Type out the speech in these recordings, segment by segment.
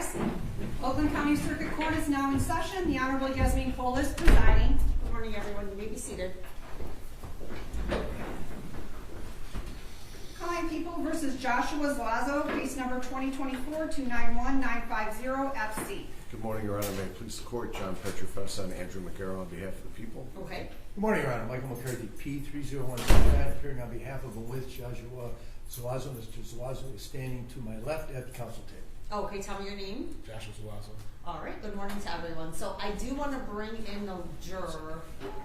rise. Oakland County Circuit Court is now in session. The Honorable Yasmin Cole is presiding. Good morning, everyone. You may be seated. Calling People versus Joshua Zlazo, case number 2024-291950 Good morning, Your Honor. May it please the Court, John Petrofessa and Andrew McGarrell on behalf of the people. Okay. Good morning, Your Honor. Michael McCarthy, P30165, appearing on behalf of and with Joshua Zlazo. Mr. Zlazo is standing to my left at the counsel table. Okay, tell me your name. Joshua Zlazo. All right, good morning to everyone. So I do want to bring in the juror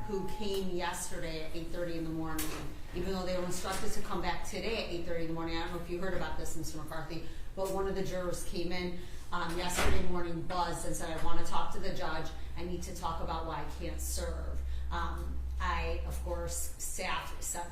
who came yesterday at 8:30 in the morning, even though they were instructed to come back today at 8:30 in the morning. I don't know if you heard about this, Mr. McCarthy, but one of the jurors came in yesterday morning, buzzed, and said, I want to talk to the judge. I need to talk about why I can't serve. I, of course, sent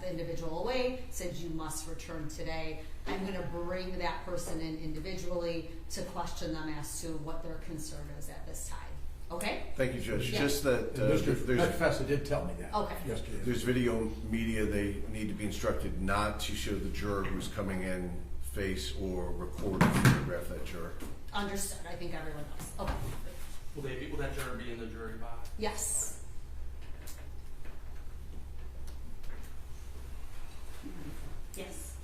the individual away, said you must return today. I'm going to bring that person in individually to question them as to what their concern is at this time. Okay? Thank you, Judge. Yeah. Just that Mr. Petrofessa did tell me that yesterday. there's video media. They need to be instructed not to show the juror who's coming in face or record or photograph that juror. Understood. I think everyone knows. Okay. Will that juror be in the jury box? Yes. Yes.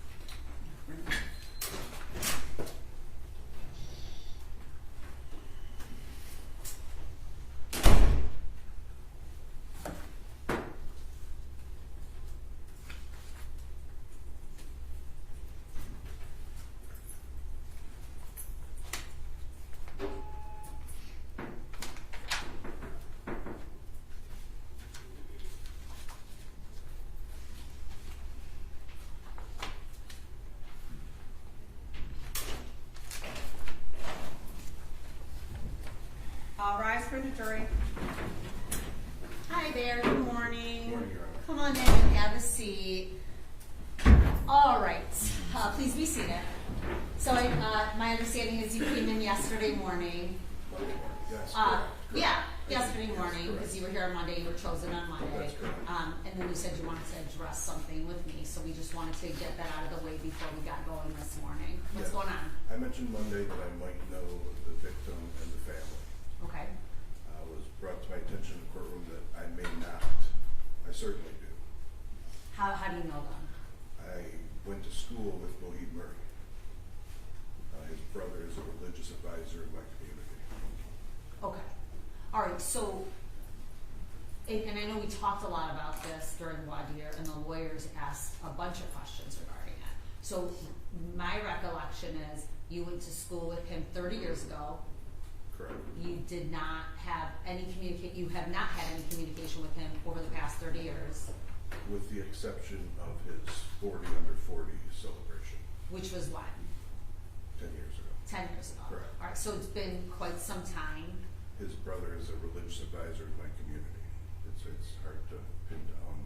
All rise for the jury. Hi there, good morning. Good morning, Your Honor. Come on in and have a seat. All right, please be seated. So my understanding is you came in yesterday morning. Yes. Yesterday morning, because you were here on Monday, you were chosen on Monday. That's correct. And then you said you wanted to address something with me, so we just wanted to get that out of the way before we got going this morning. What's going on? I mentioned Monday that I might know the victim and the family. Okay. It was brought to my attention in the courtroom that I may not. I certainly do. How do you know them? I went to school with Boheed Murray. His brother is a religious advisor in my community. Okay. All right, so, and I know we talked a lot about this during voir dire, and the lawyers asked a bunch of questions regarding it. So my recollection is you went to school with him 30 years ago. Correct. You did not have any you have not had any communication with him over the past 30 years. With the exception of his 40 under 40 celebration. Which was when? 10 years ago. 10 years ago. Correct. All right, so it's been quite some time. His brother is a religious advisor in my community. It's hard to pin down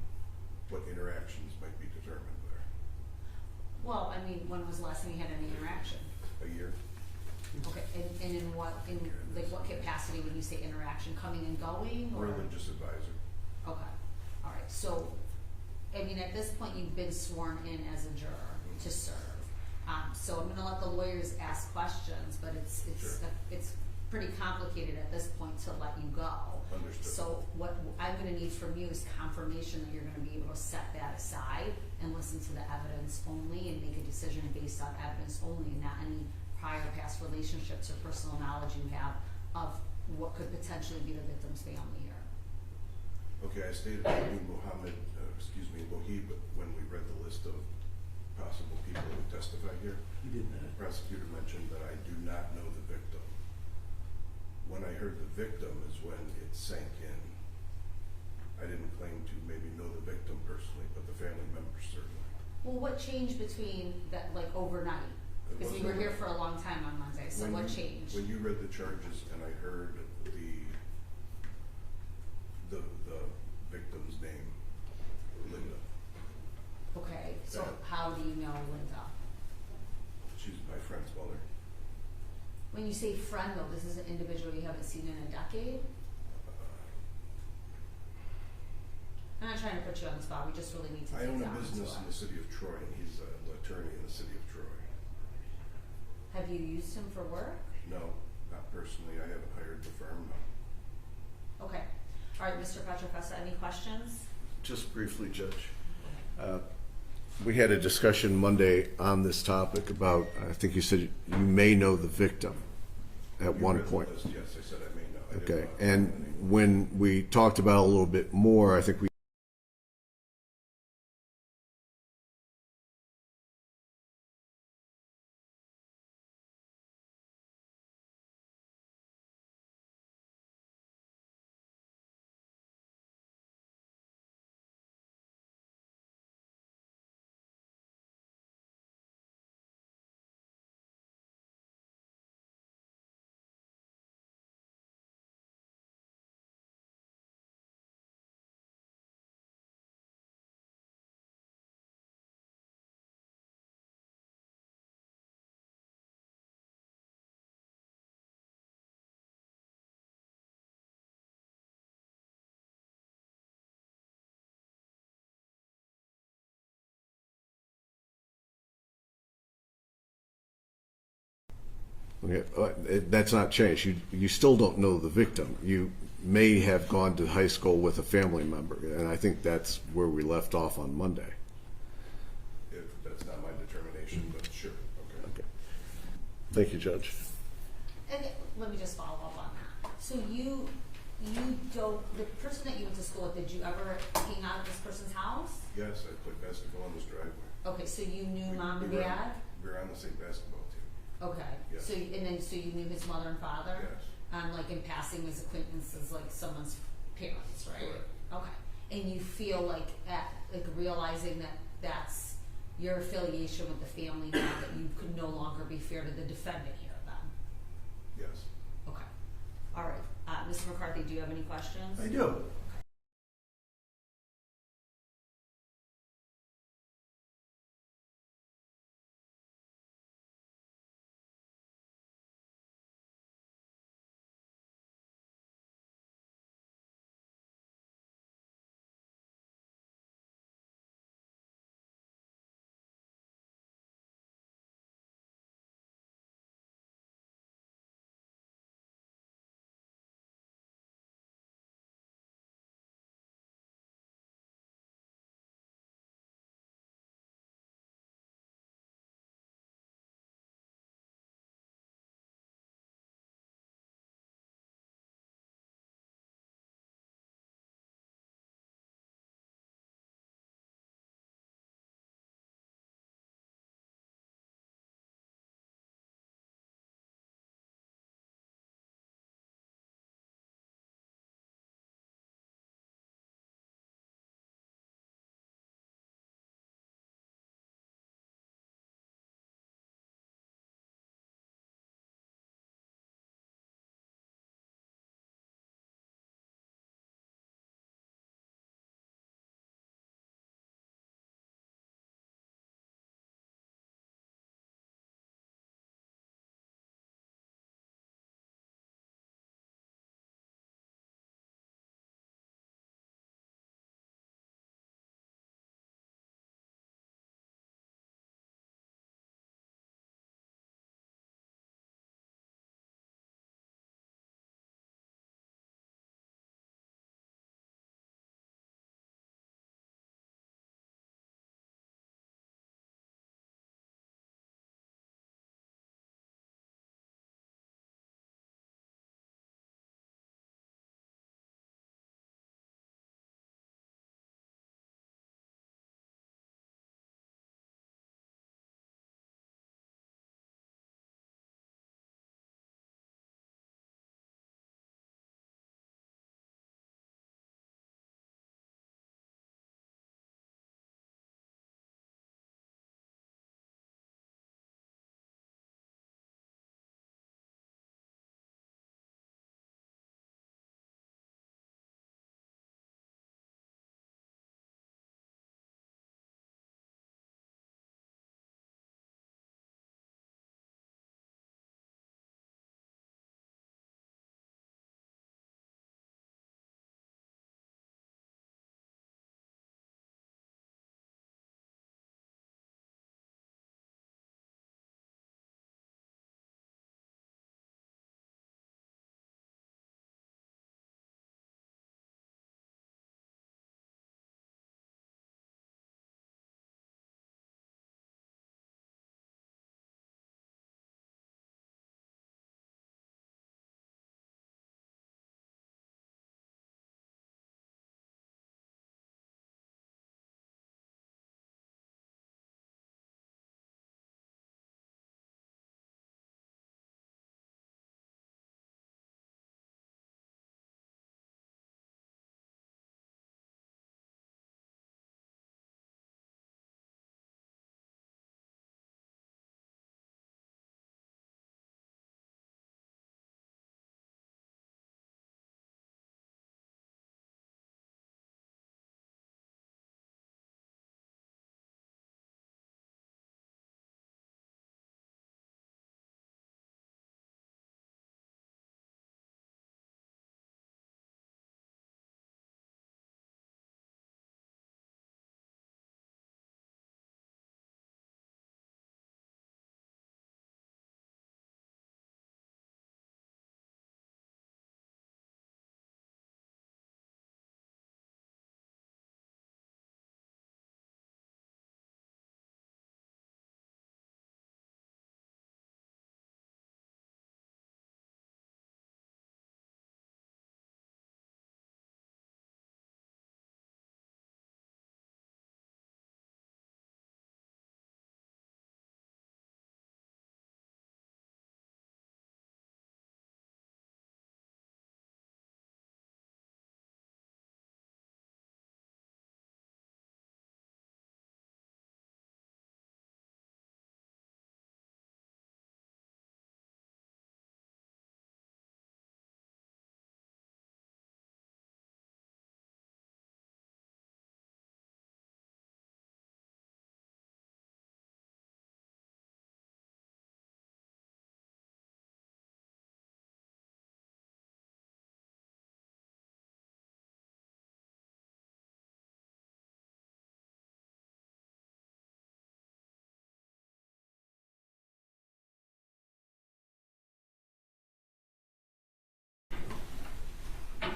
what interactions might be determined there. Well, I mean, when was the last time you had any interaction? A year? Okay, and in what capacity would you say interaction? Coming and going? Or? Religious advisor. Okay, all right. So, I mean, at this point, you've been sworn in as a juror to serve. So I'm going to let the lawyers ask questions, but it's pretty complicated at this point to let you go. Understood. So what I'm going to need from you is confirmation that you're going to be able to set that aside and listen to the evidence only and make a decision based on evidence only, and not any prior past relationships or personal knowledge you have of what could potentially be the victim's family here. Okay, I stated Boheed, but when we read the list of possible people who testify here, He did not. the prosecutor mentioned that I do not know the victim. When I heard the victim is when it sank in. I didn't claim to maybe know the victim personally, but the family members certainly. Well, what changed between that, like overnight? Because we were here for a long time on Monday, so what changed? When you read the charges and I heard the victim's name, Linda. Okay, so how do you know Linda? She's my friend's mother. When you say friend, though, this is an individual you haven't seen in a decade? I'm not trying to put you on the spot, we just really need to I dig own a down into business in it. the city of Troy, and he's an attorney in the city of Troy. Have you used him for work? No, Not personally, I haven't hired the firm, no. Okay. All right, Mr. Petrofessa, any questions? Just briefly, Judge. We had a discussion Monday on this topic about, I think you said you may know the victim at You one read the point. list. Yes, I said I may know. I didn't Okay, want to and comment any- when we talked about it a little bit more, I think we okay, that's not changed. You still don't know the victim. You may have gone to high school with a family member, and I think that's where we left off on Monday. If that's not my determination, but sure, okay. Okay. Thank you, Judge. And let me just follow up on that. So you don't, the person that you went to school with, did you ever hang out at this person's house? Yes, I played basketball in his driveway. Okay, so you knew mom and We were- dad? We were on the same basketball team, Okay. Yes. So you knew his mother and father? yes. Like in passing as acquaintances, like someone's parents, right? Correct. Okay. And you feel like realizing that that's your affiliation with the family now, that you could no longer be fair to the defendant here then? Yes. Okay. All right. Mr. McCarthy, do you have any questions? I do.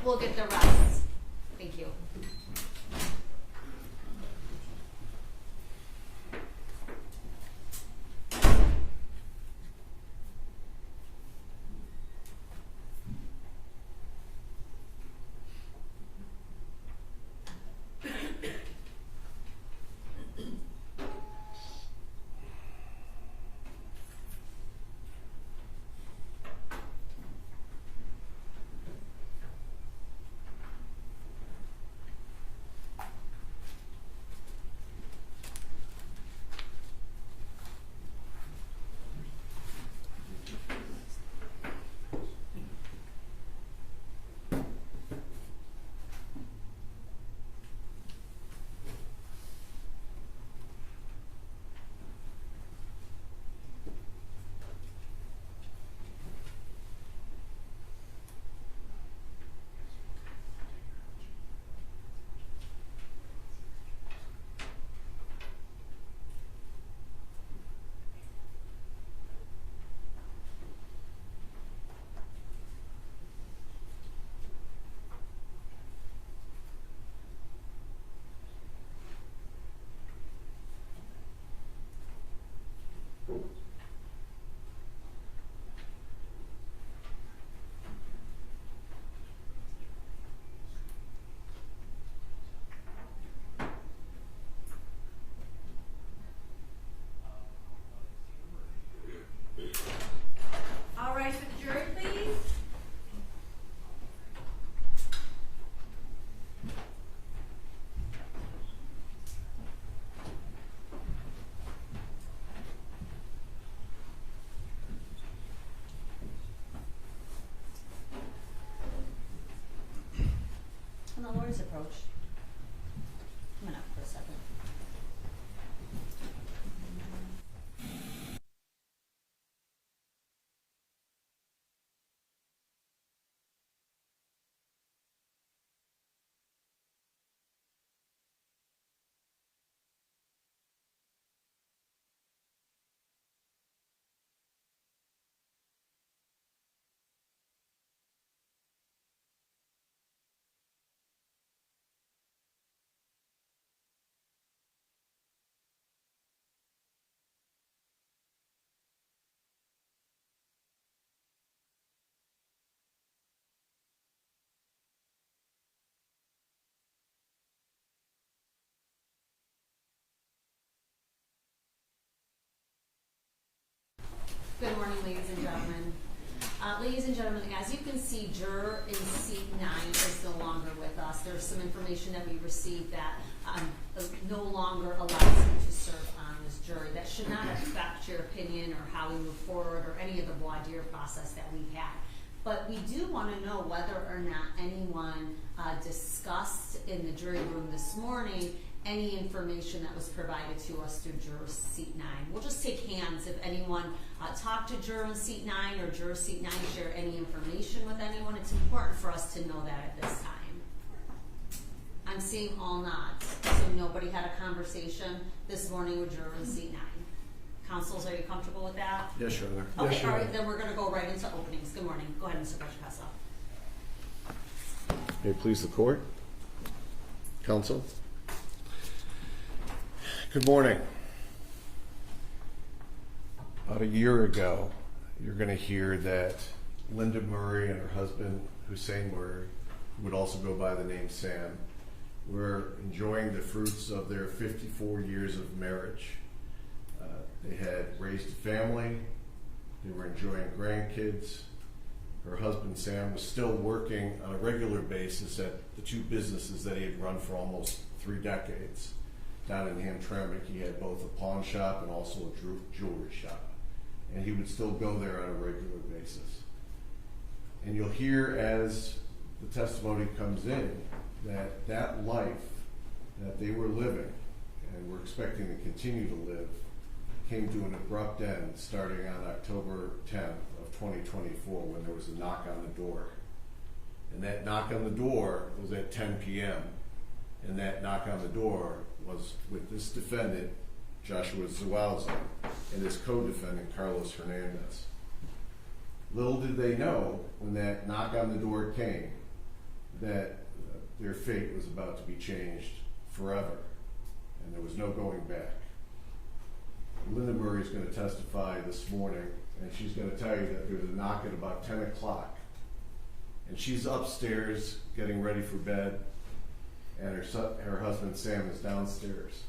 we'll get the rest. Thank you. All right, for the jury, please. And the lawyers approach. Come on up for a second. Good morning, ladies and gentlemen. Ladies and gentlemen, as you can see, juror in seat 9 is no longer with us. There's some information that we received that no longer allows him to serve on this jury. That should not affect your opinion or how we move forward or any of the voir dire process that we've had. But we do want to know whether or not anyone discussed in the jury room this morning any information that was provided to us through juror seat 9. We'll just take hands if anyone talked to juror in seat 9 or juror seat 9 share any information with anyone. It's important for us to know that at this time. I'm seeing all nods, so nobody had a conversation this morning with juror in seat 9. Counsels, are you comfortable with that? Yes, Your Honor. Okay, Yes, Your all right, Honor. then we're going to go right into openings. Good morning. Go ahead, Mr. Brashkassa. May it please the court? Counsel? Good morning. About a year ago, you're going to hear that Linda Murray and her husband, Hussein Murray, who would also go by the name Sam, were enjoying the fruits of their 54 years of marriage. They had raised a family. They were enjoying grandkids. Her husband, Sam, was still working on a regular basis at the two businesses that he had run for almost 3 decades. Down in Hamtramck, he had both a pawn shop and also a jewelry shop. And he would still go there on a regular basis. And you'll hear as the testimony comes in that life that they were living and were expecting to continue to live came to an abrupt end starting on October 10th of 2024 when there was a knock on the door. And that knock on the door was at 10 p.m. And that knock on the door was with this defendant, Joshua Zualza, and his co-defendant, Carlos Hernandez. Little did they know when that knock on the door came that their fate was about to be changed forever, and there was no going back. Linda Murray is going to testify this morning, and she's going to tell you that there was a knock at about 10 o'clock, and she's upstairs getting ready for bed, and her husband Sam is downstairs.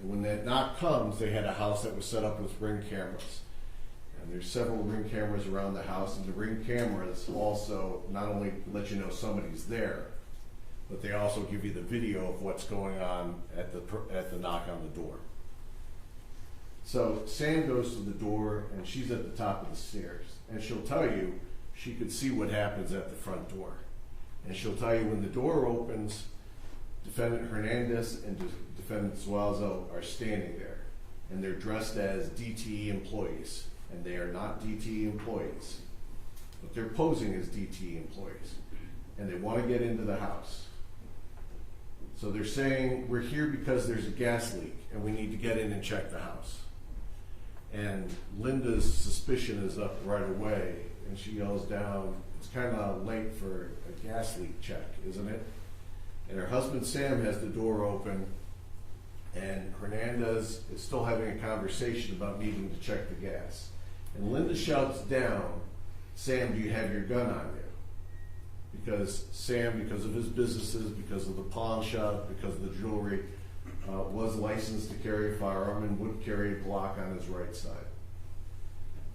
And when that knock comes, they had a house that was set up with Ring cameras. And there's several Ring cameras around the house, and the Ring cameras also not only let you know somebody's there, but they also give you the video of what's going on at the knock on the door. So Sam goes to the door, and she's at the top of the stairs, and she'll tell you she could see what happens at the front door. And she'll tell you when the door opens, Defendant Hernandez and Defendant Zuazo are standing there, and they're dressed as DTE employees, and they are not DTE employees, but they're posing as DTE employees, and they want to get into the house. So they're saying, we're here because there's a gas leak, and we need to get in and check the house. And Linda's suspicion is up right away, and she yells down, it's kind of late for a gas leak check, isn't it? And her husband Sam has the door open, and Hernandez is still having a conversation about needing to check the gas. And Linda shouts down, Sam, do you have your gun on you? Because Sam, because of his businesses, because of the pawn shop, because of the jewelry, was licensed to carry a firearm and would carry a Glock on his right side.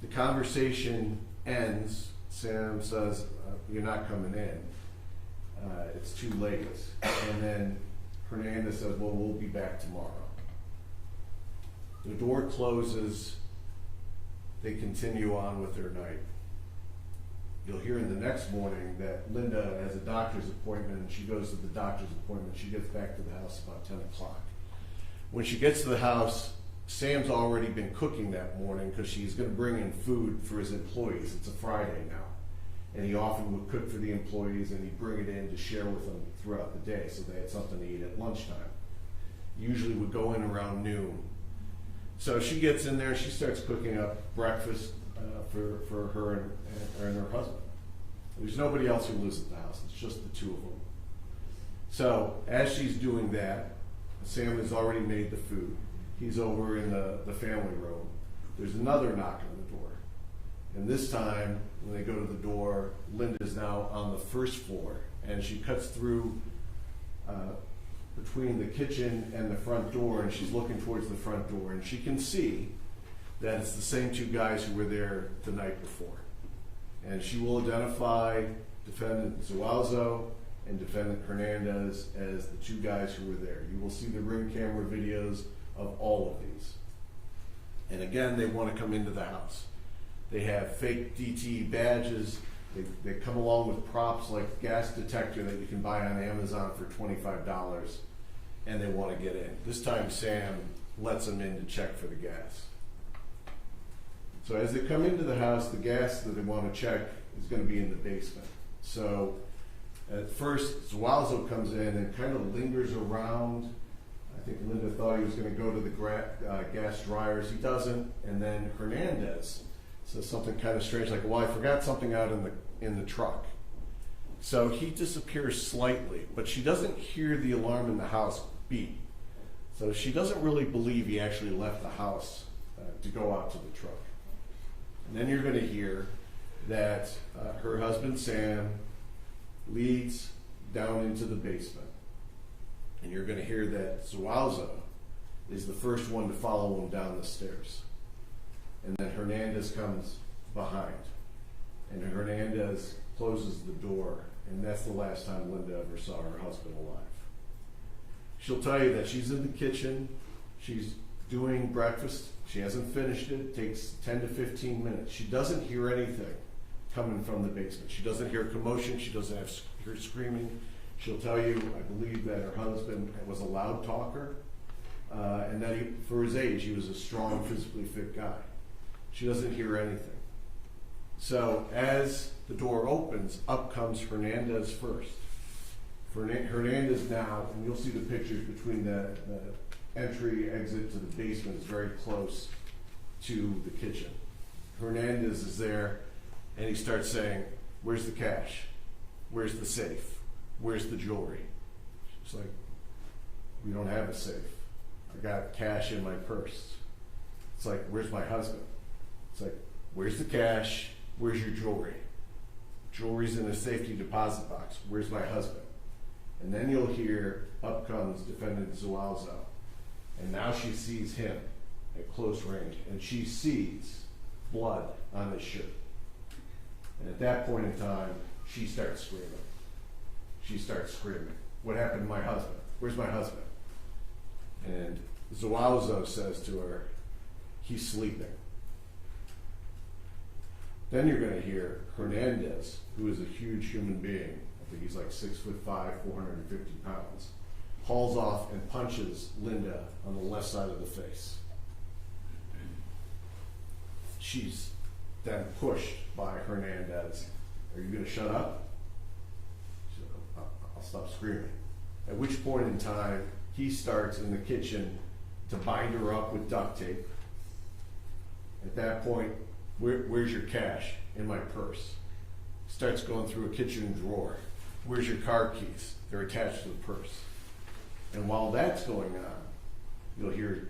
The conversation ends. Sam says, you're not coming in. It's too late. And then Hernandez says, well, we'll be back tomorrow. The door closes. They continue on with their night. You'll hear in the next morning that Linda has a doctor's appointment, and she goes to the doctor's appointment. She gets back to the house about 10 o'clock. When she gets to the house, Sam's already been cooking that morning because she's going to bring in food for his employees. It's a Friday now. And he often would cook for the employees, and he'd bring it in to share with them throughout the day so they had something to eat at lunchtime. Usually would go in around noon. So she gets in there, she starts cooking up breakfast for her and her husband. There's nobody else who lives at the house, it's just the two of them. So as she's doing that, Sam has already made the food. He's over in the family room. There's another knock on the door. And this time, when they go to the door, Linda's now on the first floor, and she cuts through between the kitchen and the front door, and she's looking towards the front door, and she can see that it's the same two guys who were there the night before. And she will identify Defendant Zuazo and Defendant Hernandez as the two guys who were there. You will see the Ring camera videos of all of these. And again, they want to come into the house. They have fake DTE badges. They come along with props like gas detector that you can buy on Amazon for $25, and they want to get in. This time Sam lets them in to check for the gas. So as they come into the house, the gas that they want to check is going to be in the basement. So at first, Zuazo comes in and kind of lingers around. I think Linda thought he was going to go to the gas dryers. He doesn't. And then Hernandez says something kind of strange, like, well, I forgot something out in the truck. So he disappears slightly, but she doesn't hear the alarm in the house beep. So she doesn't really believe he actually left the house to go out to the truck. And then you're going to hear that her husband, Sam, leads down into the basement. And you're going to hear that Zuazo is the first one to follow him down the stairs. And then Hernandez comes behind. And Hernandez closes the door. And that's the last time Linda ever saw her husband alive. She'll tell you that she's in the kitchen. She's doing breakfast. She hasn't finished it. It takes 10 to 15 minutes. She doesn't hear anything coming from the basement. She doesn't hear commotion. She doesn't hear screaming. She'll tell you, I believe, that her husband was a loud talker, and that for his age, he was a strong, physically fit guy. She doesn't hear anything. So as the door opens, up comes Hernandez first. Hernandez now, and you'll see the pictures between the entry, exit to the basement is very close to the kitchen. Hernandez is there, and he starts saying, where's the cash? Where's the safe? where's the jewelry? She's like, we don't have a safe. I got cash in my purse. It's like, where's my husband? It's like, where's the cash? Where's your jewelry? Jewelry's in a safety deposit box. Where's my husband? And then you'll hear, up comes defendant Zualzo. And now she sees him at close range, and she sees blood on his shirt. And at that point in time, she starts screaming. She starts screaming. What happened to my husband? Where's my husband? And Zualzo says to her, he's sleeping. Then you're going to hear Hernandez, who is a huge human being. I think he's like 6'5", 450 pounds, hauls off and punches Linda on the left side of the face. She's then pushed by Hernandez. Are you going to shut up? She said, I'll stop screaming. At which point in time, he starts in the kitchen to bind her up with duct tape. At that point, where's your cash? In my purse. Starts going through a kitchen drawer. Where's your car keys? They're attached to the purse. And while that's going on, you'll hear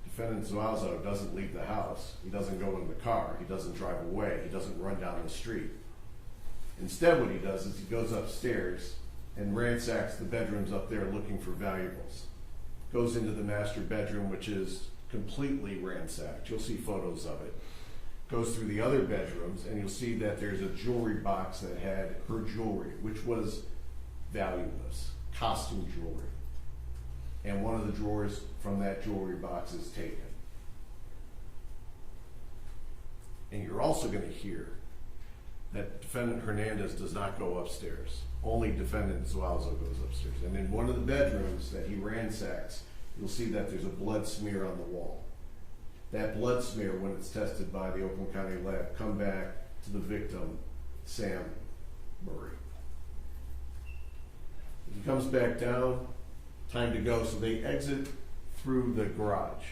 defendant Zualzo doesn't leave the house. He doesn't go in the car. He doesn't drive away. He doesn't run down the street. Instead, what he does is he goes upstairs and ransacks the bedrooms up there looking for valuables. Goes into the master bedroom, which is completely ransacked. You'll see photos of it. Goes through the other bedrooms, and you'll see that there's a jewelry box that had her jewelry, which was valueless, costume jewelry. And one of the drawers from that jewelry box is taken. And you're also going to hear that defendant Hernandez does not go upstairs. Only defendant Zualzo goes upstairs. And in one of the bedrooms that he ransacks, you'll see that there's a blood smear on the wall. That blood smear, when it's tested by the Oakland County lab, come back to the victim, Sam Murray. He comes back down, time to go. So they exit through the garage.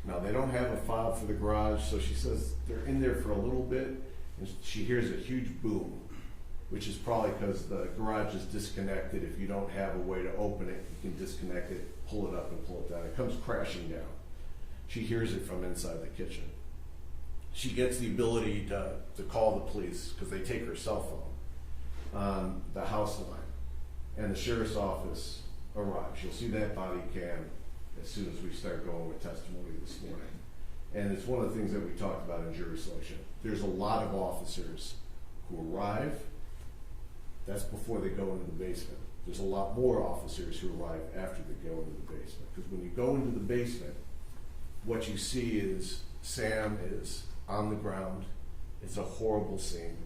Now, they don't have a fob for the garage, so she says they're in there for a little bit, and she hears a huge boom, which is probably because the garage is disconnected. If you don't have a way to open it, you can disconnect it, pull it up, and pull it down. It comes crashing down. She hears it from inside the kitchen. She gets the ability to call the police because they take her cell phone on the house line, and the sheriff's office arrives. You'll see that body cam as soon as we start going with testimony this morning. And it's one of the things that we talked about in jury selection. There's a lot of officers who arrive. That's before they go into the basement. There's a lot more officers who arrive after they go into the basement. Because when you go into the basement, what you see is Sam is on the ground. It's a horrible scene,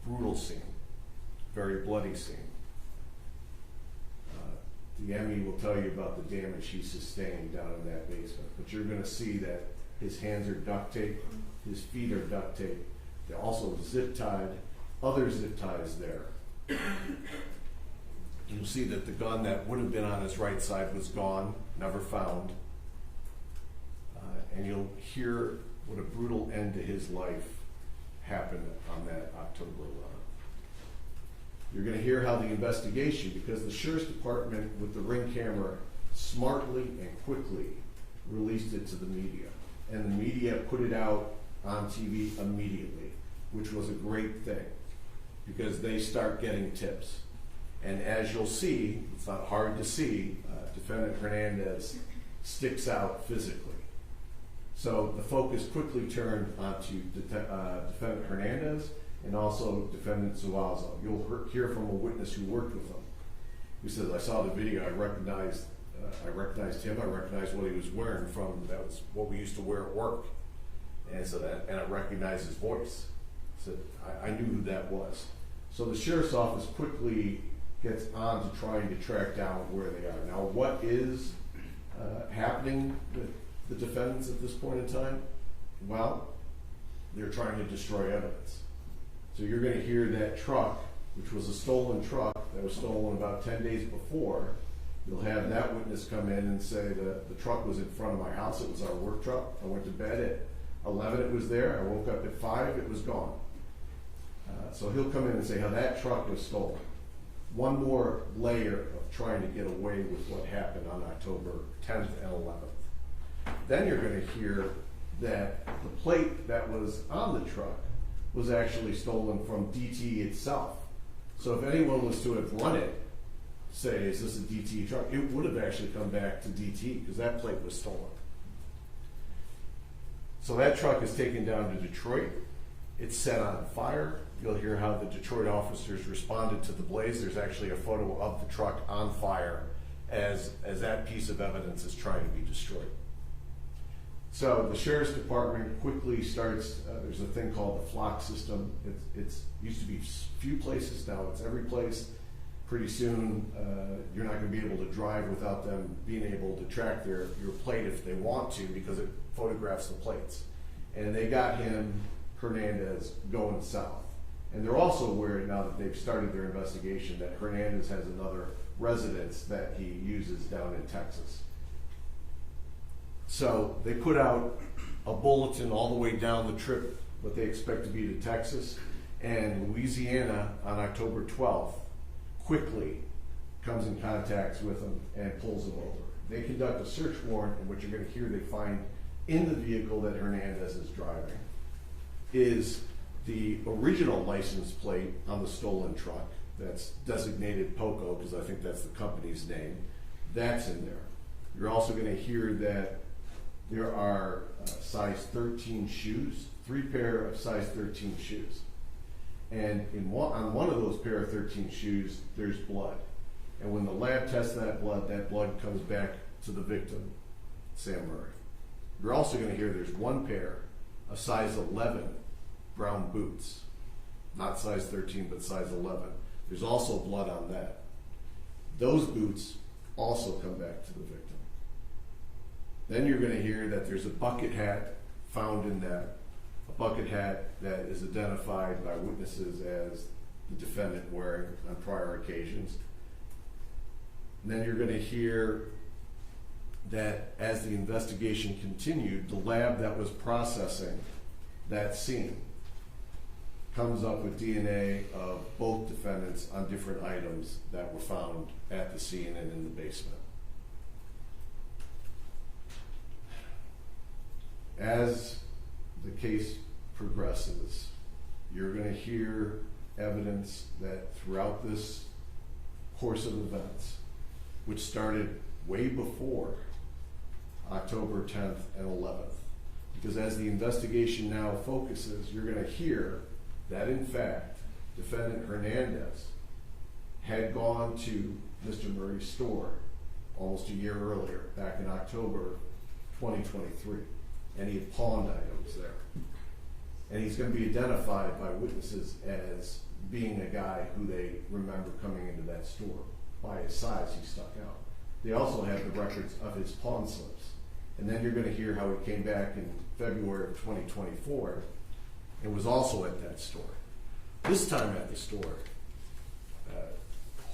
brutal scene, very bloody scene. The Emmy will tell you about the damage he sustained down in that basement. But you're going to see that his hands are duct taped, his feet are duct taped. They're also zip tied, other zip ties there. You'll see that the gun that would have been on his right side was gone, never found. And you'll hear what a brutal end to his life happened on that October 11th. You're going to hear how the investigation, because the Sheriff's Department with the Ring camera smartly and quickly released it to the media. And the media put it out on TV immediately, which was a great thing because they start getting tips. And as you'll see, it's not hard to see, defendant Hernandez sticks out physically. So the focus quickly turned onto defendant Hernandez and also defendant Zualzo. You'll hear from a witness who worked with him, who says, I saw the video, I recognized him, I recognized what he was wearing from, that was what we used to wear at work. And I recognized his voice. So I knew who that was. So the sheriff's office quickly gets on to trying to track down where they are. Now, what is happening with the defendants at this point in time? Well, they're trying to destroy evidence. So you're going to hear that truck, which was a stolen truck that was stolen about 10 days before. You'll have that witness come in and say that the truck was in front of my house. It was our work truck. I went to bed at 11, it was there. I woke up at 5, it was gone. So he'll come in and say how that truck was stolen. one more layer of trying to get away with what happened on October 10th and 11th. Then you're going to hear that the plate that was on the truck was actually stolen from DTE itself. So if anyone was to have run it, say, is this a DTE truck, it would have actually come back to DTE because that plate was stolen. So that truck is taken down to Detroit. It's set on fire. You'll hear how the Detroit officers responded to the blaze. There's actually a photo of the truck on fire as that piece of evidence is trying to be destroyed. So the sheriff's department quickly starts, there's a thing called the flock system. It's used to be few places, now it's every place. Pretty soon, you're not going to be able to drive without them being able to track your plate if they want to, because it photographs the plates. And they got Hernandez, going south. And they're also aware, now that they've started their investigation, that Hernandez has another residence that he uses down in Texas. So they put out a bulletin all the way down the trip, what they expect to be to Texas, and Louisiana on October 12th quickly comes in contact with them and pulls them over. They conduct a search warrant, and what you're going to hear they find in the vehicle that Hernandez is driving is the original license plate on the stolen truck that's designated POCO, because I think that's the company's name. That's in there. You're also going to hear that there are size 13 shoes, 3 pair of size 13 shoes. And on one of those pair of 13 shoes, there's blood. And when the lab tests that blood comes back to the victim, Sam Murray. You're also going to hear there's 1 pair of size 11 brown boots. Not size 13, but size 11. There's also blood on that. Those boots also come back to the victim. Then you're going to hear that there's a bucket hat found in that, a bucket hat that is identified by witnesses as the defendant wearing on prior occasions. And then you're going to hear that as the investigation continued, the lab that was processing that scene comes up with DNA of both defendants on different items that were found at the scene and in the basement. As the case progresses, you're going to hear evidence that throughout this course of events, which started way before October 10th and 11th, because as the investigation now focuses, you're going to hear that in fact, defendant Hernandez had gone to Mr. Murray's store almost a year earlier, back in October 2023. And he had pawned items there. And he's going to be identified by witnesses as being a guy who they remember coming into that store. By his size, he stuck out. They also have the records of his pawn slips. And then you're going to hear how he came back in February of 2024 and was also at that store. This time at the store,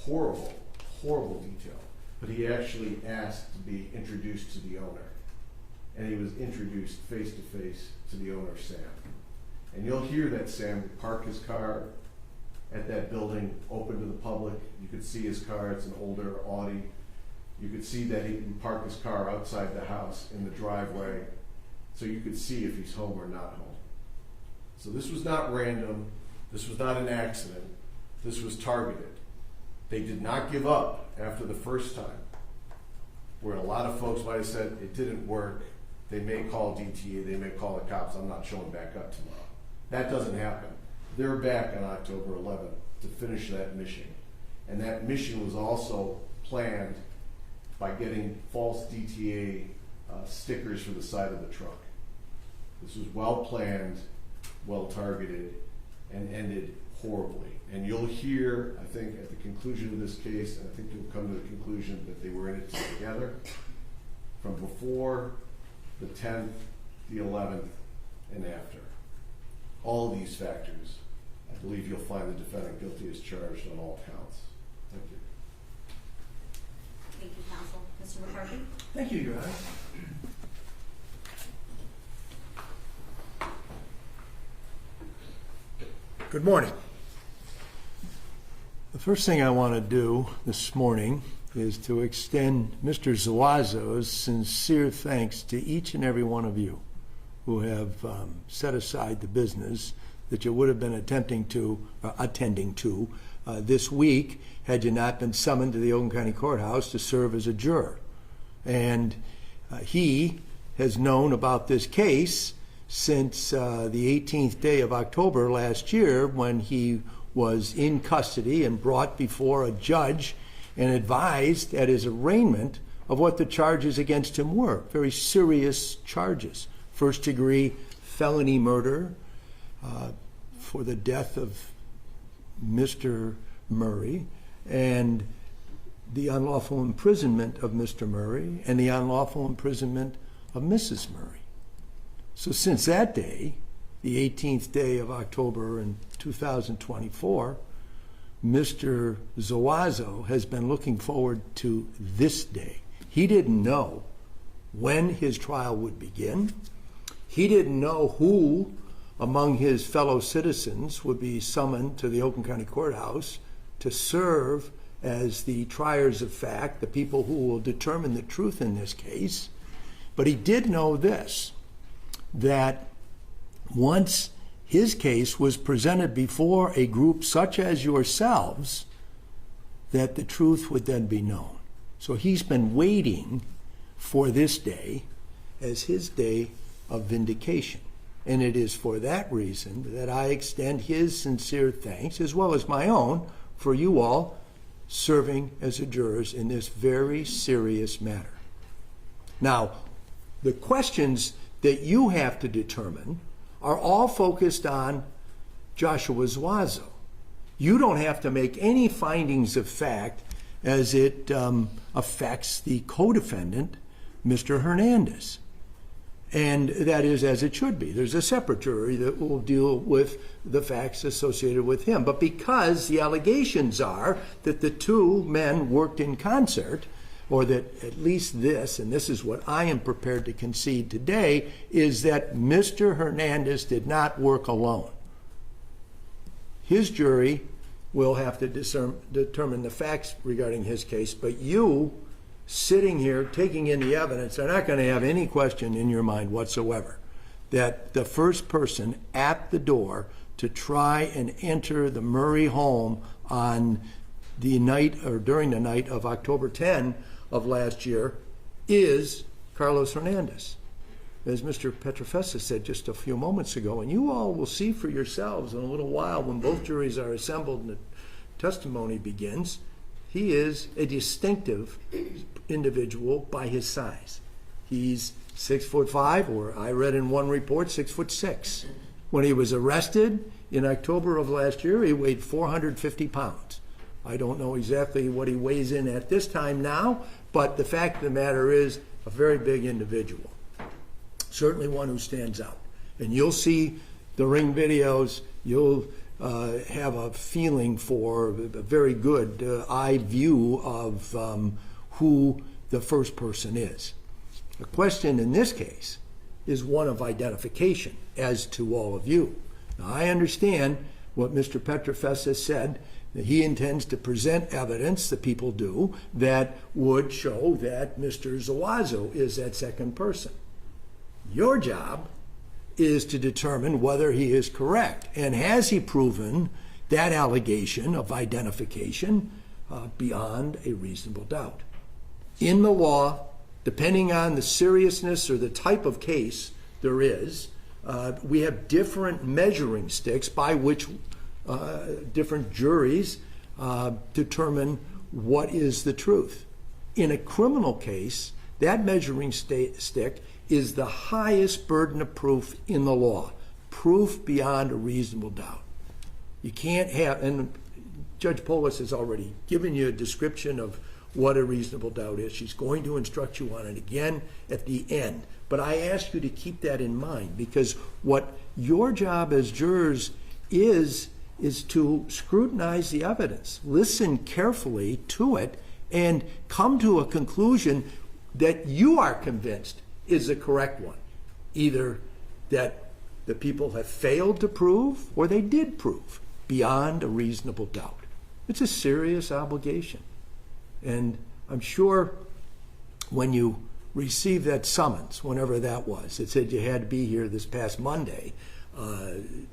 horrible, horrible detail. But he actually asked to be introduced to the owner. And he was introduced face to face to the owner, Sam. And you'll hear that Sam would park his car at that building, open to the public. You could see his car, it's an older Audi. You could see that he would park his car outside the house in the driveway, so you could see if he's home or not home. So this was not random. This was not an accident. This was targeted. They did not give up after the first time, where a lot of folks might have said it didn't work. They may call DTE, they may call the cops, I'm not showing back up tomorrow. That doesn't happen. They're back on October 11th to finish that mission. And that mission was also planned by getting false DTA stickers for the side of the truck. This was well planned, well targeted, and ended horribly. And you'll hear, I think, at the conclusion of this case, and I think you'll come to the conclusion that they were in it together from before the 10th, the 11th, and after. All of these factors, I believe you'll find the defendant guilty as charged on all counts. Thank you. Thank you, counsel. Mr. McCarthy? Thank you, Your Honor. Good morning. The first thing I want to do this morning is to extend Mr. Zuazo's sincere thanks to each and every one of you who have set aside the business that you would have been attending to this week had you not been summoned to the Oakland County Courthouse to serve as a juror. And he has known about this case since the 18th day of October last year, when he was in custody and brought before a judge and advised at his arraignment of what the charges against him were. Very serious charges. First-degree felony murder for the death of Mr. Murray, and the unlawful imprisonment of Mr. Murray, and the unlawful imprisonment of Mrs. Murray. So since that day, the 18th day of October in 2024, Mr. Zuazo has been looking forward to this day. He didn't know when his trial would begin. He didn't know who among his fellow citizens would be summoned to the Oakland County Courthouse to serve as the triers of fact, the people who will determine the truth in this case. But he did know this, that once his case was presented before a group such as yourselves, that the truth would then be known. So he's been waiting for this day as his day of vindication. And it is for that reason that I extend his sincere thanks, as well as my own, for you all serving as jurors in this very serious matter. Now, the questions that you have to determine are all focused on Joshua Zuazo. You don't have to make any findings of fact as it affects the co-defendant, Mr. Hernandez. And that is as it should be. There's a separate jury that will deal with the facts associated with him. But because the allegations are that the two men worked in concert, or that at least this, and this is what I am prepared to concede today, is that Mr. Hernandez did not work alone. His jury will have to determine the facts regarding his case, but you, sitting here taking in the evidence, are not going to have any question in your mind whatsoever that the first person at the door to try and enter the Murray home on the night, or during the night of October 10 of last year, is Carlos Hernandez. As Mr. Petrofessa said just a few moments ago, and you all will see for yourselves in a little while when both juries are assembled and the testimony begins, he is a distinctive individual by his size. He's 6'5", or I read in one report 6'6". When he was arrested in October of last year, he weighed 450 pounds. I don't know exactly what he weighs in at this time now, but the fact of the matter is a very big individual. Certainly one who stands out. And you'll see the ring videos, you'll have a feeling for a very good eye view of who the first person is. The question in this case is one of identification, as to all of you. Now, I understand what Mr. Petrofessa said, that he intends to present evidence, the people do, that would show that Mr. Zuazo is that second person. Your job is to determine whether he is correct, and has he proven that allegation of identification beyond a reasonable doubt. In the law, depending on the seriousness or the type of case there is, we have different measuring sticks by which different juries determine what is the truth. In a criminal case, that measuring stick is the highest burden of proof in the law, proof beyond a reasonable doubt. You can't have, and Judge Polis has already given you a description of what a reasonable doubt is. She's going to instruct you on it again at the end. But I ask you to keep that in mind, because what your job as jurors is to scrutinize the evidence, listen carefully to it, and come to a conclusion that you are convinced is the correct one. Either that the people have failed to prove, or they did prove beyond a reasonable doubt. It's a serious obligation. And I'm sure when you received that summons, whenever that was, it said you had to be here this past Monday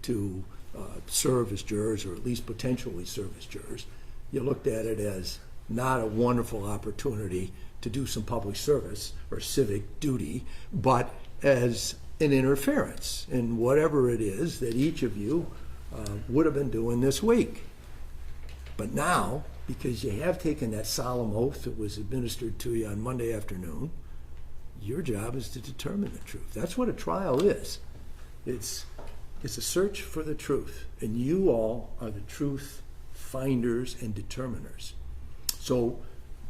to serve as jurors, or at least potentially serve as jurors, you looked at it as not a wonderful opportunity to do some public service or civic duty, but as an interference in whatever it is that each of you would have been doing this week. But now, because you have taken that solemn oath that was administered to you on Monday afternoon, your job is to determine the truth. That's what a trial is. It's a search for the truth, and you all are the truth finders and determiners. So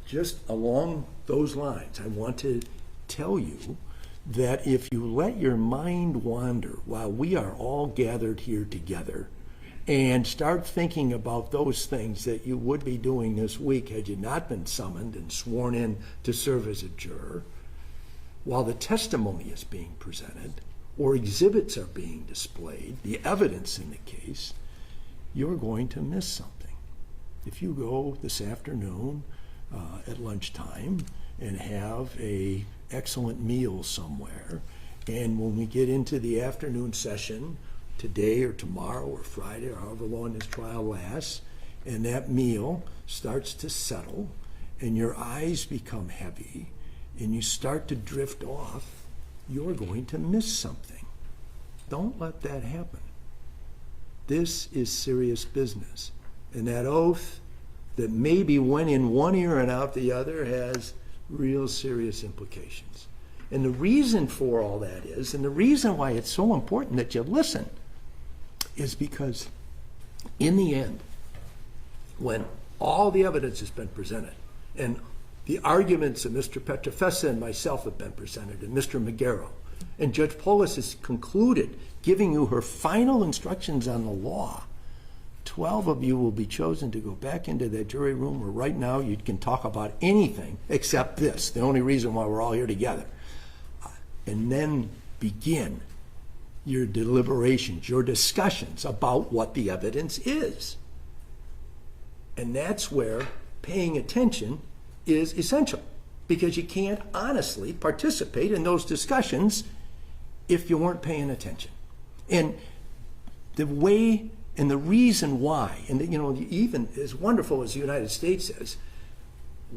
just along those lines, I want to tell you that if you let your mind wander while we are all gathered here together and start thinking about those things that you would be doing this week had you not been summoned and sworn in to serve as a juror, while the testimony is being presented or exhibits are being displayed, the evidence in the case, you're going to miss something. If you go this afternoon at lunchtime and have a excellent meal somewhere, and when we get into the afternoon session today or tomorrow or Friday or however long this trial lasts, and that meal starts to settle and your eyes become heavy and you start to drift off, you're going to miss something. Don't let that happen. This is serious business. And that oath that maybe went in one ear and out the other has real serious implications. And the reason for all that is, and the reason why it's so important that you listen, is because in the end, when all the evidence has been presented, and the arguments of Mr. Petrofessa and myself have been presented, and Mr. Magaro, and Judge Polis has concluded, giving you her final instructions on the law, 12 of you will be chosen to go back into that jury room where right now you can talk about anything except this, the only reason why we're all here together. And then begin your deliberations, your discussions about what the evidence is. And that's where paying attention is essential, because you can't honestly participate in those discussions if you weren't paying attention. And the way and the reason why, and even as wonderful as the United States is,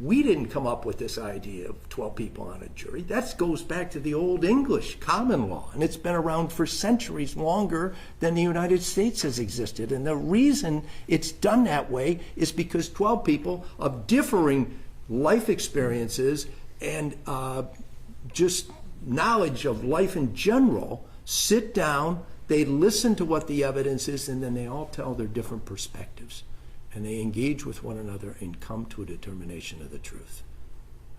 we didn't come up with this idea of 12 people on a jury. That goes back to the Old English common law, and it's been around for centuries longer than the United States has existed. And the reason it's done that way is because 12 people of differing life experiences and just knowledge of life in general sit down, they listen to what the evidence is, and then they all tell their different perspectives. And they engage with one another and come to a determination of the truth.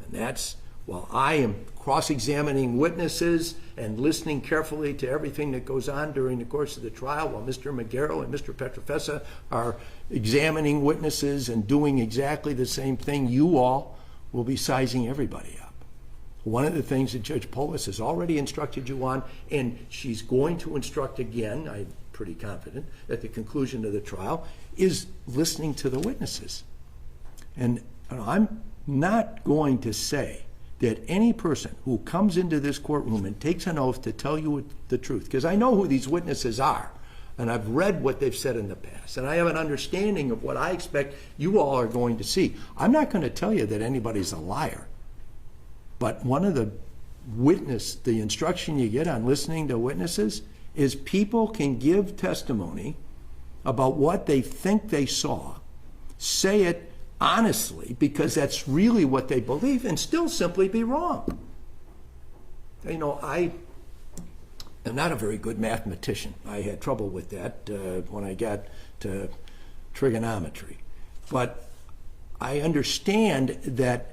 And that's, while I am cross-examining witnesses and listening carefully to everything that goes on during the course of the trial, while Mr. Magaro and Mr. Petrofessa are examining witnesses and doing exactly the same thing, you all will be sizing everybody up. One of the things that Judge Polis has already instructed you on, and she's going to instruct again, I'm pretty confident, at the conclusion of the trial, is listening to the witnesses. And I'm not going to say that any person who comes into this courtroom and takes an oath to tell you the truth, because I know who these witnesses are, and I've read what they've said in the past, and I have an understanding of what I expect you all are going to see. I'm not going to tell you that anybody's a liar. But one of the instruction you get on listening to witnesses is people can give testimony about what they think they saw, say it honestly because that's really what they believe, and still simply be wrong. I am not a very good mathematician. I had trouble with that when I got to trigonometry. But I understand that,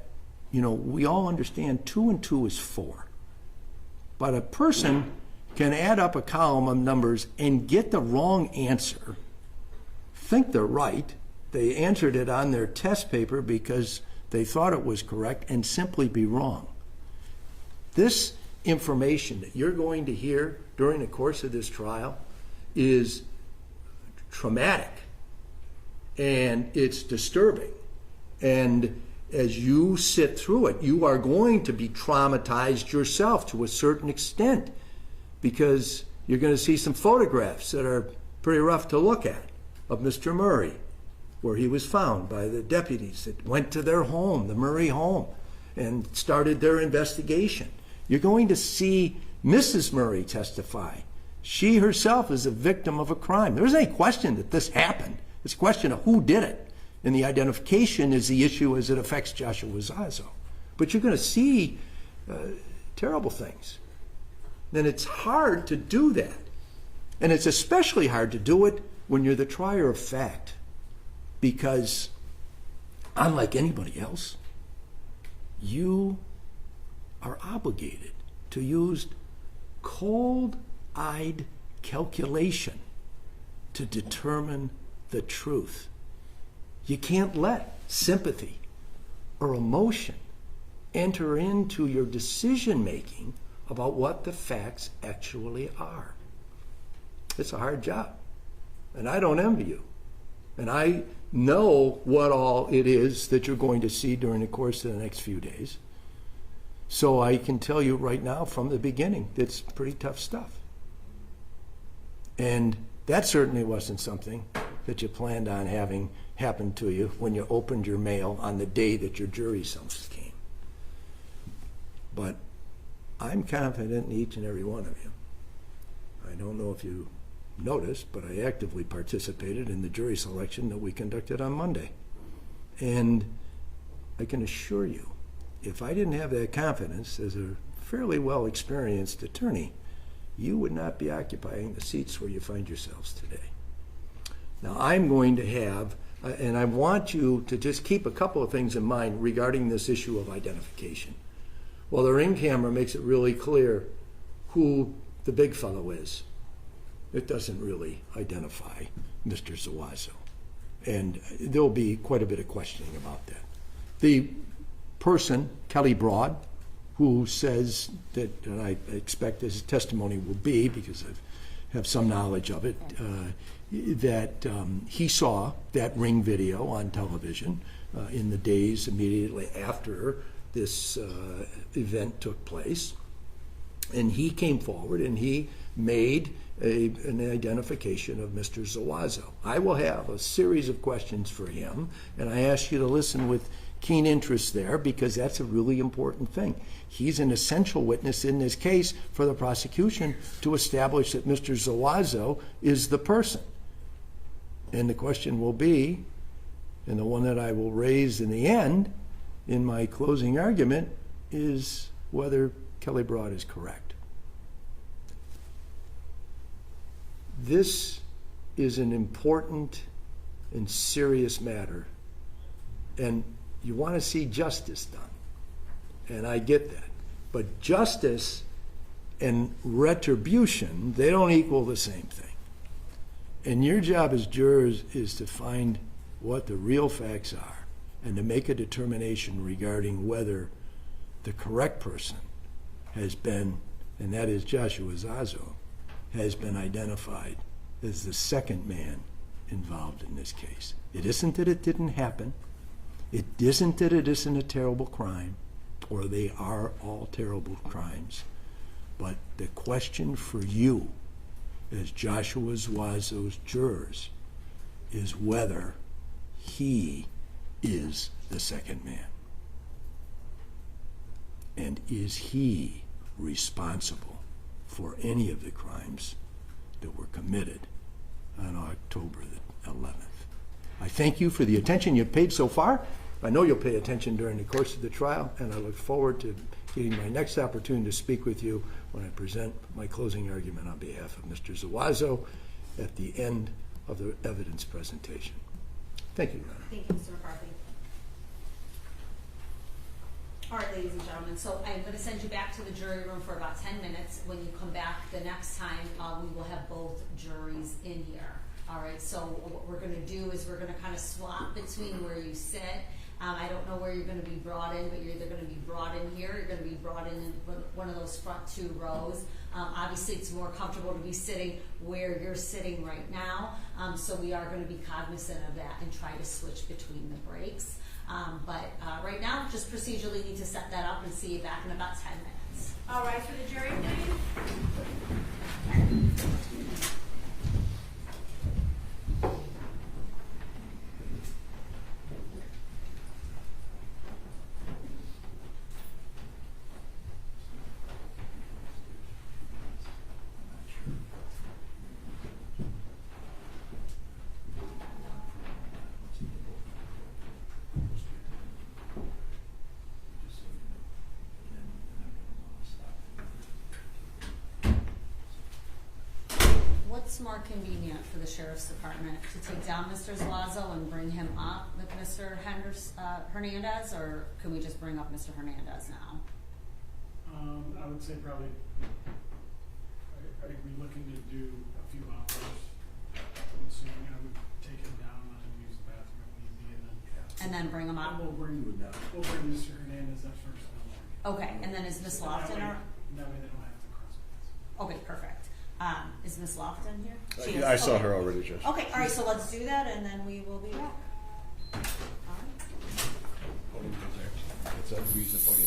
we all understand 2 and 2 is 4. But a person can add up a column of numbers and get the wrong answer, think they're right, they answered it on their test paper because they thought it was correct, and simply be wrong. This information that you're going to hear during the course of this trial is traumatic And it's disturbing. And as you sit through it, you are going to be traumatized yourself to a certain extent, because you're going to see some photographs that are pretty rough to look at of Mr. Murray, where he was found by the deputies that went to their home, the Murray home, and started their investigation. You're going to see Mrs. Murray testify. She herself is a victim of a crime. There isn't any question that this happened. It's a question of who did it. And the identification is the issue as it affects Joshua Zazo. But you're going to see terrible things. And it's hard to do that. And it's especially hard to do it when you're the trier of fact. Because, unlike anybody else, you are obligated to use cold-eyed calculation to determine the truth. You can't let sympathy or emotion enter into your decision-making about what the facts actually are. It's a hard job, and I don't envy you. And I know what all it is that you're going to see during the course of the next few days. So I can tell you right now from the beginning, it's pretty tough stuff. And that certainly wasn't something that you planned on having happen to you when you opened your mail on the day that your jury summons came. But I'm confident in each and every one of you. I don't know if you noticed, but I actively participated in the jury selection that we conducted on Monday. And I can assure you, if I didn't have that confidence as a fairly well-experienced attorney, you would not be occupying the seats where you find yourselves today. Now, I'm going to have, and I want you to just keep a couple of things in mind regarding this issue of identification. Well, the ring camera makes it really clear who the big fellow is. It doesn't really identify Mr. Zawazo. And there'll be quite a bit of questioning about that. The person, Kelly Broad, who says that, and I expect his testimony will be, because I have some knowledge of it, that he saw that ring video on television in the days immediately after this event took place. And he came forward and he made an identification of Mr. Zawazo. I will have a series of questions for him, and I ask you to listen with keen interest there, because that's a really important thing. He's an essential witness in this case for the prosecution to establish that Mr. Zawazo is the person. And the question will be, and the one that I will raise in the end in my closing argument, is whether Kelly Broad is correct. This is an important and serious matter, and you want to see justice done, and I get that. But justice and retribution, they don't equal the same thing. And your job as jurors is to find what the real facts are and to make a determination regarding whether the correct person has been, and that is Joshua Zazo, has been identified as the second man involved in this case. It isn't that it didn't happen. It isn't that it isn't a terrible crime, or they are all terrible crimes. But the question for you as Joshua Zazo's jurors is whether he is the second man. And is he responsible for any of the crimes that were committed on October the 11th? I thank you for the attention you've paid so far. I know you'll pay attention during the course of the trial, and I look forward to getting my next opportunity to speak with you when I present my closing argument on behalf of Mr. Zawazo at the end of the evidence presentation. Thank you, Your Honor. Thank you, Mr. McCarthy. All right, ladies and gentlemen, so I'm going to send you back to the jury room for about 10 minutes. When you come back the next time, we will have both juries in here. All right, so what we're going to do is we're going to kind of swap between where you sit. I don't know where you're going to be brought in, but you're either going to be brought in here, you're going to be brought in one of those front two rows. Obviously, it's more comfortable to be sitting where you're sitting right now, so we are going to be cognizant of that and try to switch between the breaks. But right now, just procedurally need to set that up and see you back in about 10 minutes. All right, for the jury, please. What's more convenient for the sheriff's department, to take down Mr. Zlazo and bring him up with Mr. Hernandez, or can we just bring up Mr. Hernandez now? I would say probably, are we looking to do a few hours? I'm assuming I would take him down, let him use the bathroom if need be, and then. And then bring him up? We'll bring Mr. Hernandez up first. Okay, and then is Miss Lofton, That way they don't have to cross paths. okay, perfect. Is Miss Lofton here? She Yeah, is. I saw Okay. her already, Judge. Okay, all right, so let's do that, and then we will be back. All right. What's that? Use the podium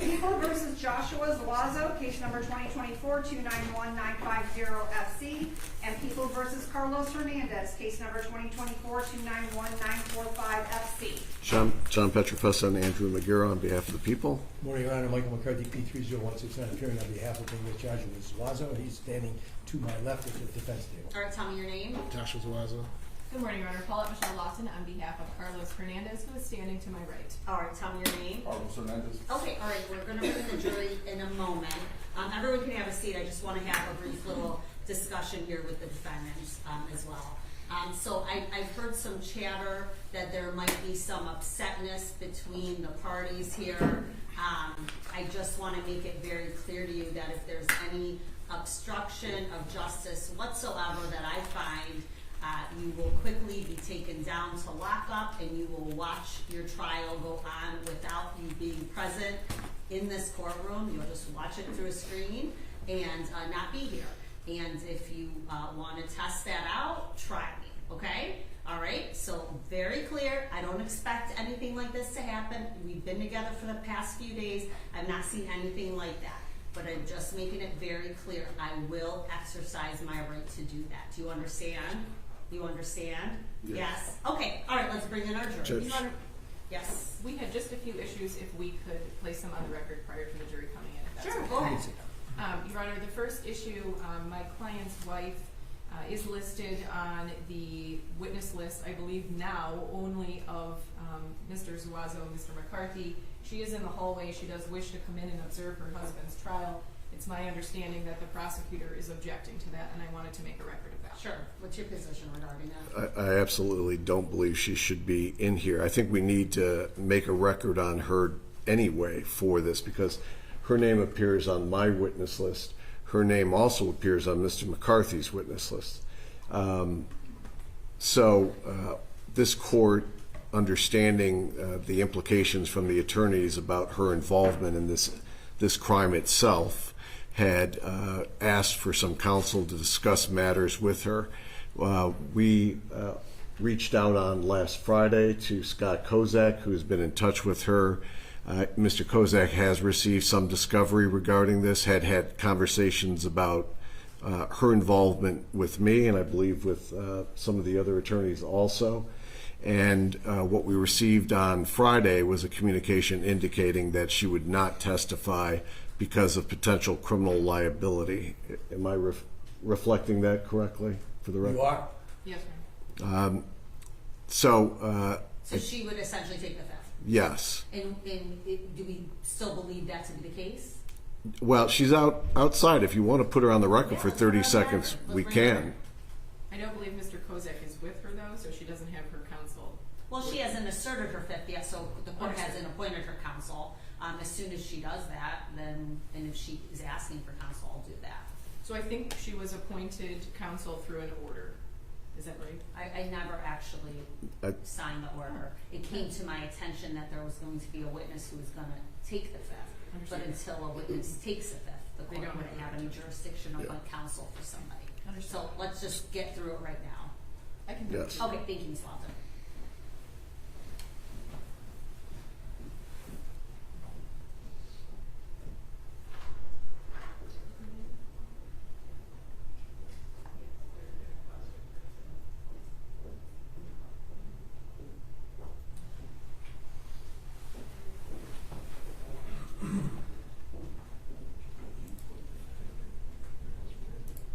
People versus Joshua Zuazo, case number 2024-291950-FC, and People versus Carlos Hernandez, case number 2024-291945-FC. John Petrofessa and Andrew McGarrett on behalf of the people. Morning, Your Honor. Michael McCarthy, P30169, appearing on behalf of English Joshua Zuazo. He's standing to my left at the defense table. All right, tell me your name. Joshua Zuazo. Good morning, Your Honor. Paulette Michelle Lawson on behalf of Carlos Hernandez, who is standing to my right. All right, tell me your name. Carlos Hernandez. Okay, all right, we're going to bring the jury in a moment. Everyone can have a seat. I just want to have a brief little discussion here with the defendants as well. So I've heard some chatter that there might be some upsetness between the parties here. I just want to make it very clear to you that if there's any obstruction of justice whatsoever that I find, you will quickly be taken down to lockup, and you will watch your trial go on without you being present in this courtroom. You'll just watch it through a screen and not be here. And if you want to test that out, try me, okay? All right, so very clear. I don't expect anything like this to happen. We've been together for the past few days. I've not seen anything like that. But I'm just making it very clear. I will exercise my right to do that. Do you understand? You understand? Yes. Okay. All right. Let's bring in our jury. Judge. Your Honor, Yes. we had just a few issues if we could place them on the record prior to the jury coming in. If that's Sure. okay. Go ahead. Your Honor, the first issue, my client's wife is listed on the witness list, I believe now, only of Mr. Zuazo and Mr. McCarthy. She is in the hallway. She does wish to come in and observe her husband's trial. It's my understanding that the prosecutor is objecting to that, and I wanted to make a record of that. Sure. What's your position regarding that? I absolutely don't believe she should be in here. I think we need to make a record on her anyway for this, because her name appears on my witness list. Her name also appears on Mr. McCarthy's witness list. This court, understanding the implications from the attorneys about her involvement in this crime itself, had asked for some counsel to discuss matters with her. We reached out on last Friday to Scott Kozak, who's been in touch with her. Mr. Kozak has received some discovery regarding this, had conversations about her involvement with me, and I believe with some of the other attorneys also. And what we received on Friday was a communication indicating that she would not testify because of potential criminal liability. Am I reflecting that correctly for the record? You are? Yes, ma'am. So she would essentially take the fifth. Yes. And do we still believe that to be the case? Well, she's outside. If you want to put her on the record for let's 30 put her on the seconds, record. we Let's bring her can. I don't believe Mr. Kozak is with her, though, so she doesn't have her counsel. Well, she hasn't asserted her fifth yet, so the court Understood. hasn't appointed her counsel. As soon as she does that, then, and if she is asking for counsel, I'll do that. So I think she was appointed counsel through an order. Is that right? I never actually signed the order. It came to my attention that there was going to be a witness who was going to take the fifth. But Understood. until a witness takes the fifth, the They court don't wouldn't have have any jurisdiction to appoint counsel for somebody. Understood. So let's just get through it right now. I can do Yes. it. Okay, thank you, Ms. Walton.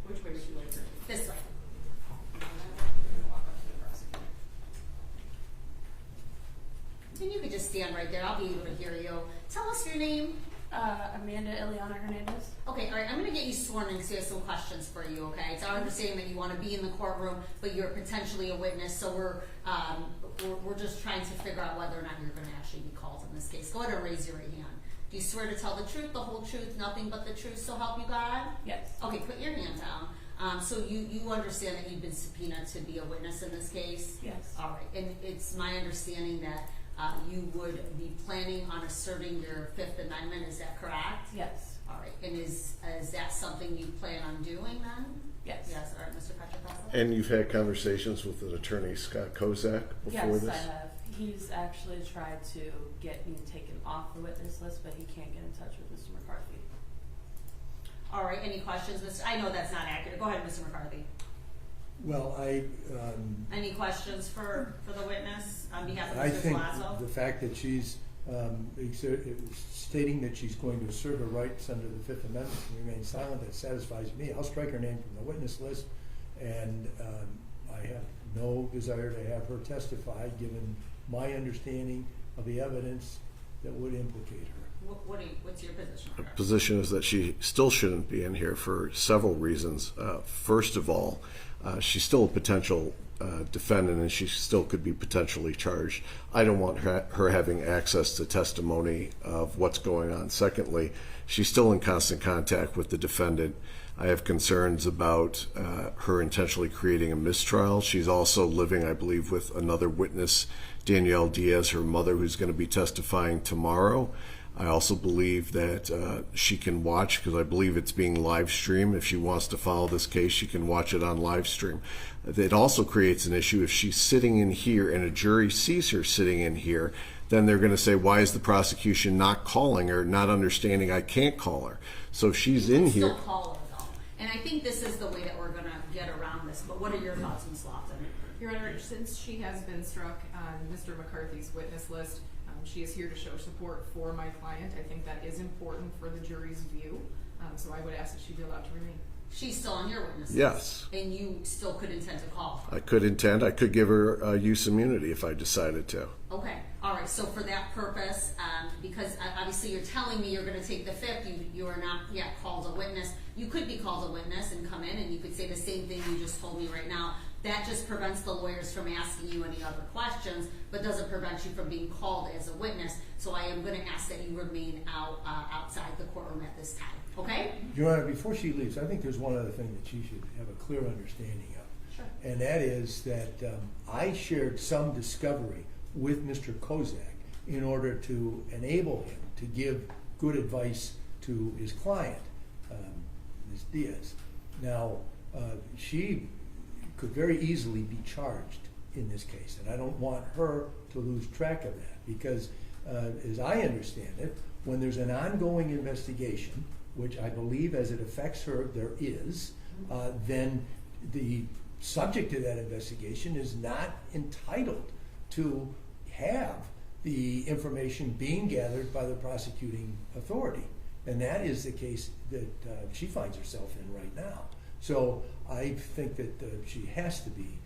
Which way would you like her? This way. And you could just stand right there. I'll be able to hear you. Tell us your name. Amanda Ileana Hernandez. Okay, all right. I'm going to get you sworn in because we have some questions for you. Okay, it's our understanding that you want to be in the courtroom, but you're potentially a witness. So we're just trying to figure out whether or not you're going to actually be called in this case. Go ahead and raise your right hand. Do you swear to tell the truth, the whole truth, nothing but the truth, so help you God? Yes. Okay, put your hand down. So you understand that you've been subpoenaed to be a witness in this case? Yes. All right, and it's my understanding that you would be planning on asserting your Fifth Amendment. Is that correct? Yes. All right, and is that something you plan on doing then? Yes. Yes. All right, Mr. Petrofessa. And you've had conversations with an attorney, Scott Kozak, before Yes, this? I have. He's actually tried to get me taken off the witness list, but he can't get in touch with Mr. McCarthy. All right, any questions, Mr.? I know that's not accurate. Go ahead, Mr. McCarthy. Well, Any questions for the witness on behalf of I Mr. think Palazzo? the fact that she's stating that she's going to assert her rights under the Fifth Amendment and remain silent, that satisfies me. I'll strike her name from the witness list, and I have no desire to have her testify, given my understanding of the evidence that would implicate her. What's your position? The position is that she still shouldn't be in here for several reasons. First of all, she's still a potential defendant, and she still could be potentially charged. I don't want her having access to testimony of what's going on. Secondly, she's still in constant contact with the defendant. I have concerns about her intentionally creating a mistrial. She's also living, I believe, with another witness, Danielle Diaz, her mother, who's going to be testifying tomorrow. I also believe that she can watch, because I believe it's being live streamed. If she wants to follow this case, she can watch it on live stream. It also creates an issue if she's sitting in here and a jury sees her sitting in here, then they're going to say, why is the prosecution not calling her, not understanding I can't call her? So if she's in here. Still call her, though. And I think this is the way that we're going to get around this. But what are your thoughts, Ms. Lofton? Your Honor, since she has been struck on Mr. McCarthy's witness list, she is here to show support for my client. I think that is important for the jury's view. So I would ask that she be allowed to remain. She's still on your witness list? Yes. And you still could intend to call her? I could give her use immunity if I decided to. Okay. All right. So for that purpose, because obviously you're telling me you're going to take the fifth, you are not yet called a witness. You could be called a witness and come in, and you could say the same thing you just told me right now. That just prevents the lawyers from asking you any other questions, but doesn't prevent you from being called as a witness. So I am going to ask that you remain outside the courtroom at this time. Okay? Your Honor, before she leaves, I think there's one other thing that she should have a clear understanding of. Sure. And that is that I shared some discovery with Mr. Kozak in order to enable him to give good advice to his client, Ms. Diaz. Now, she could very easily be charged in this case, and I don't want her to lose track of that, because as I understand it, when there's an ongoing investigation, which I believe as it affects her there is, then the subject of that investigation is not entitled to have the information being gathered by the prosecuting authority. And that is the case that she finds herself in right now. So I think that she has to be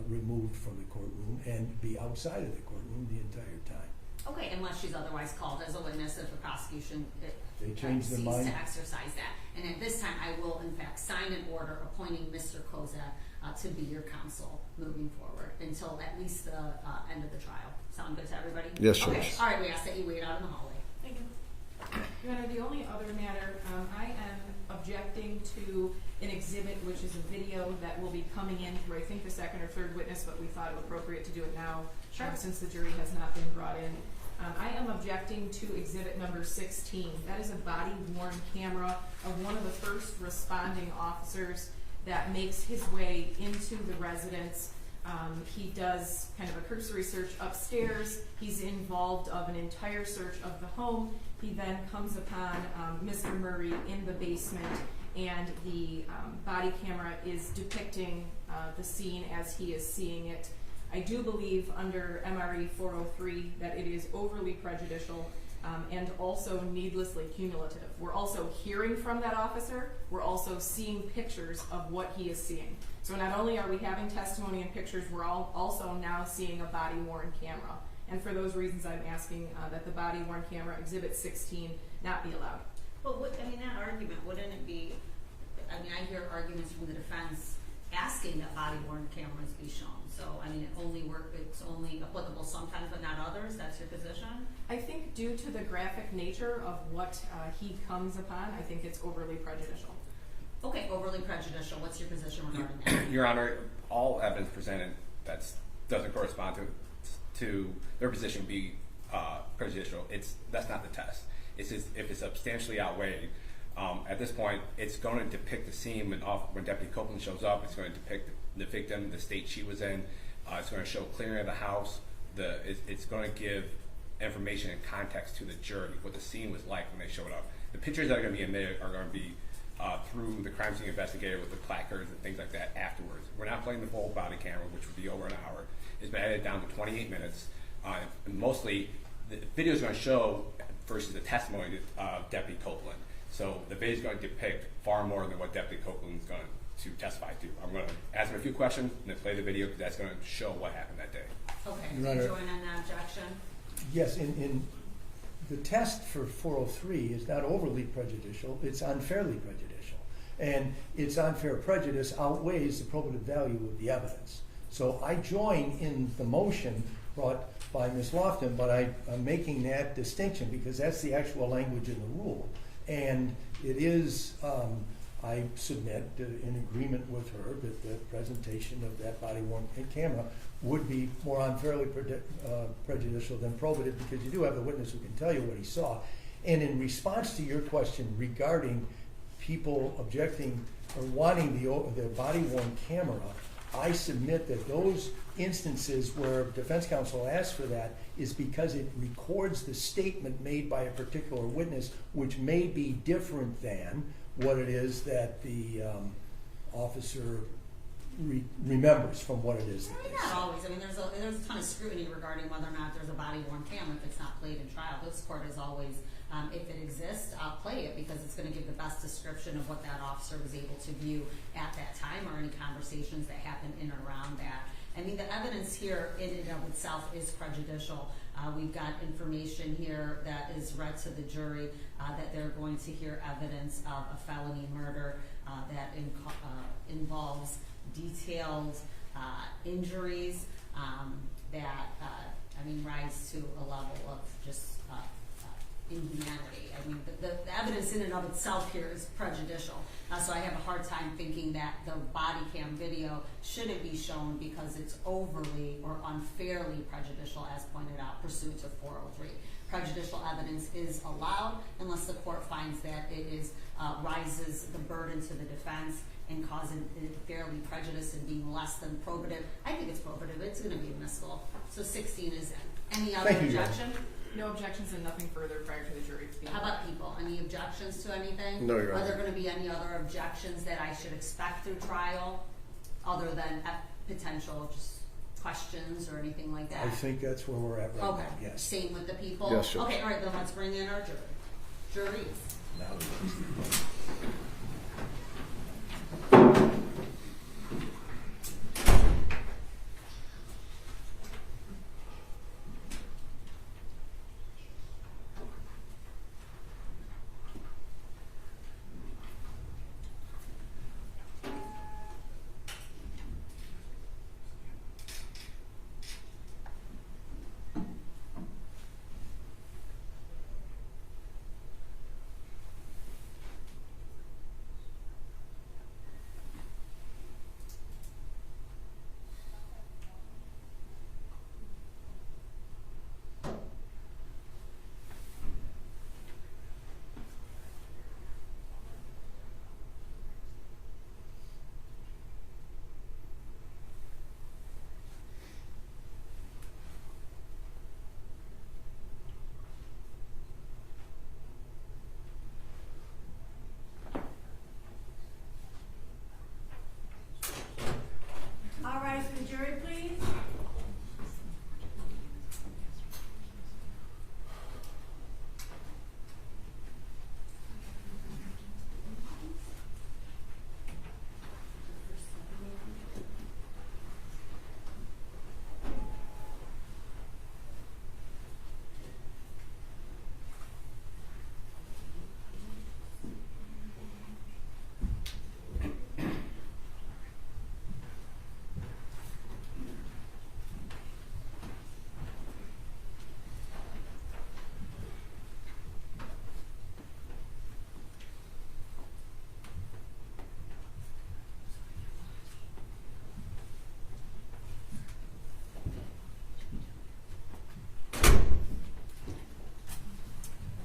removed from the courtroom and be outside of the courtroom the entire time. Okay, unless she's otherwise called as a witness if the prosecution change their cease mind. to exercise that. And at this time, I will in fact sign an order appointing Mr. Kozak to be your counsel moving forward until at least the end of the trial. Sound good to everybody? Yes, Judge. Okay. All right, we ask that you wait out in the hallway. Thank you. Your Honor, the only other matter, I am objecting to an exhibit, which is a video that will be coming in through, I think, the second or third witness, but we thought it appropriate to do it now, since the jury has not been brought in. I am objecting to exhibit number 16. That is a body-worn camera of one of the first responding officers that makes his way into the residence. He does kind of a cursory search upstairs. He's involved of an entire search of the home. He then comes upon Mr. Murray in the basement, and the body camera is depicting the scene as he is seeing it. I do believe under MRE 403 that it is overly prejudicial and also needlessly cumulative. We're also hearing from that officer, we're also seeing pictures of what he is seeing. So not only are we having testimony and pictures, we're also now seeing a body-worn camera. And for those reasons, I'm asking that the body-worn camera, exhibit 16, not be allowed. Well, that argument, wouldn't it be, I hear arguments from the defense asking that body-worn cameras be shown. So, it's only applicable sometimes but not others. That's your position? I think due to the graphic nature of what he comes upon, I think it's overly prejudicial. Okay, overly prejudicial. What's your position regarding that? Your Honor, all evidence presented that doesn't correspond to their position be prejudicial. That's not the test. It's just if it's substantially outweighed. At this point, it's going to depict the scene when Deputy Copeland shows up. It's going to depict the victim, the state she was in. It's going to show clearing of the house, it's going to give information and context to the jury, what the scene was like when they showed up. The pictures that are going to be in there are going to be through the crime scene investigator with the placards and things like that afterwards. We're not playing the full body camera, which would be over an hour. It's been edited down to 28 minutes. And mostly, the video is going to show versus the testimony of Deputy Copeland. So the video is going to depict far more than what Deputy Copeland is going to testify to. I'm going to ask him a few questions and then play the video because that's going to show what happened that day. Okay, do Your you Honor. join on that objection? Yes, in the test for 403 is not overly prejudicial, it's unfairly prejudicial. And its unfair prejudice outweighs the probative value of the evidence. So I join in the motion brought by Ms. Lofton, but I'm making that distinction because that's the actual language in the rule. And it is, I submit, in agreement with her that the presentation of that body-worn camera would be more unfairly prejudicial than probative because you do have a witness who can tell you what he saw. And in response to your question regarding people objecting or wanting the body-worn camera, I submit that those instances where defense counsel asks for that is because it records the statement made by a particular witness, which may be different than what it is that the officer remembers from what it is that they Not saw. always. I mean, there's a ton of scrutiny regarding whether or not there's a body-worn camera if it's not played in trial. This court is always, if it exists, I'll play it because it's going to give the best description of what that officer was able to view at that time or any conversations that happened in or around that. I mean, the evidence here in and of itself is prejudicial. We've got information here that is read to the jury that they're going to hear evidence of a felony murder that involves detailed injuries that, rise to a level of just inhumanity. I mean, the evidence in and of itself here is prejudicial. So I have a hard time thinking that the body cam video shouldn't be shown because it's overly or unfairly prejudicial, as pointed out, pursuant to 403. Prejudicial evidence is allowed unless the court finds that it is rises the burden to the defense and causing fairly prejudice and being less than probative. I think it's probative. It's going to be admissible. So 16 is in. Any other Thank you, Your objection? No objections and nothing further prior to the jury being. How about people? Any objections to anything? No, Your Are Honor. there going to be any other objections that I should expect through trial other than potential just questions or anything like that? I think that's where we're at right Okay. now, yes. Same with the people? Yes, Judge. Okay, all right, then let's bring in our jury. Juries. Now, All rise for the jury, please.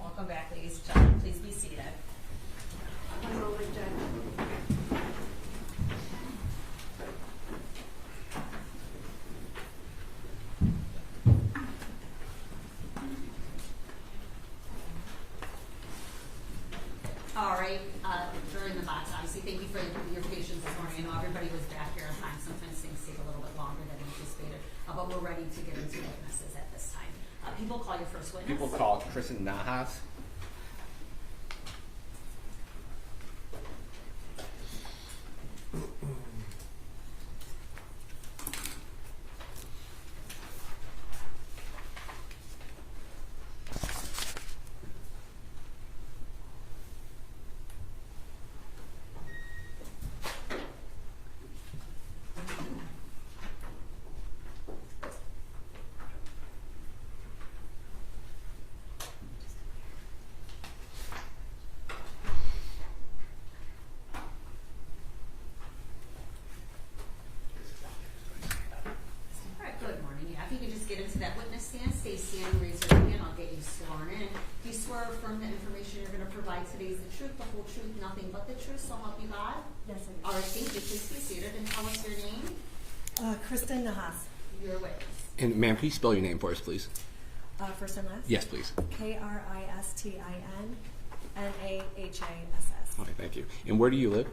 Welcome back, ladies and gentlemen. Please be seated. One moment, Judge. thank you for your patience this morning. I know everybody was back here on time. Sometimes things take a little bit longer than anticipated, but we're ready to get into witnesses at this time. People call your first witness. People call Kristen Nahas. Get into that witness stand, stay standing, raise your hand, I'll get you sworn in. Do you swear or affirm the information you're going to provide today is the truth, the whole truth, nothing but the truth, so help you God? Yes, I do. All right, thank you. Please be seated and tell us your name. Kristen Nahas. Your witness. And ma'am, please spell your name for us, please. First and last? Yes, please. Kristin Nahas. All right, thank you. And where do you live?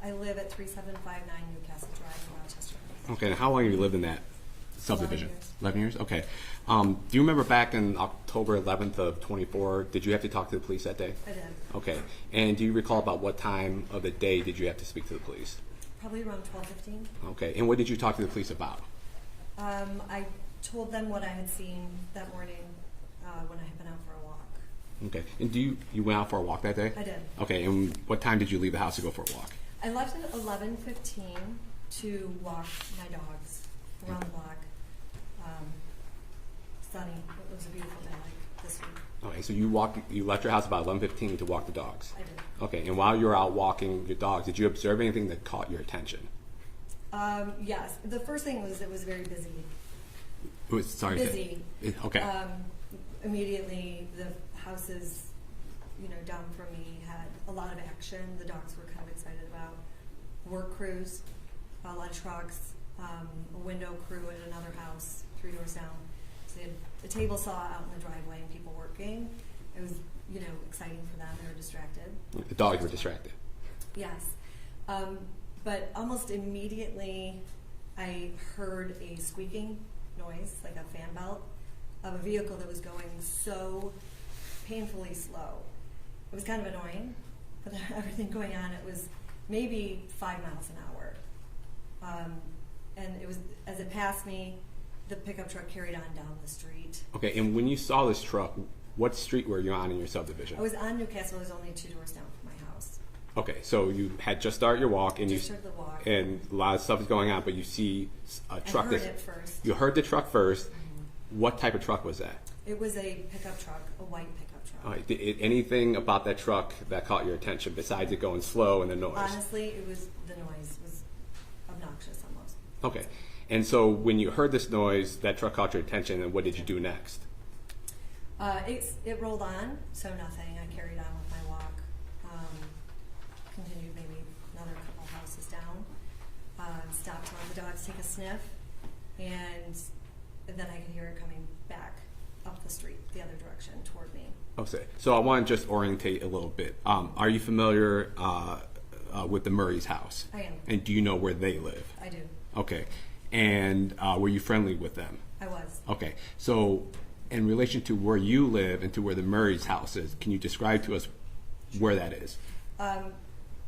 I live at 3759 Newcastle Drive in Rochester Hills. Okay, and how long have you lived in that subdivision? 11 years. 11 years? Okay. Do you remember back in October 11th of 24, did you have to talk to the police that day? I did. Okay. And do you recall about what time of the day did you have to speak to the police? Probably around 12:15. Okay. And what did you talk to the police about? I told them what I had seen that morning when I had been out for a walk. Okay. And you went out for a walk that day? I did. Okay. And what time did you leave the house to go for a walk? I left at 11:15 to walk my dogs around the block. Sunny. It was a beautiful day like this week. Okay. So you left your house about 11:15 to walk the dogs? I did. Okay. And while you were out walking your dogs, did you observe anything that caught your attention? Yes. The first thing was it was very busy. It was, sorry. Busy. Okay. Immediately, the houses, down from me had a lot of action. The dogs were kind of excited about work crews, a lot of trucks, a window crew at another house 3 doors down. So they had a table saw out in the driveway and people working. It was, exciting for them. They were distracted. The dogs were distracted. Yes. But almost immediately, I heard a squeaking noise, like a fan belt, of a vehicle that was going so painfully slow. It was kind of annoying, but everything going on, it was maybe 5 miles an hour. And it was, as it passed me, the pickup truck carried on down the street. Okay, and when you saw this truck, what street were you on in your subdivision? I was on Newcastle. It was only 2 doors down from my house. Okay, so you had just started your walk, and Just started the walk. and a lot of stuff is going on, but you see a truck. I heard it first. You heard the truck first. What type of truck was that? It was a pickup truck, a white pickup truck. All right, anything about that truck that caught your attention besides it going slow and the noise? Honestly, the noise was obnoxious almost. Okay, and so when you heard this noise, that truck caught your attention, and what did you do next? It rolled on, so nothing. I carried on with my walk. Continued maybe another couple houses down. Stopped to let the dogs take a sniff, and then I could hear it coming back up the street, the other direction, toward me. Okay, so I want to just orientate a little bit. Are you familiar with the Murray's house? I am. And do you know where they live? I do. Okay, and were you friendly with them? I was. Okay, so in relation to where you live and to where the Murray's house is, can you describe to us where that is?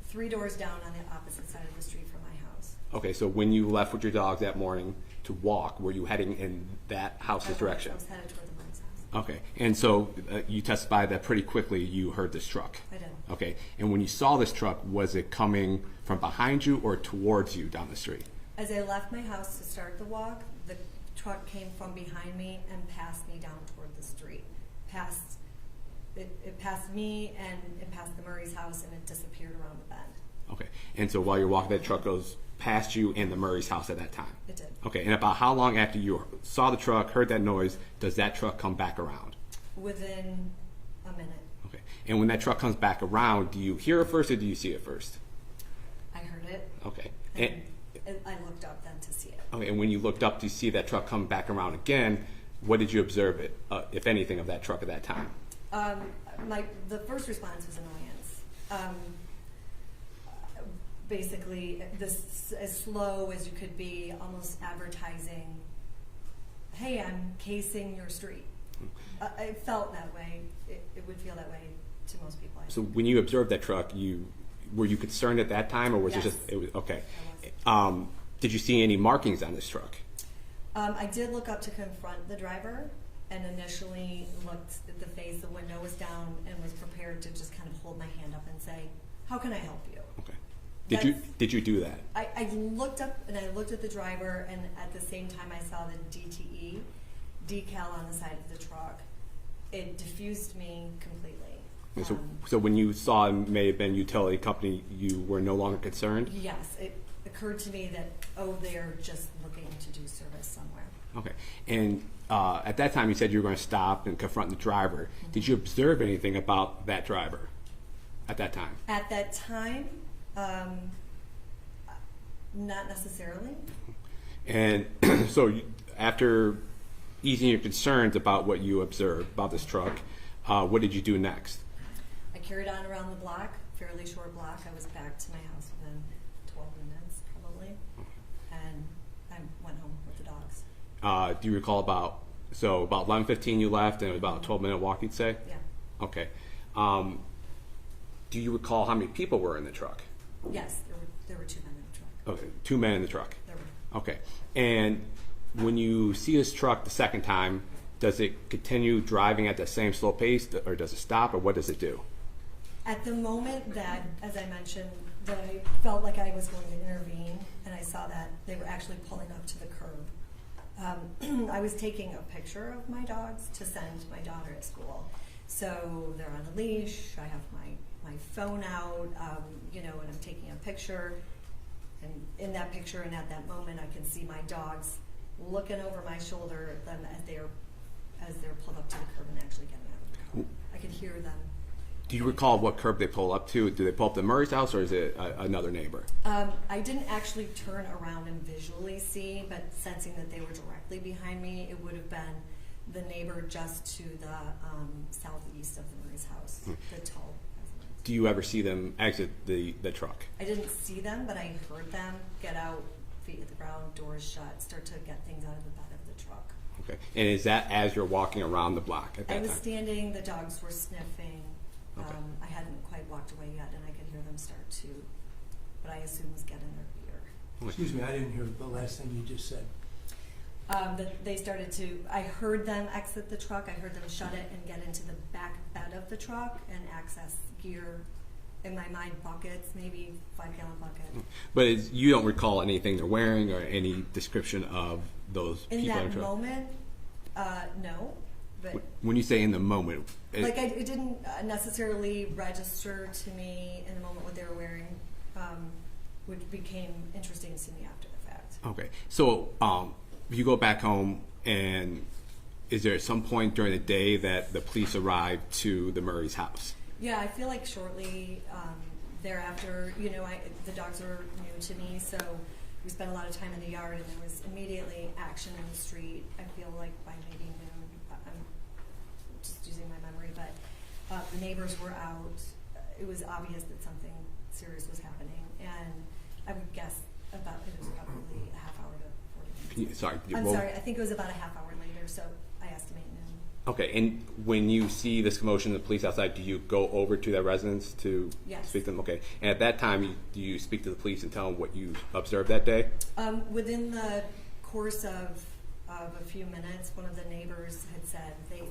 3 doors down on the opposite side of the street from my house. Okay, so when you left with your dogs that morning to walk, were you heading in that house's direction? I was headed toward the Murray's house. Okay, and so you testified that pretty quickly you heard this truck. I did. Okay, and when you saw this truck, was it coming from behind you or towards you down the street? As I left my house to start the walk, the truck came from behind me and passed me down toward the street. It passed me and it passed the Murray's house and it disappeared around the bend. Okay, and so while you're walking, that truck goes past you and the Murray's house at that time? It did. Okay, and about how long after you saw the truck, heard that noise, does that truck come back around? Within a minute. Okay, and when that truck comes back around, do you hear it first or do you see it first? I heard it. Okay. And I looked up then to see it. Okay, and when you looked up to see that truck come back around again, what did you observe, if anything, of that truck at that time? The first response was annoyance. basically this as slow as you could be, almost advertising, hey, I'm casing your street. It felt that way. It would feel that way to most people. I So think. when you observed that truck, were you concerned at that time, or was Yes. it just it was okay? I was. Did you see any markings on this truck? I did look up to confront the driver, and initially looked at the face. The window was down, and was prepared to just kind of hold my hand up and say, "How can I help you?" Okay. That's- Did you do that? I looked up and I looked at the driver, and at the same time I saw the DTE decal on the side of the truck. It diffused me completely. So when you saw it may have been utility company, you were no longer concerned? Yes, it occurred to me that, they're just looking to do service somewhere. Okay. And at that time, you said you were going to stop and confront the driver. Mm-hmm. Did you observe anything about that driver at that time? At that time, not necessarily. And so after easing your concerns about what you observed about this truck, what did you do next? I carried on around the block, fairly short block. I was back to my house within 12 minutes, probably, and I went home with the dogs. Do you recall about 11:15 you left, and it was about a 12-minute walk, you'd say? Yeah. Okay. Do you recall how many people were in the truck? Yes, there were 2 men in the truck. Okay, 2 men in the truck. There were. Okay. And when you see this truck the second time, does it continue driving at the same slow pace, or does it stop, or what does it do? At the moment that, as I mentioned, that I felt like I was going to intervene, and I saw that they were actually pulling up to the curb, I was taking a picture of my dogs to send my daughter at school. So they're on a leash, I have my phone out, and I'm taking a picture. And in that picture and at that moment, I can see my dogs looking over my shoulder at them as they're pulled up to the curb and actually getting out of the car. I could hear them. Do you recall what curb they pull up to? Do they pull up to Murray's house, or is it another neighbor? I didn't actually turn around and visually see, but sensing that they were directly behind me, it would have been the neighbor just to the southeast of the Murray's house, the tall residence. Do you ever see them exit the truck? I didn't see them, but I heard them get out, feet at the ground, doors shut, start to get things out of the bed of the truck. Okay. And is that as you're walking around the block at that I was time? standing, the dogs were sniffing. Okay. I hadn't quite walked away yet, and I could hear them start to, what I assume was get in their ear. Excuse me, I didn't hear the last thing you just said. That they started to, I heard them exit the truck, I heard them shut it and get into the back bed of the truck and access gear, in my mind, buckets, maybe 5-gallon bucket. But you don't recall anything they're wearing or any description of those In people in that the truck? moment, no, but When you say in the moment, it didn't necessarily register to me in the moment what they were wearing, which became interesting to me after the fact. okay. So you go back home, and is there at some point during the day that the police arrived to the Murray's house? Yeah, I feel like shortly thereafter, the dogs were new to me, so we spent a lot of time in the yard, and there was immediately action in the street. I feel like by maybe noon, I'm just using my memory, but the neighbors were out. It was obvious that something serious was happening, and I would guess it was probably a half hour to 40 minutes. Sorry. I'm sorry, I think it was about a half hour later, so I estimate noon. Okay, and when you see this commotion, the police outside, do you go over to that residence to Yes. speak to them? Okay, and at that time, do you speak to the police and tell them what you observed that day? Within the course of a few minutes, one of the neighbors had said they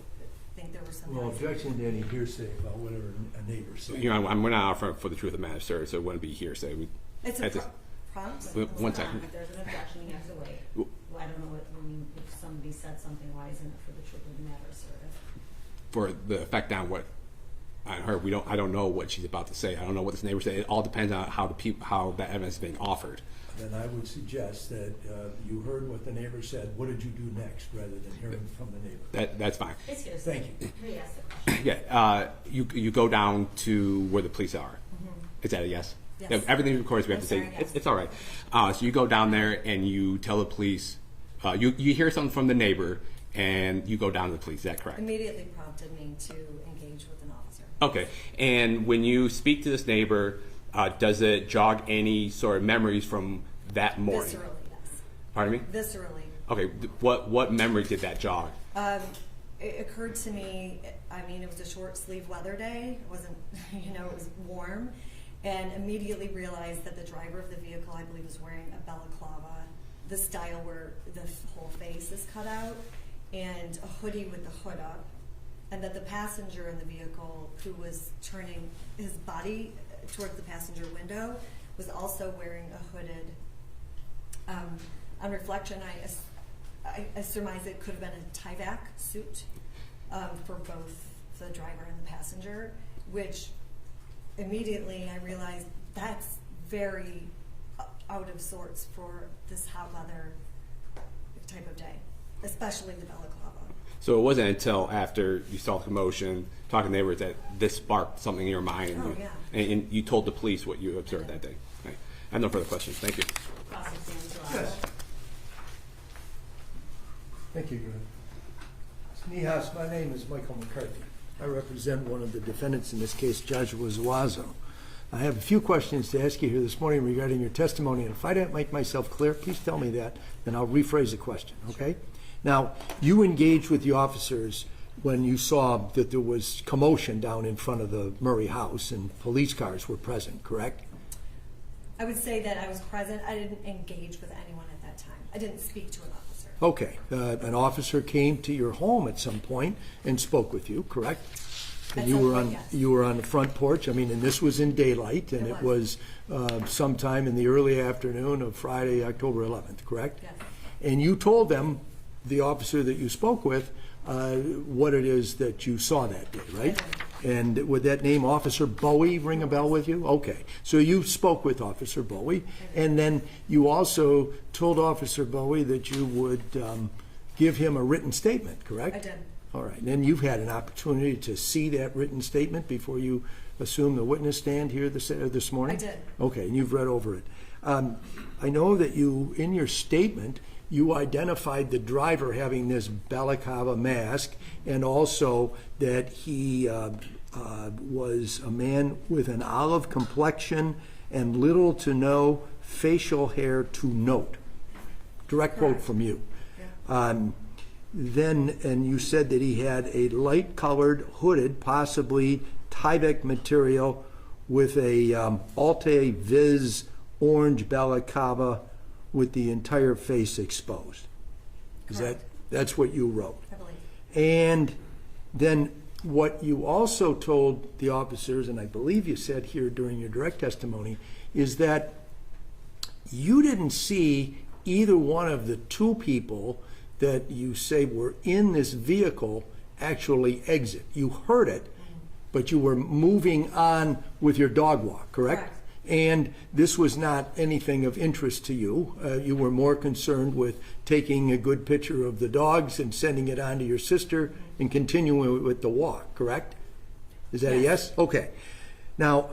think there was some. Well, objection to any hearsay about whatever a neighbor said. We're not offering for the truth of the matter, sir, so it wouldn't be hearsay. It's a That's just- prompt. One second. If there's an objection, you have to wait. Well, Well, I don't know if somebody said something, why isn't it for the truth of the matter, sir? For the effect on what I heard, I don't know what she's about to say. I don't know what this neighbor said. It all depends on how that evidence is being offered. Then I would suggest that you heard what the neighbor said. What did you do next, rather than hearing from the neighbor? That's fine. It's here. Thank you. He asked the question. Yeah, you go down to where the police are. Is that a yes? Yes. Yeah, everything recorded. We have I'm to say sorry, yes. it's all right. So you go down there and you tell the police. You hear something from the neighbor, and you go down to the police. Is that correct? Immediately prompted me to engage with an officer. Okay. And when you speak to this neighbor, Does it jog any sort of memories from that morning? Viscerally, yes. Pardon me? Viscerally. Okay, what memory did that jog? It occurred to me, I mean, it was a short sleeve weather day. It wasn't, it was warm. And immediately realized that the driver of the vehicle, I believe, was wearing a balaclava, the style where the whole face is cut out, and a hoodie with the hood up. And that the passenger in the vehicle, who was turning his body towards the passenger window, was also wearing a hooded. On reflection, I surmise it could have been a Tyvek suit for both the driver and the passenger, which immediately I realized that's very out of sorts for this hot weather type of day, especially the balaclava. So it wasn't until after you saw the commotion, talking to neighbors, that this sparked something in your mind, and you told the police what you observed that day. Okay. I have no further questions. Thank you. Yes. Thank you, Nihas, my name is Michael McCarthy. I represent one of the defendants in this case, Joshua Zuazo. I have a few questions to ask you here this morning regarding your testimony, and if I don't make myself clear, please tell me that, then I'll rephrase the question, okay? Now, you engaged with the officers when you saw that there was commotion down in front of the Murray house and police cars were present, correct? I would say that I was present. I didn't engage with anyone at that time. I didn't speak to an officer. Okay. An officer came to your home at some point and spoke with you, correct? And you were on the front porch. I mean, and this was in daylight, and it was sometime in the early afternoon of Friday, October 11th, correct? Yes. And you told them, the officer that you spoke with, what it is that you saw that day, right? And would that name Officer Bowie ring a bell with you? Okay. So you spoke with Officer Bowie, and then you also told Officer Bowie that you would give him a written statement, correct? I did. All right. And then you've had an opportunity to see that written statement before you assume the witness stand here this morning? I did. Okay, and you've read over it. I know that you, in your statement, you identified the driver having this balaclava mask, and also that he was a man with an olive complexion and little to no facial hair to note. Direct quote from you. Yeah. Then, and you said that he had a light-colored, hooded, possibly Tyvek material with a Alte Viz orange balaclava with the entire face exposed. Is that's what you wrote? I believe. And then what you also told the officers, and I believe you said here during your direct testimony, is that you didn't see either one of the two people that you say were in this vehicle actually exit. You heard it, but you were moving on with your dog walk, correct? Correct. And this was not anything of interest to you. You were more concerned with taking a good picture of the dogs and sending it on to your sister and continuing with the walk, correct? Is that a yes? Okay. Now,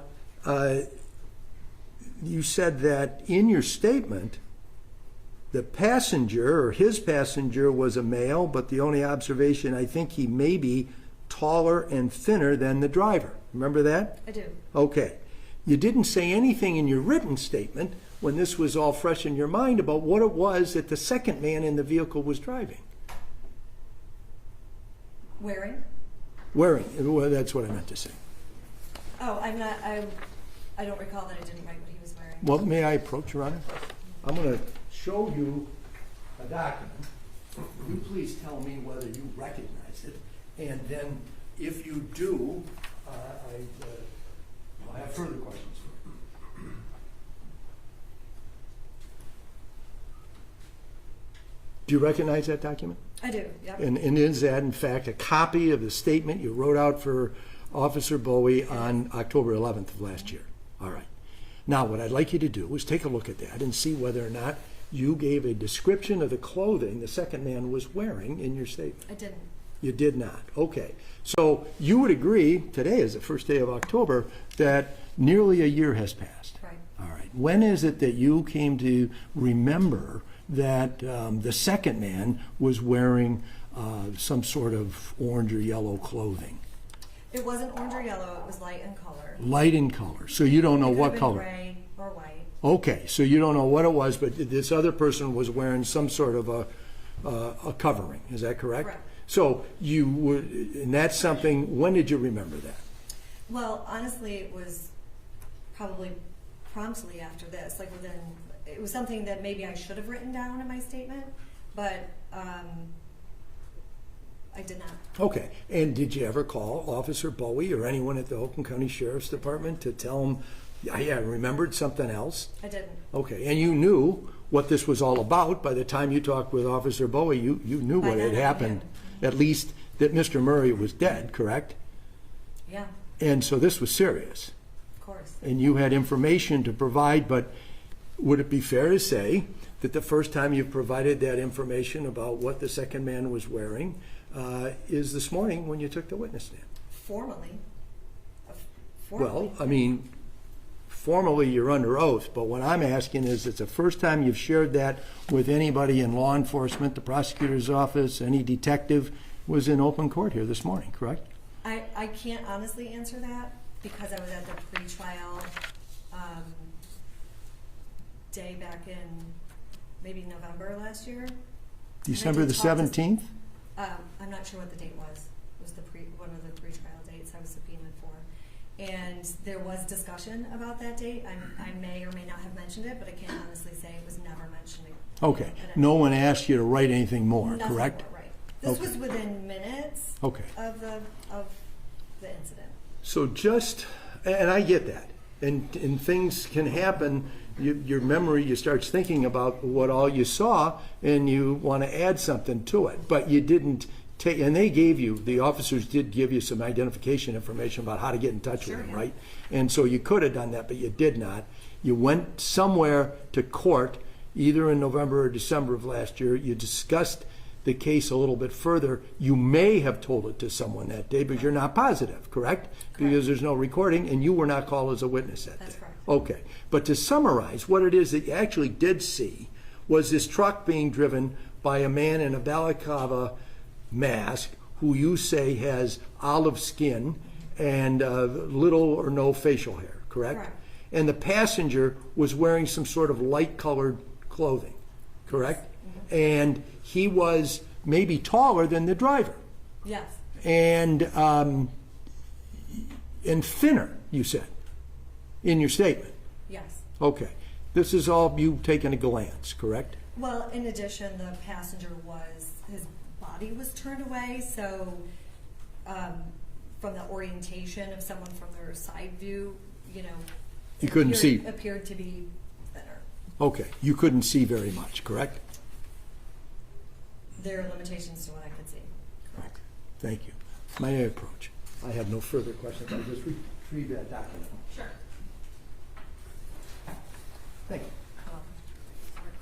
you said that in your statement, the passenger, or his passenger, was a male, but the only observation, I think he may be taller and thinner than the driver. Remember that? I do. Okay. You didn't say anything in your written statement when this was all fresh in your mind about what it was that the second man in the vehicle was driving. Wearing? Wearing. Well, that's what I meant to say. Oh, I'm not, I don't recall that I didn't write what he was wearing. Well, may I approach, Your Honor? I'm going to show you a document. You please tell me whether you recognize it, and then if you do, I'll have further questions for you. Do you recognize that document? I do, yep. And is that, in fact, a copy of the statement you wrote out for Officer Bowie on October 11th of last year? All right. Now, what I'd like you to do is take a look at that and see whether or not you gave a description of the clothing the second man was wearing in your statement. I didn't. You did not. Okay. So you would agree, today is the first day of October, that nearly a year has passed. Right. All right. When is it that you came to remember that the second man was wearing some sort of orange or yellow clothing? It wasn't orange or yellow, it was light in color. Light in color, so you don't know It could what have been color. gray or white. Okay, so you don't know what it was, but this other person was wearing some sort of a covering, is that correct? Correct. So you would, and that's something, when did you remember that? Well, honestly, it was probably promptly after this, like within, it was something that maybe I should have written down in my statement, but I did not. Okay, and did you ever call Officer Bowie or anyone at the Oakland County Sheriff's Department to tell them, yeah, I remembered something else? I didn't. Okay, and you knew what this was all about by the time you talked with Officer Bowie. You knew By what then had I happened, had. at least that Mr. Murray was dead, correct? Yeah, And so this was serious. of course. And you had information to provide, but would it be fair to say that the first time you provided that information about what the second man was wearing is this morning when you took the witness stand? Formally. Well, I mean, formally you're under oath, but what I'm asking is, it's the first time you've shared that with anybody in law enforcement, the prosecutor's office, any detective was in open court here this morning, correct? I can't honestly answer that because I was at the pretrial day back in maybe November last year. December the talk to- 17th? I'm not sure what the date was. It was one of the pretrial dates I was subpoenaed for. And there was discussion about that date. I may or may not have mentioned it, but I can't honestly say it was never mentioned. Okay, at no any- one asked you to write anything more, Nothing correct? more, right. This Okay. was within minutes Okay. of the incident. So just, and I get that, and things can happen, your memory, you start thinking about what all you saw, and you want to add something to it, but you didn't take, and they gave you, the officers did give you some identification information about how to get in touch with Sure, them, yeah. right? And so you could have done that, but you did not. You went somewhere to court, either in November or December of last year, you discussed the case a little bit further. You may have told it to someone that day, but you're not positive, correct? Because there's no recording, and you were not called as a witness that That's day. correct. Okay, but to summarize, what it is that you actually did see was this truck being driven by a man in a balaclava mask who you say has olive skin and little or no facial hair, correct? Correct. And the passenger was wearing some sort of light-colored clothing, correct? And he was maybe taller than the driver, Yes. and thinner, you said, in your statement. Yes. Okay. This is all you taking a glance, correct? Well, in addition, the passenger his body was turned away, so from the orientation of someone from their side view, you know, You couldn't see. appeared to be thinner. Okay. You couldn't see very much, correct? There are limitations to what I could see. Correct. Thank you. May I approach? I have no further questions. I'll just retrieve that document. Sure. Thank you.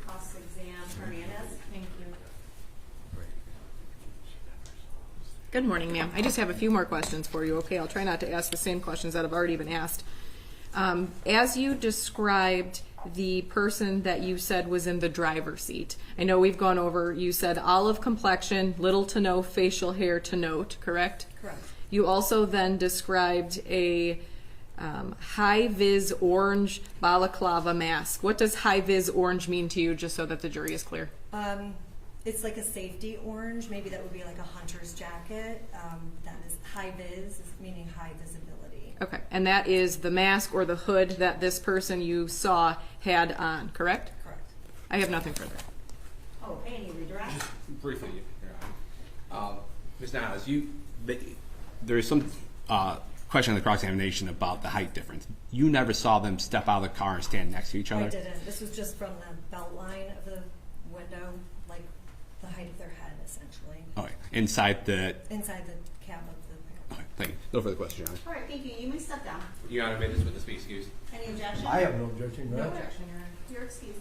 Cross-exam Hernandez. Thank you. Good morning, ma'am. I just have a few more questions for you, okay? I'll try not to ask the same questions that have already been asked. As you described the person that you said was in the driver's seat, I know we've gone over, you said olive complexion, little to no facial hair to note, correct? Correct. You also then described a high-vis orange balaclava mask. What does high-vis orange mean to you, just so that the jury is clear? It's like a safety orange. Maybe that would be like a hunter's jacket. That is high vis, meaning high visibility. Okay, and that is the mask or the hood that this person you saw had on, correct? Correct. I have nothing further. Oh, Annie, redirect. Briefly, Your Honor. Ms. Niles, there is some question in the cross-examination about the height difference. You never saw them step out of the car and stand next to each other? I didn't. This was just from the belt line of the window, like the height of their head, essentially. Okay. Inside the... Inside the cab of the pickup. Okay, thank you. No further questions, Your Honor. All right, thank you. You may step down. Your Honor, may this witness be excused? Any objection? I have no objection, No right? objection, Your Honor. You're excused.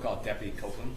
call Deputy Copeland.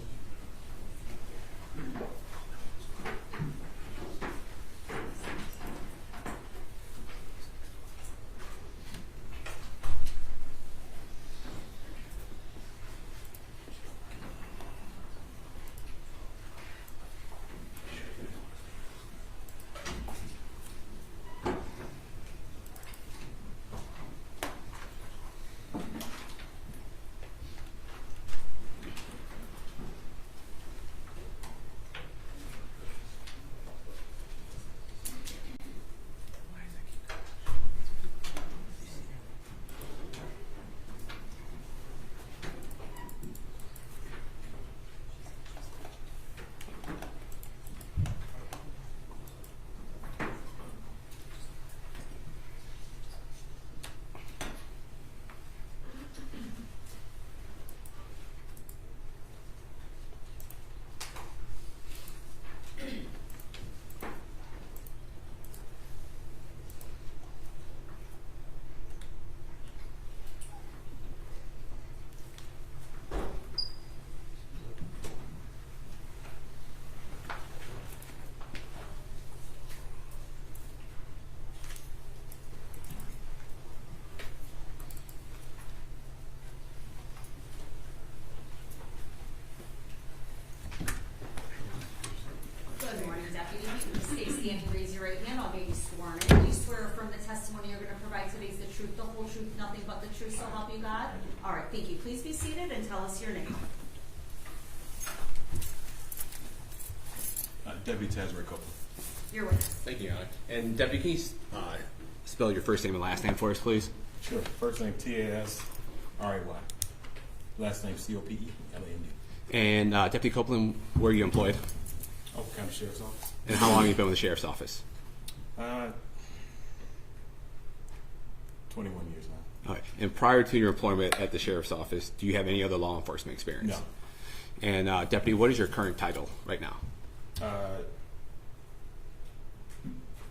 Good morning, Deputy. Stay standing, raise your right hand. I'll get you sworn in. You swear affirm the testimony you're going to provide today is the truth, the whole truth, nothing but the truth, so help you God? All right, thank you. Please be seated and tell us your name. Deputy Tazra Copeland. You're with us. Thank you, Your Honor. And Deputy, can you spell your first name and last name for us, please? Sure. First name Tasray. Last name Copelland. And Deputy Copeland, where are you employed? Oakland County Sheriff's Office. And how long have you been with the Sheriff's Office? 21 years now. All right. And prior to your employment at the Sheriff's Office, do you have any other law enforcement experience? No. And Deputy, what is your current title right now?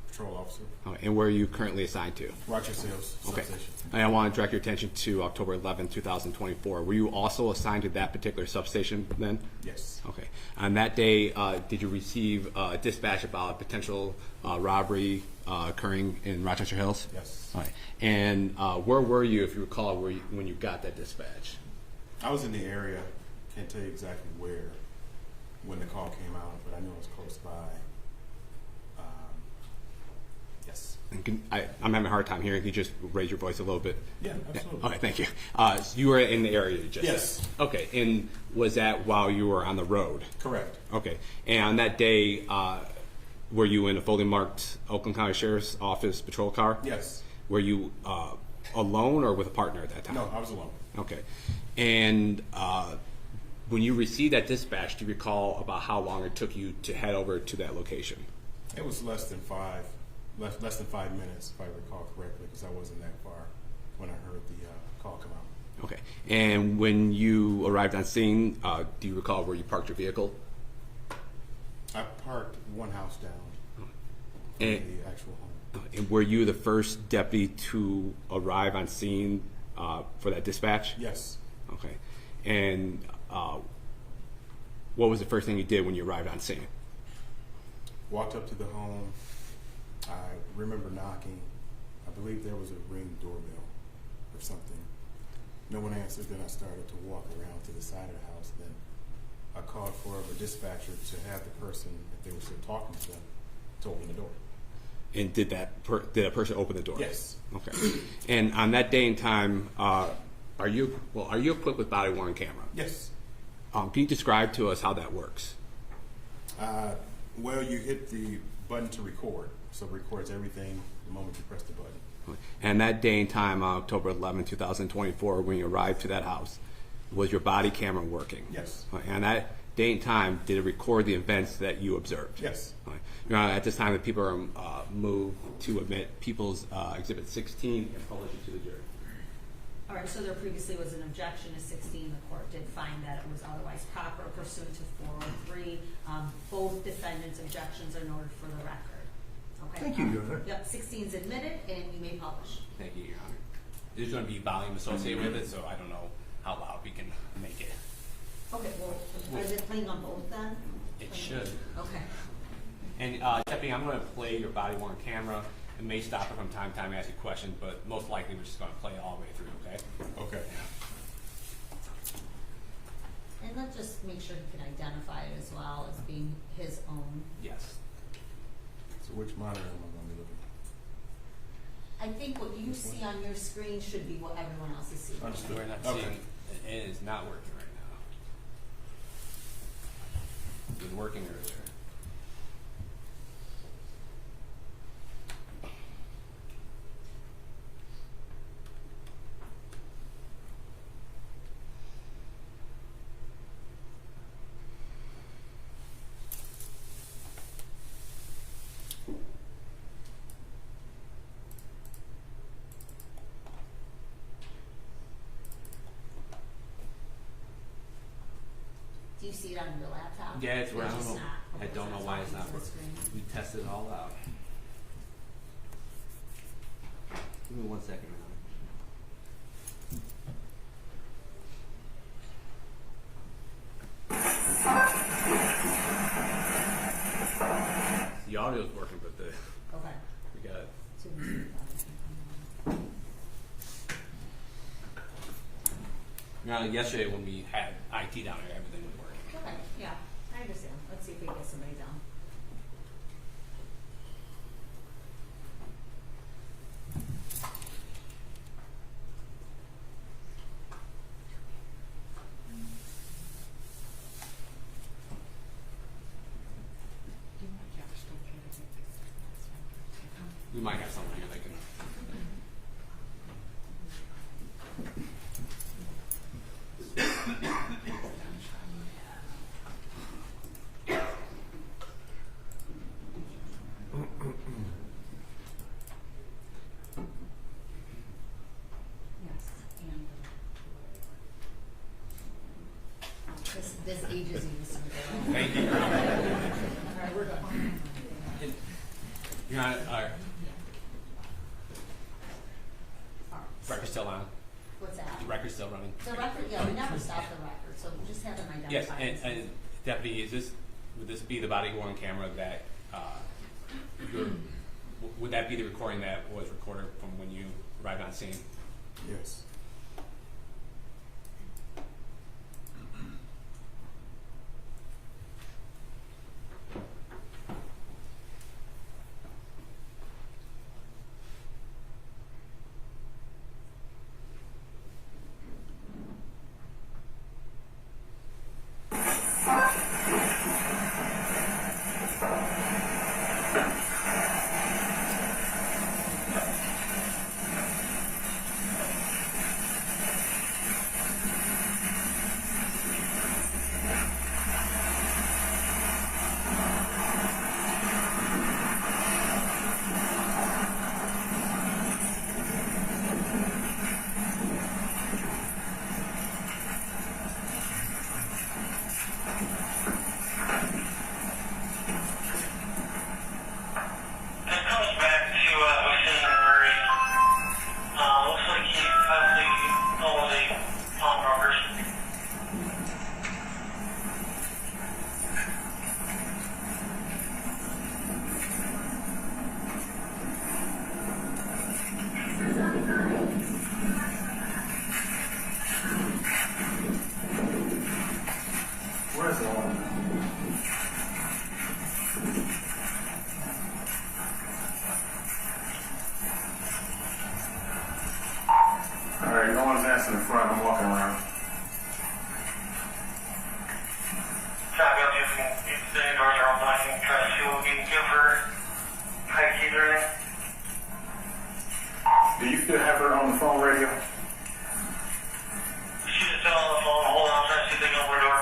Patrol officer. All right. And where are you currently assigned to? Rochester Hills Okay. substation. And I want to direct your attention to October 11, 2024. Were you also assigned to that particular substation then? Yes. Okay. On that day, did you receive a dispatch about a potential robbery occurring in Rochester Hills? Yes. All right. And where were you, if you recall, when you got that dispatch? I was in the area. Can't tell you exactly where when the call came out, but I know it was close by. Yes. And I'm having a hard time hearing. Can you just raise your voice a little bit? Yeah, absolutely. Okay, thank you. So you were in the area just Yes. Okay, and was that while you were on the road? Correct. Okay, and on that day, were you in a fully marked Oakland County Sheriff's Office patrol car? Yes. Were you alone or with a partner at that time? No, I was alone. Okay, and when you received that dispatch, do you recall about how long it took you to head over to that location? It was less than 5 minutes, if I recall correctly, because I wasn't that far when I heard the call come out. Okay, and when you arrived on scene, do you recall where you parked your vehicle? I parked one house down from And, the actual home. and were you the first deputy to arrive on scene for that dispatch? Yes. Okay, and what was the first thing you did when you arrived on scene? Walked up to the home. I remember knocking. I believe there was a Ring doorbell or something. No one answered. Then I started to walk around to the side of the house. Then I called for a dispatcher to have the person, if they were still talking to them, to open the door. And did that person open the door? Yes. Okay. And on that day and time, are you equipped with body worn camera? Yes. Can you describe to us how that works? Well, you hit the button to record, so it records everything the moment you press the button. And that day and time, October 11, 2024, when you arrived to that house, was your body camera working? Yes. And that day and time, did it record the events that you observed? Yes. At this time, the people are moved to admit People's Exhibit 16 and publish it to the jury. All right, so there previously was an objection to 16. The court did find that it was otherwise proper pursuant to 403. Both defendants' objections are noted for the record. Okay. Thank you, Your Honor. Yep, 16 is admitted, and you may publish. Thank you, Your Honor. There's going to be volume associated with it, so I don't know how loud we can make it. Okay, well, is it playing on both then? It should. Okay. And Deputy, I'm going to play your body-worn camera. It may stop it from time to time and ask you questions, but most likely we're just going to play it all the way through, okay? Okay. And let's just make sure he can identify it as well as being his own. Yes. So which monitor am I going to be looking at? I think what you see on your screen should be what everyone else is seeing. Understood. We're not Okay. seeing, it is not working right now. It was working earlier. Do you see it on your laptop? Yeah, it's Or where I don't just know. not? I Okay, don't so know it's why it's talking not to the working. screen. We tested it all out. Give me 1 second, man. The audio's working, but the Okay. we got So we see it on now. Yesterday when we had IT down there, everything was working. Okay, yeah, I understand. Let's see if we can get somebody down. We might have someone here that can. Yes, and this ages you something. Thank you. All right, we're good. You're on. Our All right. record's still on. What's that? The record's still running. The record, yeah, we never stop the record, so just have them identify. Yes, themselves. and Deputy, would this be the body-worn camera that would that be the recording that was recorded from when you arrived on scene? Yes. Alright, no one's answering in front, I'm walking around. Shotgun using the doors are open, I can try to see what we can give her high keys or anything. Do you still have her on the phone radio? She's still on the phone, hold on, I'm trying to see if they can open her door.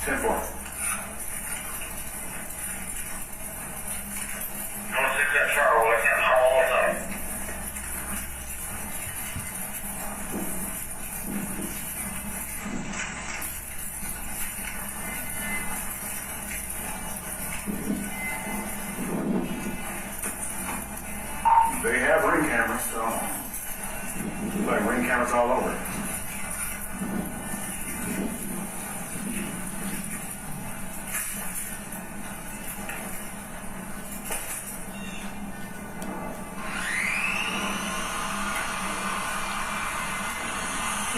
10-4. I want to see that Charles, I can't call all the time. They have ring cameras, so like ring cameras all over.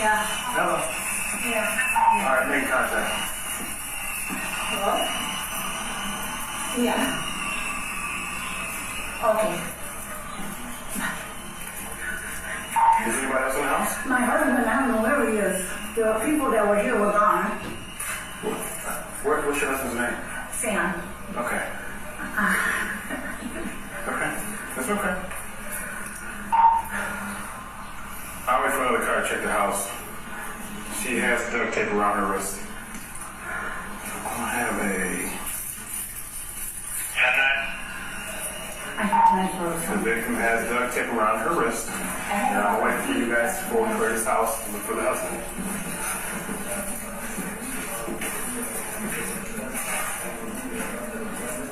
Yeah. Hello. Yeah. All right, make contact. Hello? Yeah. Okay. Is anybody else in the house? My husband, I don't know where he is. The people that were here were gone. What's your husband's name? Sam. Okay. Okay. That's okay. I'll wait for another car to check the house. She has duct tape around her wrist. I have a... The victim has duct tape around her wrist. And I'll wait for you guys to go to his house and look for the husband.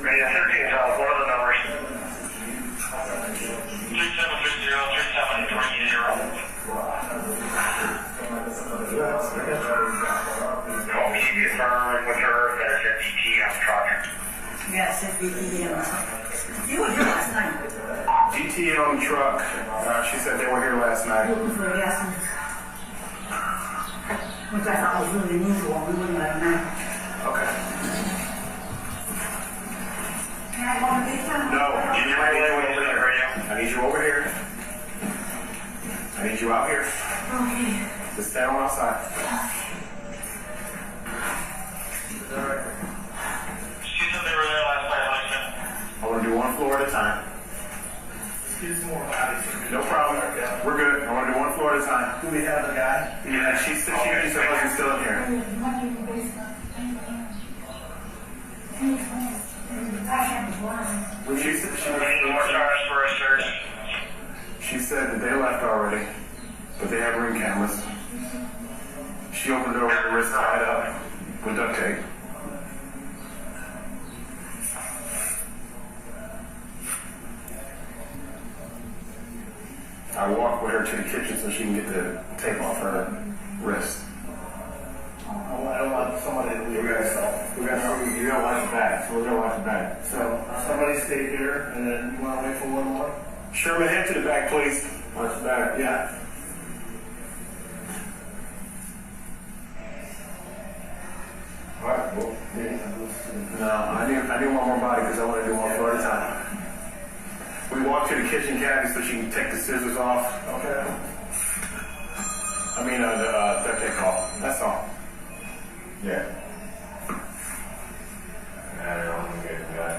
Ready to 13, what are the numbers? 3730-3730. Can you confirm with her that it's a DTE on the truck? Yes, it's DTE on the truck. You were here last night. DTE on the truck. She said they were here last night. Looking for a gas mask. Which I thought was really unusual. We wouldn't let him know. Okay. Can I go on the FaceTime? No, I need you over here. I need you out here. Okay. Just stand on outside. She said they were there last night, like that. I want to do one floor at a time. No problem. We're good. I want to do one floor at a time. Do we have the guy? Yeah, she said her husband's still in here. She said that they left already, but they have ring cameras. She opened the door with her wrist tied up with duct tape. I walked with her to the kitchen so she can get the tape off her wrist. I don't want somebody to leave. You gotta watch the back, so we're gonna watch the back. So somebody stay here, and then you wanna wait for one more? Sherman, head to the back, please. Watch the back. Yeah. All right. Well, No, I need one more body because I want to do one floor at a time. We walked to the kitchen cabinet so she can take the scissors off. okay. I mean, the duct tape off. That's all. Yeah. I don't know when we get to that.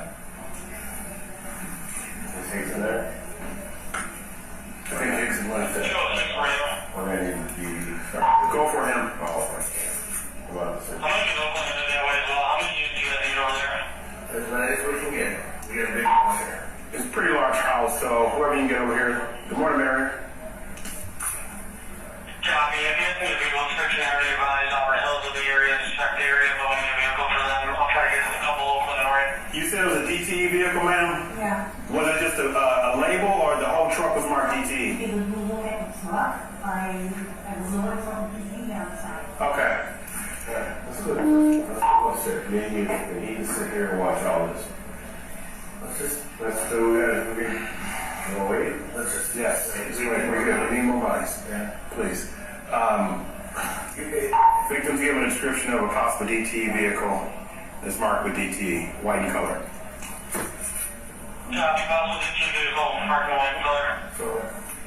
Is Higgs in there? I think Higgs is left there. Or maybe you Go for him. Oh, okay. Well, As many as we can get. We got a big one here. It's a pretty large house, so whoever you can get over here. Good morning, Mary. Copy. If you have any people searching area advise Robert Hills of the area, inspect the area, but when you vehicle for them, I'll try to get a couple open and right. You said it was a DTE vehicle, ma'am? Yeah. Was it just a label or the whole truck was marked DTE? It was moving at the truck. I was looking for the DTE outside. Okay. Yeah, let's do it. Let's sit. Me and you need to sit here and watch all this. Let's do it. We'll wait. Let's just, yes. We're good. We need more bodies. Yeah. Please. Victims given a description of a possible DTE vehicle that's marked with DTE, white in color. Copy. Possible DTE vehicle, marked in white color. So,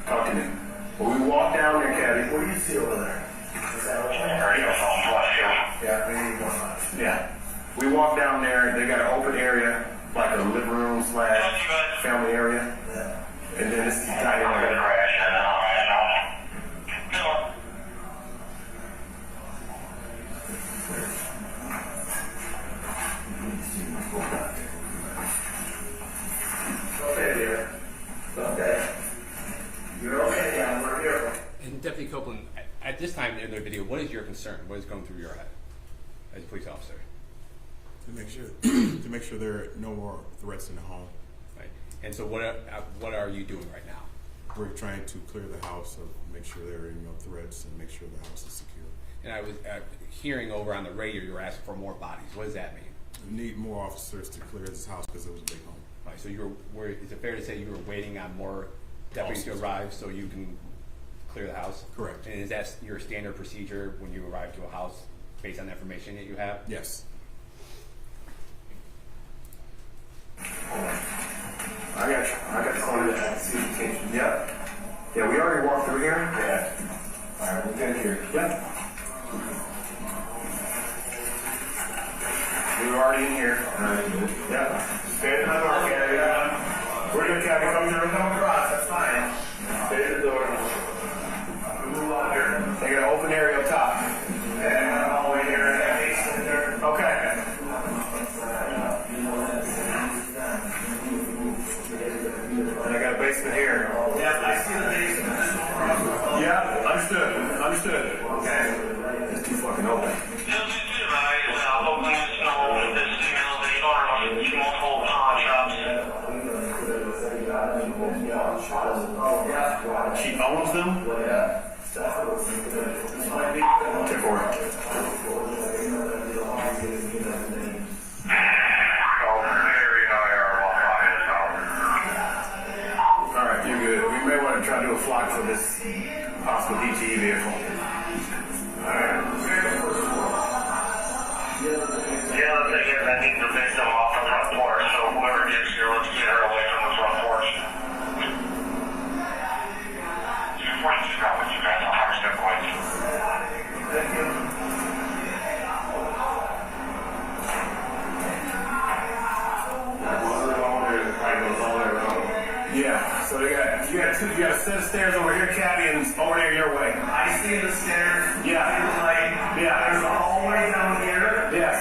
talk to me. When we walk down there, Caddy, What do you see over there? Is that over there? Yeah, maybe more. yeah. We walk down there, they got an open area, like a living room / family area. Yeah. And then this is dining I'm gonna area. crash. I know. Okay, dear. Okay. You're okay, yeah, we're here. And Deputy Copeland, at this time in the video, what is your concern? What is going through your head as a police officer? To make sure there are no more threats in the home. Right. And so what are you doing right now? We're trying to clear the house, so make sure there are no threats and make sure the house is secure. And I was hearing over on the radio you were asking for more bodies. What does that mean? We need more officers to clear this house because it was a big home. Right. So is it fair to say you were waiting on more deputies to arrive so you can clear the house? Correct. And is that your standard procedure when you arrive to a house based on the information that you have? Yes. I got you. I got the corner of that. Yep. Yeah, we already walked through here. Yeah. All right, we're good here. Yep. We were already in here. All right. Yep. Stay at the door, Gabby. We're good, Gabby. Come through. Come across. That's fine. Stay at the door. Move on here. They got an open area up top. And all the way here. Okay. And I got a basement here. Yeah, I see the basement. Yeah, understood. Okay. It's too fucking open. She owns them? Yeah. Okay, for it. Alright, you're good. We may want to try to do a flock for this possible DTE vehicle. Alright. Yeah, let's take it. I need the victim off the front porch, so whoever gets here, let's get her away from the front porch. What you got with you guys? I'll have her step away. Thank you. Yeah, so you got a set of stairs over here, Cabby, and over there your way. I see the stairs. Yeah. I see the light. Yeah. There's a hallway down here. Yes.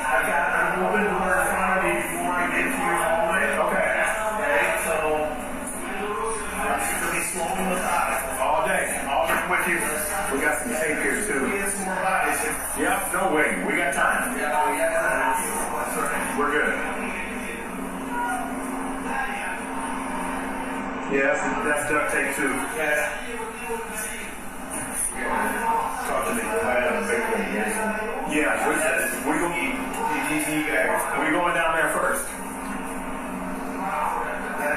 I've got an open door in front of me before I get to your hallway. Okay. Okay, so I'm just going to be slow on the side. All day. All day with you. We got some tape here, too. We get some more bodies here. Yep, no way. We got time. Yeah, we got time. We're good. Yeah, that's duct tape too. Yeah. Talk to me. I have a big one here. Yeah, we going down there first. I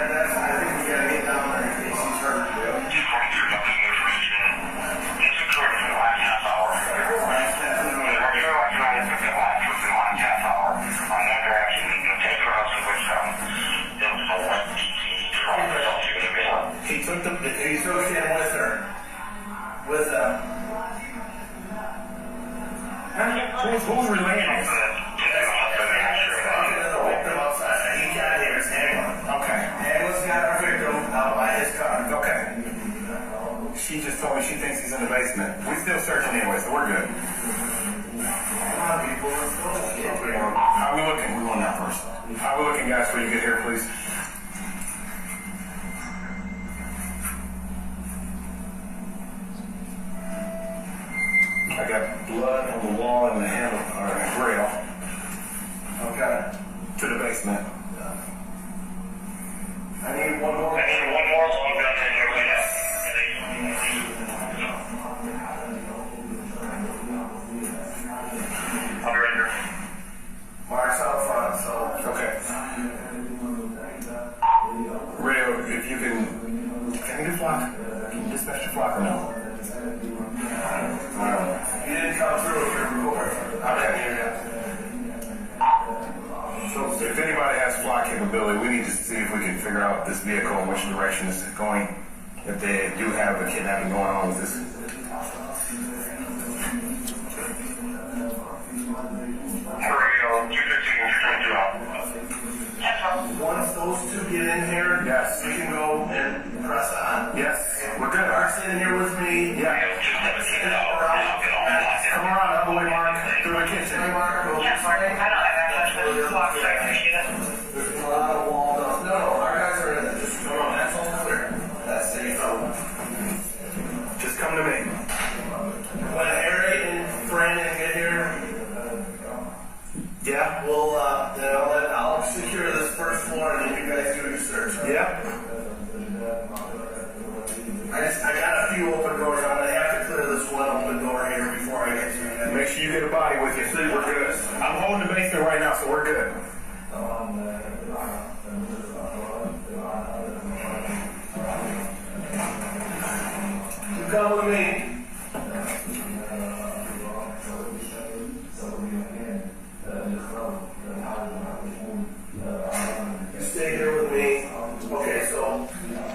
think we gotta get down there in case he's hurt. It's occurred in the last half hour. He took him with her. With who's relaying this? He got here, it's Angela. Okay. Angela's got our victim out by his car. Okay. She just told me she thinks he's in the basement. We're still searching anyway, so we're good. Come on, people. How are we looking? We want that first. How are we looking, guys, before you get here, please? I got blood on the wall and the handle, or the grill. Okay. To the basement. I need one more. Long gun in here, Underender. Mark's out front, so. Okay. Radio, if you can you do flock? Can you dispatch the flock or no? You didn't come through with your report. Okay. So if anybody has flock capability, we need to see if we can figure out this vehicle and which direction this is going. If they do have a kidnapping going on with this. Once those two get in here, yes, we can go and press on. Yes, we're good. Mark's in here with me. Yeah. Come around, out of the way, Mark. Through the kitchen. Hey, Mark. Yes, Mark. I know. There's a lot of wall up. No, our guys are in there. Just come on. That's all clear. That's safe. Just come to me. When Harry and Brandon get here, yeah, we'll then I'll secure this first floor and then you guys do your search. Yeah. I got a few open doors. I'm gonna have to clear this one open door here before I get to you. Make sure you get a body with you. See, we're good. I'm holding the basement right now, so we're good. You come with me. You stay here with me. Okay, so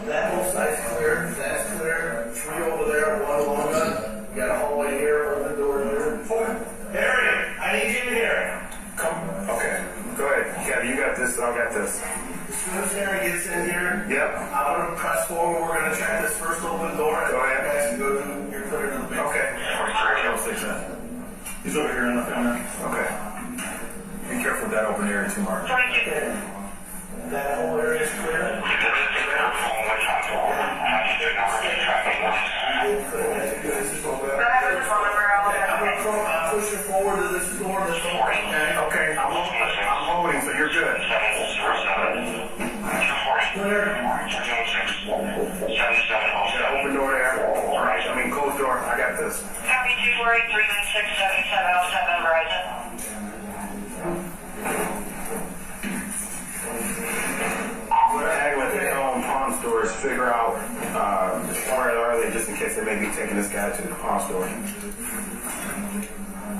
that whole side's clear. That's clear. 3 over there, 1 long gun. We got a hallway here, open door here. Harry, I need you in here. Come. Okay. Go ahead. Gabby, you got this. I got this. As soon as Harry gets in here, Yep. I'm going to press forward. We're going to check this first open door. Go ahead. You guys can go to, you're clear to the basement. Okay. He's over here in the corner. Okay. Be careful with that open area too, Mark. That whole area is clear. I'm pushing forward to this door. Okay. I'm holding, so you're good. Open door there. All right. I mean, closed door. I got this. Copy 248-316-7707 Verizon. We're gonna haggle at the pawn stores, figure out where are they, just in case they may be taking this guy to the pawn store.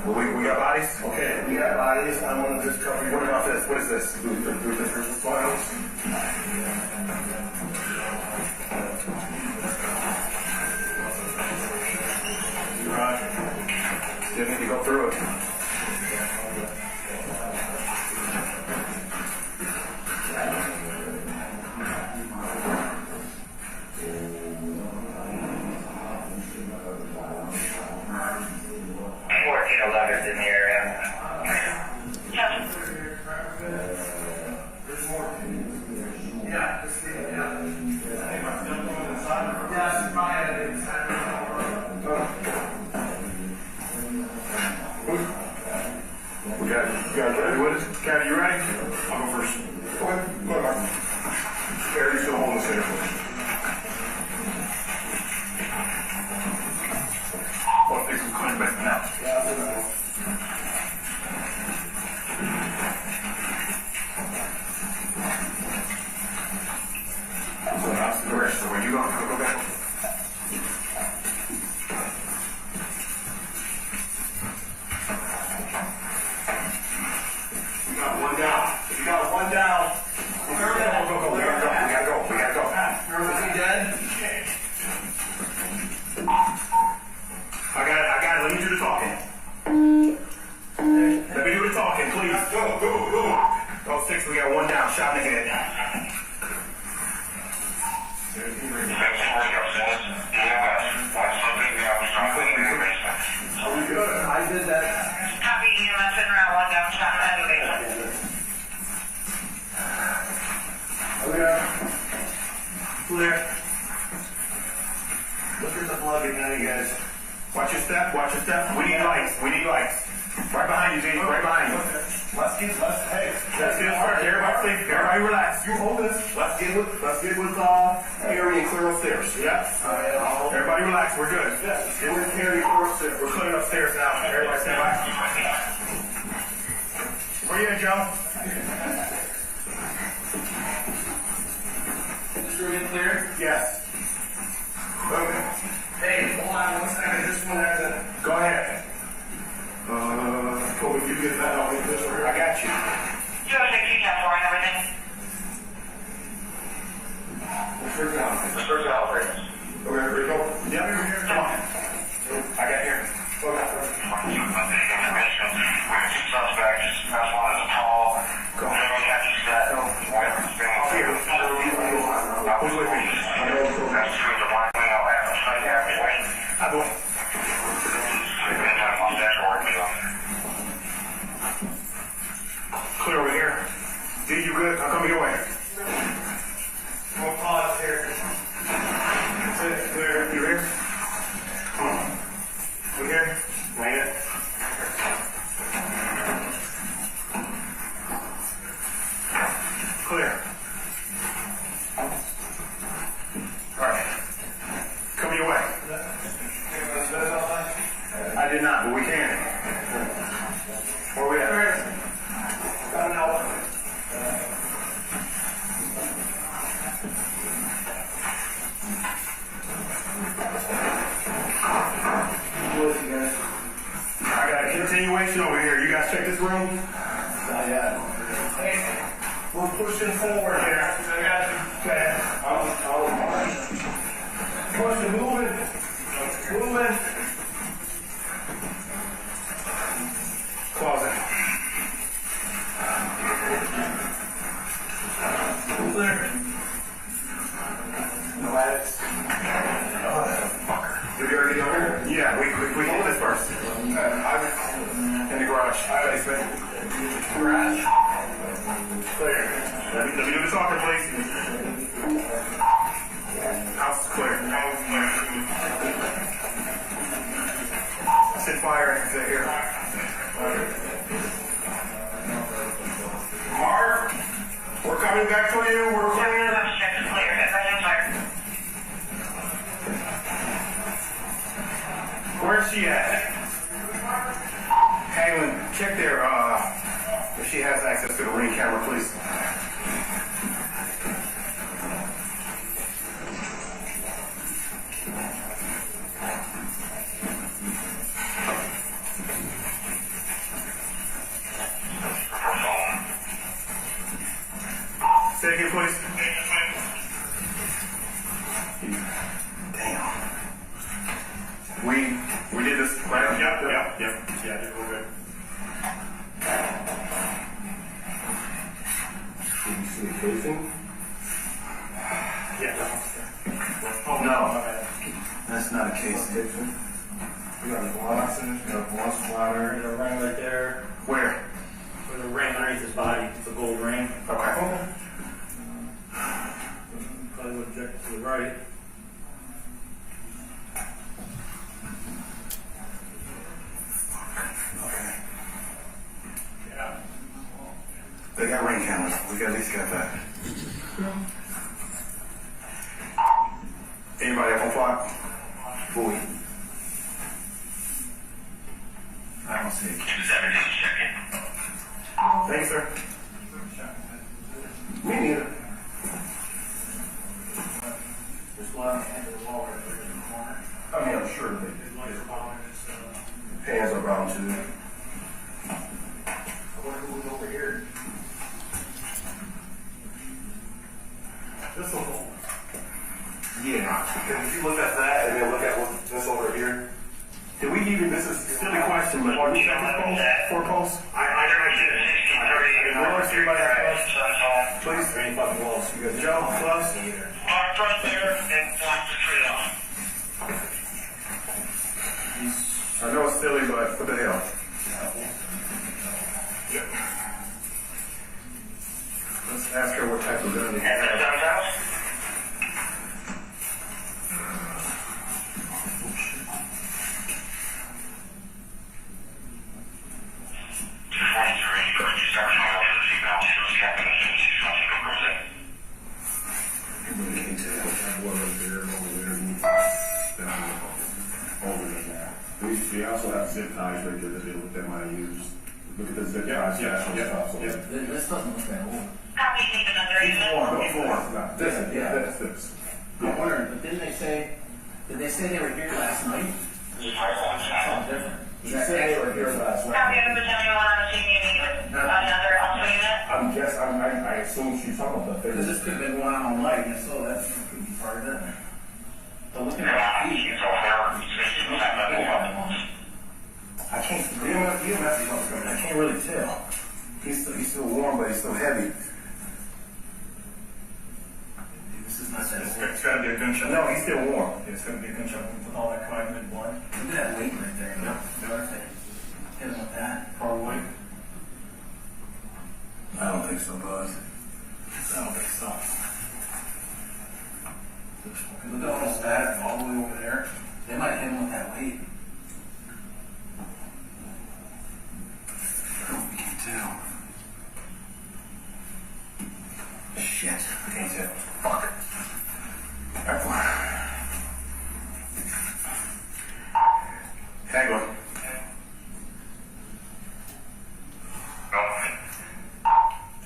Well, we got bodies? Okay, we got bodies. I'm going to just cover you. What about this? What is this? Files. Roger. Still need to go through it. In the area. There's more. Yeah, just leave it. Yeah. Yeah, it's probably inside. We got ready. What is it? Gabby, you ready? I'll go first. Go ahead. Go ahead. Gary, you still holding the center for me. I'll fix some clean back now. Yeah, So that's the direction. Where you going? Go back. We got one down. We got one down. Go. We gotta go. Is he dead? I got it. Let me do the talking. Let me do the talking, please. Go. Oh, 6, we got one down. Shot in the head. Are we good? I did that. Copy EMS in route 1 down, shot in the basement. Okay. Clear. Look at the blood behind you guys. Watch your step. We need lights. Right behind you, Zane. Right behind you. Let's get Everybody relax. You hold this. Let's get with Harry and clear upstairs. Yeah. Everybody relax. We're good. Yeah. Get with Harry and clear upstairs. We're clearing upstairs now. Everybody stand by. Where you at, Joe? This room get cleared? Yes. Okay. Hey, hold on 1 second. Just want to Go ahead. Kobe, you get that. I'll get this right here. I got you. 206, you have 4 and everything. First down. Okay, ready to go? Yep. Come on. I got here. Suspect, as one is tall. Go. Who's with me? That's through the line. I'll have a fight halfway. I go. Clear over here. D, you good? I'll come your way. We'll pause here. That's it. Clear. You here? room? Not yet. Hey, we're pushing forward here. I got you. Okay. Pushing, moving. Moving. Closet. Clear. No addicts. Did we already go here? Yeah, we hold this first. In the garage. Basement. Garage. Clear. Let me do the talking, please. House is clear. Sit fire exit here. Mark, we're coming back to you. We're clear. Where's she at? Hangman, check there, if she has access to the ring camera, please. Say it again, please. Damn. We did this right? Yep. Yeah, we're good. Did you see the casing? Yeah. Oh, no. That's not a casing. We got a gloss in it, we got a gloss splatter. There's a ring right there. Where? There's a ring underneath his body. It's a gold ring. Okay. Probably would object to the right. Okay. Yeah. They got ring cameras. We got at least got that. Anybody up on clock? Boy. I don't see it. Thanks, sir. Me neither. There's one on the end of the wall right there in the corner. I mean, I'm sure they His legs are bound. hands are bound too. I wonder who was over here. This one. Yeah, because if you look at that and then look at what this over here, did we even? This is a silly question, but did we check this post? 4 posts? I did it. Everybody have gloves? Please. Any fucking walls. You guys Joe, gloves? Mark right there and point the tree on. I know it's silly, but what the hell? Yep. Let's ask her what type of gun he has. We also have zip ties right there that they looked at my use. Look at the zip ties. This doesn't look that old. He's warm. This. I'm wondering, but did they say they were here last night? Something different. He said they were here last night. I assume she's talking about that. Because this could have been going on all night, and so that could be part of it. But looking at the feet, I can't really tell. He's still warm, but he's still heavy. this is not that old. It's got to be a gunshot. No, he's still warm. It's going to be a gunshot with all that coagulated blood. Look at that weight right there. Hit him with that. Probably. I don't think so, Buzz. I don't think so. Look at all those stats all the way over there. They might hit him with that weight. We can't tell. Shit. I can't tell. Fuck. Hang on.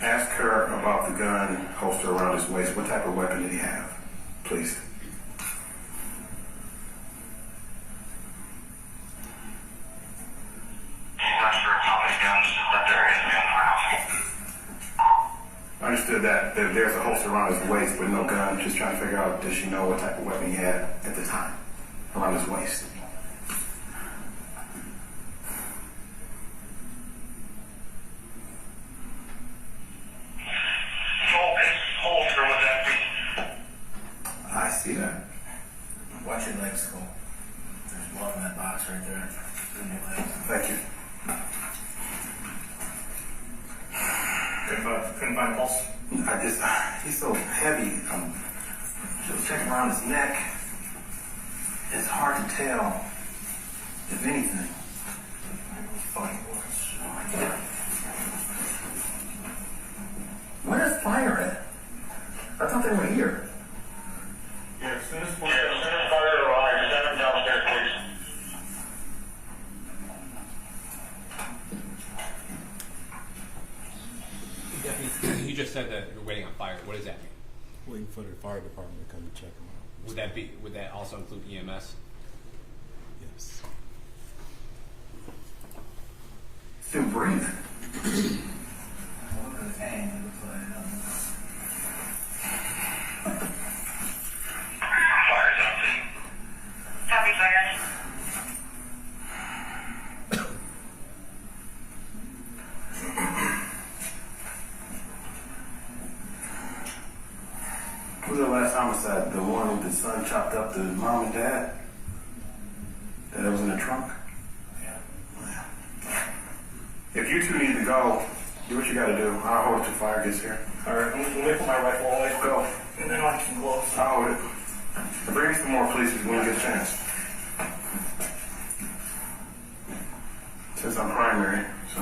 Ask her about the gun holster around his waist. What type of weapon did he have? Please. Not sure how many guns that the waist with no gun. Just trying to figure out, does she know what type of weapon he had at the time around his waist? Holster with that. I see that. Watch your legs, Cole. There's blood in that box right there. In your legs. Thank you. Couldn't find a pulse. He's so heavy. Just checking around his neck. It's hard to tell, if anything. Funny bullets. Oh my God. Where's fire at? I thought they were here. Yeah, as soon as fire arrives, send him downstairs, please. You just said that you're waiting on fire. What does that mean? Waiting for the fire department to come and check them out. Would that also include EMS? Yes. Still breathing. Look at the pain. It looks like fire's on scene. Copy, fire. What was the last homicide? The one with the son chopped up the mom and dad? That was in the trunk? Yeah. If you two need to go, do what you gotta do. I'll hold it till fire gets here. Alright, let me put my rifle away. Go. And then I can close. I'll hold it. Bring me some more police when you get a chance. Since I'm primary, so.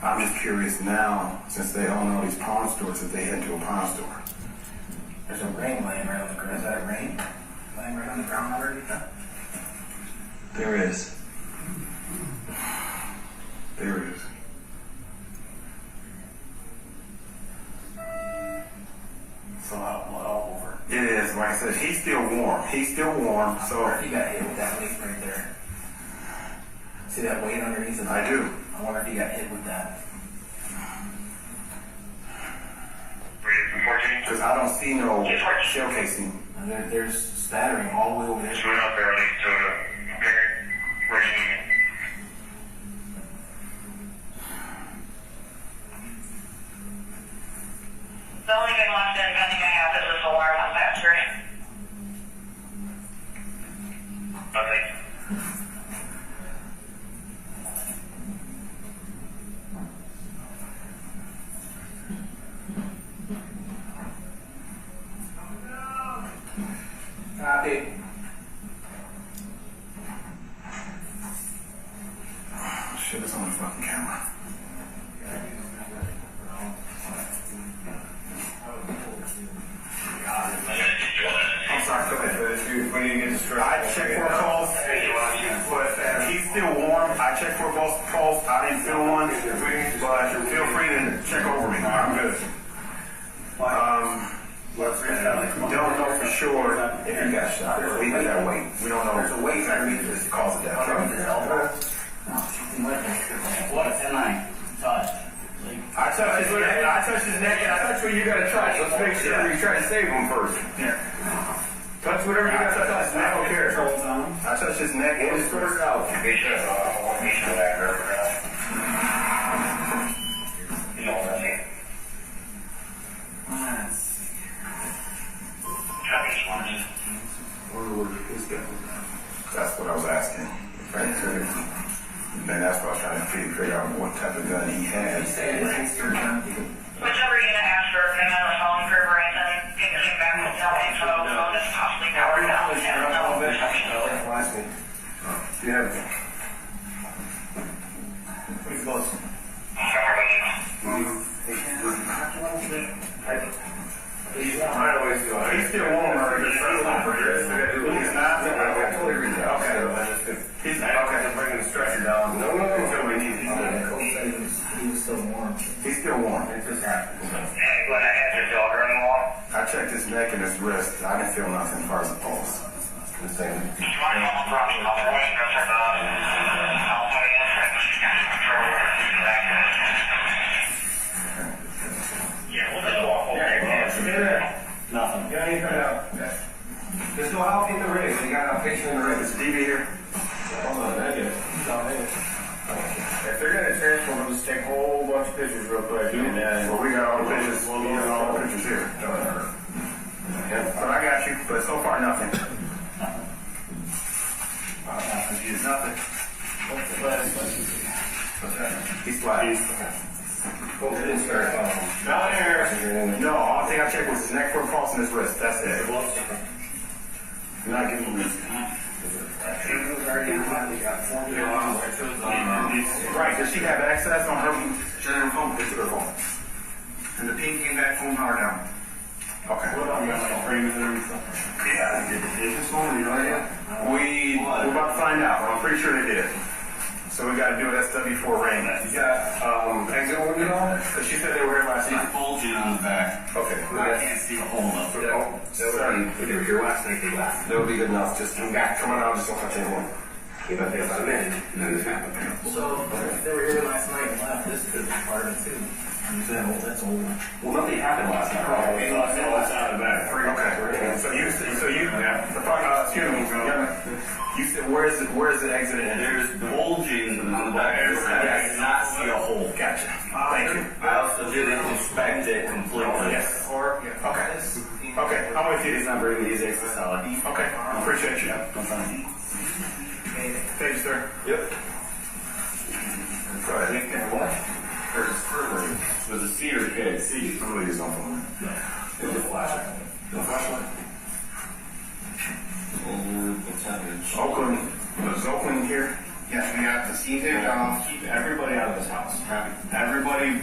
I'm just curious now, since they own all these pawn stores, if they head to a pawn store. There's a ring laying right on the ground. Is that a ring? Laying right on the ground underneath that? There is. There is. It's a lot of blood all over. It is. Like I said, he's still warm. He's still warm, so. He got hit with that weight right there. See that weight underneath it? I do. I wonder if he got hit with that. Because I don't see no shell casing. And there's spattering all the way over there. We're out there at least to regime. The only thing left in pending I have is this alarm on that screen. Okay. Copy. Shit, it's on the fucking camera. I'm sorry, go ahead. When you get distressed, I checked for a pulse, but he's still warm. I checked for a pulse. I didn't feel one, but feel free to check over me. I'm good. Don't know for sure if he got shot. We had that weight. We don't know. There's a weight underneath this cause of death. What? And touch. I touched his neck, and I touched where you got to touch. Let's make sure you try to save him first. Yeah. Touch whatever you got to touch. I don't care. I touched his neck and his first out. That's what I was asking. And that's what I was trying to figure out what type of gun he had. Whichever unit asked for everything on the phone for Verizon, came back with no info, so this possibly powered down. Yeah. Pretty close. He's still warm. He's not. I totally read that. Okay. He's okay. Bringing the stretcher down. No. He was still warm. He's still warm. It just happened. I checked his neck and his wrist. I didn't feel nothing as far as the pulse. The same. just take a whole bunch of pictures real quick. And then, well, we got all the pictures. We got all the pictures here. But I got you. But so far, nothing. He's nothing. He's flat. Down there. No, all thing I checked was his neck for pulse and his wrist. That's it. Not giving him this. Right, does she have access on her phone? It's her phone. And the ping came back phone power down. Okay. What about yeah, did this phone, you know that? We're about to find out, but I'm pretty sure they did. So we got to do an SW4 ring. You got exit window on? Because she said they were here last night. Bulging on the back. Okay. I can't see a hole up. Sorry, we were here last night. That would be good enough. Just come back, coming out, just don't touch anyone. If I think about it, and then this happened. So they were here last night and left. This could be part of it too. You said, well, that's old. Well, nothing happened last night. Right? We lost all this out of the back. Okay. So you, yeah. Excuse me. You said, where's the exit in? There's bulging on the back. I did not see a hole. Gotcha. Thank you. I also didn't inspect it completely. Yes. Okay. Okay. I'm with you. It's not very easy to sell it. Okay. Appreciate you. Thank you, sir. Yep. Go ahead. What? Was it C or K? C. I'm going to use on phone. No. It was a flashlight. The flashlight? Oakland. Was Oakland here? Yes, we got the Steve John. Keep everybody out of this house. Everybody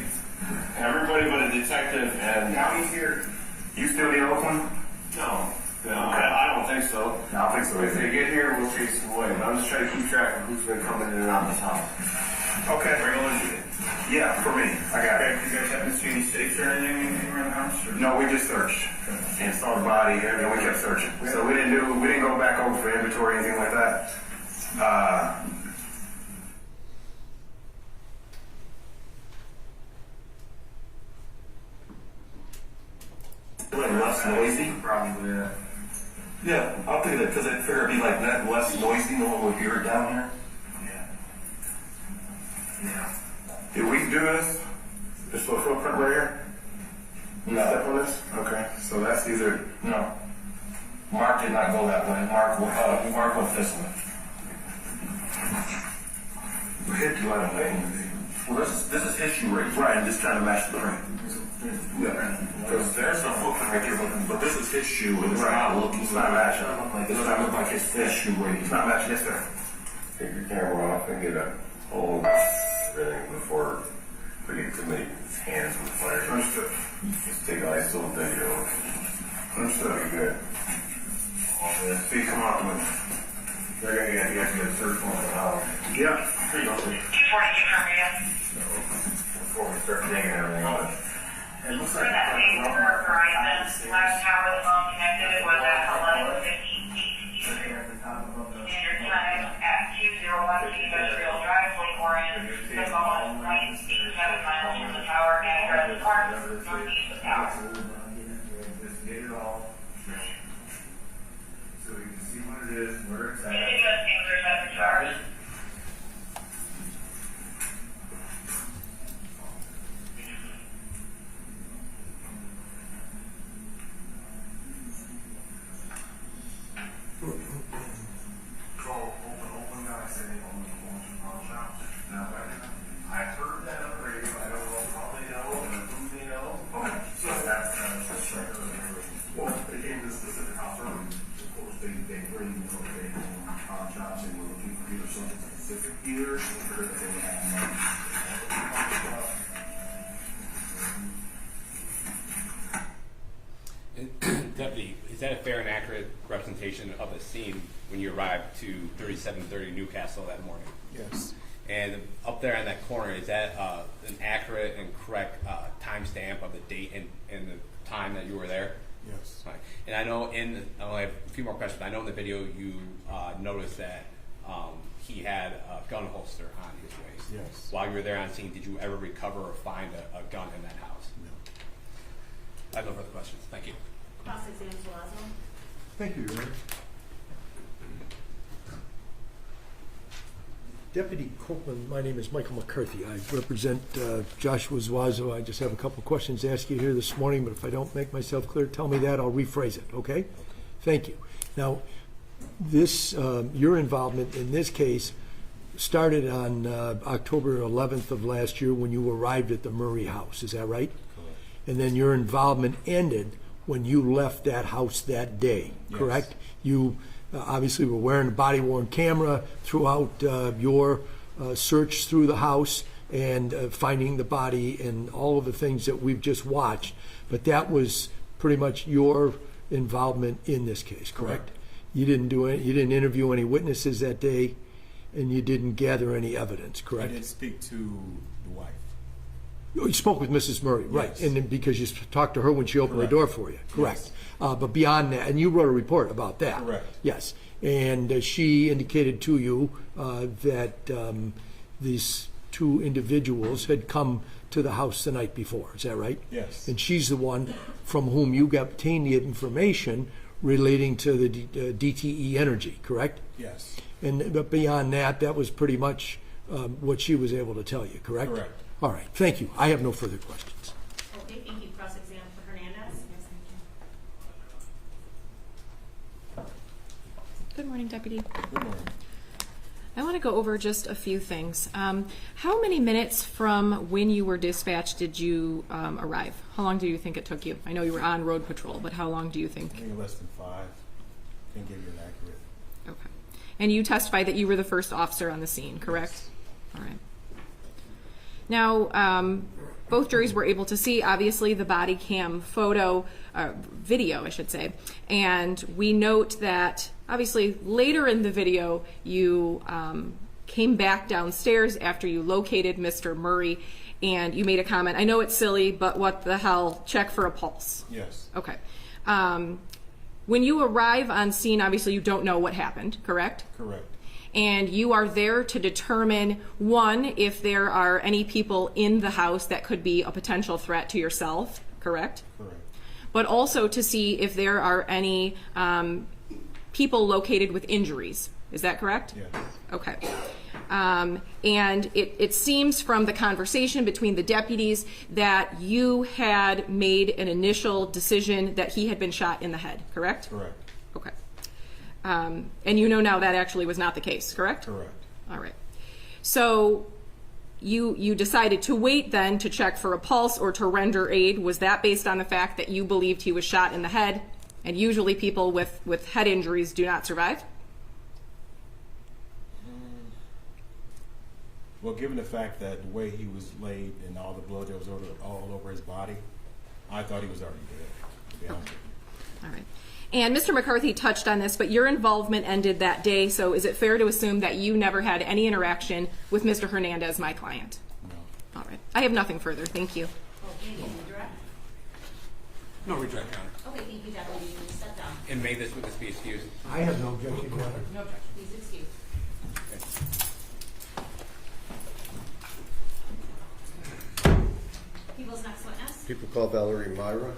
but a detective and. County's here. You still the Oakland? No. No, I don't think so. No, I don't think so. If they get here, we'll chase them away. But I'm just trying to keep track of who's been coming in and out of this house. Okay. Yeah, for me. I got it. You guys haven't seen any stakes or anything around the house? Or? No, we just searched and saw the body, and we kept searching. So we didn't go back over for inventory or anything like that. Like less noisy? Probably, yeah. Yeah, I'll think that because I figure it'd be like that less noisy, no one would hear it down here. Yeah. Did we do this? This little footprint right here? You step on this? Okay, so that's either, no. Mark did not go that way. Mark went this way. We hit you out of lane. Well, this is his shoe race. Right, I'm just trying to match the frame. Yeah. Because there's no footprint right here, but this is his shoe, and it's not looking. It's not matching. It doesn't look like his shoe race. It's not matching, yes, sir. Take your camera off and get a hold everything before putting too many hands in the fire. Understood. Just take an ISO video. Understood. Pretty good. Feet come out the window. They're going to get a search warrant out. Yeah. Here you go. 242 from you. Before we start digging everything on it. For that page for Verizon, last tower the phone connected was at 11:58. Standard time at 201 Industrial Drive, Lake Orion. The phone is 0.87 miles from the tower and address Park, northeast of tower. Investigate it all. So we can see what it is, where it's at. Continuous answers at the tower. Deputy, is that a fair and accurate representation of the scene when you arrived to 3730 Newcastle that morning? Yes. And up there in that corner, is that an accurate and correct timestamp of the date and the time that you were there? Yes. Right. And I know I only have a few more questions. I know in the video you noticed that he had a gun holster on his waist. Yes. While you were there on scene, did you ever recover or find a gun in that house? No. I have no further questions. Thank you. Cross-exam Suazo. Thank you, Your Honor. Deputy Copeland, my name is Michael McCarthy. I represent Joshua Zuazo. I just have a couple of questions to ask you here this morning, but if I don't make myself clear, tell me that. I'll rephrase it, okay? Thank you. Now, this, your involvement in this case started on October 11th of last year when you arrived at the Murray house. Is that right? Correct. And then your involvement ended when you left that house that day, correct? You obviously were wearing a body-worn camera throughout your search through the house and finding the body and all of the things that we've just watched. But that was pretty much your involvement in this case, correct? You didn't do it. You didn't interview any witnesses that day, and you didn't gather any evidence, correct? I did speak to the wife. You spoke with Mrs. Murray, right? Yes. And then because you talked to her when she opened the door for you, correct? Yes. But beyond that, and you wrote a report about that, Correct. Yes, and she indicated to you that these two individuals had come to the house the night before. Is that right? Yes. And she's the one from whom you obtained the information relating to the DTE energy, correct? Yes. But beyond that, that was pretty much what she was able to tell you, correct? Correct. All right, thank you. I have no further questions. Okay, thank you. Cross-exam for Hernandez. Yes, thank you. Good morning, Deputy. Good morning. I want to go over just a few things. How many minutes from when you were dispatched did you arrive? How long do you think it took you? I know you were on road patrol, but how long do you think? I think less than 5. Can't give you an accurate. Okay. And you testified that you were the first officer on the scene, correct? Yes. All right. Now, both juries were able to see, obviously, the body cam video, I should say. And we note that, obviously, later in the video, you came back downstairs after you located Mr. Murray, and you made a comment, I know it's silly, but what the hell, check for a pulse. Yes. Okay. When you arrive on scene, obviously, you don't know what happened, correct? Correct. And you are there to determine, one, if there are any people in the house that could be a potential threat to yourself, correct? Correct. But also to see if there are any people located with injuries. Is that correct? Yes. Okay. And it seems from the conversation between the deputies that you had made an initial decision that he had been shot in the head, correct? Correct. Okay. And you know now that actually was not the case, correct? Correct. All right. So you decided to wait then to check for a pulse or to render aid. Was that based on the fact that you believed he was shot in the head? And usually people with head injuries do not survive? Well, given the fact that the way he was laid and all the blood that was all over his body, I thought he was already dead, to be honest with you. All right. And Mr. McCarthy touched on this, but your involvement ended that day, so is it fair to assume that you never had any interaction with Mr. Hernandez, my client? No. All right. I have nothing further. Thank you. Okay, redirect. No redirect, Your Honor. Okay, thank you, Deputy. You may step down. And may this witness be excused? I have no objection, Your Honor. No objection. Please excuse. People's next witness. People call Valerie Myra.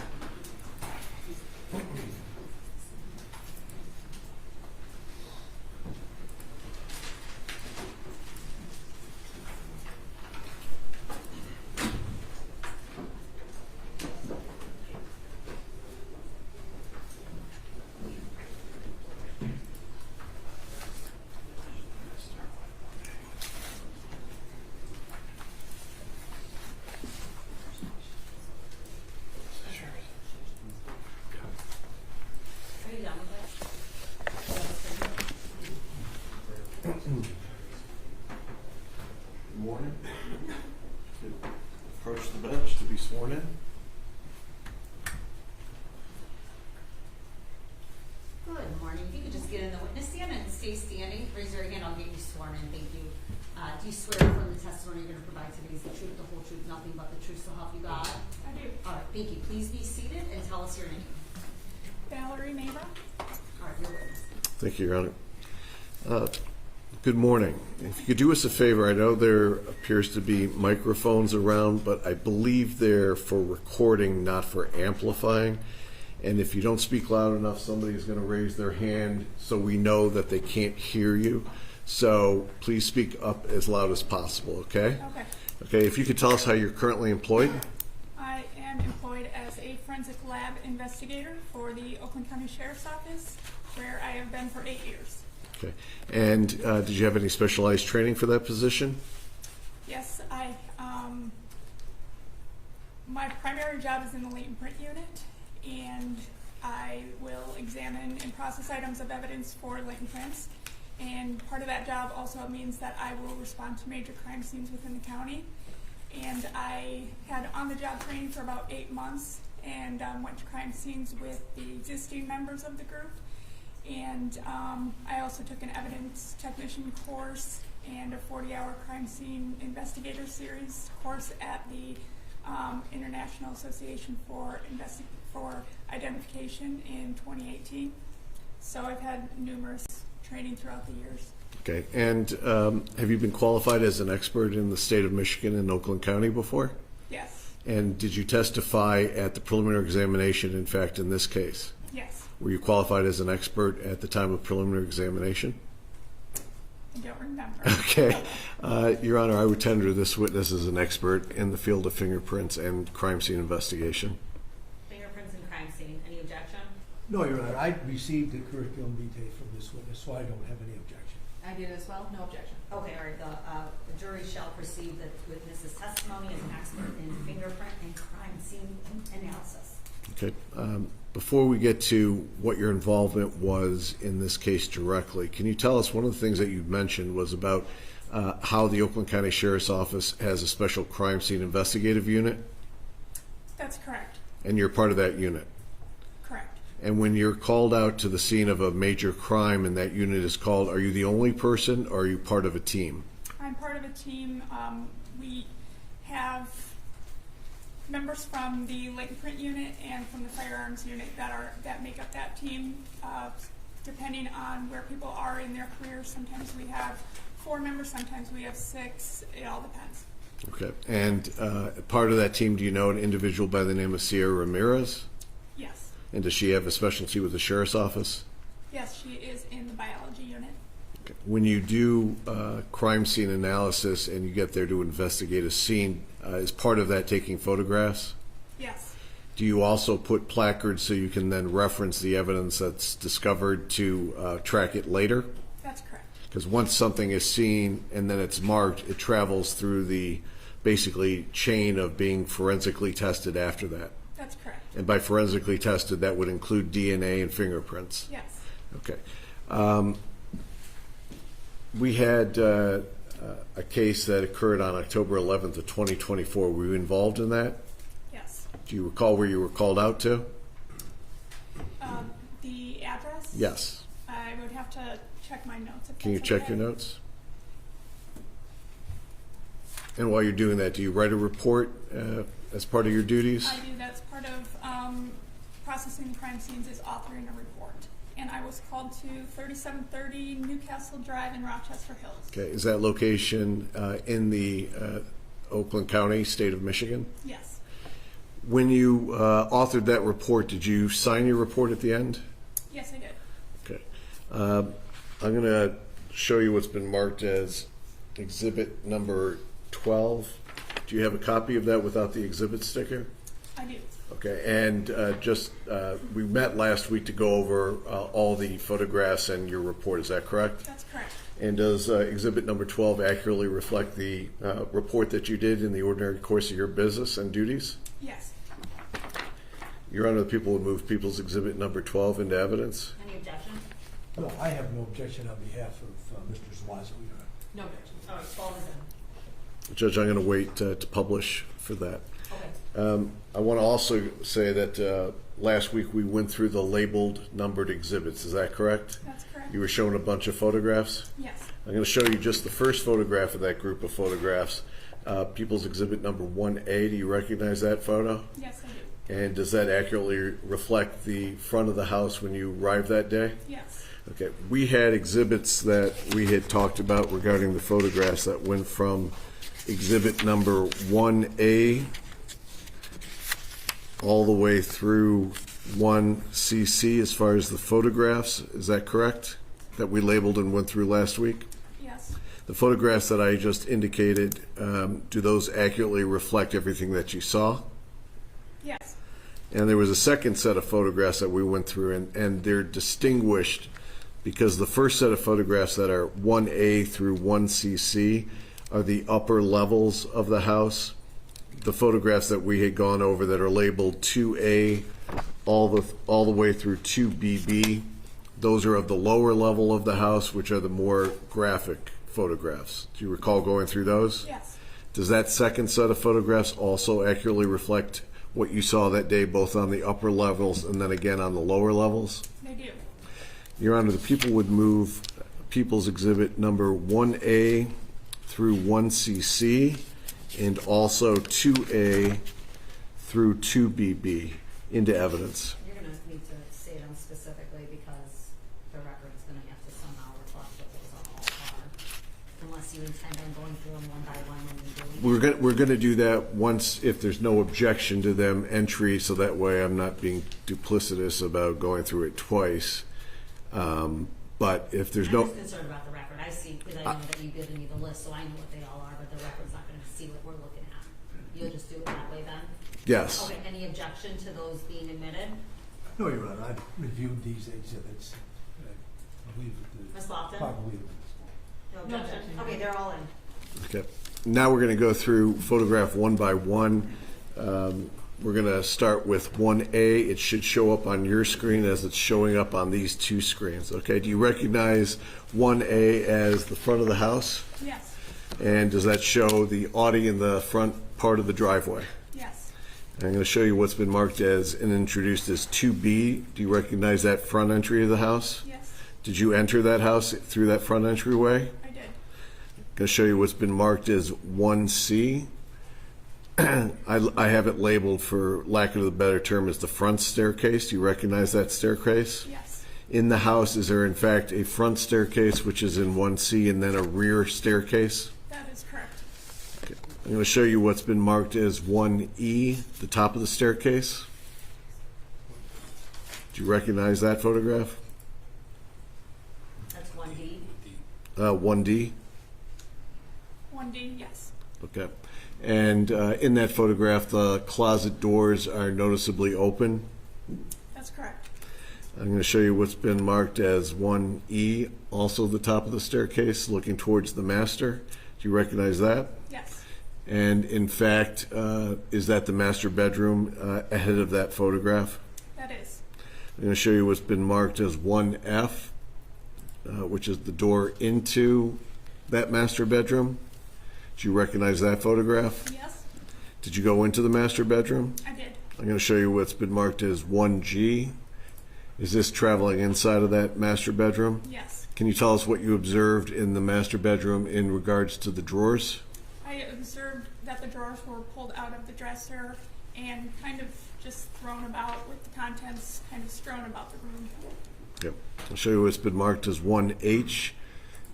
Are you done with it? Good morning. Approach the bench to be sworn in. Good morning. If you could just get in the witness stand and stay standing. Raise your hand. I'll get you sworn in. Thank you. Do you swear from the testimony you're going to provide today is the truth, the whole truth, nothing but the truth, so help you God? I do. All right. Thank you. Please be seated and tell us your name. Valerie Mabra. All right. Your witness. Thank you, Your Honor. Good morning. If you could do us a favor, I know there appears to be microphones around, but I believe they're for recording, not for amplifying. And if you don't speak loud enough, somebody is going to raise their hand so we know that they can't hear you. So please speak up as loud as possible, okay? Okay. Okay, if you could tell us how you're currently employed? I am employed as a forensic lab investigator for the Oakland County Sheriff's Office, where I have been for 8 years. Okay. And did you have any specialized training for that position? Yes, my primary job is in the latent print unit, and I will examine and process items of evidence for latent prints. And part of that job also means that I will respond to major crime scenes within the county. And I had on-the-job training for about 8 months, and went to crime scenes with the existing members of the group. And I also took an evidence technician course and a 40-hour crime scene investigator series course at the International Association for Identification in 2018. So I've had numerous training throughout the years. Okay. And have you been qualified as an expert in the state of Michigan and Oakland County before? Yes. And did you testify at the preliminary examination, in fact, in this case? Yes. Were you qualified as an expert at the time of preliminary examination? I don't remember. Okay. Your Honor, I would tender this witness as an expert in the field of fingerprints and crime scene investigation. Fingerprints and crime scene. Any objection? No, Your Honor, I received the curriculum vitae from this witness, so I don't have any objection. I did as well, no objection. Okay, all right. The jury shall perceive the witness's testimony as an expert in fingerprint and crime scene analysis. Okay. Before we get to what your involvement was in this case directly, can you tell us, one of the things that you mentioned was about how the Oakland County Sheriff's Office has a special crime scene investigative unit? That's correct. And you're part of that unit? Correct. And when you're called out to the scene of a major crime and that unit is called, are you the only person or are you part of a team? I'm part of a team. We have members from the latent print unit and from the firearms unit that make up that team. Depending on where people are in their careers, sometimes we have 4 members, sometimes we have 6. It all depends. Okay. And part of that team, do you know an individual by the name of Sierra Ramirez? Yes. And does she have a specialty with the Sheriff's Office? Yes, she is in the biology unit. Okay. When you do crime scene analysis and you get there to investigate a scene, is part of that taking photographs? Yes. Do you also put placards so you can then reference the evidence that's discovered to track it later? That's correct. Because once something is seen and then it's marked, it travels through the basically chain of being forensically tested after that. That's correct. And by forensically tested, that would include DNA and fingerprints. Yes. Okay. We had a case that occurred on October 11th of 2024. Were you involved in that? Yes. Do you recall where you were called out to? The address? Yes. I would have to check my notes. Can you check your notes? And while you're doing that, do you write a report as part of your duties? I do. That's part of processing the crime scenes is authoring a report. And I was called to 3730 Newcastle Drive in Rochester Hills. Okay. Is that location in the Oakland County, state of Michigan? Yes. When you authored that report, did you sign your report at the end? Yes, I did. Okay. I'm going to show you what's been marked as exhibit number 12. Do you have a copy of that without the exhibit sticker? I do. Okay, and we met last week to go over all the photographs and your report. Is that correct? That's correct. And does exhibit number 12 accurately reflect the report that you did in the ordinary course of your business and duties? Yes. Your Honor, the people would move people's exhibit number 12 into evidence. Any objection? No, I have no objection on behalf of Mr. Zuazo, Your Honor. No objection. All right, 12 is in. Judge, I'm going to wait to publish for that. Okay. I want to also say that last week we went through the labeled numbered exhibits. Is that correct? That's correct. You were shown a bunch of photographs? Yes. I'm going to show you just the first photograph of that group of photographs. People's exhibit number 1A. Do you recognize that photo? Yes, I do. And does that accurately reflect the front of the house when you arrived that day? Yes. Okay. We had exhibits that we had talked about regarding the photographs that went from exhibit number 1A all the way through 1CC as far as the photographs. Is that correct? That we labeled and went through last week? The photographs that I just indicated, do those accurately reflect everything that you saw? Yes. And there was a second set of photographs that we went through, and they're distinguished because the first set of photographs that are 1A through 1CC are the upper levels of the house. The photographs that we had gone over that are labeled 2A all the way through 2BB, those are of the lower level of the house, which are the more graphic photographs. Do you recall going through those? Yes. Does that second set of photographs also accurately reflect what you saw that day, both on the upper levels and then again on the lower levels? They do. Your Honor, the people would move People's Exhibit number 1A through 1CC and also 2A through 2BB into evidence. You're gonna need to say them specifically because the record's gonna have to somehow reflect what those all are, unless you intend on going through them one by one when you do it. We're gonna do that once, if there's no objection to them entry, so that way I'm not being duplicitous about going through it twice. But if there's I'm no, just concerned about the record. I see, because I know that you've given me the list, so I know what they all are, but the record's not gonna see what we're looking at. You'll just do it that way then? yes. Okay, any objection to those being admitted? No, Your Honor, I've reviewed these exhibits. I believe that Ms. Lofton? probably No objection? Okay, they're all in. Okay. Now we're going to go through photograph one by one. We're going to start with 1A. It should show up on your screen as it's showing up on these two screens. Okay. Do you recognize 1A as the front of the house? Yes. And does that show the Audi in the front part of the driveway? Yes. I'm going to show you what's been marked as and introduced as 2B. Do you recognize that front entry of the house? Yes. Did you enter that house through that front entryway? I did. I'm going to show you what's been marked as 1C. I have it labeled, for lack of a better term, as the front staircase. Do you recognize that staircase? Yes. In the house, is there in fact a front staircase, which is in 1C, and then a rear staircase? That is correct. Okay. I'm going to show you what's been marked as 1E, the top of the staircase. Do you recognize that photograph? That's 1D. 1D. 1D, yes. Okay. And in that photograph, the closet doors are noticeably open. That's correct. I'm going to show you what's been marked as 1E, also the top of the staircase, looking towards the master. Do you recognize that? Yes. And in fact, is that the master bedroom ahead of that photograph? That is. I'm going to show you what's been marked as 1F, which is the door into that master bedroom. Do you recognize that photograph? Yes. Did you go into the master bedroom? I did. I'm going to show you what's been marked as 1G. Is this traveling inside of that master bedroom? Yes. Can you tell us what you observed in the master bedroom in regards to the drawers? I observed that the drawers were pulled out of the dresser and kind of just thrown about, with the contents kind of strewn about the room. Yep. I'll show you what's been marked as 1H.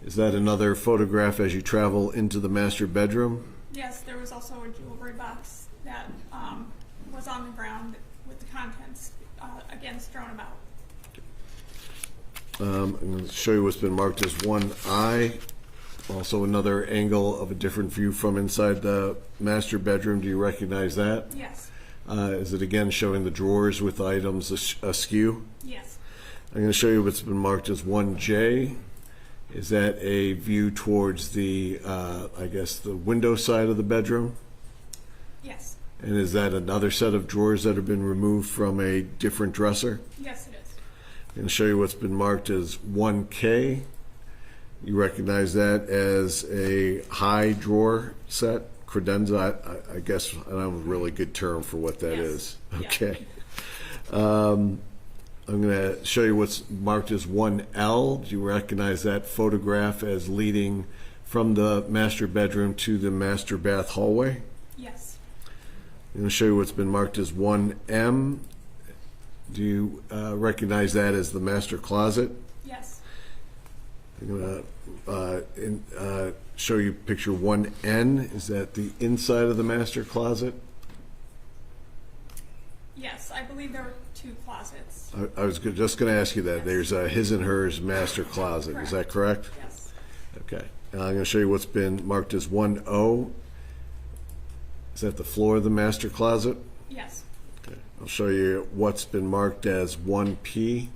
Is that another photograph as you travel into the master bedroom? Yes, there was also a jewelry box that was on the ground with the contents again strewn about. I'm going to show you what's been marked as 1I. Also another angle of a different view from inside the master bedroom. Do you recognize that? Yes. Is it again showing the drawers with items askew? Yes. I'm going to show you what's been marked as 1J. Is that a view towards the, I guess, the window side of the bedroom? Yes. And is that another set of drawers that have been removed from a different dresser? Yes, it is. I'm going to show you what's been marked as 1K. You recognize that as a high drawer set? Credenza, I guess, I don't have a really good term for what that is. Okay. I'm going to show you what's marked as 1L. Do you recognize that photograph as leading from the master bedroom to the master bath hallway? Yes. I'm going to show you what's been marked as 1M. Do you recognize that as the master closet? Yes. I'm going to show you picture 1N. Is that the inside of the master closet? Yes, I believe there were two closets. I was just going to ask you that. There's a his and hers master closet. Correct. Is that correct? Yes. Okay. I'm going to show you what's been marked as 1O. Is that the floor of the master closet? Yes. Okay. I'll show you what's been marked as 1P.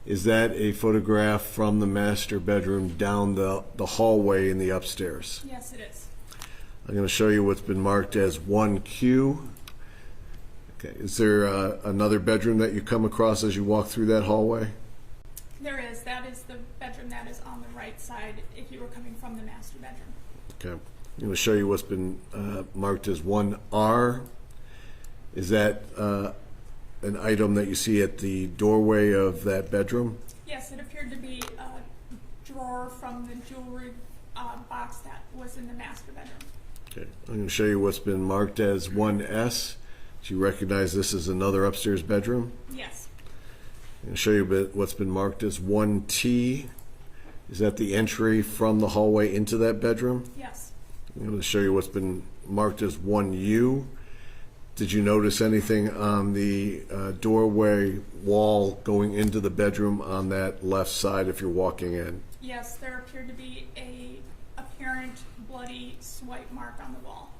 Is that a photograph from the master bedroom down the hallway in the upstairs? Yes, it is. I'm going to show you what's been marked as 1Q. Okay. Is there another bedroom that you come across as you walk through that hallway? There is. That is the bedroom that is on the right side if you were coming from the master bedroom. Okay. I'm going to show you what's been marked as 1R. Is that an item that you see at the doorway of that bedroom? Yes, it appeared to be a drawer from the jewelry box that was in the master bedroom. Okay. I'm going to show you what's been marked as 1S. Do you recognize this as another upstairs bedroom? Yes. I'm going to show you what's been marked as 1T. Is that the entry from the hallway into that bedroom? Yes. I'm going to show you what's been marked as 1U. Did you notice anything on the doorway wall going into the bedroom on that left side if you're walking in? Yes, there appeared to be a apparent bloody swipe mark on the wall.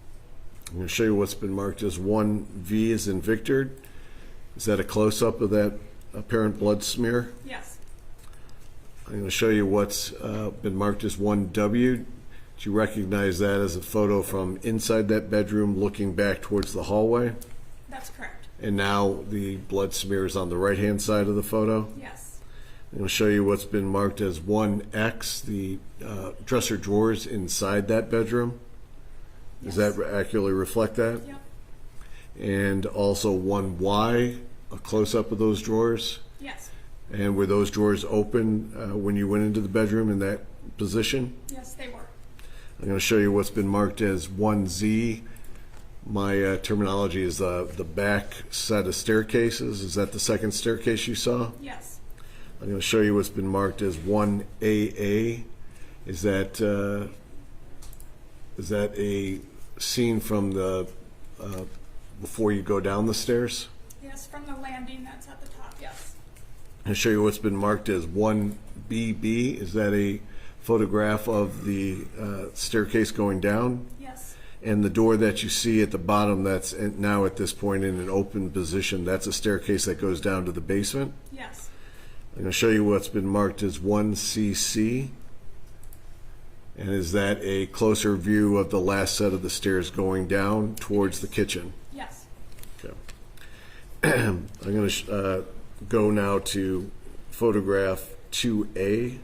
I'm going to show you what's been marked as 1V as in Victor. Is that a close-up of that apparent blood smear? Yes. I'm going to show you what's been marked as 1W. Do you recognize that as a photo from inside that bedroom looking back towards the hallway? That's correct. And now the blood smear is on the right-hand side of the photo? Yes. I'm going to show you what's been marked as 1X, the dresser drawers inside that bedroom. Does that accurately reflect that? Yep. And also 1Y, a close-up of those drawers? Yes. And were those drawers open when you went into the bedroom in that position? Yes, they were. I'm going to show you what's been marked as 1Z. My terminology is the back set of staircases. Is that the second staircase you saw? Yes. I'm going to show you what's been marked as 1AA. Is that a scene from the before you go down the stairs? Yes, from the landing that's at the top, yes. I'll show you what's been marked as 1BB. Is that a photograph of the staircase going down? Yes. And the door that you see at the bottom that's now at this point in an open position, that's a staircase that goes down to the basement? Yes. I'm going to show you what's been marked as 1CC. And is that a closer view of the last set of the stairs going down towards the kitchen? Yes. Okay. I'm going to go now to photograph 2A.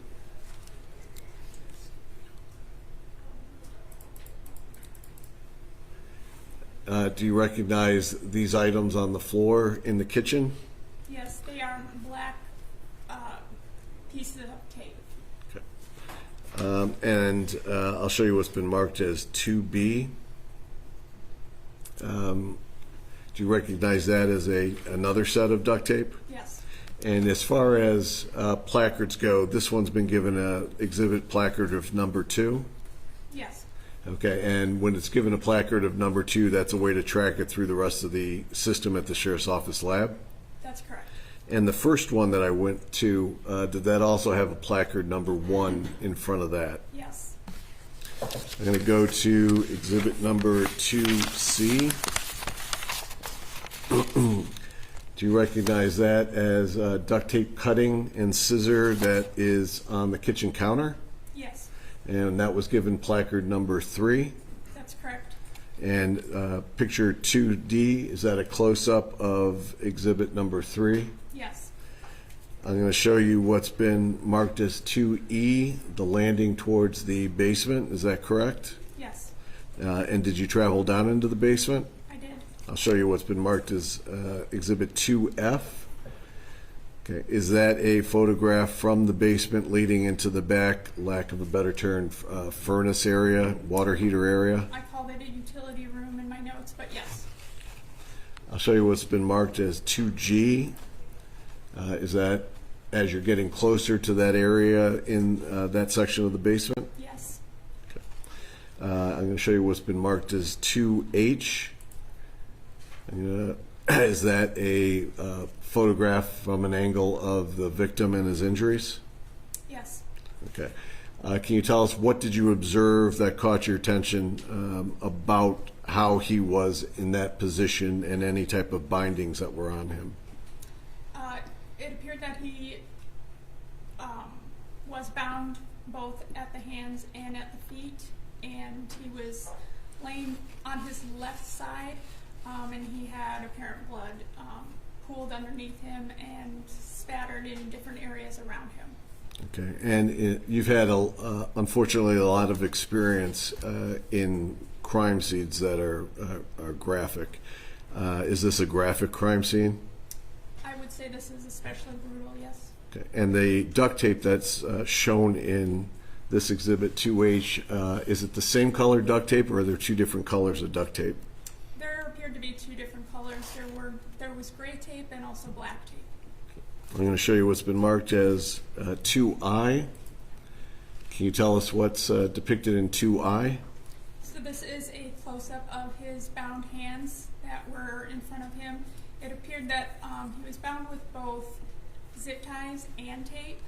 Do you recognize these items on the floor in the kitchen? Yes, they are black pieces of tape. Okay. And I'll show you what's been marked as 2B. Do you recognize that as another set of duct tape? Yes. And as far as placards go, this one's been given an exhibit placard of number 2. Yes. Okay, and when it's given a placard of number 2, that's a way to track it through the rest of the system at the Sheriff's Office lab? That's correct. And the first one that I went to, did that also have a placard number 1 in front of that? Yes. I'm going to go to exhibit number 2C. Do you recognize that as duct tape cutting and scissor that is on the kitchen counter? Yes. And that was given placard number 3. That's correct. And picture 2D, is that a close-up of exhibit number 3? Yes. I'm going to show you what's been marked as 2E, the landing towards the basement. Is that correct? Yes. And did you travel down into the basement? I did. I'll show you what's been marked as exhibit 2F. Okay, is that a photograph from the basement leading into the back, lack of a better term, furnace area, water heater area? I called it a utility room in my notes, but yes. I'll show you what's been marked as 2G. Is that as you're getting closer to that area in that section of the basement? Yes. Okay. I'm going to show you what's been marked as 2H. Is that a photograph from an angle of the victim and his injuries? Yes. Okay. Can you tell us what did you observe that caught your attention about how he was in that position and any type of bindings that were on him? It appeared that he was bound both at the hands and at the feet, and he was laying on his left side, and he had apparent blood pooled underneath him and spattered in different areas around him. Okay, and you've had, unfortunately, a lot of experience in crime scenes that are graphic. Is this a graphic crime scene? I would say this is especially brutal, yes. Okay. And the duct tape that's shown in this exhibit 2H, is it the same color duct tape, or are there two different colors of duct tape? There appeared to be two different colors. There was gray tape and also black tape. I'm going to show you what's been marked as 2I. Can you tell us what's depicted in 2I? So this is a close-up of his bound hands that were in front of him. It appeared that he was bound with both zip ties and tape.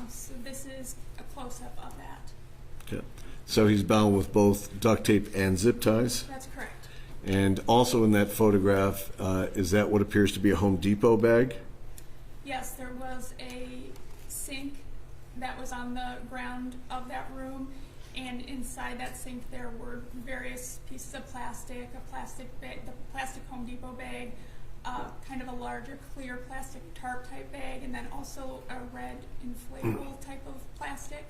So this is a close-up of that. Okay. So he's bound with both duct tape and zip ties? That's correct. And also in that photograph, is that what appears to be a Home Depot bag? Yes, there was a sink that was on the ground of that room, and inside that sink there were various pieces of plastic, a plastic bag, the plastic Home Depot bag, kind of a larger clear plastic tarp type bag, and then also a red inflatable type of plastic.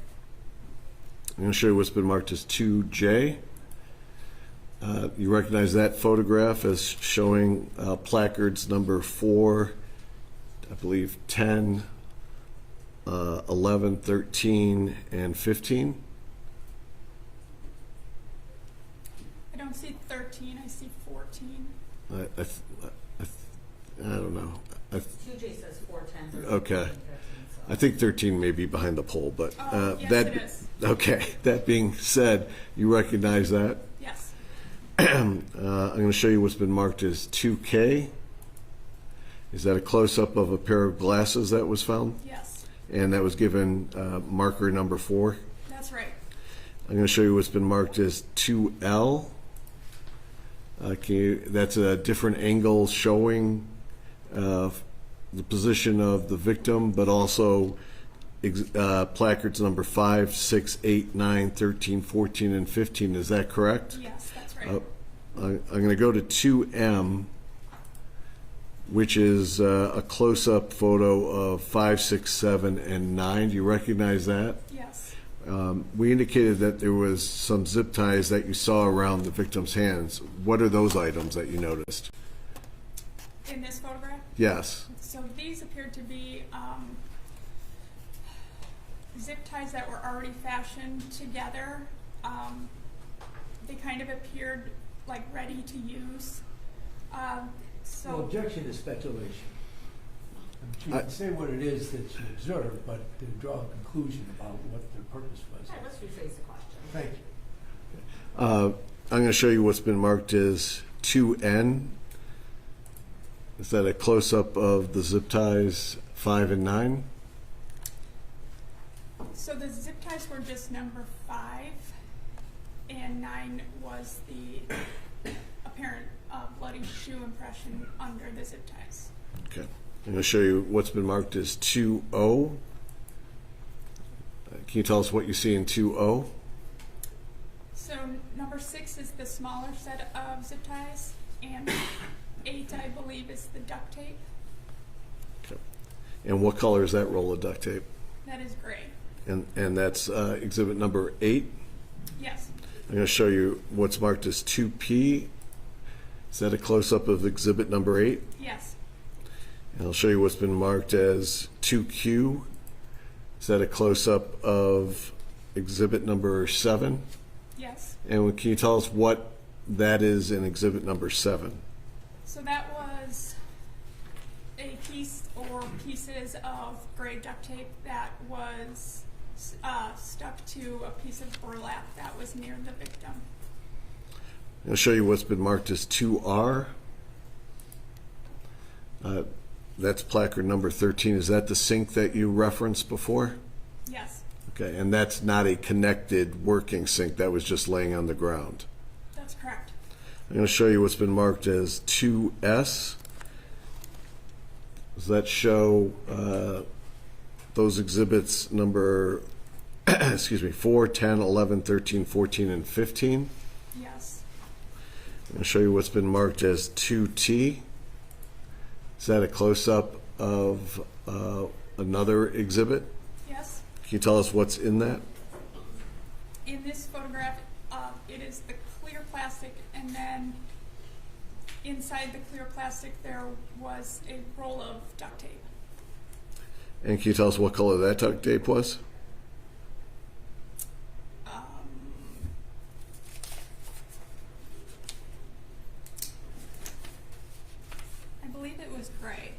I'm going to show you what's been marked as 2J. You recognize that photograph as showing placards number 4, I believe 10, 11, 13, and 15. I don't see 13, I see 14. I don't know. 2J says 410. Okay. 13, so. I think 13 may be behind the pole, but Yes, that. it is. Okay. That being said, you recognize that? Yes. I'm going to show you what's been marked as 2K. Is that a close-up of a pair of glasses that was found? Yes. And that was given marker number 4? That's right. I'm going to show you what's been marked as 2L. That's a different angle showing the position of the victim, but also placards number 5, 6, 8, 9, 13, 14, and 15. Is that correct? Yes, that's right. I'm going to go to 2M, which is a close-up photo of 5, 6, 7, and 9. Do you recognize that? Yes. We indicated that there was some zip ties that you saw around the victim's hands. What are those items that you noticed? In this photograph? Yes. So these appeared to be zip ties that were already fashioned together. They kind of appeared like ready to use. Well, objection is speculation. You can say what it is that you observed, but to draw a conclusion about what the purpose was. All right, let's rephrase the question. Thank you. I'm going to show you what's been marked as 2N. Is that a close-up of the zip ties 5 and 9? So the zip ties were just number 5, and 9 was the apparent bloody shoe impression under the zip ties. Okay. I'm going to show you what's been marked as 2O. Can you tell us what you see in 2O? So number 6 is the smaller set of zip ties, and 8, I believe, is the duct tape. Okay. And what color is that roll of duct tape? That is gray. And that's exhibit number 8? Yes. I'm going to show you what's marked as 2P. Is that a close-up of exhibit number 8? Yes. And I'll show you what's been marked as 2Q. Is that a close-up of exhibit number 7? Yes. And can you tell us what that is in exhibit number 7? So that was a piece or pieces of gray duct tape that was stuck to a piece of burlap that was near the victim. I'll show you what's been marked as 2R. That's placard number 13. Is that the sink that you referenced before? Yes. Okay, and that's not a connected working sink, that was just laying on the ground. That's correct. I'm going to show you what's been marked as 2S. Does that show those exhibits number, excuse me, 4, 10, 11, 13, 14, and 15? Yes. I'm going to show you what's been marked as 2T. Is that a close-up of another exhibit? Yes. Can you tell us what's in that? In this photograph, it is the clear plastic, and then inside the clear plastic there was a roll of duct tape. And can you tell us what color that duct tape was? I believe it was gray.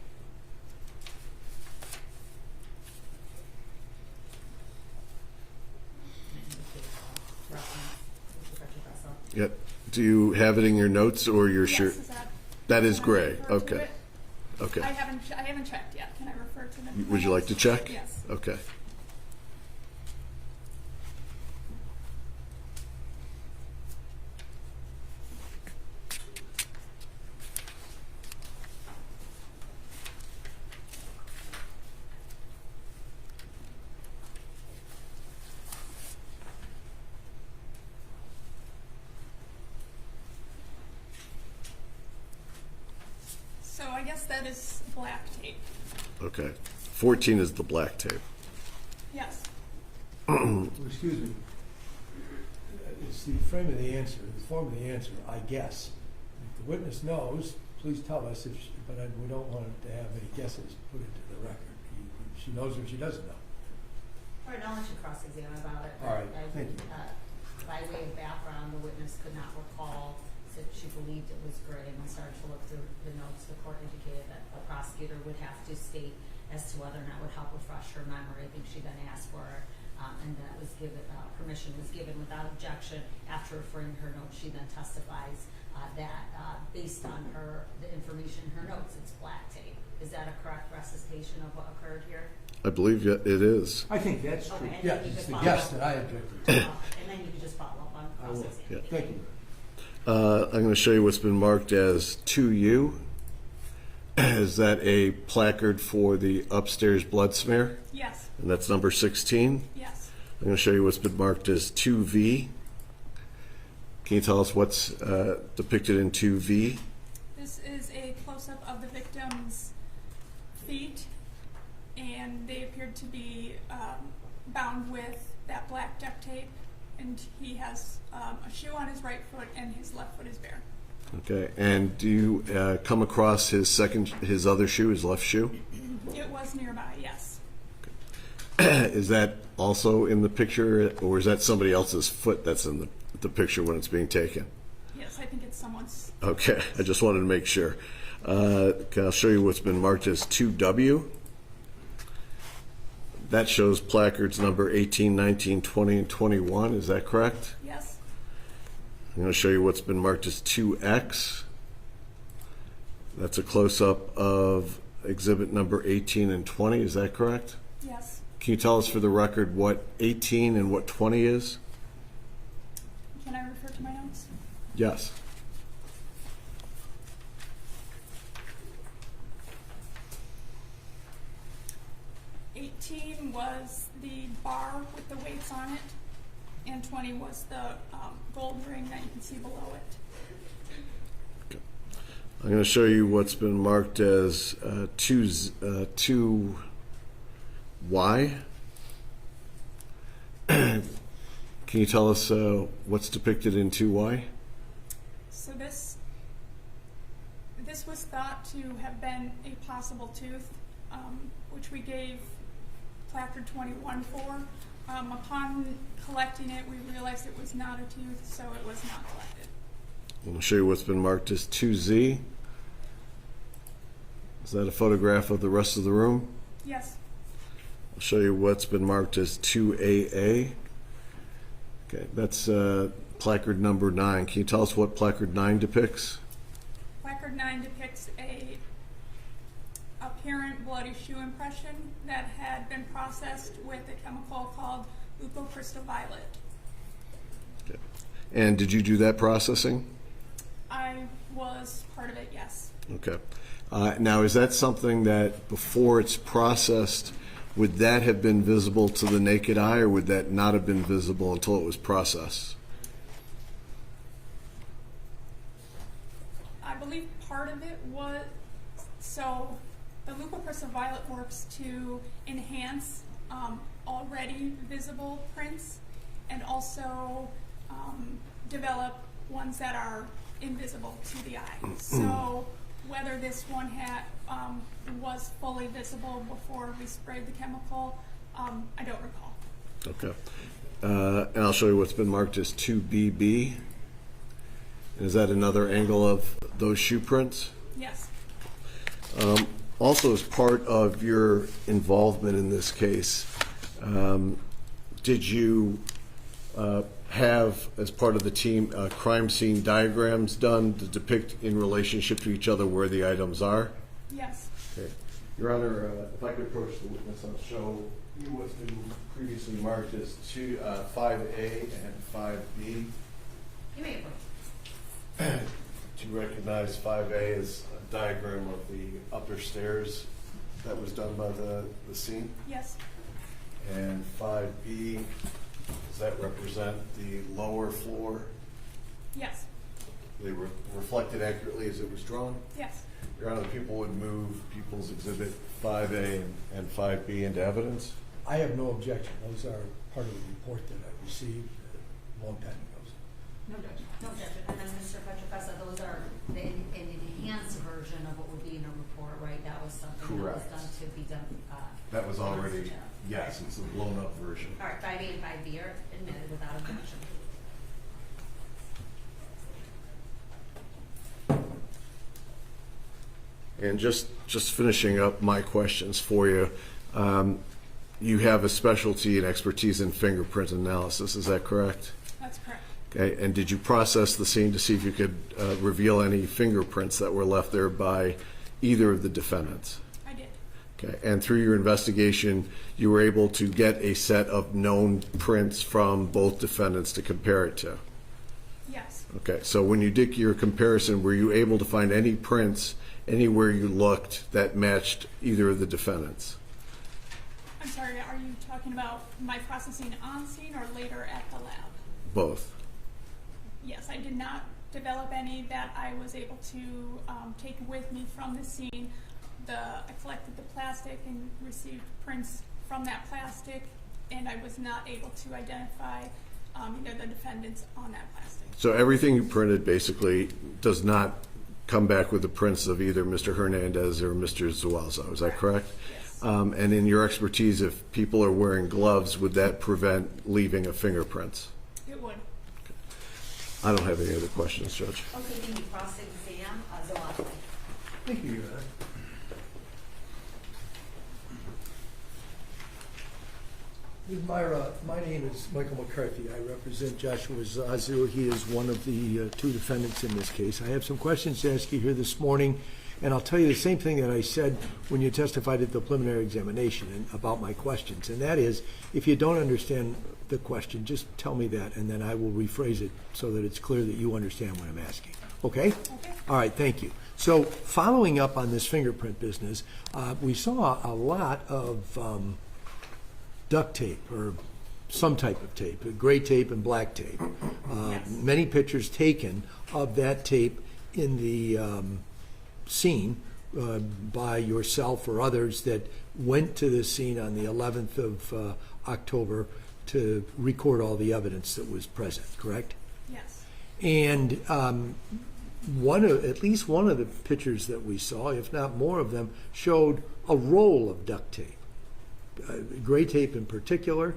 Yep. Do you have it in your notes or your Yes, shirt? is That is can I gray. refer to Okay. it? Okay. I haven't checked yet. Can I refer to them? Would you like to check? Yes. Okay. So I guess that is black tape. Okay. 14 is the black tape. Yes. Excuse me. It's the frame of the answer, the form of the answer, I guess. If the witness knows, please tell us, but we don't want to have any guesses put into the record. She knows or she doesn't know. All right, I'll let you cross-examine about it. All right, thank you. By way of background, the witness could not recall that she believed it was gray, and we started to look through the notes. The court indicated that a prosecutor would have to state as to whether or not it would help refresh her memory. I think she then asked for it, and that was given, permission was given without objection. After referring to her notes, she then testifies that based on the information in her notes, it's black tape. Is that a correct recitation of what occurred here? I believe it is. I think that's true. Okay, and Yes, then you it's could the follow guess up. that I objected to. And then you could just follow up on I will. cross-examination. Thank you. I'm going to show you what's been marked as 2U. Is that a placard for the upstairs blood smear? Yes. And that's number 16? Yes. I'm going to show you what's been marked as 2V. Can you tell us what's depicted in 2V? This is a close-up of the victim's feet, and they appeared to be bound with that black duct tape, and he has a shoe on his right foot and his left foot is bare. Okay, and do you come across his other shoe, his left shoe? It was nearby, yes. Is that also in the picture, or is that somebody else's foot that's in the picture when it's being taken? Yes, I think it's someone's. Okay, I just wanted to make sure. I'll show you what's been marked as 2W. That shows placards number 18, 19, 20, and 21. Is that correct? Yes. I'm going to show you what's been marked as 2X. That's a close-up of exhibit number 18 and 20. Is that correct? Yes. Can you tell us for the record what 18 and what 20 is? Can I refer to my notes? Yes. Was the bar with the weights on it, and 20 was the gold ring that you can see below it. Okay. I'm going to show you what's been marked as 2Y. Can you tell us what's depicted in 2Y? So this was thought to have been a possible tooth, which we gave placard 21 for. Upon collecting it, we realized it was not a tooth, so it was not collected. I'm going to show you what's been marked as 2Z. Is that a photograph of the rest of the room? Yes. I'll show you what's been marked as 2AA. Okay, that's placard number 9. Can you tell us what placard 9 depicts? Placard 9 depicts a apparent bloody shoe impression that had been processed with a chemical called Lupo Crystal Violet. Okay. And did you do that processing? I was part of it, yes. Okay. Now, is that something that before it's processed, would that have been visible to the naked eye, or would that not have been visible until it was processed? I believe part of it was, so the Lupo Crystal Violet works to enhance already visible prints and also develop ones that are invisible to the eye. So whether this one was fully visible before we sprayed the chemical, I don't recall. Okay. And I'll show you what's been marked as 2BB. Is that another angle of those shoe prints? Yes. Also, as part of your involvement in this case, did you have, as part of the team, crime scene diagrams done to depict in relationship to each other where the items are? Yes. Okay. Your Honor, if I could approach the witness, I'll show you what's been previously marked as 5A and 5B. You may approach. Do you recognize 5A as a diagram of the upper stairs that was done by the scene? Yes. And 5B, does that represent the lower floor? Yes. They were reflected accurately as it was drawn? Yes. Your Honor, the people would move People's Exhibit 5A and 5B into evidence? I have no objection. Those are part of the report that I received a long time ago. No judgment. No judgment. And then Mr. Petrofessa, those are an enhanced version of what would be in a report, right? That was something Correct. that was done to be done. That was already, yes, it's a blown up version. All right, 5A and 5B are admitted without objection. And just finishing up my questions for you, you have a specialty and expertise in fingerprint analysis, is that correct? That's correct. Okay, and did you process the scene to see if you could reveal any fingerprints that were left there by either of the defendants? I did. Okay, and through your investigation, you were able to get a set of known prints from both defendants to compare it to? Yes. Okay, so when you did your comparison, were you able to find any prints anywhere you looked that matched either of the defendants? I'm sorry, are you talking about my processing on scene or later at the lab? Both. Yes, I did not develop any that I was able to take with me from the scene. I collected the plastic and received prints from that plastic, and I was not able to identify either the defendants on that plastic. So everything you printed basically does not come back with the prints of either Mr. Hernandez or Mr. Zuazo, is that correct? Yes. And in your expertise, if people are wearing gloves, would that prevent leaving of fingerprints? It would. I don't have any other questions, Judge. Okay, thank you. Cross-exam, Zuazo. Thank you, Your Honor. Ms. Myra, my name is Michael McCarthy. I represent Joshua Zazu. He is one of the two defendants in this case. I have some questions to ask you here this morning, and I'll tell you the same thing that I said when you testified at the preliminary examination about my questions, and that is, if you don't understand the question, just tell me that, and then I will rephrase it so that it's clear that you understand what I'm asking. Okay? Okay. All right, thank you. So following up on this fingerprint business, we saw a lot of duct tape or some type of tape, gray tape and black tape. Yes. Many pictures taken of that tape in the scene by yourself or others that went to the scene on the 11th of October to record all the evidence that was present, correct? Yes. And at least one of the pictures that we saw, if not more of them, showed a roll of duct tape. Gray tape in particular,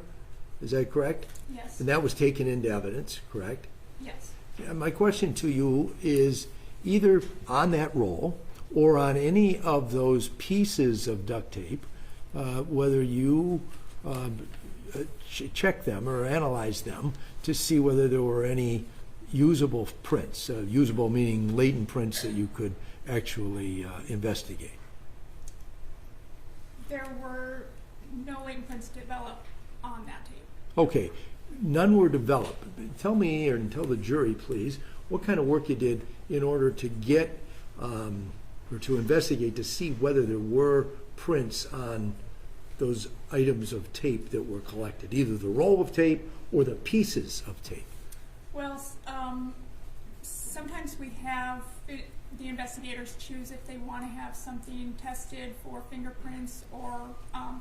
is that correct? Yes. And that was taken into evidence, correct? Yes. Yeah, my question to you is either on that roll or on any of those pieces of duct tape, whether you check them or analyze them to see whether there were any usable prints, usable meaning latent prints that you could actually investigate. There were no latent prints developed on that tape. Okay, none were developed. Tell me, and tell the jury, please, what kind of work you did in order to get, or to investigate to see whether there were prints on those items of tape that were collected, either the roll of tape or the pieces of tape. Well, sometimes we have, the investigators choose if they want to have something tested for fingerprints or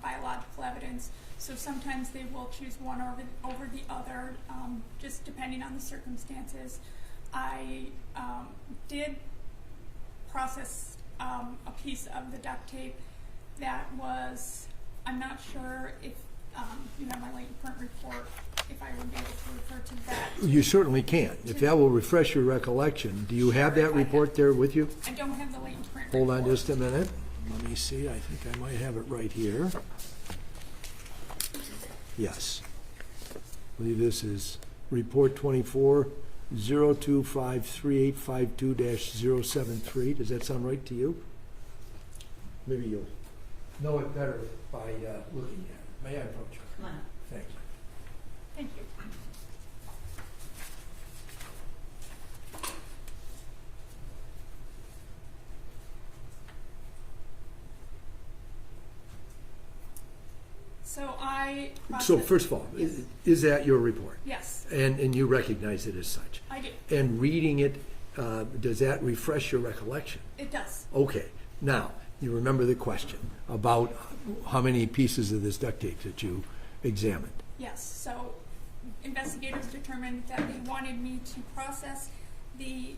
biological evidence. So sometimes they will choose one over the other, just depending on the circumstances. I did process a piece of the duct tape that was, I'm not sure if you have my latent print report, if I would be able to refer to that. You certainly can. If that will refresh your recollection. Do you have that report there with you? I don't have the latent print Hold report. on just a minute. Let me see. I think I might have it right here. Yes. I believe this is report 24-0253-852-073. Does that sound right to you? Maybe you'll know it better by looking at it. May I approach you? Come on up. Thank you. Thank you. So first of all, is that your report? Yes. And you recognize it as such? I do. And reading it, does that refresh your recollection? It does. Okay. Now, you remember the question about how many pieces of this duct tape that you examined? Yes. So investigators determined that they wanted me to process the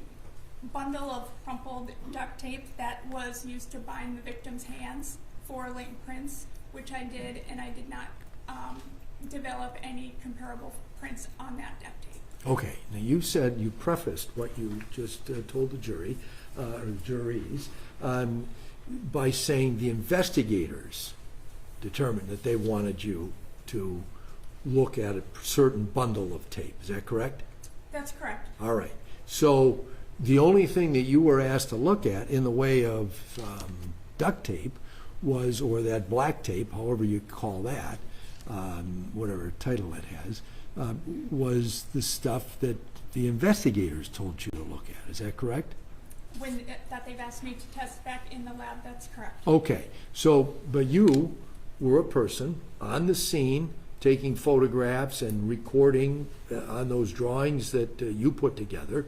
bundle of crumpled duct tape that was used to bind the victim's hands for latent prints, which I did, and I did not develop any comparable prints on that duct tape. Okay. Now, you said, you prefaced what you just told the jury, or juries, by saying the investigators determined that they wanted you to look at a certain bundle of tape. Is that correct? That's correct. All right. So the only thing that you were asked to look at in the way of duct tape was, or that black tape, however you call that, whatever title it has, was the stuff that the investigators told you to look at. Is that correct? That they've asked me to test back in the lab, that's correct. Okay. So, but you were a person on the scene taking photographs and recording on those drawings that you put together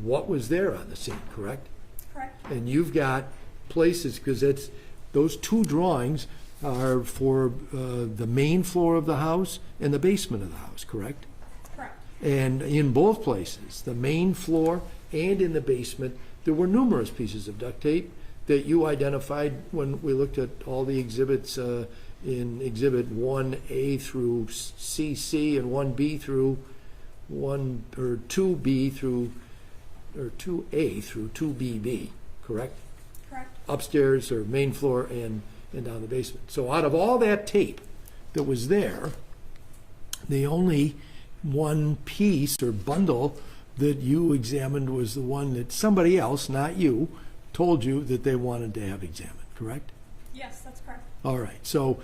what was there on the scene, correct? Correct. And you've got places, because it's those two drawings are for the main floor of the house and the basement of the house, correct? Correct. And in both places, the main floor and in the basement, there were numerous pieces of duct tape that you identified when we looked at all the exhibits in Exhibit 1A through CC and 1B through 2B through, or 2A through 2BB, correct? Correct. Upstairs or main floor and down the basement. So out of all that tape that was there, the only one piece or bundle that you examined was the one that somebody else, not you, told you that they wanted to have examined, correct? Yes, that's correct. All right. So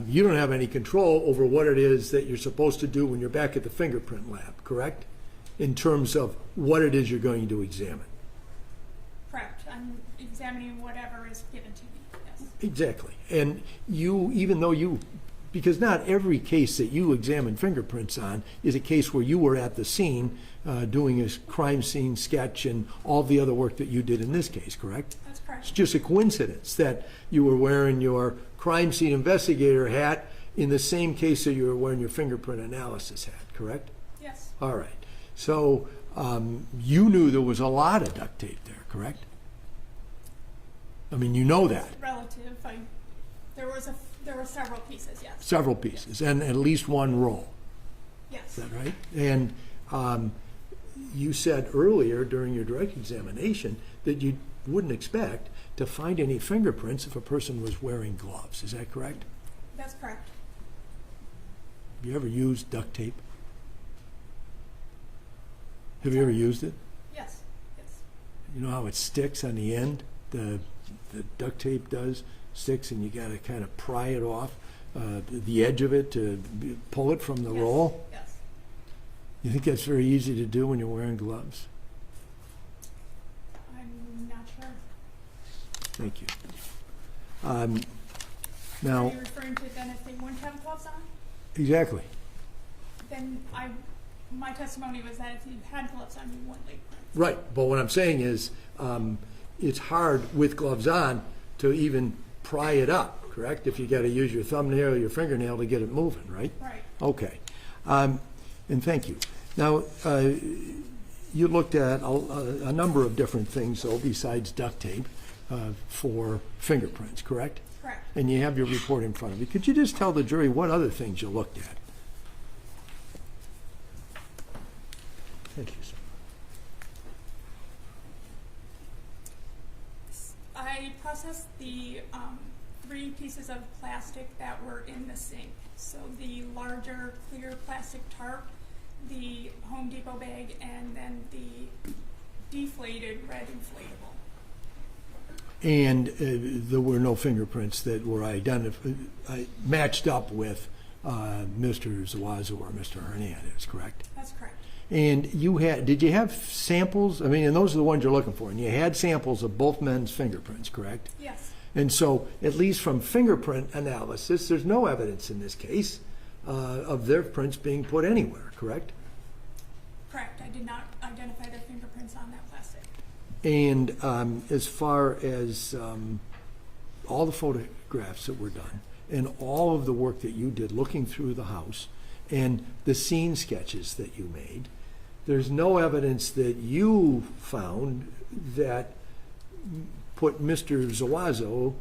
you don't have any control over what it is that you're supposed to do when you're back at the fingerprint lab, correct? In terms of what it is you're going to examine. Correct. I'm examining whatever is given to me, yes. Exactly. And you, even though you, because not every case that you examine fingerprints on is a case where you were at the scene doing a crime scene sketch and all the other work that you did in this case, correct? That's correct. It's just a coincidence that you were wearing your crime scene investigator hat in the same case that you were wearing your fingerprint analysis hat, correct? Yes. All right. So you knew there was a lot of duct tape there, correct? I mean, you know that. Relative. There were several pieces, yes. Several pieces, and at least one roll. Yes. Is that right? And you said earlier during your direct examination that you wouldn't expect to find any fingerprints if a person was wearing gloves. Is that correct? That's correct. Have you ever used duct tape? Have you ever used it? Yes. Yes. You know how it sticks on the end? The duct tape sticks, and you got to kind of pry it off the edge of it to pull it from the roll? Yes. You think that's very easy to do when you're wearing gloves? I'm not sure. Thank you. Now, Are you referring to then if they wouldn't have gloves on? exactly. Then my testimony was that if you had gloves on, you wouldn't leave prints. Right, but what I'm saying is, it's hard with gloves on to even pry it up, correct? If you got to use your thumbnail or your fingernail to get it moving, right? Right. Okay, and thank you. Now, you looked at a number of different things, though, besides duct tape for fingerprints, correct? Correct. And you have your report in front of you. Could you just tell the jury what other things you looked at? Thank you, sir. I processed the 3 pieces of plastic that were in the sink. So the larger clear plastic tarp, the Home Depot bag, and then the deflated red inflatable. And there were no fingerprints that were matched up with Mr. Zuazo or Mr. Hernandez, correct? That's correct. And did you have samples? I mean, and those are the ones you're looking for. And you had samples of both men's fingerprints, correct? Yes. And so, at least from fingerprint analysis, there's no evidence in this case of their prints being put anywhere, correct? Correct. I did not identify their fingerprints on that plastic. And as far as all the photographs that were done and all of the work that you did looking through the house and the scene sketches that you made, there's no evidence that you found that put Mr. Zuazo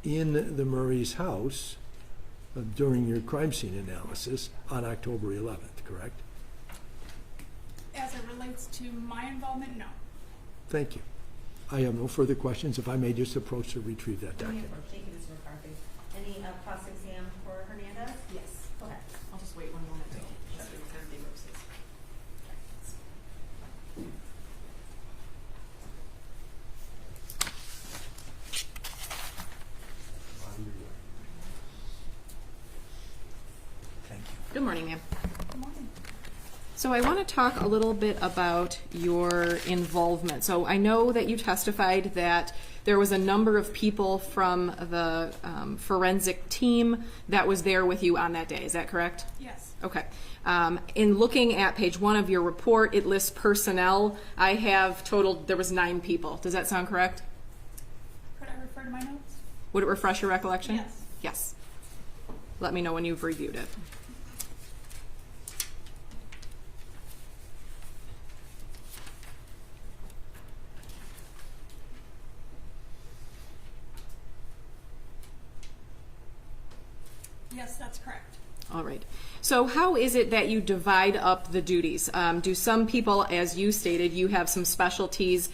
in the Murray's house during your crime scene analysis on October 11th, correct? As it relates to my involvement, no. Thank you. I have no further questions. If I may just approach to retrieve that document. Thank you, Mr. McCarthy. Any cross-exam for Hernandez? Yes. Okay. I'll just wait 1 moment till Mr. McCarthy moves his. Thank you. Good morning, ma'am. Good morning. So I want to talk a little bit about your involvement. So I know that you testified that there was a number of people from the forensic team that was there with you on that day. Is that correct? Yes. Okay. In looking at page 1 of your report, it lists personnel. I have totaled, there was 9 people. Does that sound correct? Could I refer to my notes? Would it refresh your recollection? Yes. Yes. Let me know when you've reviewed it. Yes, that's correct. All right. So how is it that you divide up the duties? Do some people, as you stated, you have some specialties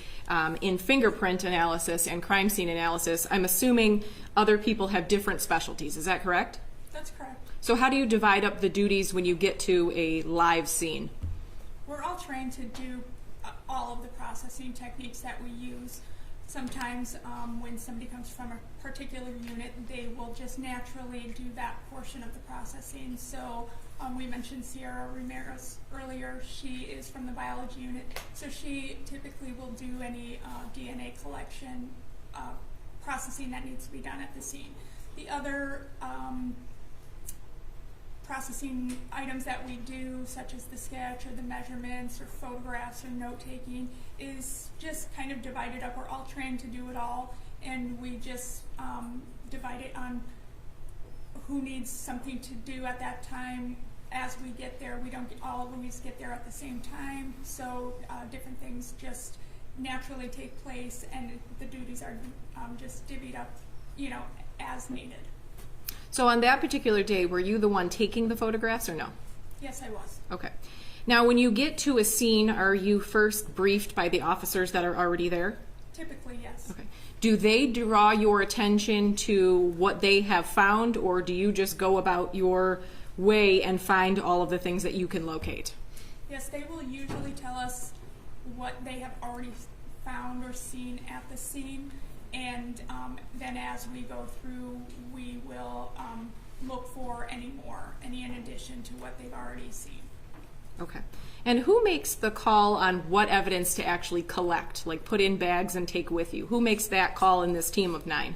in fingerprint analysis and crime scene analysis. I'm assuming other people have different specialties. Is that correct? That's correct. So how do you divide up the duties when you get to a live scene? We're all trained to do all of the processing techniques that we use. Sometimes when somebody comes from a particular unit, they will just naturally do that portion of the processing. So we mentioned Sierra Ramirez earlier. She is from the biology unit. So she typically will do any DNA collection processing that needs to be done at the scene. The other processing items that we do, such as the sketch or the measurements or photographs or note-taking, is just kind of divided up. We're all trained to do it all, and we just divide it on who needs something to do at that time. As we get there, we don't always get there at the same time, so different things just naturally take place, and the duties are just divvied up, as needed. So on that particular day, were you the one taking the photographs or no? Yes, I was. Okay. Now, when you get to a scene, are you first briefed by the officers that are already there? Typically, yes. Okay. Do they draw your attention to what they have found, or do you just go about your way and find all of the things that you can locate? Yes, they will usually tell us what they have already found or seen at the scene, and then as we go through, we will look for any in addition to what they've already seen. Okay. And who makes the call on what evidence to actually collect, like put in bags and take with you? Who makes that call in this team of 9?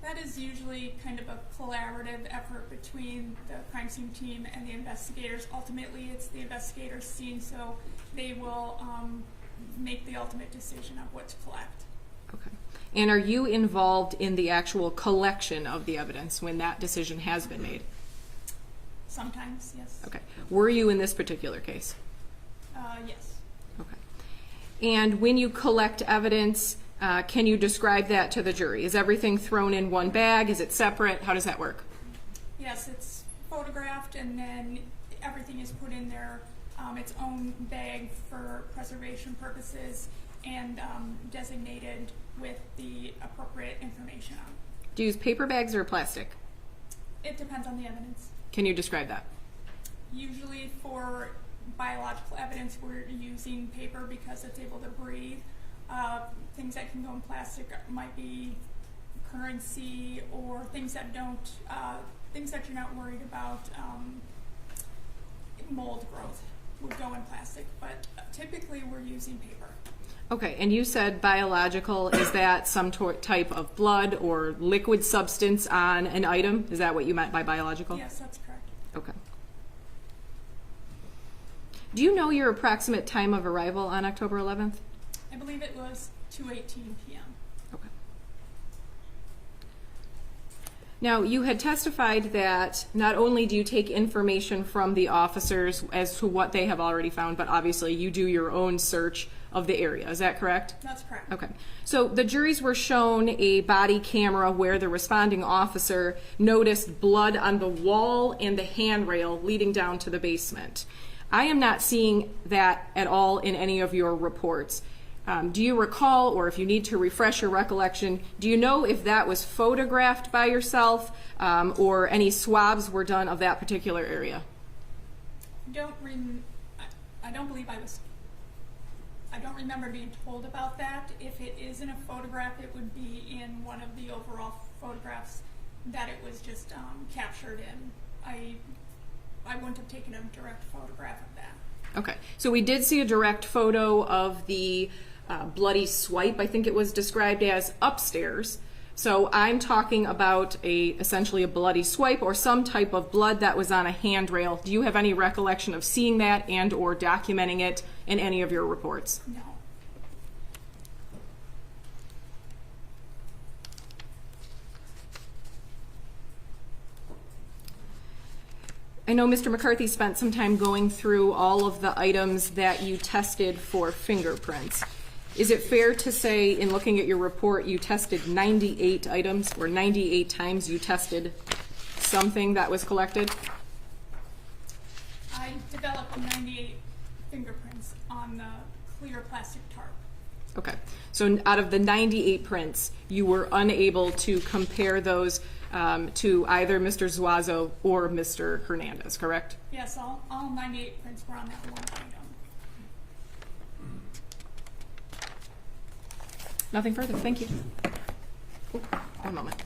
That is usually kind of a collaborative effort between the crime scene team and the investigators. Ultimately, it's the investigators' scene, so they will make the ultimate decision of what to collect. Okay. And are you involved in the actual collection of the evidence when that decision has been made? Sometimes, yes. Okay. Were you in this particular case? Yes. Okay. And when you collect evidence, can you describe that to the jury? Is everything thrown in one bag? Is it separate? How does that work? Yes, it's photographed and then everything is put in their its own bag for preservation purposes and designated with the appropriate information on. Do you use paper bags or plastic? It depends on the evidence. Can you describe that? Usually for biological evidence, we're using paper because it's able to breathe. Things that can go in plastic might be currency or things that don't, things that you're not worried about, mold growth would go in plastic, but typically we're using paper. Okay, and you said biological. Is that some type of blood or liquid substance on an item? Is that what you meant by biological? Yes, that's correct. Okay. Do you know your approximate time of arrival on October 11th? I believe it was 2:18 p.m. Okay. Now, you had testified that not only do you take information from the officers as to what they have already found, but obviously you do your own search of the area. Is that correct? That's correct. Okay. So the juries were shown a body camera where the responding officer noticed blood on the wall and the handrail leading down to the basement. I am not seeing that at all in any of your reports. Do you recall, or if you need to refresh your recollection, do you know if that was photographed by yourself or any swabs were done of that particular area? I don't believe I don't remember being told about that. If it is in a photograph, it would be in one of the overall photographs that it was just captured in. I wouldn't have taken a direct photograph of that. Okay, so we did see a direct photo of the bloody swipe, I think it was described as, upstairs. So I'm talking about essentially a bloody swipe or some type of blood that was on a handrail. Do you have any recollection of seeing that and or documenting it in any of your reports? No. I know Mr. McCarthy spent some time going through all of the items that you tested for fingerprints. Is it fair to say, in looking at your report, you tested 98 items, or 98 times you tested something that was collected? I developed 98 fingerprints on the clear plastic tarp. Okay, so out of the 98 prints, you were unable to compare those to either Mr. Zuazo or Mr. Hernandez, correct? Yes, all 98 prints were on that one item. Nothing further, thank you. Oh, one moment.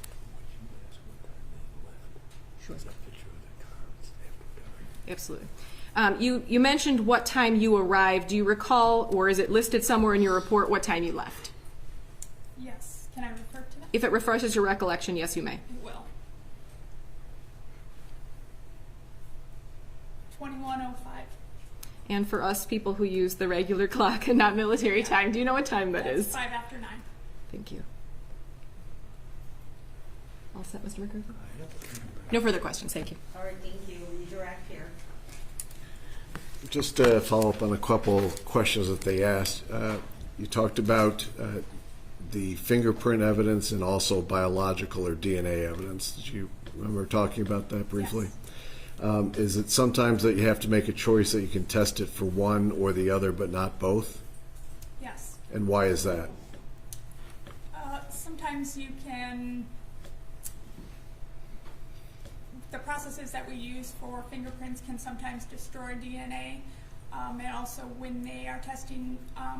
Absolutely. You mentioned what time you arrived. Do you recall, or is it listed somewhere in your report, what time you left? Yes. Can I refer to that? If it refreshes your recollection, yes, you may. It will. 21:05. And for us people who use the regular clock and not military time, do you know what time that is? 5 after 9. Thank you. All set, Mr. McCarthy? No further questions, thank you. All right, thank you. Redirect here. Just to follow up on a couple questions that they asked. You talked about the fingerprint evidence and also biological or DNA evidence. Did you remember talking about that briefly? Yes. Is it sometimes that you have to make a choice that you can test it for one or the other but not both? Yes. And why is that? Sometimes you can, the processes that we use for fingerprints can sometimes destroy DNA. And also when they are testing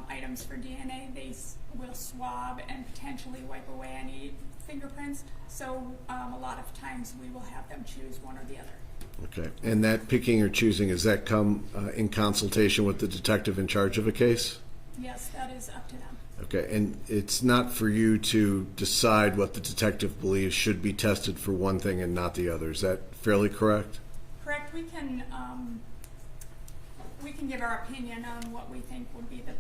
items for DNA, they will swab and potentially wipe away any fingerprints, so a lot of times we will have them choose one or the other. Okay. And that picking or choosing, does that come in consultation with the detective in charge of a case? Yes, that is up to them. Okay. And it's not for you to decide what the detective believes should be tested for one thing and not the other. Is that fairly correct? Correct. We can give our opinion on what we think would be the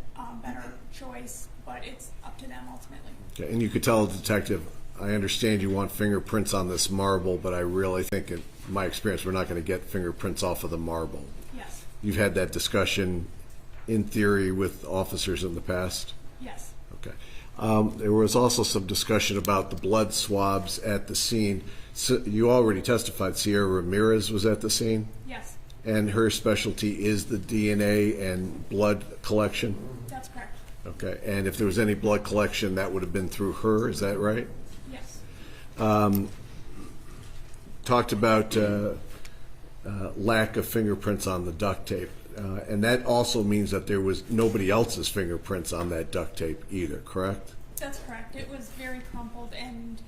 better choice, but it's up to them ultimately. Okay. And you could tell the detective, I understand you want fingerprints on this marble, but I really think, in my experience, we're not going to get fingerprints off of the marble. Yes. You've had that discussion in theory with officers in the past? Yes. Okay. There was also some discussion about the blood swabs at the scene. So you already testified Sierra Ramirez was at the scene? Yes. And her specialty is the DNA and blood collection? That's correct. Okay. And if there was any blood collection, that would have been through her, is that right? Yes. Talked about lack of fingerprints on the duct tape. And that also means that there was nobody else's fingerprints on that duct tape either, correct? That's correct. It was very crumpled, and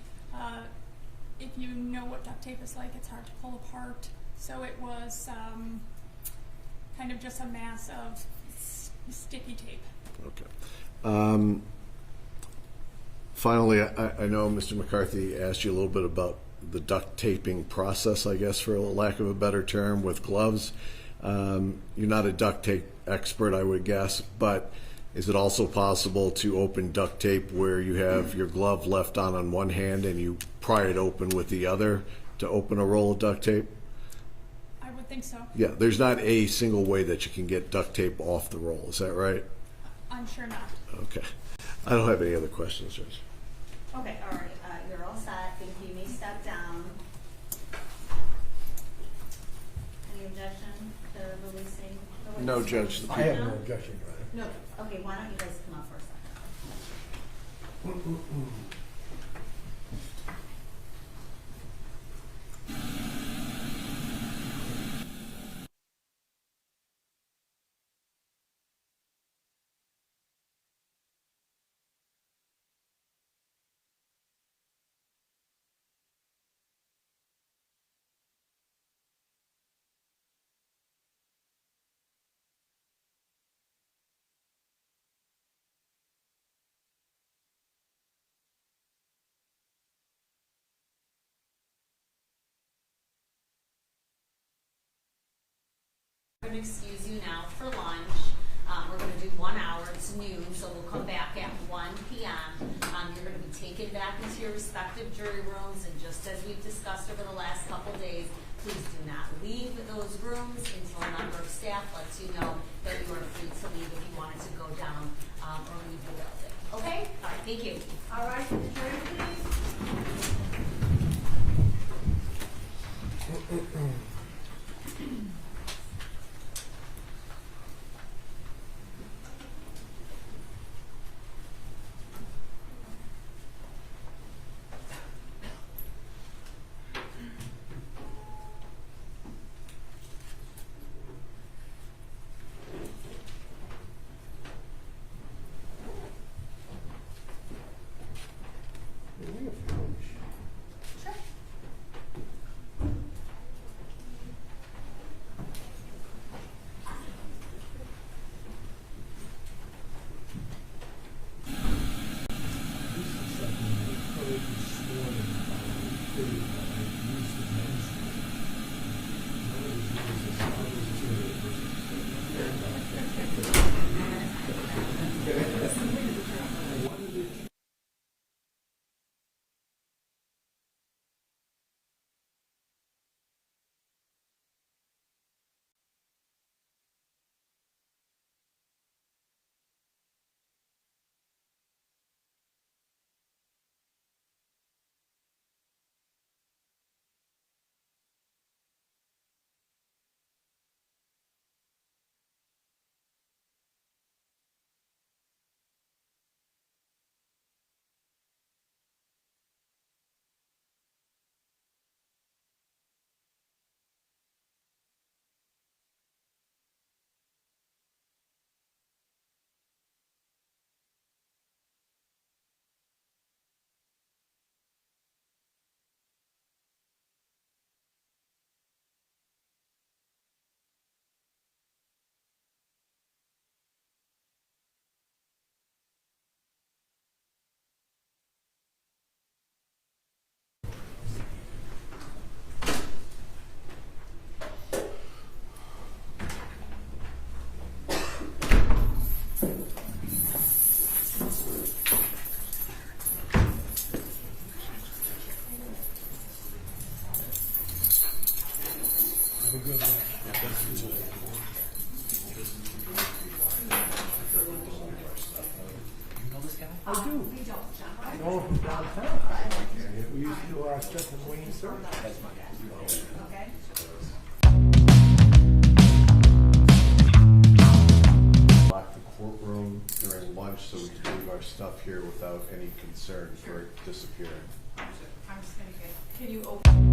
if you know what duct tape is like, it's hard to pull apart. So it was kind of just a mass of sticky tape. Okay. Finally, I know Mr. McCarthy asked you a little bit about the duct taping process, I guess, for lack of a better term, with gloves. You're not a duct tape expert, I would guess, but is it also possible to open duct tape where you have your glove left on one hand and you pry it open with the other to open a roll of duct tape? I would think so. Yeah, there's not a single way that you can get duct tape off the roll, is that right? I'm sure not. Okay. I don't have any other questions, Judge. Okay, all right, you're all set. Thank you. You may step down. Any objection to releasing the witness? No, Judge. I have no objection, Your Honor. No. Okay, why don't you guys come up for a second? I'm going to excuse you now for lunch. We're going to do 1 hour. It's noon, so we'll come back at 1 p.m. You're going to be taken back into your respective jury rooms, and just as we've discussed over the last couple days, please do not leave those rooms until a member of staff lets you know that you are free to leave if you wanted to go down or leave the building. Okay? All right, thank you. All right, the jury, please. I do. I know him downtown. We used to do our stuff in Wayne Circle. Lock the courtroom during lunch so we can leave our stuff here without any concern for it disappearing. I'm just gonna get, can you open?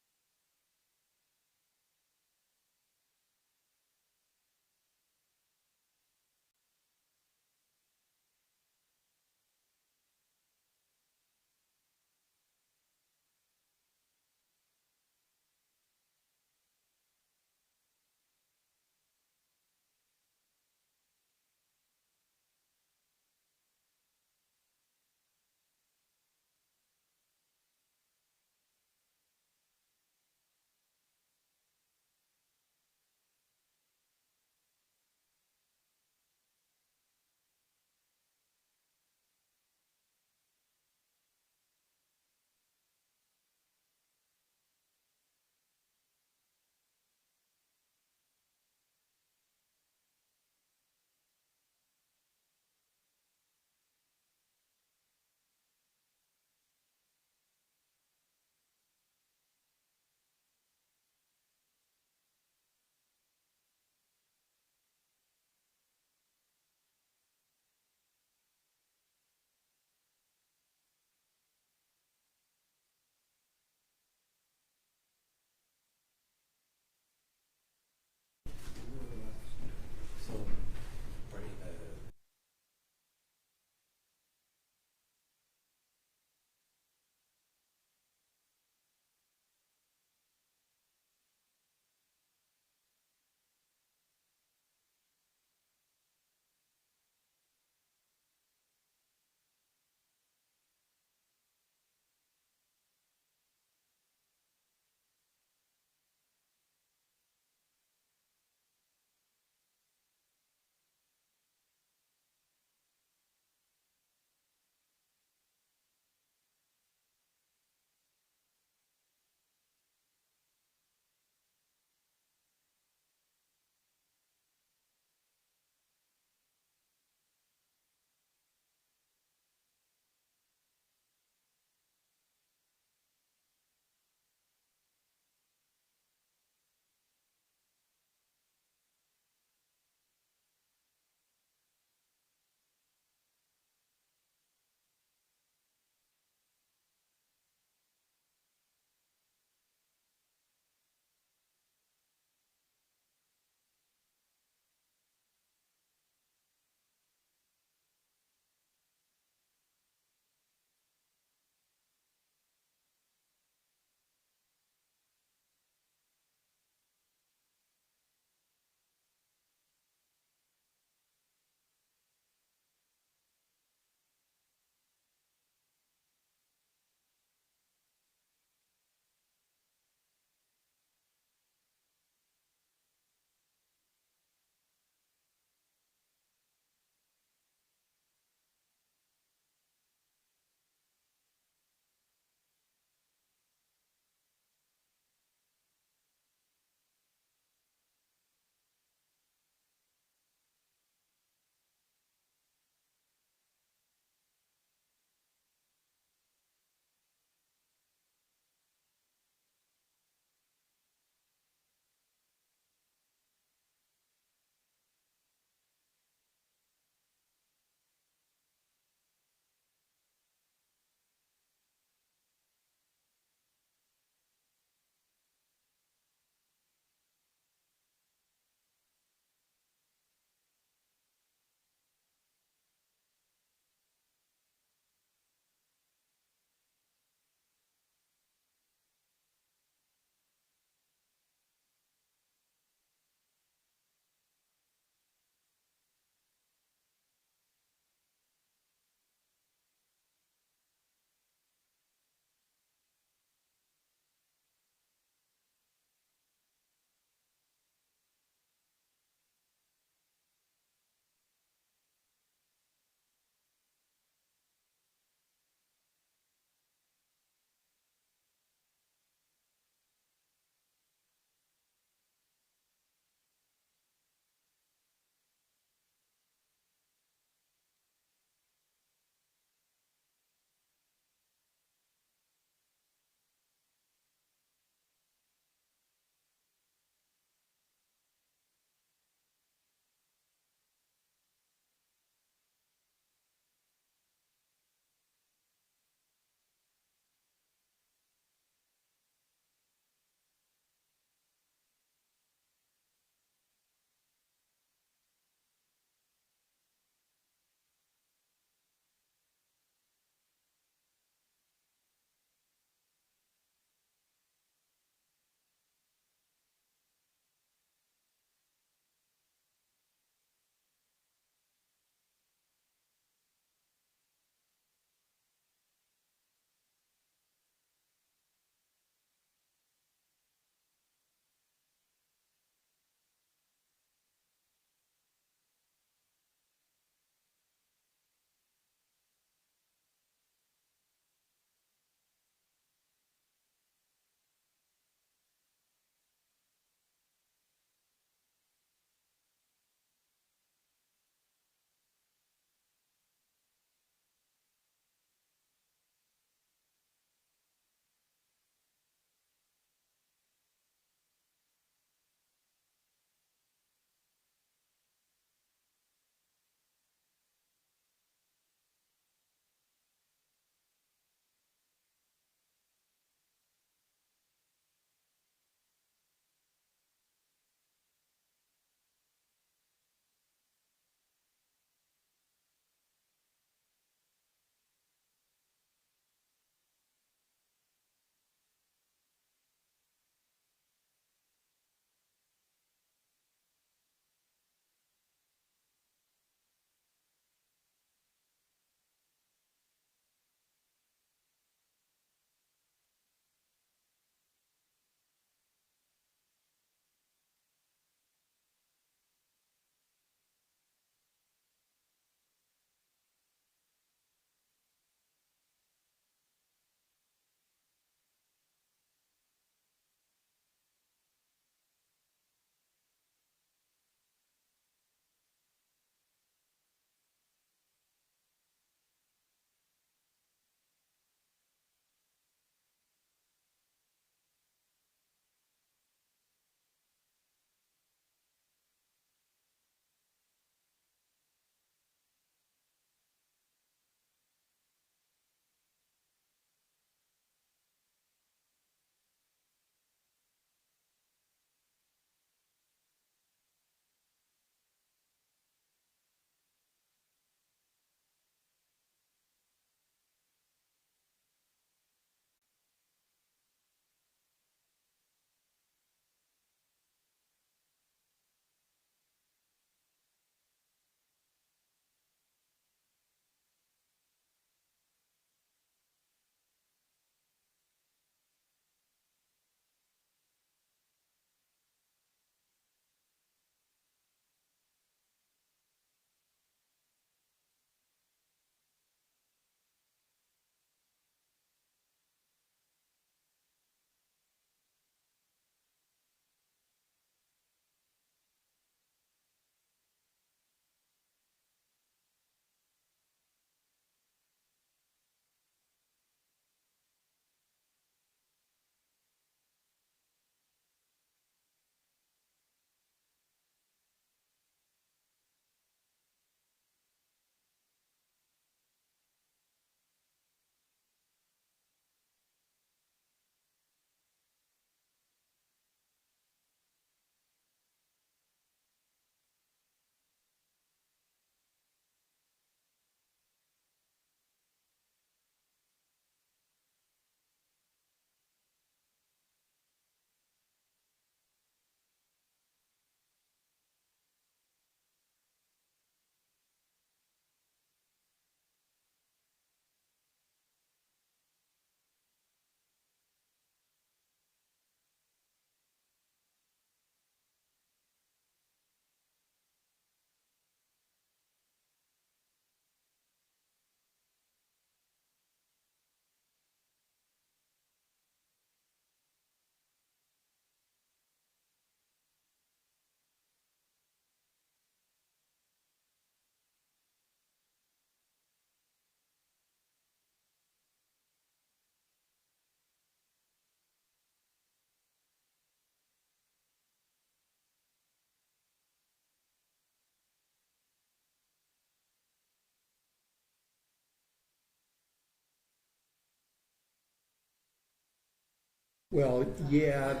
Well, yeah.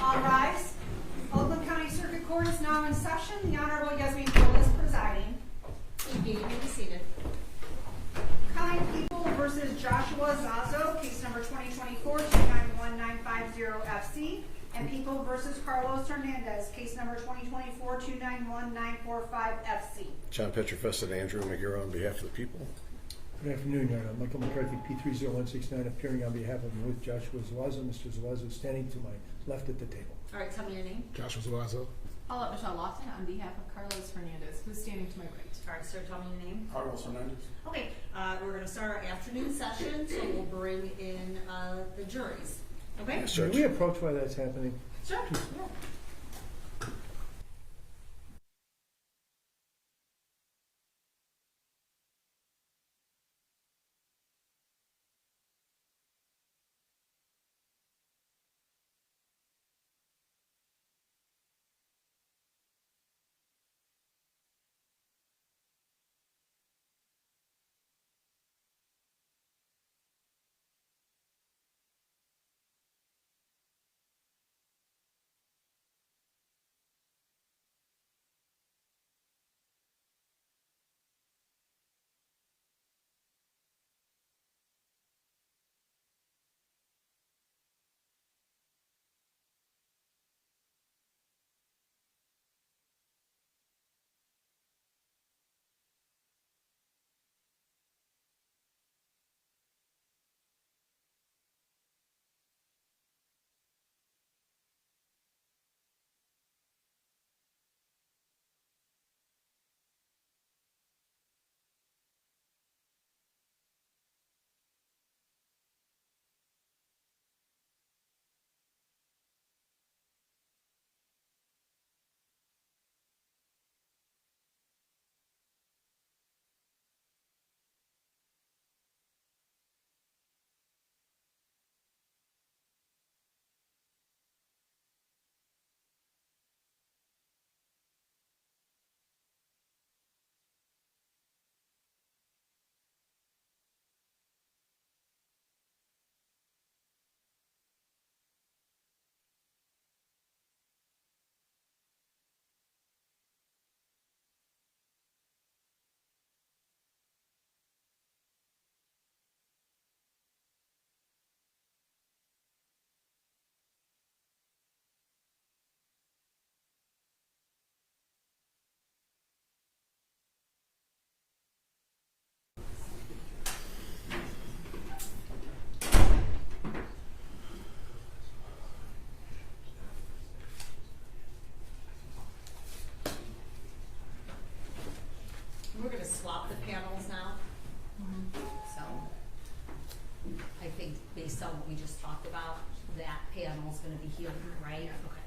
All rise. Oakland County Circuit Court is now in session. The Honorable Yasmin Cole is presiding. Thank you. You may be seated. Kind People versus Joshua Zazo, case number 2024-291950FC, and People versus Carlos Hernandez, case number 2024-291945FC. John Petrofest and Andrew McGarrett on behalf of the people. Good afternoon, Your Honor. Michael McCarthy, P30169, appearing on behalf of with Joshua Zuazo. Mr. Zuazo is standing to my left at the table. All right, tell me your name. Joshua Zuazo. Paula Michelle Lofton on behalf of Carlos Hernandez, who's standing to my right. All right, sir, tell me your name. Carlos Hernandez. Okay, we're going to start our afternoon session, so we'll bring in the juries. Okay? Can we approach why that's happening? Sure. Yeah. We're going to swap the panels now. So I think based on what we just talked about, that panel is going to be here, right? Okay.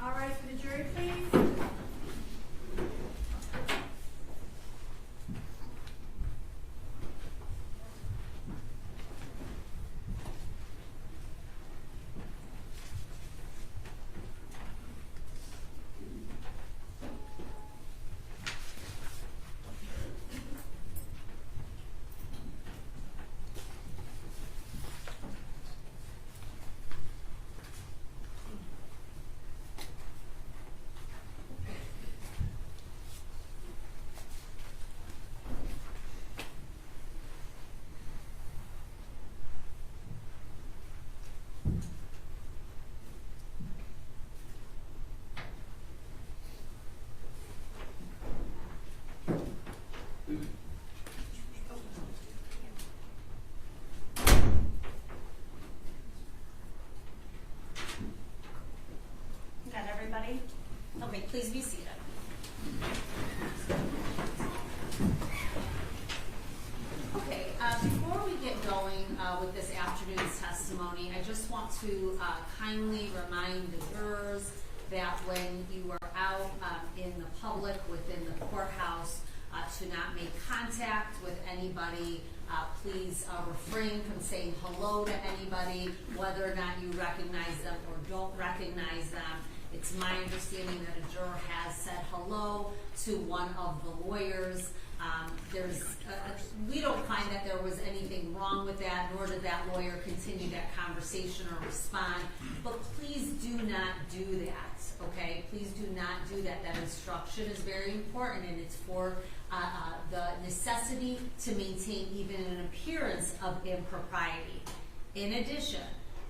All right, for the jury, please. Got everybody? Okay, please be seated. Okay, before we get going with this afternoon's testimony, I just want to kindly remind the jurors that when you are out in the public within the courthouse, to not make contact with anybody. Please refrain from saying hello to anybody, whether or not you recognize them or don't recognize them. It's my understanding that a juror has said hello to one of the lawyers. We don't find that there was anything wrong with that, nor did that lawyer continue that conversation or respond. But please do not do that, okay? Please do not do that. That instruction is very important, and it's for the necessity to maintain even an appearance of impropriety. In addition,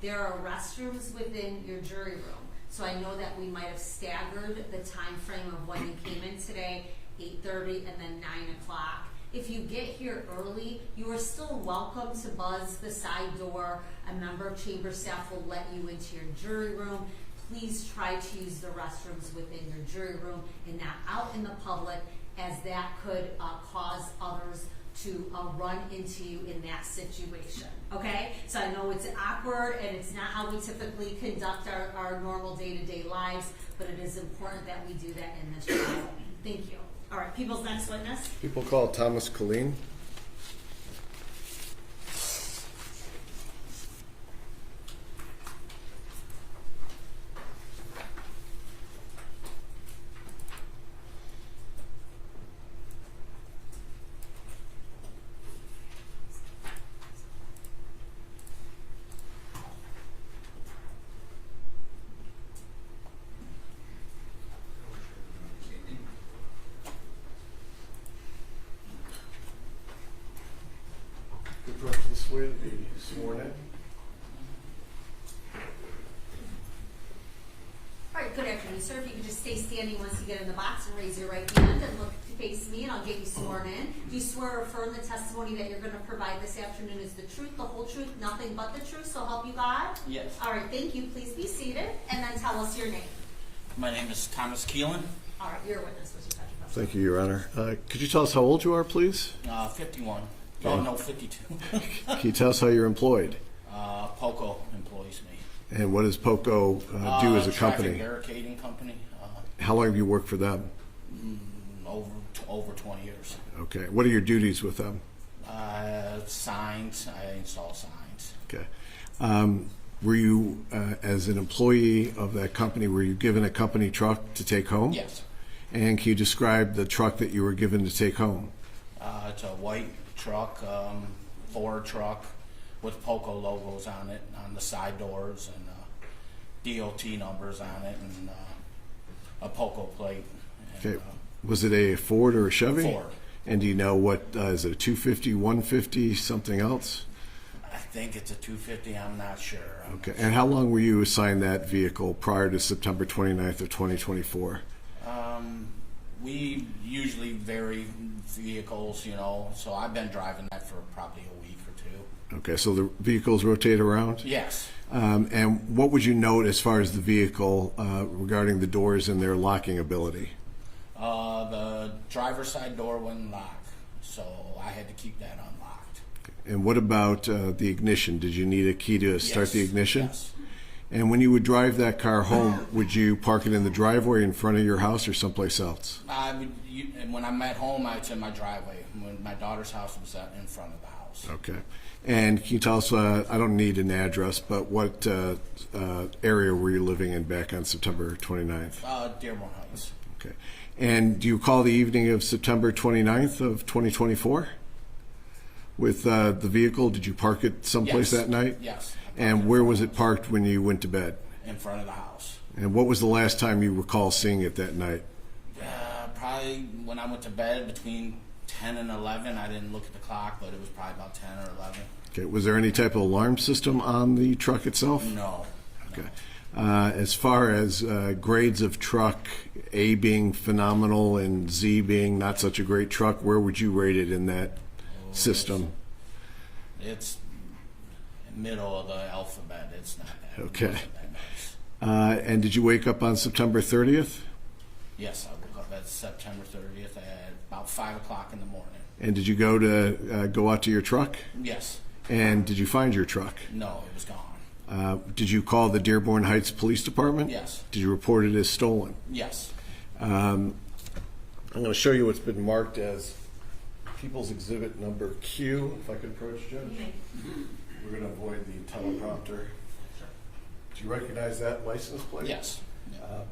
there are restrooms within your jury room. So I know that we might have staggered the time frame of when you came in today, 8:30 and then 9 o'clock. If you get here early, you are still welcome to buzz the side door. A member of chamber staff will let you into your jury room. Please try to use the restrooms within your jury room and not out in the public, as that could cause others to run into you in that situation, okay? So I know it's awkward and it's not how we typically conduct our normal day-to-day lives, but it is important that we do that in this trial. Thank you. All right, people's next witness. People call Thomas Colleen. This way to be sworn in. All right, good afternoon, sir. If you could just stay standing once you get in the box and raise your right hand and look to face me, and I'll get you sworn in. Do you swear or affirm the testimony that you're going to provide this afternoon is the truth, the whole truth, nothing but the truth, so help you God? Yes. All right, thank you. Please be seated, and then tell us your name. My name is Thomas Keelan. All right, you're a witness. What's your pleasure? Thank you, Your Honor. Could you tell us how old you are, please? 51. Oh, no, 52. Can you tell us how you're employed? POCO employs me. And what does POCO do as a Traffic company? barricading company. How long have you worked for them? Over 20 years. Okay. What are your duties with them? Signs. I install signs. Okay. Were you, as an employee of that company, were you given a company truck to take home? Yes. And can you describe the truck that you were given to take home? It's a white truck, Ford truck with POCO logos on it, on the side doors, and DOT numbers on it, and a POCO plate. And, Okay. Was it a Ford or a Chevy? Ford. And do you know what, is it a 250, 150, something else? I think it's a 250, I'm not sure. Okay. And how long were you assigned that vehicle prior to September 29th of 2024? We usually vary vehicles, you know, so I've been driving that for probably a week or two. Okay, so the vehicles rotate around? Yes. And what would you note as far as the vehicle regarding the doors and their locking ability? The driver's side door wouldn't lock, so I had to keep that unlocked. And what about the ignition? Did you need a key to start the ignition? Yes. And when you would drive that car home, would you park it in the driveway in front of your house or someplace else? I would, when I'm at home, it's in my driveway. When my daughter's house was in front of the house. Okay. And can you tell us, I don't need an address, but what area were you living in back on September 29th? Dearborn Heights. Okay. And do you recall the evening of September 29th of 2024? With the vehicle, did you park it someplace that night? Yes. And where was it parked when you went to bed? In front of the house. And what was the last time you recall seeing it that night? Probably when I went to bed between 10 and 11. I didn't look at the clock, but it was probably about 10 or 11. Okay. Was there any type of alarm system on the truck itself? No. Okay. As far as grades of truck, A being phenomenal and Z being not such a great truck, where would you rate it in that system? It's middle of the alphabet. It's not that. Okay. It wasn't that nice. And did you wake up on September 30th? Yes, I woke up at September 30th at about 5 o'clock in the morning. And did you go out to your truck? Yes. And did you find your truck? No, it was gone. Did you call the Dearborn Heights Police Department? Yes. Did you report it as stolen? Yes. I'm going to show you what's been marked as People's Exhibit number Q, if I could approach, Judge. We're going to avoid the teleprompter. Do you recognize that license plate? Yes.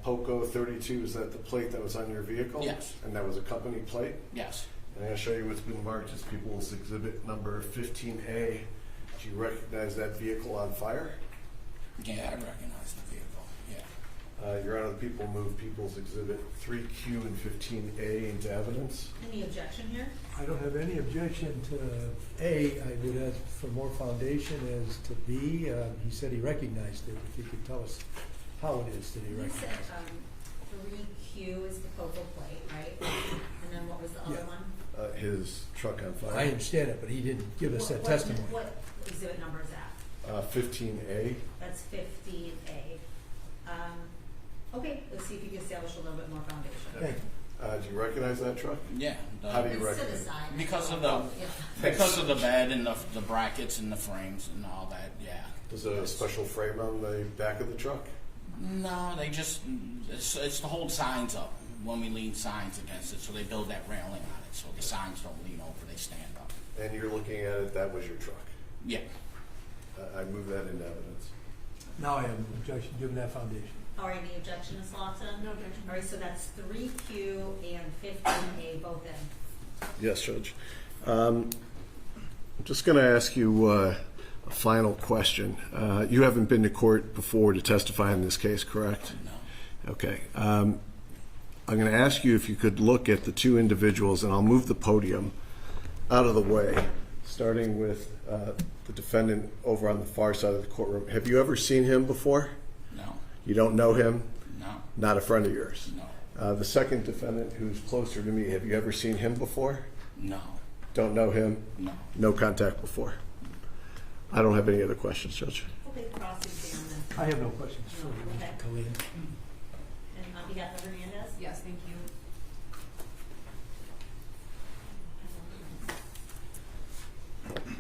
POCO 32, is that the plate that was on your vehicle? Yes. And that was a company plate? Yes. And I'm going to show you what's been marked as People's Exhibit number 15A. Do you recognize that vehicle on fire? Yeah, I recognize the vehicle. Yeah. Your Honor, the people move People's Exhibit 3Q and 15A into evidence. Any objection here? I don't have any objection to A. I would ask for more foundation as to B. He said he recognized it. If you could tell us how it is that he You recognized said it. 3Q is the POCO plate, right? And then what was the other one? His truck on fire. I understand it, but he didn't give us that testimony. What exhibit number is that? 15A. That's 15A. Okay, let's see if you can establish a little bit more foundation. Thank you. Do you recognize that truck? Yeah. How do you It's to the recognize it? side. Because of the bed and the brackets and the frames and all that. Yeah. There's a special frame on the back of the truck? No, they just it's to hold signs up when we lean signs against it, so they build that railing on it, so the signs don't lean over; they stand up. And you're looking at it, that was your truck? Yeah. I move that into evidence. Now I have no objection given that foundation. All right, any objection, Ms. Lawson? No objection. All right, so that's 3Q and 15A both in. Yes, Judge. I'm just going to ask you a final question. You haven't been to court before to testify in this case, correct? No. Okay. I'm going to ask you if you could look at the two individuals, and I'll move the podium out of the way, starting with the defendant over on the far side of the courtroom. Have you ever seen him before? No. You don't know him? No. Not a friend of yours? No. The second defendant, who's closer to me, have you ever seen him before? No. Don't know him? No. No contact before? I don't have any other questions, Judge. Okay, cross-examine. I have no questions for you, Okay. Mr. Colleen. And on behalf of Hernandez? Yes, thank you.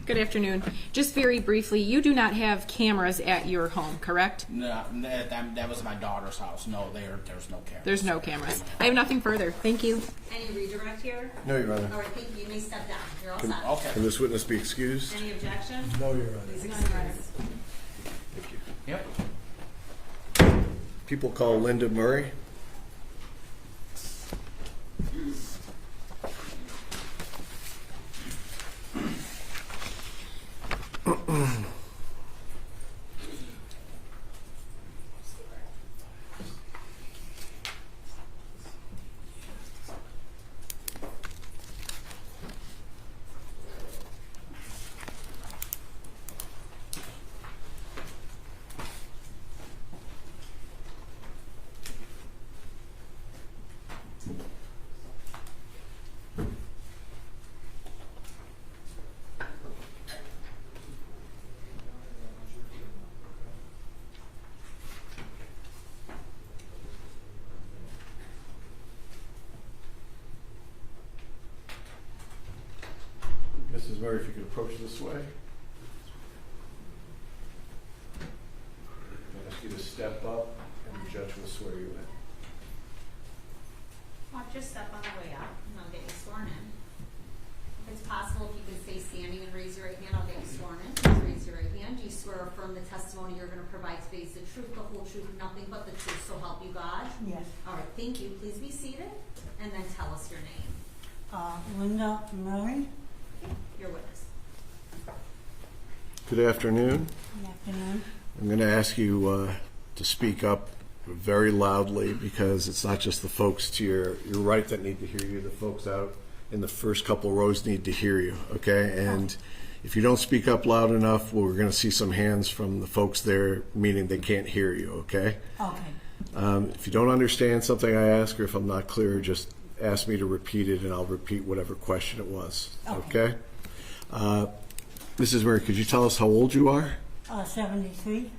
Good afternoon. Just very briefly, you do not have cameras at your home, correct? No, that was my daughter's house. No, there's no cameras. There's no cameras. I have nothing further. Thank you. Any redirect here? No, Your Honor. All right, thank you. You may step down. You're all Can, set. Okay. can this witness be excused? Any objection? No, Your Honor. Please excuse. Thank you. Yep. People call Linda Murray. Mrs. Murray, if you could approach this way. I ask you to step up, and the judge will swear you in. Watch your step on the way up, and I'll get you sworn in. If it's possible, if you could stay standing and raise your right hand, I'll get you sworn in. Please raise your right hand. Do you swear or affirm the testimony you're going to provide today is the truth, the whole truth, nothing but the truth, so help you God? Yes. All right, thank you. Please be seated, and then tell us your name. Linda Murray. Your witness. Good afternoon. Good afternoon. I'm going to ask you to speak up very loudly, because it's not just the folks to your right that need to hear you. The folks out in the first couple rows need to hear you, okay? And if you don't speak up loud enough, well, we're going to see some hands from the folks there, meaning they can't hear you, okay? Okay. If you don't understand something I ask, or if I'm not clear, just ask me to repeat it, and I'll repeat whatever question it was, okay? Mrs. Murray, could you tell us how old you are? 73.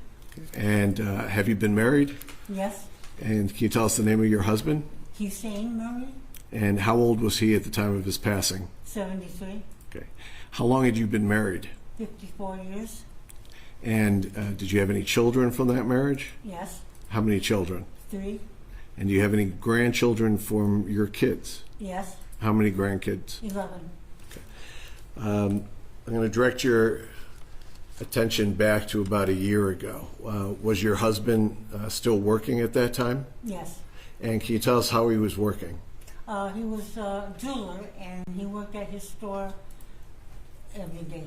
And have you been married? Yes. And can you tell us the name of your husband? Hussein Murray. And how old was he at the time of his passing? 73. Okay. How long had you been married? 54 years. And did you have any children from that marriage? Yes. How many children? 3. And do you have any grandchildren from your kids? Yes. How many grandkids? 11. Okay. I'm going to direct your attention back to about a year ago. Was your husband still working at that time? Yes. And can you tell us how he was working? He was a jeweler, and he worked at his store every day.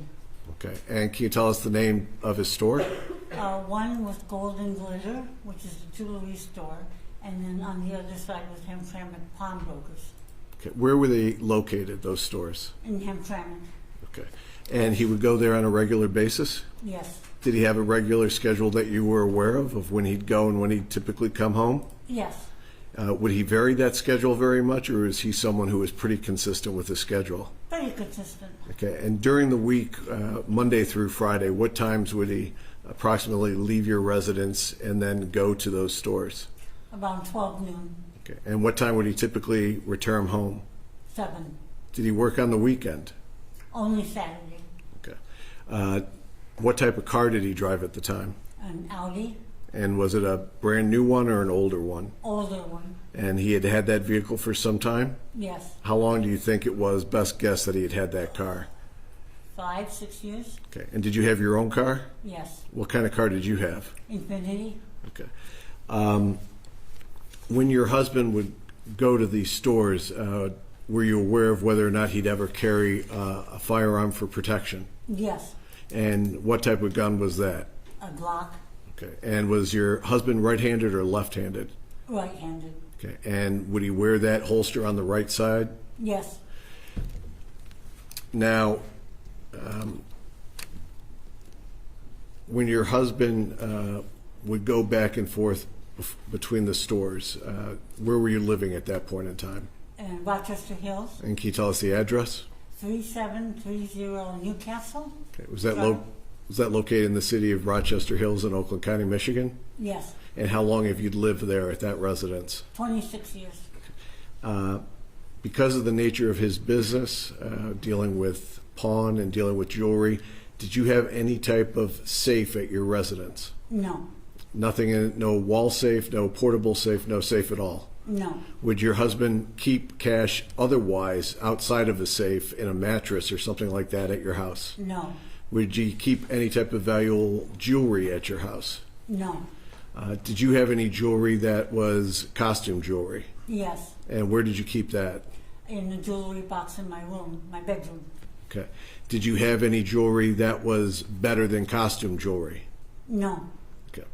Okay. And can you tell us the name of his store? One was Gold and Glitter, which is a jewelry store, and then on the other side was Hamtramck Pawnbrokers Okay. Where were they located, those stores? in Hamtramck. Okay. And he would go there on a regular basis? Yes. Did he have a regular schedule that you were aware of when he'd go and when he'd typically come home? Yes. Would he vary that schedule very much, or is he someone who is pretty consistent with his schedule? Pretty consistent. Okay. And during the week, Monday through Friday, what times would he approximately leave your residence and then go to those stores? About 12 noon, Okay. And what time would he typically return home? 7. Did he work on the weekend? Only Saturday. Okay. What type of car did he drive at the time? An Audi, And was it a brand new one or an older one? older one. And he had had that vehicle for some time? Yes. How long do you think it was, best guess, that he had had that car? 5, 6 years. Okay. And did you have your own car? Yes. What kind of car did you have? Infinity. Okay. When your husband would go to these stores, were you aware of whether or not he'd ever carry a firearm for protection? Yes. And what type of gun was that? A Glock. Okay. And was your husband right-handed or left-handed? Right-handed. Okay. And would he wear that holster on the right side? Yes. Now, when your husband would go back and forth between the stores, where were you living at that point in time? In Rochester Hills. And can you tell us the address? 3730 Newcastle. Okay. Was that located in the city of Rochester Hills in Oakland County, Michigan? Yes. And how long have you lived there at that residence? 26 years. Because of the nature of his business, dealing with pawn and dealing with jewelry, did you have any type of safe at your residence? No. Nothing in, no wall safe, no portable safe, no safe at all? No. Would your husband keep cash otherwise outside of a safe in a mattress or something like that at your house? No. Would you keep any type of valuable jewelry at your house? No. Did you have any jewelry that was costume jewelry? Yes. And where did you keep that? In the jewelry box in my room, my bedroom. Okay. Did you have any jewelry that was better than costume jewelry? No. Okay.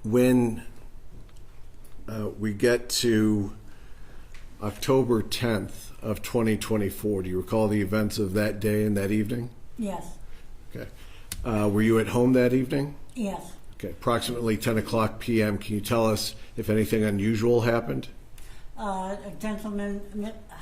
When we get to October 10th of 2024, do you recall the events of that day and that evening? Yes. Okay. Were you at home that evening? Yes. Okay. Approximately 10 o'clock p.m. Can you tell us if anything unusual happened? A gentleman,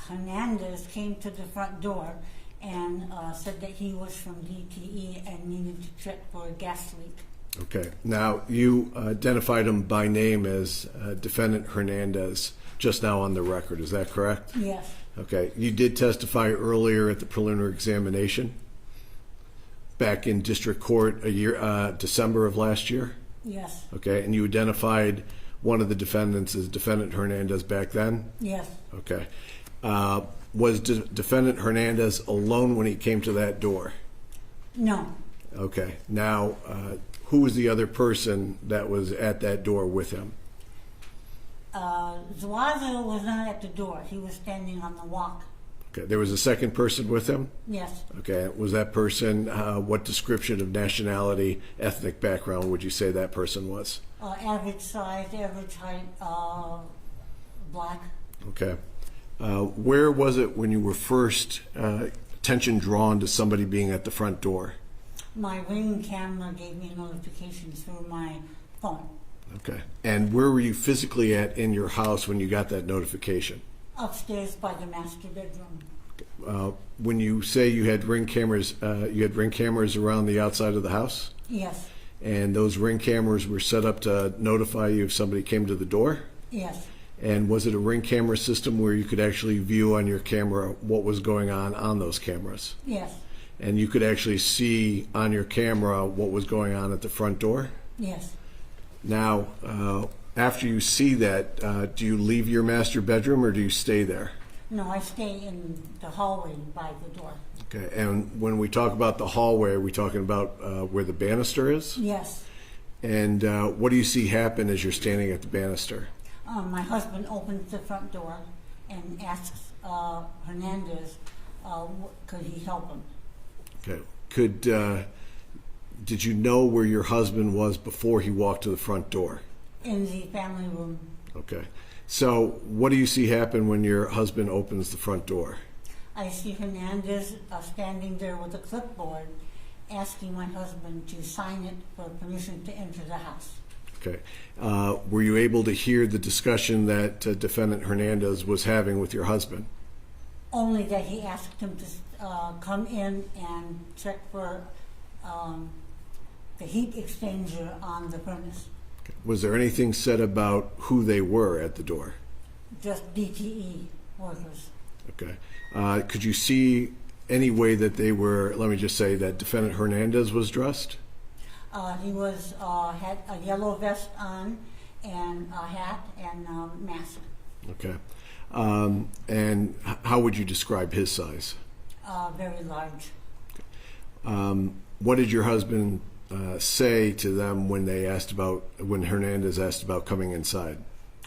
Hernandez, came to the front door and said that he was from DTE and needed to check for a gas leak. Okay. Now, you identified him by name as Defendant Hernandez just now on the record. Is that correct? Yes. Okay. You did testify earlier at the preliminary examination back in district court December of last year? Yes. Okay. And you identified one of the defendants as Defendant Hernandez back then? Yes. Okay. Was Defendant Hernandez alone when he came to that door? No. Okay. Now, who was the other person that was at that door with him? Zuazo was not at the door. He was standing on the walk. Okay. There was a second person with him? Yes. Okay. Was that person, what description of nationality, ethnic background would you say that person was? Average size, average height, black. Okay. Where was it when you were first attention drawn to somebody being at the front door? My Ring camera gave me notifications through my phone. Okay. And where were you physically at in your house when you got that notification? Upstairs by the master bedroom. When you say you had Ring cameras around the outside of the house? Yes. And those Ring cameras were set up to notify you if somebody came to the door? Yes. And was it a Ring camera system where you could actually view on your camera what was going on those cameras? Yes. And you could actually see on your camera what was going on at the front door? Yes. Now, after you see that, do you leave your master bedroom or do you stay there? No, I stay in the hallway by the door. Okay, and when we talk about the hallway, are we talking about where the banister is? Yes. And what do you see happen as you're standing at the banister? My husband opens the front door and asks Hernandez, could he help him? Okay. Did you know where your husband was before he walked to the front door? In the family room. Okay. So what do you see happen when your husband opens the front door? I see Hernandez standing there with a clipboard asking my husband to sign it for permission to enter the house. Okay. Were you able to hear the discussion that Defendant Hernandez was having with your husband? Only that he asked him to come in and check for the heat exchanger on the furnace. Okay. Was there anything said about who they were at the door? Just DTE workers. Okay. Could you see any way that they were, let me just say, that Defendant Hernandez was dressed? He was had a yellow vest on and a hat and mask. Okay. And how would you describe his size? Very large. What did your husband say to them when Hernandez asked about coming inside?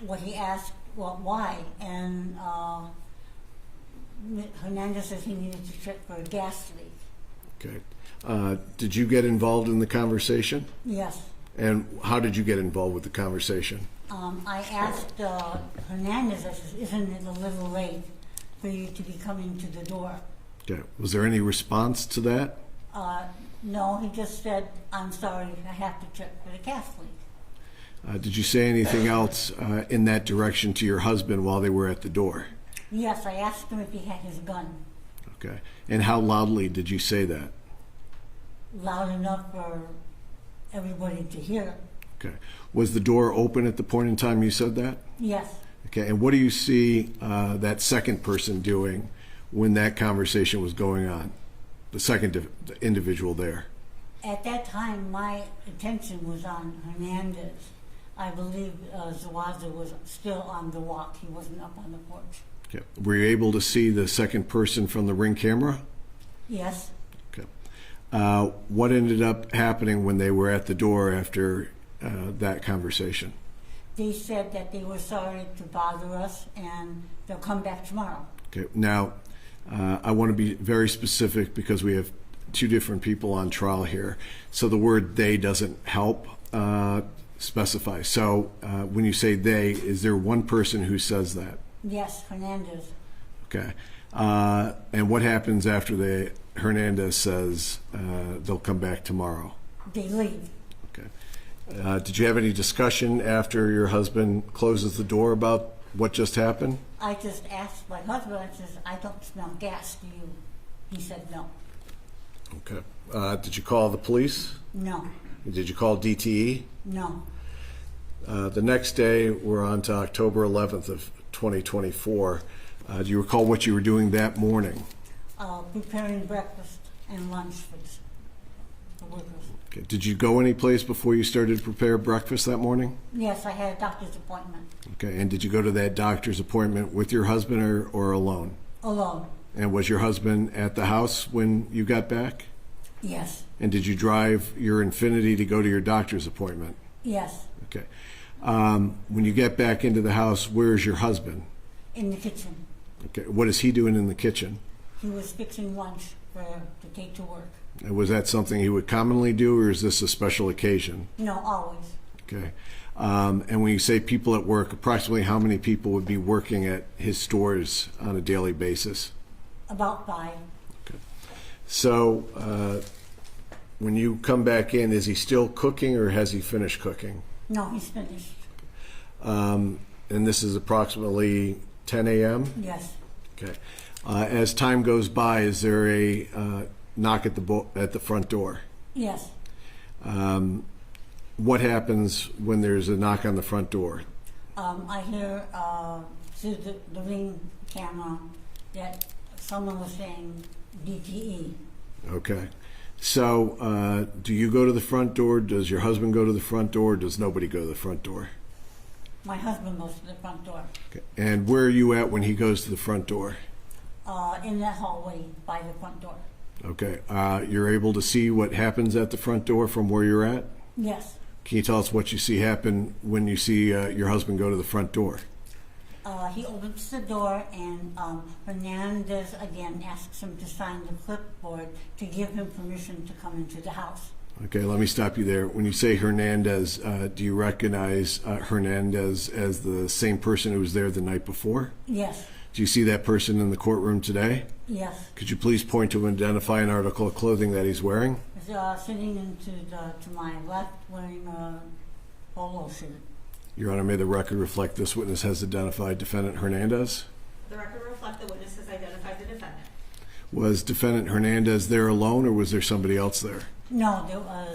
Well, he asked, well, why? And Hernandez says he needed to check for a gas leak. Okay. Did you get involved in the conversation? Yes. And how did you get involved with the conversation? I asked Hernandez, I said, isn't it a little late for you to be coming to the door? Okay. Was there any response to that? No, he just said, I'm sorry, I have to check for the gas leak. Did you say anything else in that direction to your husband while they were at the door? Yes, I asked him if he had his gun. Okay. And how loudly did you say that? Loud enough for everybody to hear. Okay. Was the door open at the point in time you said that? Yes. Okay. And what do you see that second person doing when that conversation was going on? The second individual there? At that time, my attention was on Hernandez. I believe Zuazo was still on the walk. He wasn't up on the porch. Okay. Were you able to see the second person from the Ring camera? Yes. Okay. What ended up happening when they were at the door after that conversation? They said that they were sorry to bother us and they'll come back tomorrow. Okay. Now, I want to be very specific because we have two different people on trial here. So the word they doesn't help specify. So when you say they, is there one person who says that? Yes, Hernandez. Okay. And what happens after Hernandez says they'll come back tomorrow? They leave. Okay. Did you have any discussion after your husband closes the door about what just happened? I just asked my husband, I said, I don't smell gas, do you? He said no. Okay. Did you call the police? No. Did you call DTE? No. The next day, we're on to October 11th of 2024. Do you recall what you were doing that morning? Preparing breakfast and lunch for the workers. Okay. Did you go any place before you started to prepare breakfast that morning? Yes, I had a doctor's appointment. Okay. And did you go to that doctor's appointment with your husband or alone? Alone. And was your husband at the house when you got back? Yes. And did you drive your Infiniti to go to your doctor's appointment? Yes. Okay. When you get back into the house, where is your husband? In the kitchen. Okay. What is he doing in the kitchen? He was fixing lunch to take to work. And was that something he would commonly do, or is this a special occasion? No, always. Okay. And when you say people at work, approximately how many people would be working at his stores on a daily basis? About 5. Okay. So when you come back in, is he still cooking or has he finished cooking? No, he's finished. And this is approximately 10 a.m.? Yes. Okay. As time goes by, is there a knock at the front door? Yes. What happens when there's a knock on the front door? I hear through the Ring camera that someone was saying DTE. Okay. So do you go to the front door? Does your husband go to the front door? Or does nobody go to the front door? My husband goes to the front door. Okay. And where are you at when he goes to the front door? In that hallway by the front door. Okay. You're able to see what happens at the front door from where you're at? Yes. Can you tell us what you see happen when you see your husband go to the front door? He opens the door, and Hernandez again asks him to sign the clipboard to give him permission to come into the house. Okay, let me stop you there. When you say Hernandez, do you recognize Hernandez as the same person who was there the night before? Yes. Do you see that person in the courtroom today? Yes. Could you please point to and identify an article of clothing that he's wearing? He's sitting to my left wearing a polo shirt. Your Honor, may the record reflect this witness has identified defendant Hernandez? The record reflect the witness has identified the defendant. Was defendant Hernandez there alone, or was there somebody else there? No,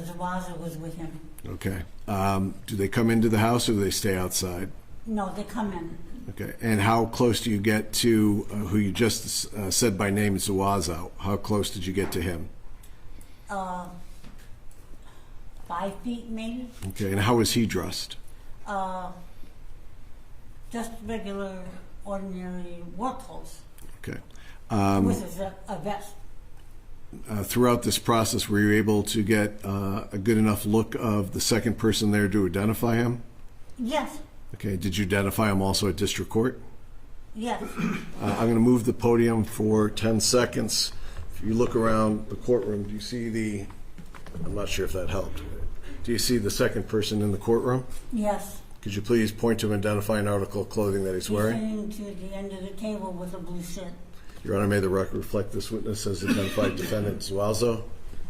Zawaza was with him. Okay. Do they come into the house, or do they stay outside? No, they come in. Okay. And how close do you get to who you just said by name, Zawaza? How close did you get to him? 5 feet maybe. Okay. And how was he dressed? Just regular, ordinary work clothes. Okay. With a vest. Throughout this process, were you able to get a good enough look of the second person there to identify him? Yes. Okay. Did you identify him also at district court? Yes. I'm going to move the podium for 10 seconds. If you look around the courtroom, do you see the, I'm not sure if that helped. Do you see the second person in the courtroom? Yes. Could you please point to and identify an article of clothing that he's wearing? He's sitting to the end of the table with a blue shirt. Your Honor, may the record reflect this witness has identified defendant Zuazo.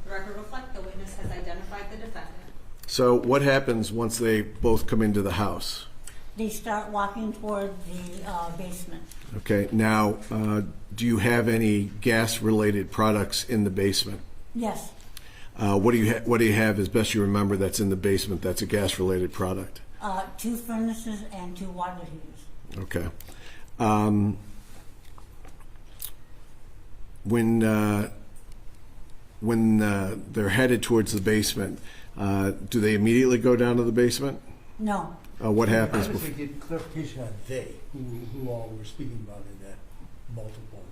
The record reflect the witness has identified the defendant. So what happens once they both come into the house? They start walking toward the basement. Okay. Now, do you have any gas-related products in the basement? Yes. What do you have, as best you remember, that's in the basement that's a gas-related product? 2 furnaces and 2 water heaters. Okay. When they're headed towards the basement, do they immediately go down to the basement? No. What happens? How does it get clarification on they, who all were speaking about in that multiple?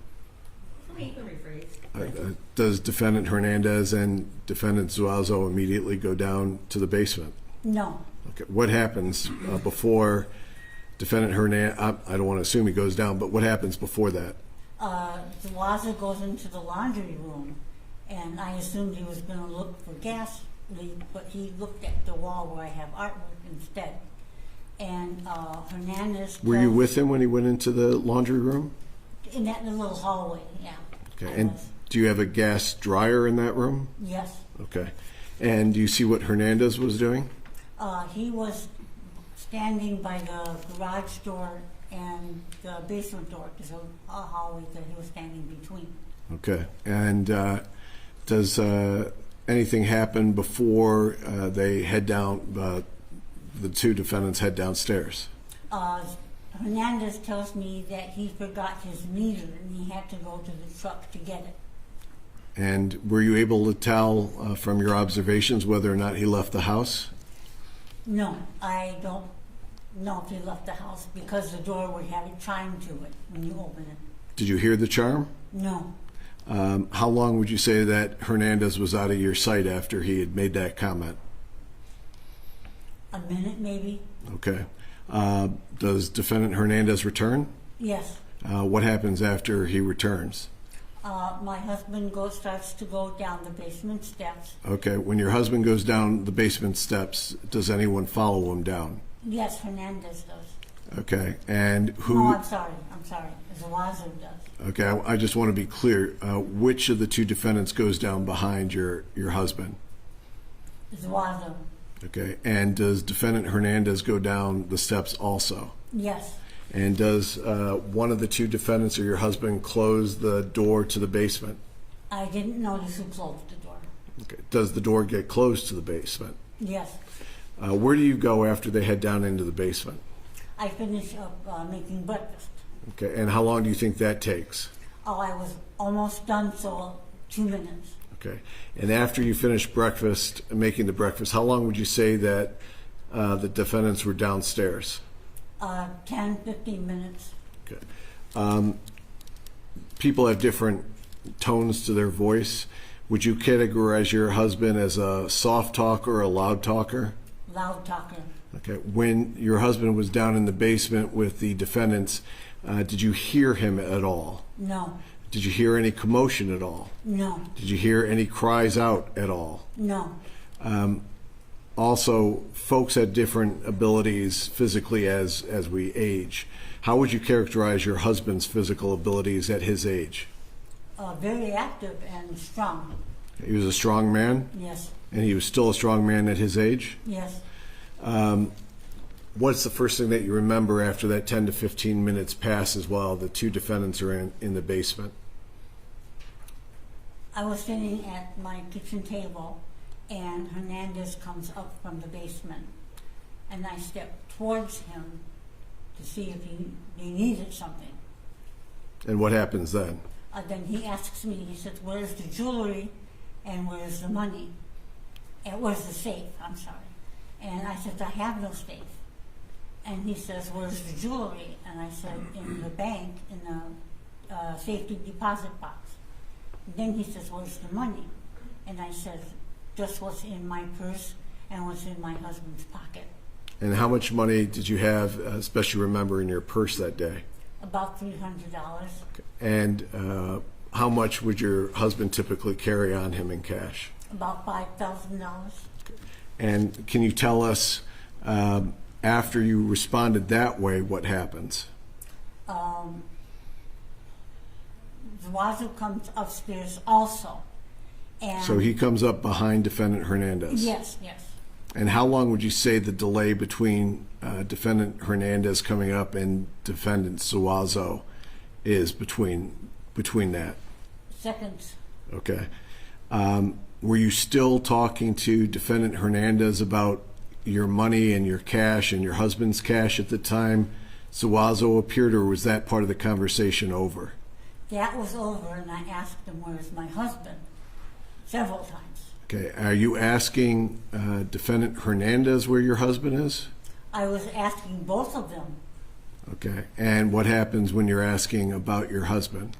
You can rephrase. Does defendant Hernandez and defendant Zuazo immediately go down to the basement? No. Okay. What happens before defendant Hernandez? I don't want to assume he goes down, but what happens before that? Zawaza goes into the laundry room, and I assumed he was going to look for gas leak, but he looked at the wall where I have artwork instead. And Hernandez. Were you with him when he went into the laundry room? In that little hallway, yeah. Okay. And do you have a gas dryer in that room? Yes. Okay. And do you see what Hernandez was doing? He was standing by the garage door and the basement door. There's a hallway that he was standing between. Okay. And does anything happen before they head down, the 2 defendants head downstairs? Hernandez tells me that he forgot his meter and he had to go to the truck to get it. And were you able to tell from your observations whether or not he left the house? No, I don't know if he left the house because the door would have a chime to it when you open it. Did you hear the charm? No. How long would you say that Hernandez was out of your sight after he had made that comment? A minute, maybe. Okay. Does defendant Hernandez return? Yes. What happens after he returns? My husband starts to go down the basement steps. Okay. When your husband goes down the basement steps, does anyone follow him down? Yes, Hernandez does. Okay. And who? No, I'm sorry. Zawazo does. Okay. I just want to be clear. Which of the 2 defendants goes down behind your husband? Zawazo. Okay. And does defendant Hernandez go down the steps also? Yes. And does one of the 2 defendants or your husband close the door to the basement? I didn't notice who closed the door. Okay. Does the door get closed to the basement? Yes. Where do you go after they head down into the basement? I finish up making breakfast. Okay. And how long do you think that takes? Oh, I was almost done, so 2 minutes. Okay. And after you finish breakfast, making the breakfast, how long would you say that the defendants were downstairs? 10, 15 minutes. Okay. People have different tones to their voice. Would you categorize your husband as a soft talker or a loud talker? Loud talker. Okay. When your husband was down in the basement with the defendants, did you hear him at all? No. Did you hear any commotion at all? No. Did you hear any cries out at all? No. Also, folks have different abilities physically as we age. How would you characterize your husband's physical abilities at his age? Very active and strong. He was a strong man? Yes. And he was still a strong man at his age? Yes. What's the first thing that you remember after that 10 to 15 minutes passes while the two defendants are in the basement? I was sitting at my kitchen table, and Hernandez comes up from the basement, and I stepped towards him to see if he needed something. And what happens then? Then he asks me, he says, "Where's the jewelry and where's the money? And where's the safe?" I'm sorry. And I said, "I have no safe." And he says, "Where's the jewelry?" And I said, "In the bank, in the safety deposit box." And then he says, "Where's the money?" And I said, "Just what's in my purse and what's in my husband's pocket." And how much money did you have, especially remember, in your purse that day? About $300. And how much would your husband typically carry on him in cash? About $5,000. And can you tell us, after you responded that way, what happens? Zuazo comes upstairs also. And So he comes up behind Defendant Hernandez? Yes, yes. And how long would you say the delay between Defendant Hernandez coming up and Defendant Zuazo is between that? Seconds. Okay. Were you still talking to Defendant Hernandez about your money and your cash and your husband's cash at the time Zuazo appeared, or was that part of the conversation over? That was over, and I asked him, "Where's my husband?" several times. Okay. Are you asking Defendant Hernandez where your husband is? I was asking both of them. Okay. And what happens when you're asking about your husband?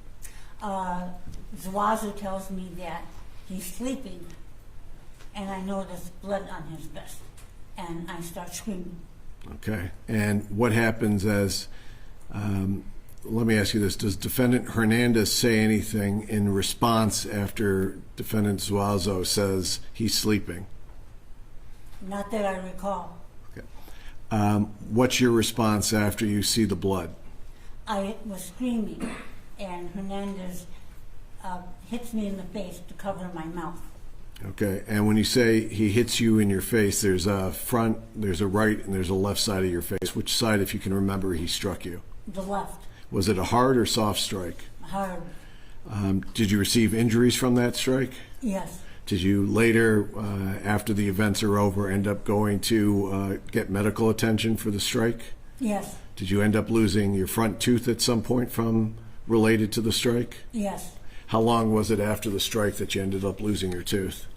Zuazo tells me that he's sleeping, and I notice blood on his vest, and I start screaming. Okay. And what happens as, let me ask you this, does Defendant Hernandez say anything in response after Defendant Zuazo says he's sleeping? Not that I recall. Okay. What's your response after you see the blood? I was screaming, and Hernandez hits me in the face to cover my mouth. Okay. And when you say he hits you in your face, there's a front, there's a right, and there's a left side of your face. Which side, if you can remember, he struck you? The left. Was it a hard or soft strike? Hard. Did you receive injuries from that strike? Yes. Did you later, after the events are over, end up going to get medical attention for the strike? Yes. Did you end up losing your front tooth at some point from related to the strike? Yes. How long was it after the strike that you ended up losing your tooth?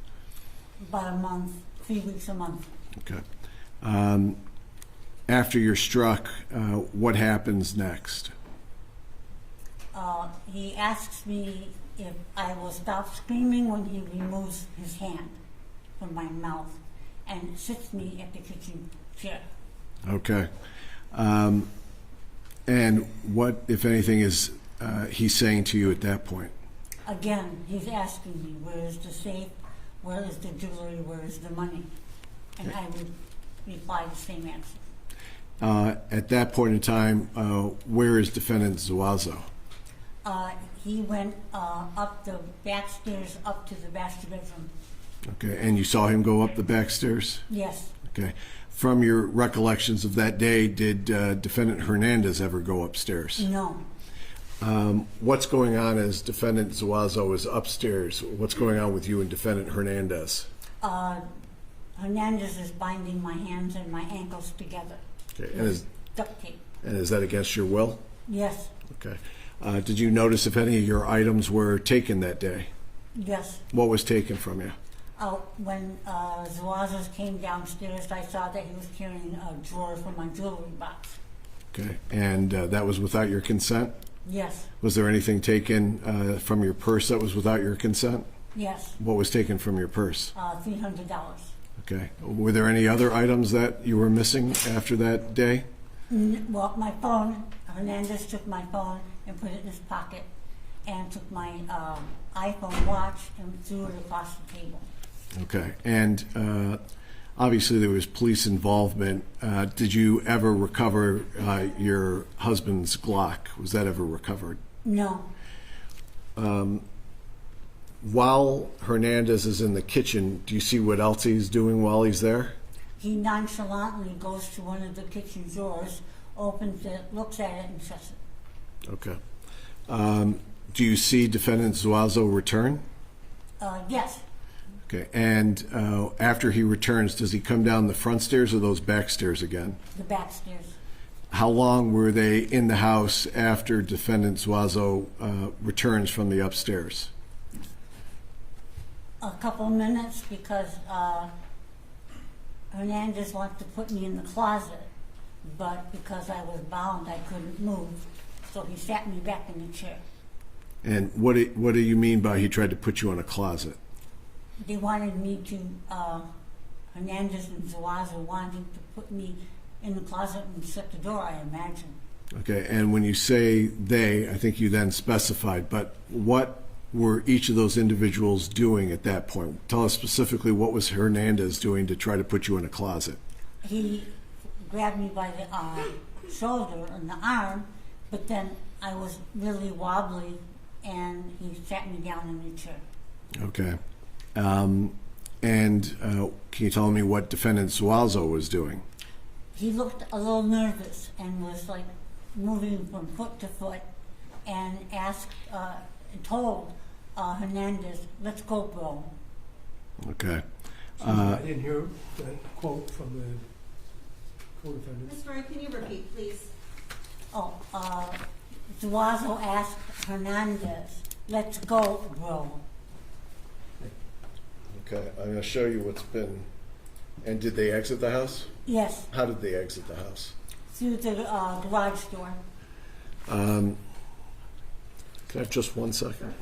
About a month, 3 weeks a month. Okay. After you're struck, what happens next? He asks me if I will stop screaming when he removes his hand from my mouth and sits me at the kitchen chair. Okay. And what, if anything, is he saying to you at that point? Again, he's asking me, where is the safe, where is the jewelry, where is the money? And I would reply the same answer. At that point in time, where is Defendant Zuazo? He went up the back stairs up to the master bedroom. Okay, and you saw him go up the back stairs? Yes. Okay. From your recollections of that day, did Defendant Hernandez ever go upstairs? No. What's going on as Defendant Zuazo is upstairs? What's going on with you and Defendant Hernandez? Hernandez is binding my hands and my ankles together. Okay, and is duct tape. And is that against your will? Yes. Okay. Did you notice if any of your items were taken that day? Yes. What was taken from you? When Zuazos came downstairs, I saw that he was carrying a drawer from my jewelry box. Okay, and that was without your consent? Yes, Was there anything taken from your purse that was without your consent? yes, What was taken from your purse? $300. Okay. Were there any other items that you were missing after that day? Well, my phone, Hernandez took my phone and put it in his pocket and took my iPhone watch and threw it across the table. Okay. And obviously there was police involvement. Did you ever recover your husband's Glock? Was that ever recovered? No. While Hernandez is in the kitchen, do you see what else he's doing while he's there? He nonchalantly goes to one of the kitchen drawers, opens it, looks at it, and shuts it. Okay. Do you see Defendant Zuazo return? Yes, Okay. And after he returns, does he come down the front stairs or those back stairs again? the back stairs. How long were they in the house after Defendant Zuazo returns from the upstairs? A couple minutes because Hernandez wanted to put me in the closet, but because I was bound, I couldn't move, so he sat me back in the chair. And what do you mean by he tried to put you in a closet? They wanted me to, Hernandez and Zuazo wanted to put me in the closet and shut the door, I imagine. Okay, and when you say they, I think you then specified, but what were each of those individuals doing at that point? Tell us specifically what was Hernandez doing to try to put you in a closet? He grabbed me by the shoulder and the arm, but then I was really wobbly and he sat me down in the chair. Okay. And can you tell me what Defendant Zuazo was doing? He looked a little nervous and was like moving from foot to foot and told Hernandez, "Let's go, bro." Okay. I didn't hear that quote from the co-defendant. Ms. Murray, can you repeat, please? Oh, Zuazo asked Hernandez, "Let's go, bro." Okay, I'm going to show you what's been. And did they exit the house? Yes, How did they exit the house? through the garage door. Can I have just 1 second?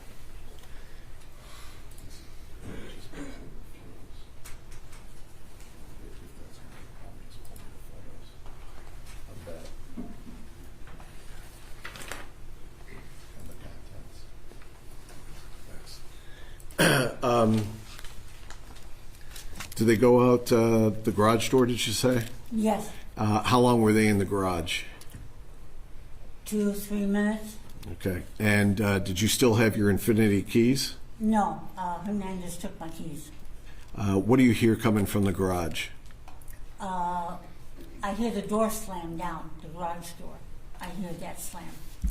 Did they go out the garage door, did you say? Yes, How long were they in the garage? 2 or 3 minutes. Okay. And did you still have your Infinity keys? No, Hernandez took my keys. What do you hear coming from the garage? I hear the door slam down, the garage door. I hear that slam.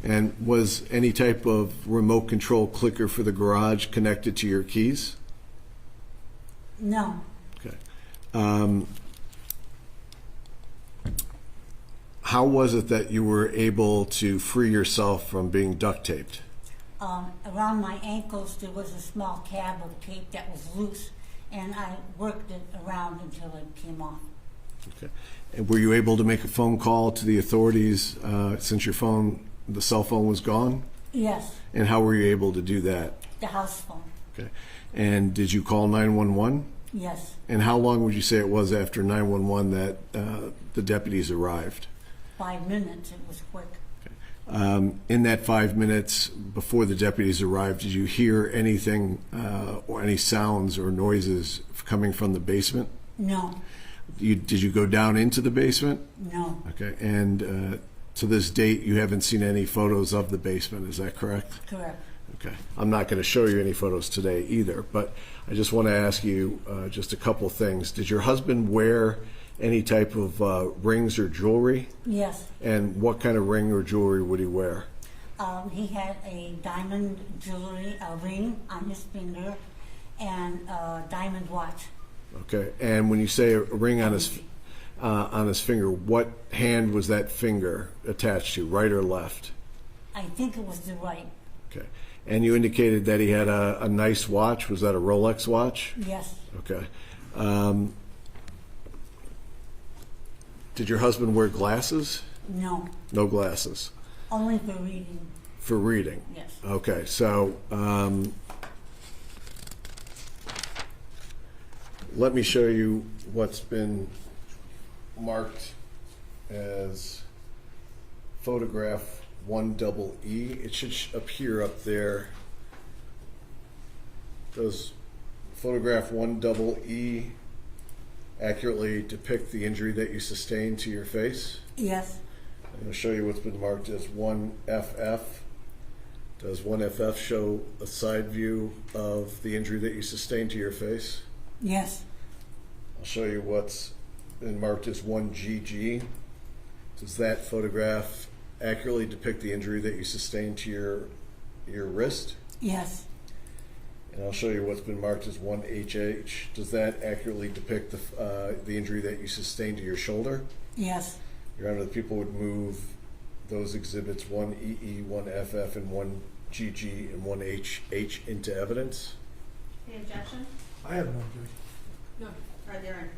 And was any type of remote control clicker for the garage connected to your keys? No, Okay. How was it that you were able to free yourself from being duct taped? around my ankles there was a small tab of tape that was loose, and I worked it around until it came off. Okay. And were you able to make a phone call to the authorities since the cell phone was gone? Yes, And how were you able to do that? the house phone. Okay. And did you call 911? Yes, And how long would you say it was after 911 that the deputies arrived? 5 minutes, it was quick. In that 5 minutes before the deputies arrived, did you hear anything or any sounds or noises coming from the basement? No, Did you go down into the basement? no, Okay. And to this date, you haven't seen any photos of the basement, is that correct? correct. Okay. I'm not going to show you any photos today either, but I just want to ask you just a couple things. Did your husband wear any type of rings or jewelry? Yes, And what kind of ring or jewelry would he wear? he had a diamond jewelry, a ring on his finger, and a diamond watch. Okay. And when you say a ring on his finger, what hand was that finger attached to, right or left? I think it was the right. Okay. And you indicated that he had a nice watch. Was that a Rolex watch? Yes, Okay. Did your husband wear glasses? No, No glasses. only for reading. For reading? Yes. Okay, so let me show you what's been marked as photograph 1EE. It should appear up there. Does photograph 1EE accurately depict the injury that you sustained to your face? Yes. I'm going to show you what's been marked as 1FF. Does 1FF show a side view of the injury that you sustained to your face? Yes. I'll show you what's been marked as 1GG. Does that photograph accurately depict the injury that you sustained to your wrist? Yes. And I'll show you what's been marked as 1HH. Does that accurately depict the injury that you sustained to your shoulder? Yes. Your Honor, the people would move those exhibits 1EE, 1FF, and 1GG, and 1HH into evidence. Any objection? I have no objection. No. All right, they're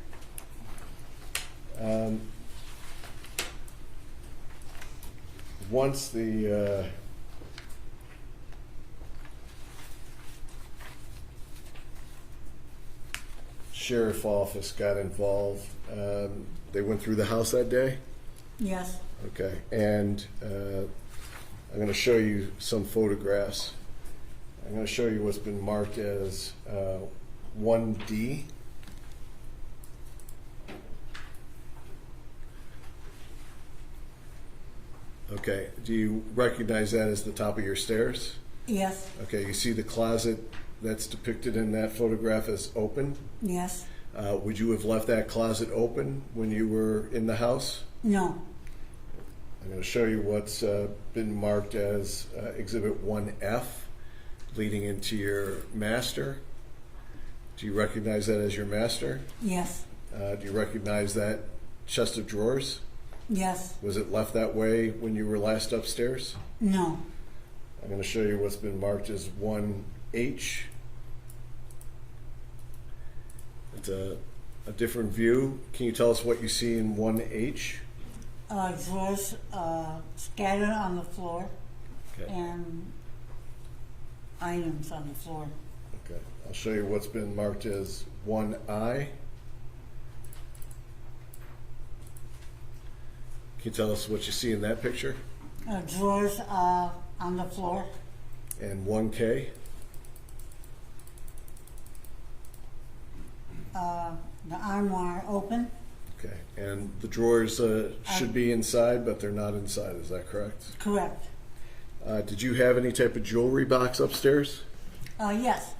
in. Once the sheriff office got involved, they went through the house that day? Yes. Okay, and I'm going to show you some photographs. I'm going to show you what's been marked as 1D. Okay, do you recognize that as the top of your stairs? Yes. Okay, you see the closet that's depicted in that photograph as open? Yes. Would you have left that closet open when you were in the house? No. I'm going to show you what's been marked as Exhibit 1F, leading into your master. Do you recognize that as your master? Yes. Do you recognize that chest of drawers? Yes. Was it left that way when you were last upstairs? No. I'm going to show you what's been marked as 1H. It's a different view. Can you tell us what you see in 1H? Drawers scattered on the floor. Okay. And items on the floor. Okay. I'll show you what's been marked as 1I. Can you tell us what you see in that picture? Drawers on the floor. And 1K? The armoire open. Okay. And the drawers should be inside, but they're not inside. Is that correct? Correct. Did you have any type of jewelry box upstairs? Yes.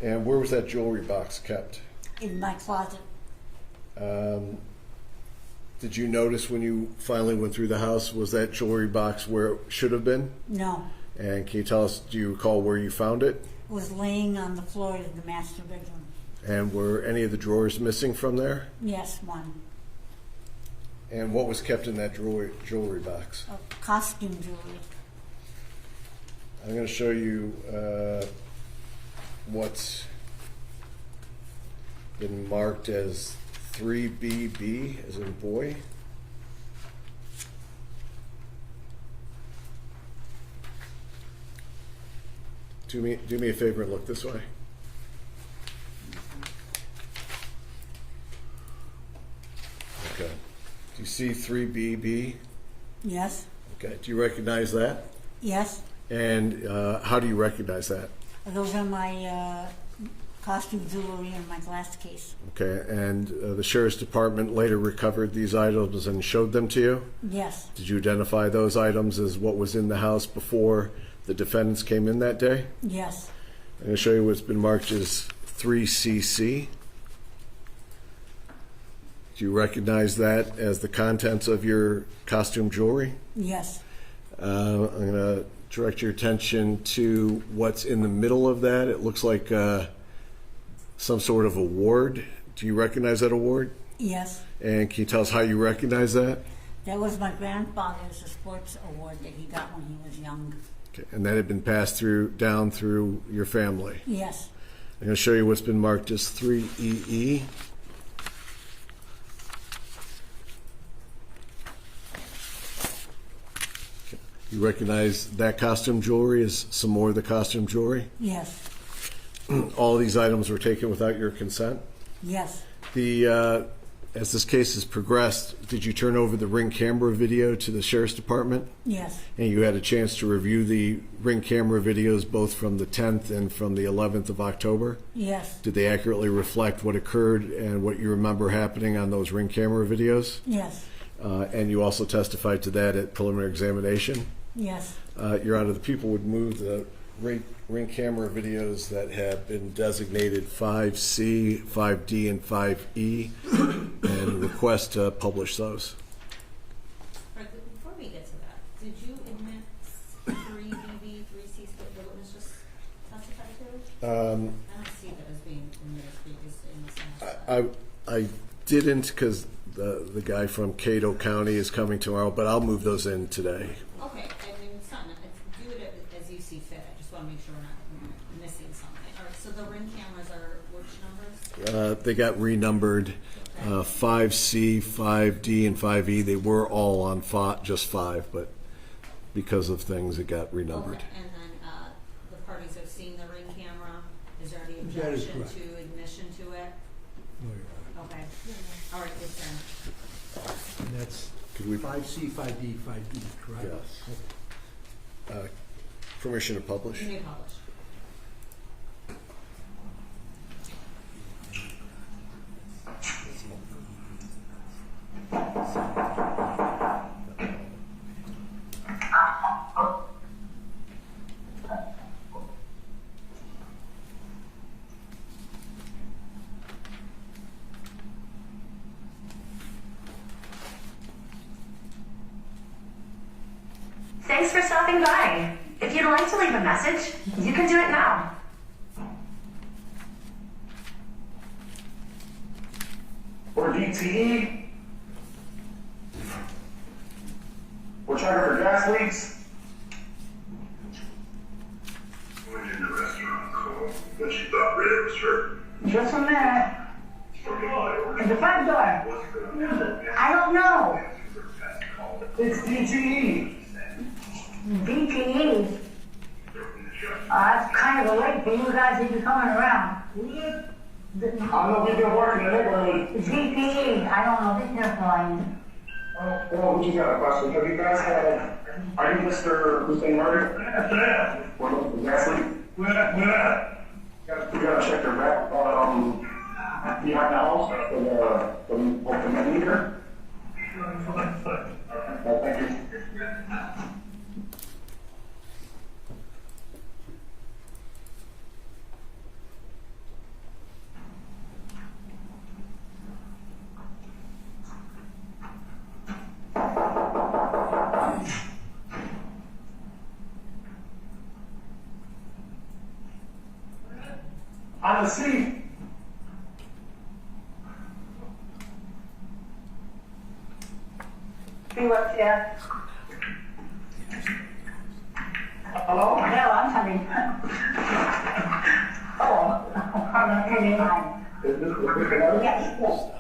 And where was that jewelry box kept? In my closet. Did you notice when you finally went through the house, was that jewelry box where it should have been? No. And can you tell us, do you recall where you found it? It was laying on the floor of the master bedroom. And were any of the drawers missing from there? Yes, one. And what was kept in that jewelry box? Costume jewelry. I'm going to show you what's been marked as 3BB, as in boy. Do me a favor and look this way. Okay. Do you see 3BB? Yes. Okay. Do you recognize that? Yes. And how do you recognize that? Those are my costume jewelry in my glass case. Okay. And the Sheriff's Department later recovered these items and showed them to you? Yes. Did you identify those items as what was in the house before the defendants came in that day? Yes. I'm going to show you what's been marked as 3CC. Do you recognize that as the contents of your costume jewelry? Yes. I'm going to direct your attention to what's in the middle of that. It looks like some sort of award. Do you recognize that award? Yes. And can you tell us how you recognize that? That was my grandfather's sports award that he got when he was young. Okay. And that had been passed down through your family? Yes. I'm going to show you what's been marked as 3EE. You recognize that costume jewelry as some more of the costume jewelry? Yes, All these items were taken without your consent? yes, As this case has progressed, did you turn over the Ring camera video to the Sheriff's Department? yes, And you had a chance to review the Ring camera videos both from the 10th and from the 11th of October? yes, Did they accurately reflect what occurred and what you remember happening on those Ring camera videos? yes, And you also testified to that at preliminary examination? yes. Your Honor, the people would move the Ring camera videos that have been designated 5C, 5D, and 5E and request to publish those. All right, before we get to that, did you admit 3BB, 3C, the witness just testified to? I don't see that as being admitted previously in the Senate. I didn't because the guy from Cato County is coming tomorrow, but I'll move those in today. Okay, I mean, it's not, do it as you see fit. I just want to make sure we're not missing something. All right, so the Ring cameras are which numbers? They got renumbered 5C, 5D, and 5E. They were all on just 5, but because of things, it got renumbered. Okay, and then the parties have seen the Ring camera. Is there any That is objection correct. to admission to it? No, Your Honor. Okay. All right, it's in. And that's Could we- 5C, 5D, 5E, correct? Yes. Permission to publish? You may publish. Thanks for stopping by. If you'd like to leave a message, you can do it now. We're DTE. We're checking for gas leaks. Went in the restaurant call when she thought Red was hurt. Just a minute. At the front door. I don't know. It's DTE. DTE. That's kind of a late for you guys to be coming around. I know we've been working in the neighborhood. DTE, I don't know, this is flying. Well, we just got a question. Have you guys had, are you Mr. who's been murdered? Yeah. What, the gas leak? Where? We gotta check your back, behind the house for the meter. Thank you. On the seat. See what's there? Hello? No, I'm coming. Oh, I'm coming behind. Is this the quick Yes.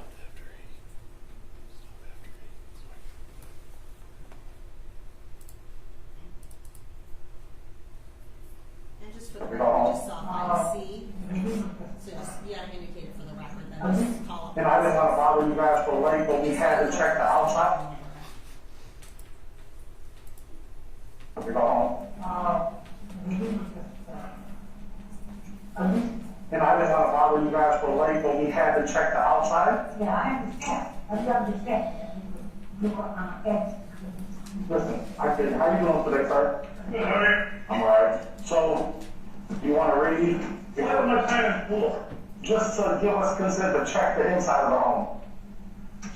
And just for the record, I just saw 5C. So just, yeah, indicate it for the record. Then just call up. And I didn't want to bother you guys for late, but we had to check the outside. We go home. And I didn't want to bother you guys for late, but we had to check the outside. Yeah, I understand. I understand. Listen, I did. How you doing today, sir? I'm alright. So, you want to read? What am I signing for? Just to give us consent to check the inside of the home.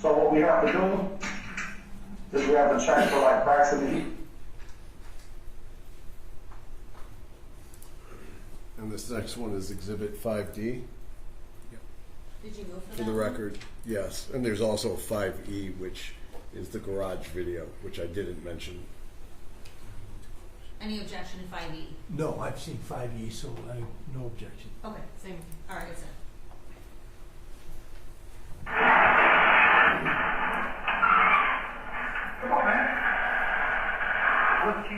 So what we have to do is we have to check for like cracks in the heat. And this next one is Exhibit 5D. Did you go for that? For the record, yes. And there's also 5E, which is the garage video, which I didn't mention. Any objection to 5E? No, I've seen 5E, so no objection. Okay, same. All right, it's in. Come on, man. Let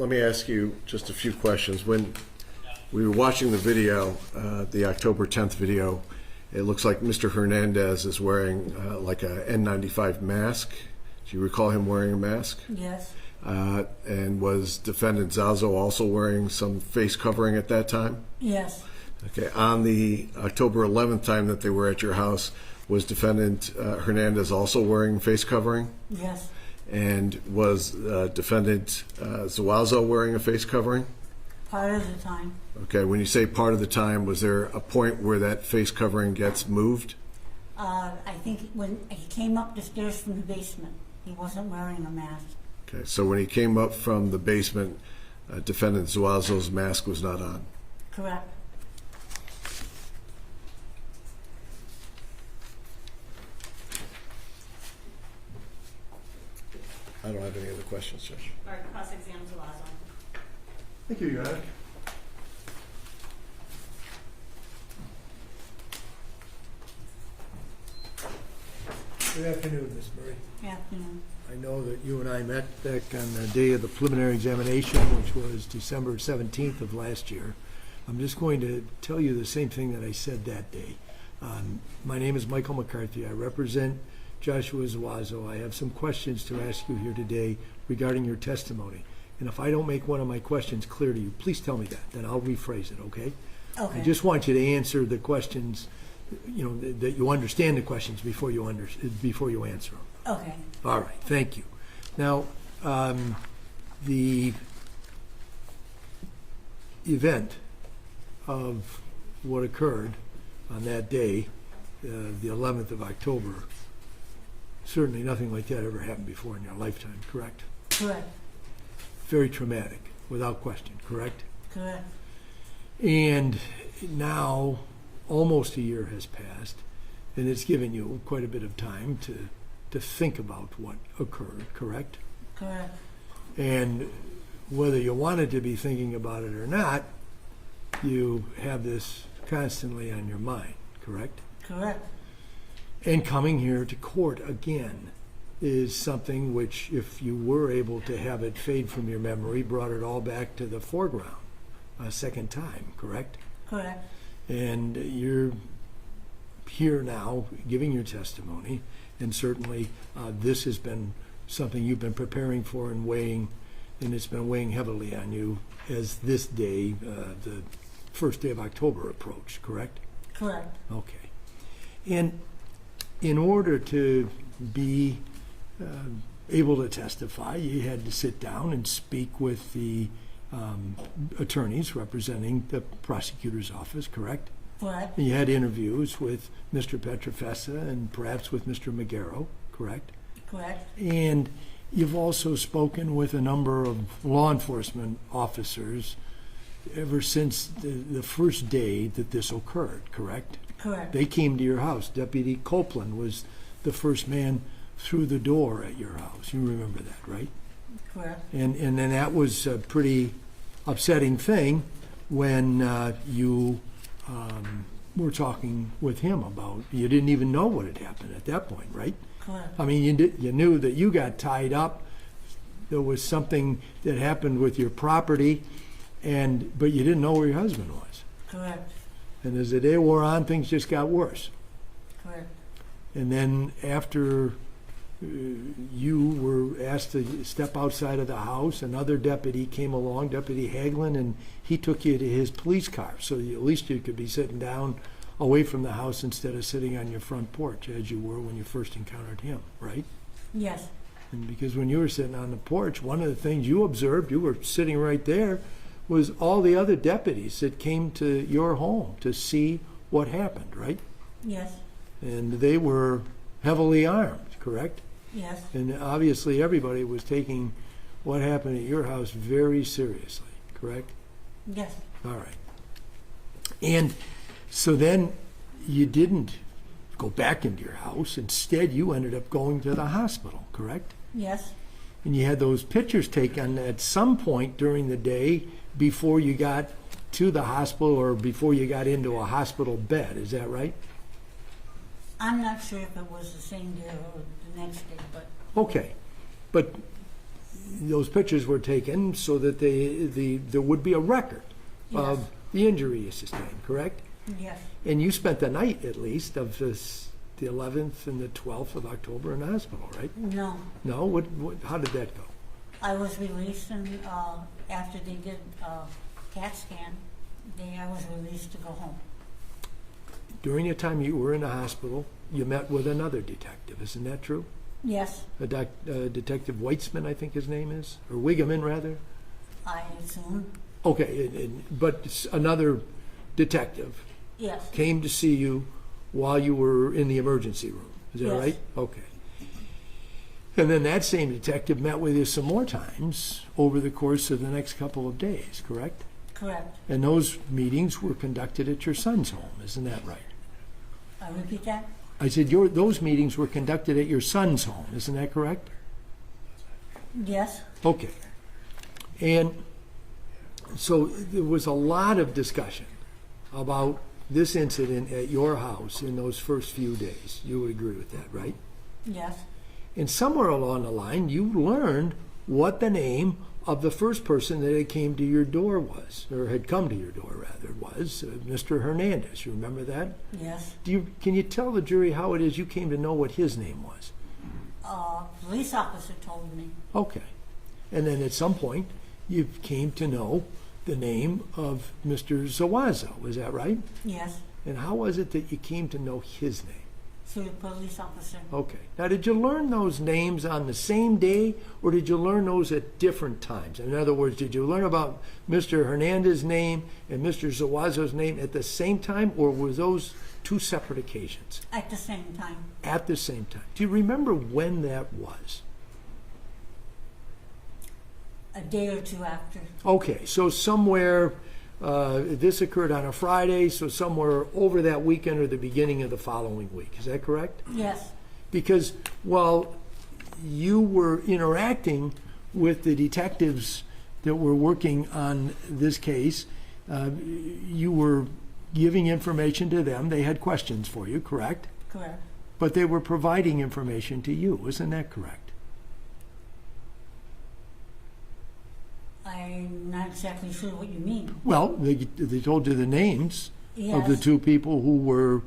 me ask you just a few questions. When we were watching the video, the October 10th video, it looks like Mr. Hernandez is wearing like a N95 mask. Do you recall him wearing a mask? Yes. And was Defendant Zazo also wearing some face covering at that time? Yes. Okay. On the October 11th time that they were at your house, was Defendant Hernandez also wearing face covering? Yes. And was Defendant Zuazo wearing a face covering? Part of the time. Okay, when you say part of the time, was there a point where that face covering gets moved? I think when he came up the stairs from the basement, he wasn't wearing a mask. Okay, so when he came up from the basement, Defendant Zuazo's mask was not on? Correct. I don't have any other questions, Judge. All right, cross-exam Zuazo. Thank you, Your Honor. Good afternoon, Ms. Murray. Good afternoon. I know that you and I met back on the day of the preliminary examination, which was December 17th of last year. I'm just going to tell you the same thing that I said that day. My name is Michael McCarthy. I represent Joshua Zuazo. I have some questions to ask you here today regarding your testimony. And if I don't make one of my questions clear to you, please tell me that. Then I'll rephrase it, okay? Okay. I just want you to answer the questions, you know, that you understand the questions before you answer them. Okay. All right, thank you. Now, the event of what occurred on that day, the 11th of October, certainly nothing like that ever happened before in your lifetime, correct? Correct. Very traumatic, without question, correct? Correct. And now, almost a year has passed, and it's given you quite a bit of time to think about what occurred, correct? Correct. And whether you wanted to be thinking about it or not, you have this constantly on your mind, correct? Correct. And coming here to court again is something which, if you were able to have it fade from your memory, brought it all back to the foreground a second time, correct? Correct. And you're here now giving your testimony, and certainly this has been something you've been preparing for and weighing, and it's been weighing heavily on you as this day, the first day of October, approached, correct? Correct. Okay. And in order to be able to testify, you had to sit down and speak with the attorneys representing the prosecutor's office, correct? Correct. You had interviews with Mr. Petrofessa and perhaps with Mr. Magaro, correct? Correct. And you've also spoken with a number of law enforcement officers ever since the first day that this occurred, correct? Correct. They came to your house. Deputy Copeland was the first man through the door at your house. You remember that, right? Correct. And then that was a pretty upsetting thing when you were talking with him about, you didn't even know what had happened at that point, right? Correct. I mean, you knew that you got tied up. There was something that happened with your property, but you didn't know where your husband was. Correct. And as the day wore on, things just got worse. Correct. And then after you were asked to step outside of the house, another deputy came along, Deputy Hagelin, and he took you to his police car, so at least you could be sitting down away from the house instead of sitting on your front porch as you were when you first encountered him, right? Yes. And because when you were sitting on the porch, one of the things you observed, you were sitting right there, was all the other deputies that came to your home to see what happened, right? Yes. And they were heavily armed, correct? Yes. And obviously everybody was taking what happened at your house very seriously, correct? Yes. All right. And so then you didn't go back into your house. Instead, you ended up going to the hospital, correct? Yes, And you had those pictures taken at some point during the day before you got to the hospital or before you got into a hospital bed. Is that right? I'm not sure if it was the same day or the next day, but Okay. But those pictures were taken so that there would be a record of Yes. the injury you sustained, correct? yes, And you spent the night, at least, of the 11th and the 12th of October in the hospital, right? no. No? How did that go? I was released, and after they did CAT scan, I was released to go home. During the time you were in the hospital, you met with another detective, isn't that true? Yes, Detective Weitzman, I think his name is, or Wigeman, rather? I assume. Okay, but another detective Yes, came to see you while you were in the emergency room. Is that Yes. right? Okay. And then that same detective met with you some more times over the course of the next couple of days, correct? correct. And those meetings were conducted at your son's home, isn't that right? Repeat that? I said those meetings were conducted at your son's home, isn't that correct? Yes, Okay. And so there was a lot of discussion about this incident at your house in those first few days. You would agree with that, right? yes, And somewhere along the line, you learned what the name of the first person that had came to your door was, or had come to your door, rather, was Mr. Hernandez. You remember that? yes. Can you tell the jury how it is you came to know what his name was? Police officer told me. Okay. And then at some point, you came to know the name of Mr. Zawazo. Is that right? Yes, And how was it that you came to know his name? through the police officer. Okay. Now, did you learn those names on the same day, or did you learn those at different times? In other words, did you learn about Mr. Hernandez's name and Mr. Zawazo's name at the same time, or were those two separate occasions? At the same time. At the same time. Do you remember when that was? A day or two after. Okay, so somewhere, this occurred on a Friday, so somewhere over that weekend or the beginning of the following week. Is that correct? Yes, Because while you were interacting with the detectives that were working on this case, you were giving information to them. They had questions for you, correct? correct. But they were providing information to you. Isn't that correct? I'm not exactly sure what you mean. Well, they told you the names of the Yes. two people who were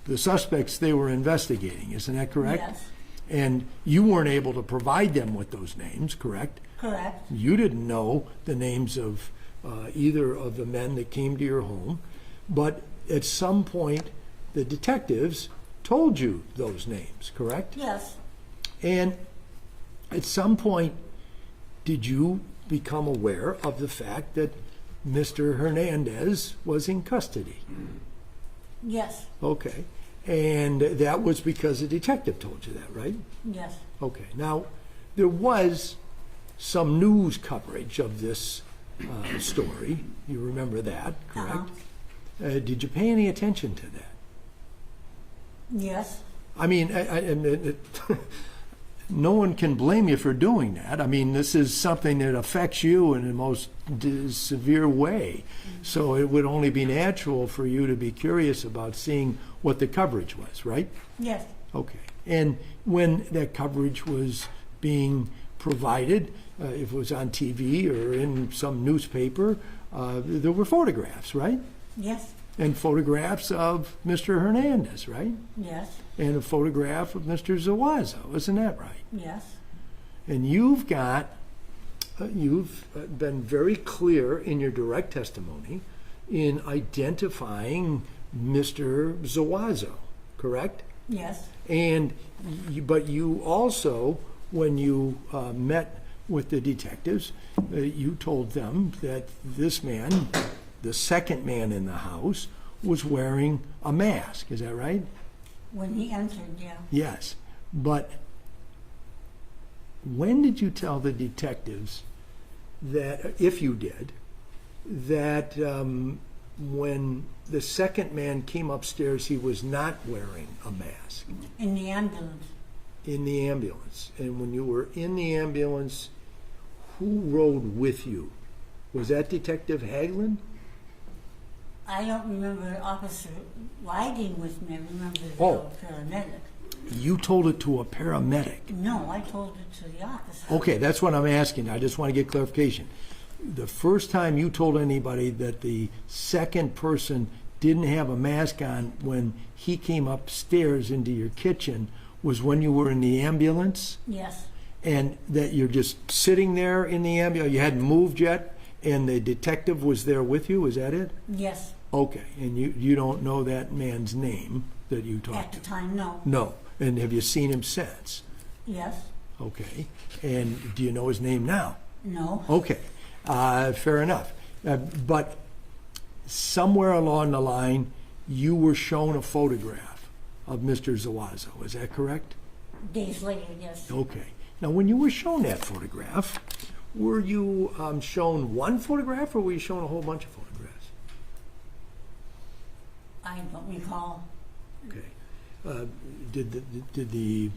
the suspects they were investigating. Isn't that correct? Yes, And you weren't able to provide them with those names, correct? correct. You didn't know the names of either of the men that came to your home, but at some point the detectives told you those names, correct? Yes, And at some point, did you become aware of the fact that Mr. Hernandez was in custody? yes, Okay. And that was because a detective told you that, right? yes, Okay. Now, there was some news coverage of this story. You remember that, correct? Did you pay any attention to that? yes, I mean, no one can blame you for doing that. I mean, this is something that affects you in the most severe way. So it would only be natural for you to be curious about seeing what the coverage was, right? yes, Okay. And when that coverage was being provided, if it was on TV or in some newspaper, there were photographs, right? yes, And photographs of Mr. Hernandez, right? yes, And a photograph of Mr. Zawazo, isn't that right? yes, And you've been very clear in your direct testimony in identifying Mr. Zawazo, correct? yes, And but you also, when you met with the detectives, you told them that this man, the second man in the house, was wearing a mask. Is that right? when he entered, yeah. Yes. But when did you tell the detectives that, if you did, that when the second man came upstairs, he was not wearing a mask In the ambulance. in the ambulance. And when you were in the ambulance, who rode with you? Was that Detective Haglund? I don't remember an officer riding with me. I remember the Oh. paramedic. You told it to a paramedic. No, I told it to the officer. Okay, that's what I'm asking. I just want to get clarification. The first time you told anybody that the second person didn't have a mask on when he came upstairs into your kitchen was when you were in the ambulance? Yes. And that you're just sitting there in the ambulance, you hadn't moved yet, and the detective was there with you, is that it? Yes. Okay, and you don't know that man's name that you talked At to? the time, no. No, and have you seen him since? Yes. Okay, and do you know his name now? No. Okay, fair enough. But somewhere along the line, you were shown a photograph of Mr. Zuazo, is that correct? Days later, yes. Okay. Now, when you were shown that photograph, were you shown one photograph or were you shown a whole bunch of photographs? I don't recall. Okay. Did the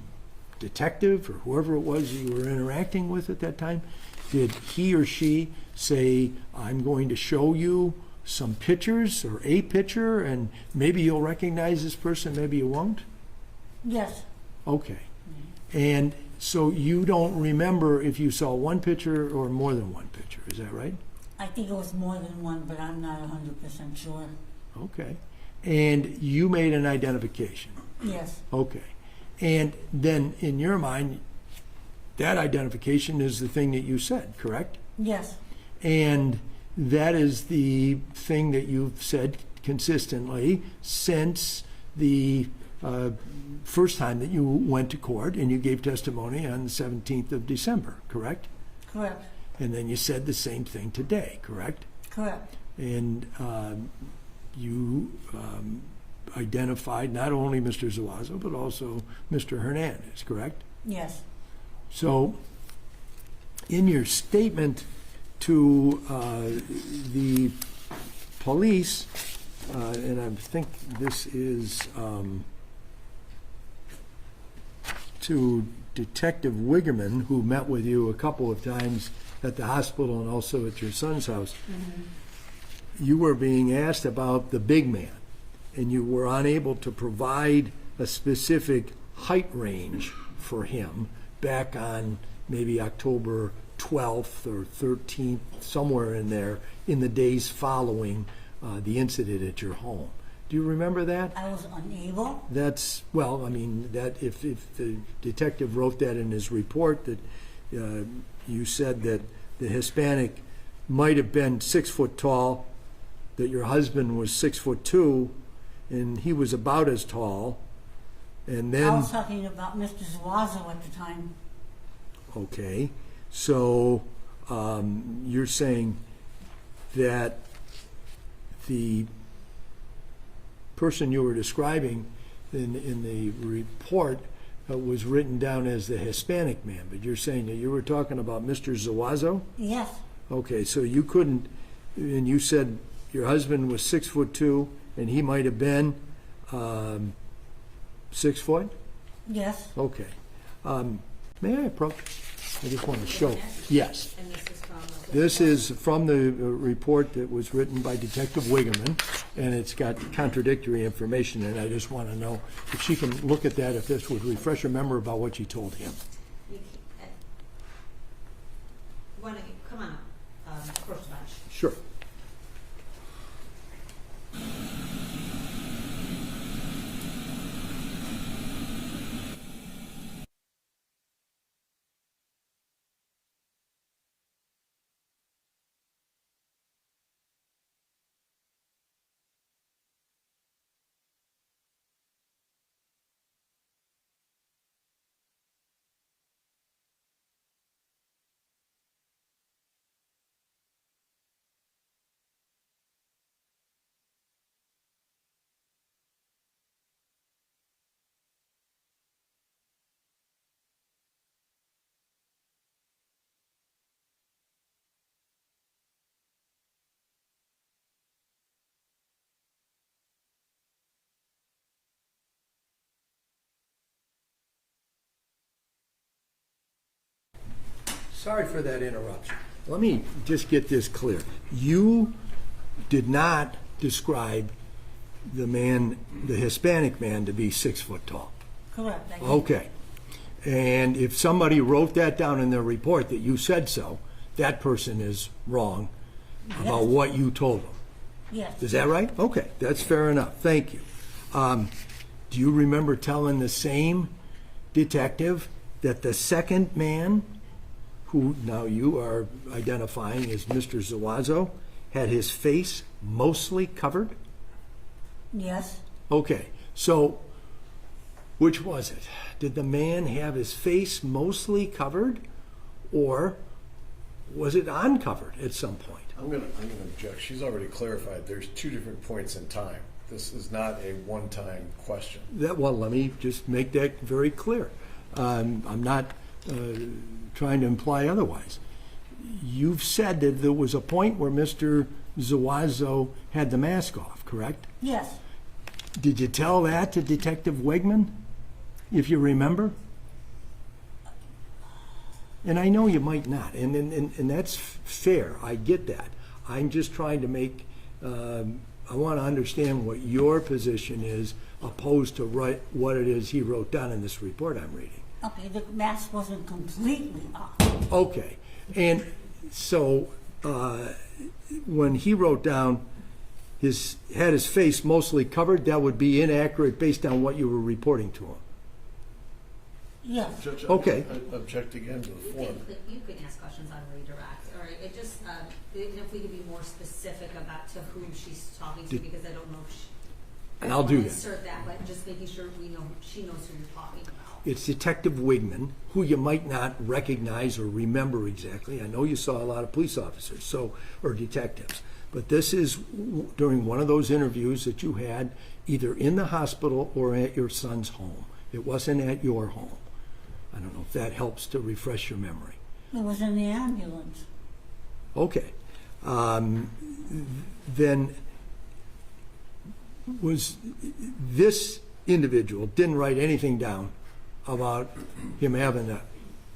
detective or whoever it was you were interacting with at that time, did he or she say, I'm going to show you some pictures or a picture and maybe you'll recognize this person, maybe you won't? Yes. Okay. And so you don't remember if you saw one picture or more than one picture, is that right? I think it was more than one, but I'm not 100% sure. Okay. And you made an identification? Yes. Okay. And then in your mind, that identification is the thing that you said, correct? Yes. And that is the thing that you've said consistently since the first time that you went to court and you gave testimony on the 17th of December, correct? Correct. And then you said the same thing today, correct? Correct. And you identified not only Mr. Zuazo, but also Mr. Hernandez, correct? Yes. So in your statement to the police, and I think this is to Detective Wiggerman, who met with you a couple of times at the hospital and also at your son's house, you were being asked about the big man, and you were unable to provide a specific height range for him back on maybe October 12th or 13th, somewhere in there, in the days following the incident at your home. Do you remember that? I was unable. That's, well, I mean, that if the detective wrote that in his report, that you said that the Hispanic might have been 6 foot tall, that your husband was 6'2", and he was about as tall, and then... I was talking about Mr. Zuazo at the time. Okay, so you're saying that the person you were describing in the report was written down as the Hispanic man, but you're saying that you were talking about Mr. Zuazo? Yes. Okay, so you couldn't, and you said your husband was 6'2", and he might have been 6 foot? Yes. Okay. May I approach? I just want to show. Yes. And This is from the report that was written by Detective Wiggerman, and it's got contradictory information, and I just want to know if she can look at that, if this would refresh her memory about what she told him. Why don't you come on up, first bunch. Sure. Sorry for that interruption. Let me just get this clear. You did not describe the man, the Hispanic man, to be 6 foot tall. Correct. I did. Okay. And if somebody wrote that down in their report that you said so, that person is wrong about what you told them. Yes. Is that right? Okay, that's fair enough. Thank you. Do you remember telling the same detective that the second man, who now you are identifying as Mr. Zuazo, had his face mostly covered? Yes. Okay, so which was it? Did the man have his face mostly covered, or was it uncovered at some point? I'm gonna object. She's already clarified. There's 2 different points in time. This is not a one-time question. Well, let me just make that very clear. I'm not trying to imply otherwise. You've said that there was a point where Mr. Zuazo had the mask off, correct? Yes. Did you tell that to Detective Wegman, if you remember? And I know you might not, and that's fair. I get that. I'm just trying to make, I want to understand what your position is opposed to what it is he wrote down in this report I'm reading. Okay, the mask wasn't completely off. Okay, and so when he wrote down had his face mostly covered, that would be inaccurate based on what you were reporting to him. Yes. Judge, Okay. I object again to the form. You can ask questions on redirect, all right? It just, if we could be more specific about to whom she's talking to, because I don't know if she. And I'll do that. Insert that, but just making sure she knows who you're talking about. It's Detective Wigman, who you might not recognize or remember exactly. I know you saw a lot of police officers, or detectives, but this is during one of those interviews that you had either in the hospital or at your son's home. It wasn't at your home. I don't know if that helps to refresh your memory. It was in the ambulance. Okay. Then was this individual didn't write anything down about him having a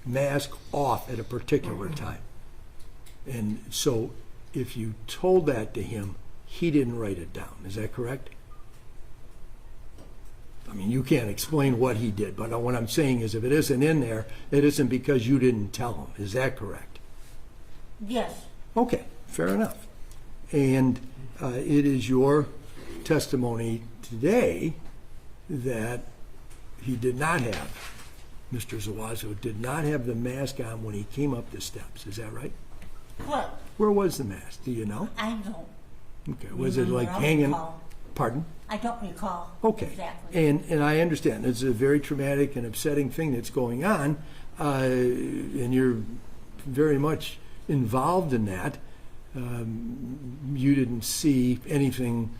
mask off at a particular time. And so if you told that to him, he didn't write it down. Is that correct? I mean, you can't explain what he did, but what I'm saying is if it isn't in there, it isn't because you didn't tell him. Is that correct? Yes. Okay, fair enough. And it is your testimony today that he did not have, Mr. Zuazo did not have the mask on when he came up the steps. Is that right? What? Where was the mask? Do you know? I don't. Okay, was it like hanging? Recall. Pardon? I don't recall. Okay. Exactly. And I understand it's a very traumatic and upsetting thing that's going on, and you're very much involved in that. You didn't see anything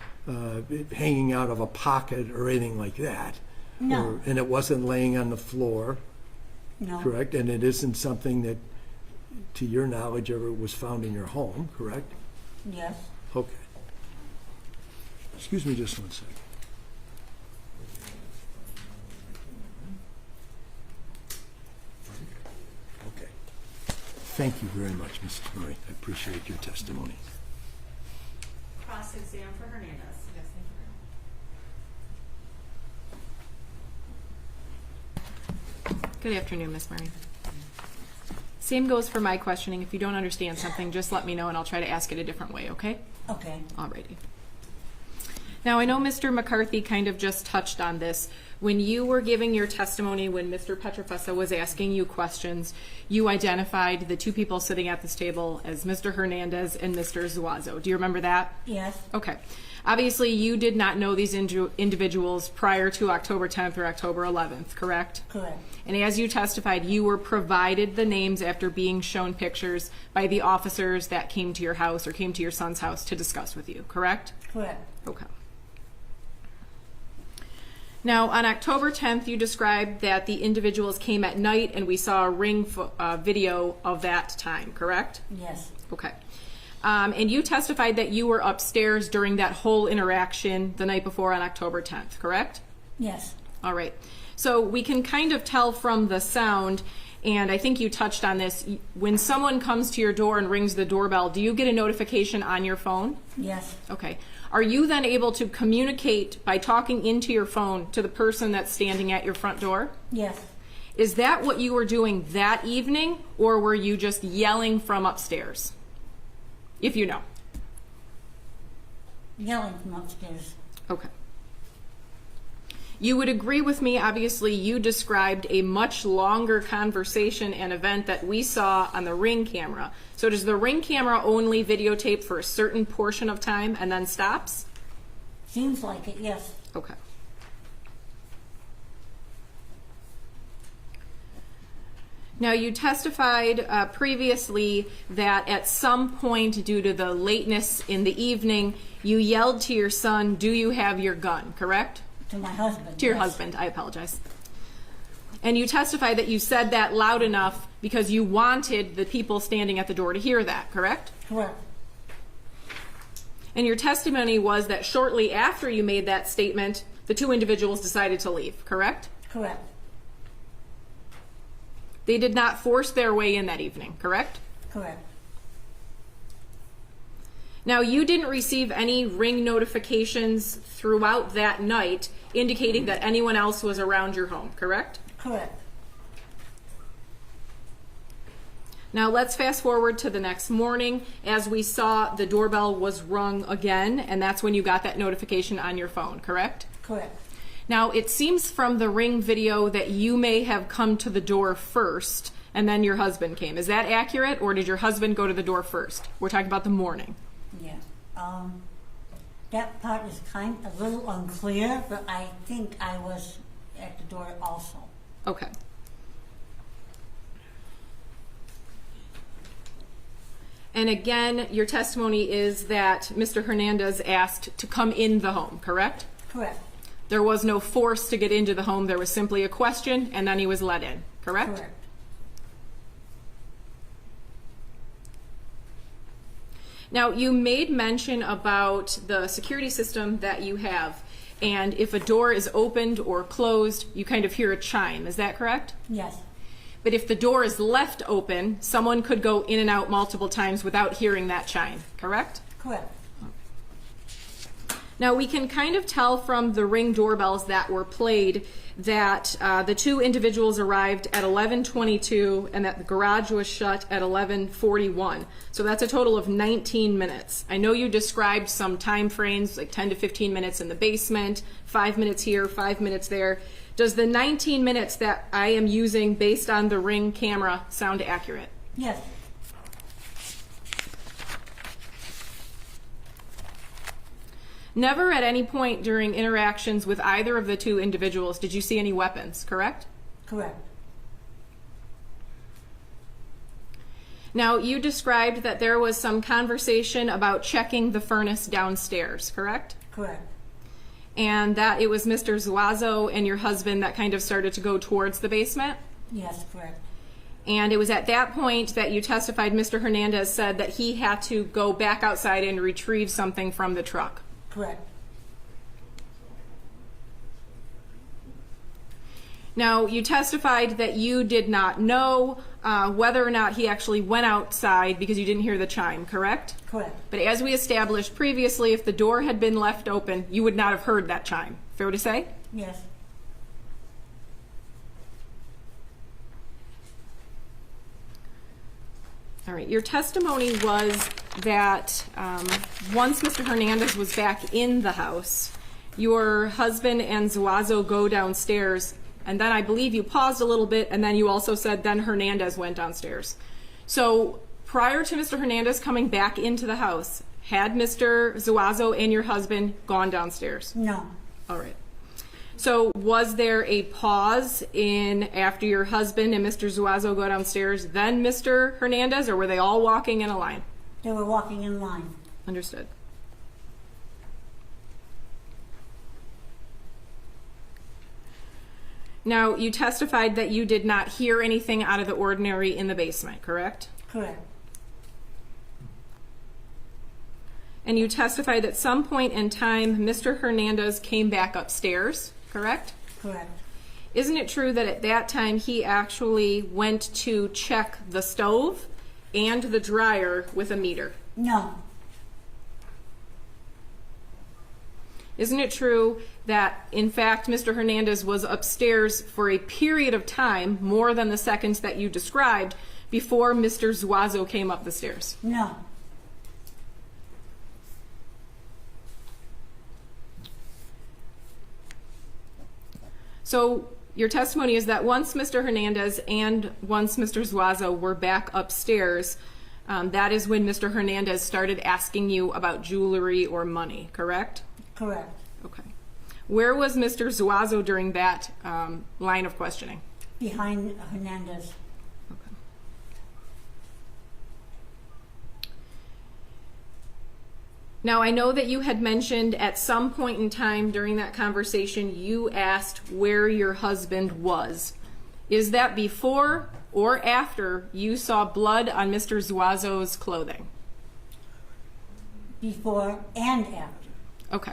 hanging out of a pocket or anything like that. No. And it wasn't laying on the floor. No. Correct? And it isn't something that, to your knowledge, ever was found in your home, correct? Yes. Okay. Excuse me just one second. Okay. Thank you very much, Mrs. Murray. I appreciate your testimony. Cross-exam for Hernandez. Yes, thank you very much. Good afternoon, Ms. Murray. Same goes for my questioning. If you don't understand something, just let me know and I'll try to ask it a different way, okay? Okay. Alrighty. Now, I know Mr. McCarthy kind of just touched on this. When you were giving your testimony, when Mr. Petrofessa was asking you questions, you identified the 2 people sitting at this table as Mr. Hernandez and Mr. Zuazo. Do you remember that? Yes. Okay. Obviously, you did not know these individuals prior to October 10th or October 11th, correct? Correct. And as you testified, you were provided the names after being shown pictures by the officers that came to your house or came to your son's house to discuss with you, correct? Correct. Okay. Now, on October 10th, you described that the individuals came at night and we saw a ring video of that time, correct? Yes. Okay. And you testified that you were upstairs during that whole interaction the night before on October 10th, correct? Yes. All right. So we can kind of tell from the sound and I think you touched on this. When someone comes to your door and rings the doorbell, do you get a notification on your phone? Yes. Okay. Are you then able to communicate by talking into your phone to the person that's standing at your front door? Yes. Is that what you were doing that evening, or were you just yelling from upstairs? If you know. Yelling from upstairs. Okay. You would agree with me, obviously, you described a much longer conversation and event that we saw on the Ring camera. So does the Ring camera only videotape for a certain portion of time and then stops? Seems like it, yes. Okay. Now, you testified previously that at some point, due to the lateness in the evening, you yelled to your son, "Do you have your gun?" Correct? To my husband. To your yes. husband, I apologize. And you testified that you said that loud enough because you wanted the people standing at the door to hear that, correct? Correct. And your testimony was that shortly after you made that statement, the two individuals decided to leave, correct? Correct. They did not force their way in that evening, correct? Correct. Now, you didn't receive any Ring notifications throughout that night indicating that anyone else was around your home, correct? Correct. Now, let's fast forward to the next morning. As we saw, the doorbell was rung again, and that's when you got that notification on your phone, correct? Correct. Now, it seems from the Ring video that you may have come to the door first, and then your husband came. Is that accurate, or did your husband go to the door first? We're talking about the morning. Yeah. That part is a little unclear, but I think I was at the door also. Okay. And again, your testimony is that Mr. Hernandez asked to come in the home, correct? Correct. There was no force to get into the home. There was simply a question, and then he was let in, correct? Correct. Now, you made mention about the security system that you have, and if a door is opened or closed, you kind of hear a chime. Is that correct? Yes. But if the door is left open, someone could go in and out multiple times without hearing that chime, correct? Correct. Now, we can kind of tell from the Ring doorbells that were played that the two individuals arrived at 11:22 and that the garage was shut at 11:41. So that's a total of 19 minutes. I know you described some time frames, like 10 to 15 minutes in the basement, 5 minutes here, 5 minutes there. Does the 19 minutes that I am using based on the Ring camera sound accurate? Yes. Never at any point during interactions with either of the two individuals did you see any weapons, correct? Correct. Now, you described that there was some conversation about checking the furnace downstairs, correct? Correct. And that it was Mr. Zuazo and your husband that kind of started to go towards the basement? Yes, correct. And it was at that point that you testified Mr. Hernandez said that he had to go back outside and retrieve something from the truck. Correct. Now, you testified that you did not know whether or not he actually went outside because you didn't hear the chime, correct? Correct. But as we established previously, if the door had been left open, you would not have heard that chime. Fair to say? Yes. All right, your testimony was that once Mr. Hernandez was back in the house, your husband and Zuazo go downstairs, and then I believe you paused a little bit, and then you also said then Hernandez went downstairs. So prior to Mr. Hernandez coming back into the house, had Mr. Zuazo and your husband gone downstairs? No. All right. So was there a pause in after your husband and Mr. Zuazo go downstairs, then Mr. Hernandez, or were they all walking in a line? They were walking in line. Understood. Now, you testified that you did not hear anything out of the ordinary in the basement, correct? Correct. And you testified at some point in time Mr. Hernandez came back upstairs, correct? Correct. isn't it true that at that time he actually went to check the stove and the dryer with a meter? No. Isn't it true that, in fact, Mr. Hernandez was upstairs for a period of time, more than the seconds that you described, before Mr. Zuazo came up the stairs? No. So your testimony is that once Mr. Hernandez and once Mr. Zuazo were back upstairs, that is when Mr. Hernandez started asking you about jewelry or money, correct? Correct. Okay. Where was Mr. Zuazo during that line of questioning? Behind Hernandez. Okay. Now, I know that you had mentioned at some point in time during that conversation you asked where your husband was. Is that before or after you saw blood on Mr. Zuazo's clothing? Before and after. Okay.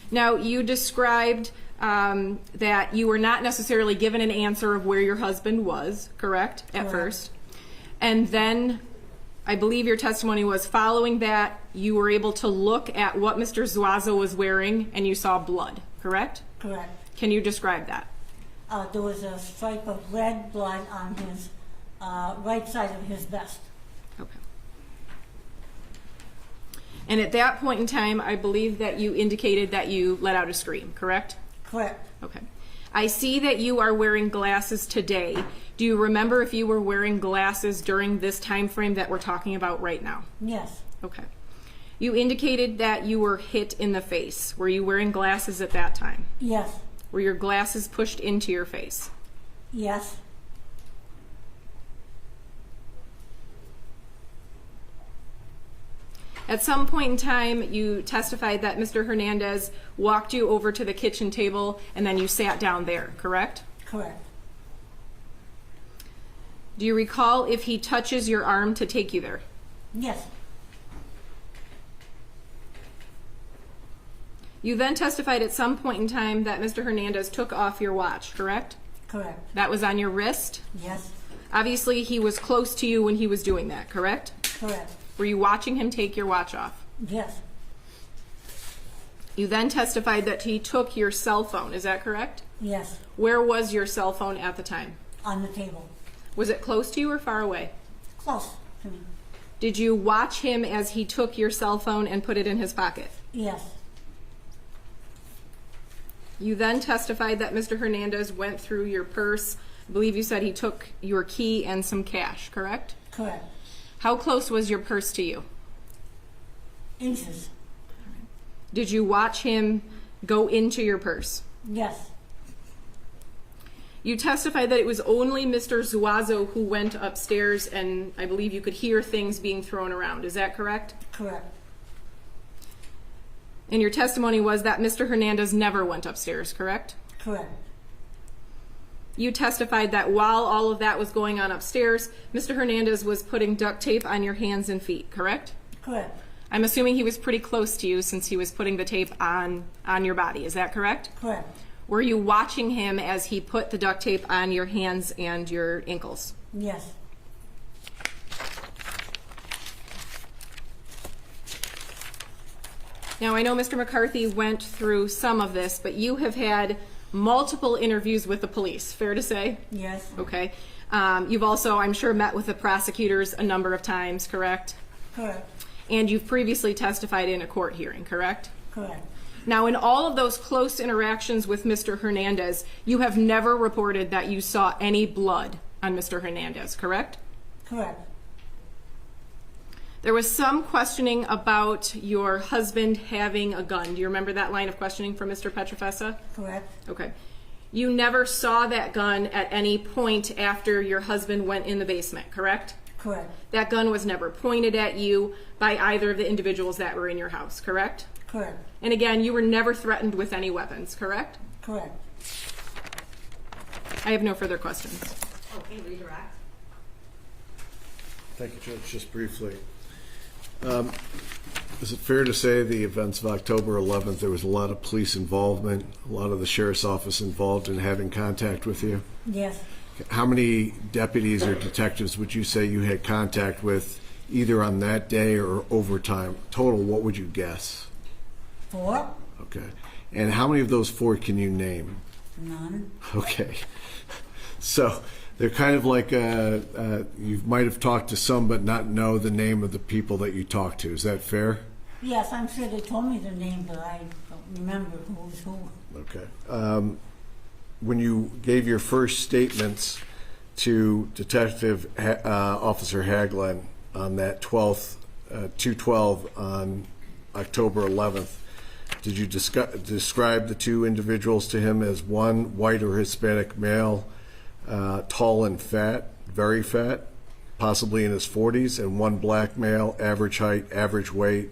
Now, you described that you were not necessarily given an answer of where your husband was, correct, at first. And then I believe your testimony was following that you were able to look at what Mr. Zuazo was wearing and you saw blood, correct? Correct. Can you describe that? There was a stripe of red blood on his right side of his vest. Okay. And at that point in time, I believe that you indicated that you let out a scream, correct? Correct. Okay. I see that you are wearing glasses today. Do you remember if you were wearing glasses during this time frame that we're talking about right now? Yes. Okay. You indicated that you were hit in the face. Were you wearing glasses at that time? Yes. Were your glasses pushed into your face? Yes. At some point in time, you testified that Mr. Hernandez walked you over to the kitchen table and then you sat down there, correct? Correct. Do you recall if he touches your arm to take you there? Yes. You then testified at some point in time that Mr. Hernandez took off your watch, correct? Correct. That was on your wrist? Yes. Obviously, he was close to you when he was doing that, correct? Correct. Were you watching him take your watch off? Yes. You then testified that he took your cell phone, is that correct? Yes. Where was your cell phone at the time? On the table. Was it close to you or far away? Close to me. Did you watch him as he took your cell phone and put it in his pocket? Yes. You then testified that Mr. Hernandez went through your purse. I believe you said he took your key and some cash, correct? Correct. How close was your purse to you? Inches. Did you watch him go into your purse? Yes. You testified that it was only Mr. Zuazo who went upstairs, and I believe you could hear things being thrown around. Is that correct? Correct. And your testimony was that Mr. Hernandez never went upstairs, correct? Correct. You testified that while all of that was going on upstairs, Mr. Hernandez was putting duct tape on your hands and feet, correct? Correct. I'm assuming he was pretty close to you since he was putting the tape on your body. Is that correct? Correct. Were you watching him as he put the duct tape on your hands and your ankles? Yes. Now, I know Mr. McCarthy went through some of this, but you have had multiple interviews with the police, fair to say? Yes. Okay. You've also, I'm sure, met with the prosecutors a number of times, correct? Correct. And you've previously testified in a court hearing, correct? Correct. Now, in all of those close interactions with Mr. Hernandez, you have never reported that you saw any blood on Mr. Hernandez, correct? Correct. There was some questioning about your husband having a gun. Do you remember that line of questioning from Mr. Petrofessa? Correct. Okay. You never saw that gun at any point after your husband went in the basement, correct? Correct. That gun was never pointed at you by either of the individuals that were in your house, correct? Correct. And again, you were never threatened with any weapons, correct? Correct. I have no further questions. Okay, redirect. Thank you, Judge. Just briefly. Is it fair to say the events of October 11th, there was a lot of police involvement, a lot of the sheriff's office involved in having contact with you? Yes. How many deputies or detectives would you say you had contact with either on that day or overtime? Total, what would you guess? 4? Okay. And how many of those 4 can you name? None. Okay. So they're kind of like you might have talked to some but not know the name of the people that you talked to. Is that fair? Yes, I'm sure they told me the name, but I don't remember who's who. Okay. When you gave your first statements to Detective Officer Haglin on that 212 on October 11th, did you describe the 2 individuals to him as one white or Hispanic male, tall and fat, very fat, possibly in his 40s, and one black male, average height, average weight?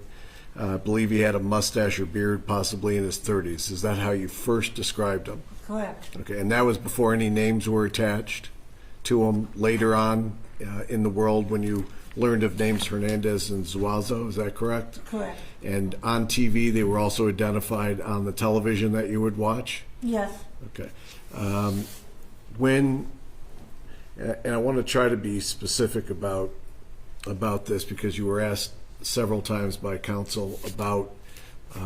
I believe he had a mustache or beard, possibly in his 30s. Is that how you first described him? Correct. Okay, and that was before any names were attached to him later on in the world when you learned of names Hernandez and Zuazo, is that correct? Correct. And on TV, they were also identified on the television that you would watch? Yes. Okay. And I want to try to be specific about this because you were asked several times by counsel about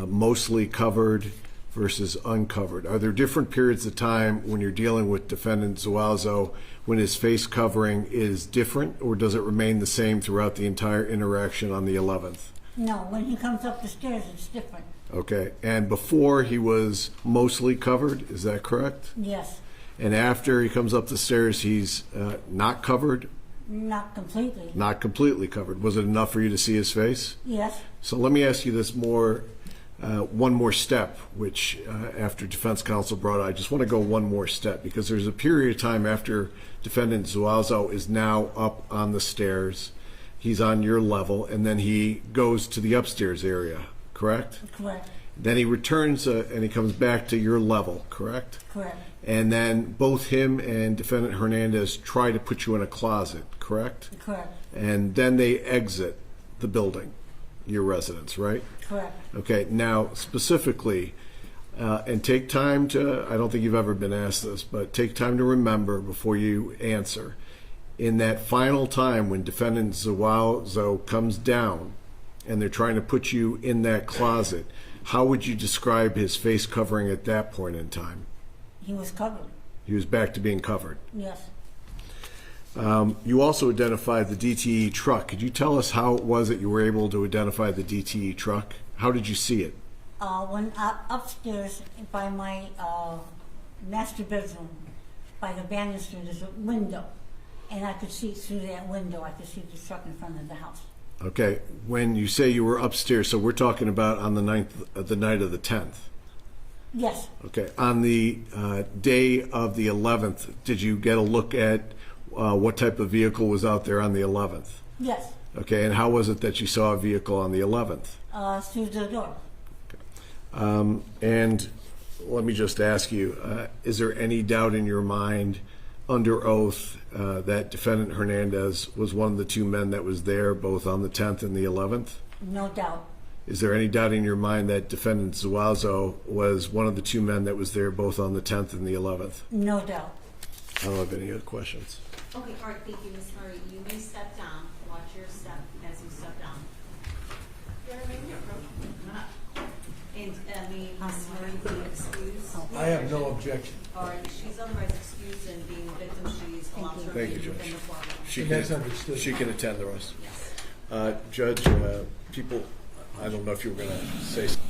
mostly covered versus uncovered. Are there different periods of time when you're dealing with defendant Zuazo when his face covering is different, or does it remain the same throughout the entire interaction on the 11th? No, when he comes up the stairs, it's different. Okay, and before he was mostly covered, is that correct? Yes. And after he comes up the stairs, he's not covered? Not completely. Not completely covered. Was it enough for you to see his face? Yes. So let me ask you this one more step, which after defense counsel brought, I just want to go one more step because there's a period of time after defendant Zuazo is now up on the stairs, he's on your level, and then he goes to the upstairs area, correct? Correct. Then he returns and he comes back to your level, correct? Correct. And then both him and defendant Hernandez try to put you in a closet, correct? Correct. And then they exit the building, your residence, right? Correct. Okay, now specifically, and take time to, I don't think you've ever been asked this, but take time to remember before you answer. In that final time when defendant Zuazo comes down and they're trying to put you in that closet, how would you describe his face covering at that point in time? He was covered. He was back to being covered. Yes. You also identified the DTE truck. Could you tell us how it was that you were able to identify the DTE truck? How did you see it? When upstairs by my master bedroom, by the banister, there's a window. And I could see through that window, I could see the truck in front of the house. Okay, when you say you were upstairs, so we're talking about on the night of the 10th. Yes. Okay, on the day of the 11th, did you get a look at what type of vehicle was out there on the 11th? Yes. Okay, and how was it that you saw a vehicle on the 11th? Through the door. And let me just ask you, is there any doubt in your mind under oath that defendant Hernandez was one of the 2 men that was there both on the 10th and the 11th? No doubt. Is there any doubt in your mind that defendant Zuazo was one of the 2 men that was there both on the 10th and the 11th? No doubt. I don't have any other questions. Okay, all right, thank you, Ms. Murray. You may step down. Watch your step as you step down. And Ms. Murray be excused. I have no objection. All right, she's otherwise excused, and being a victim, she's allowed to Thank you, remain Judge. within the 4 minutes. She And can, that's understood. she can attend the rest. Yes. Judge, people, I don't know if you were going to say something.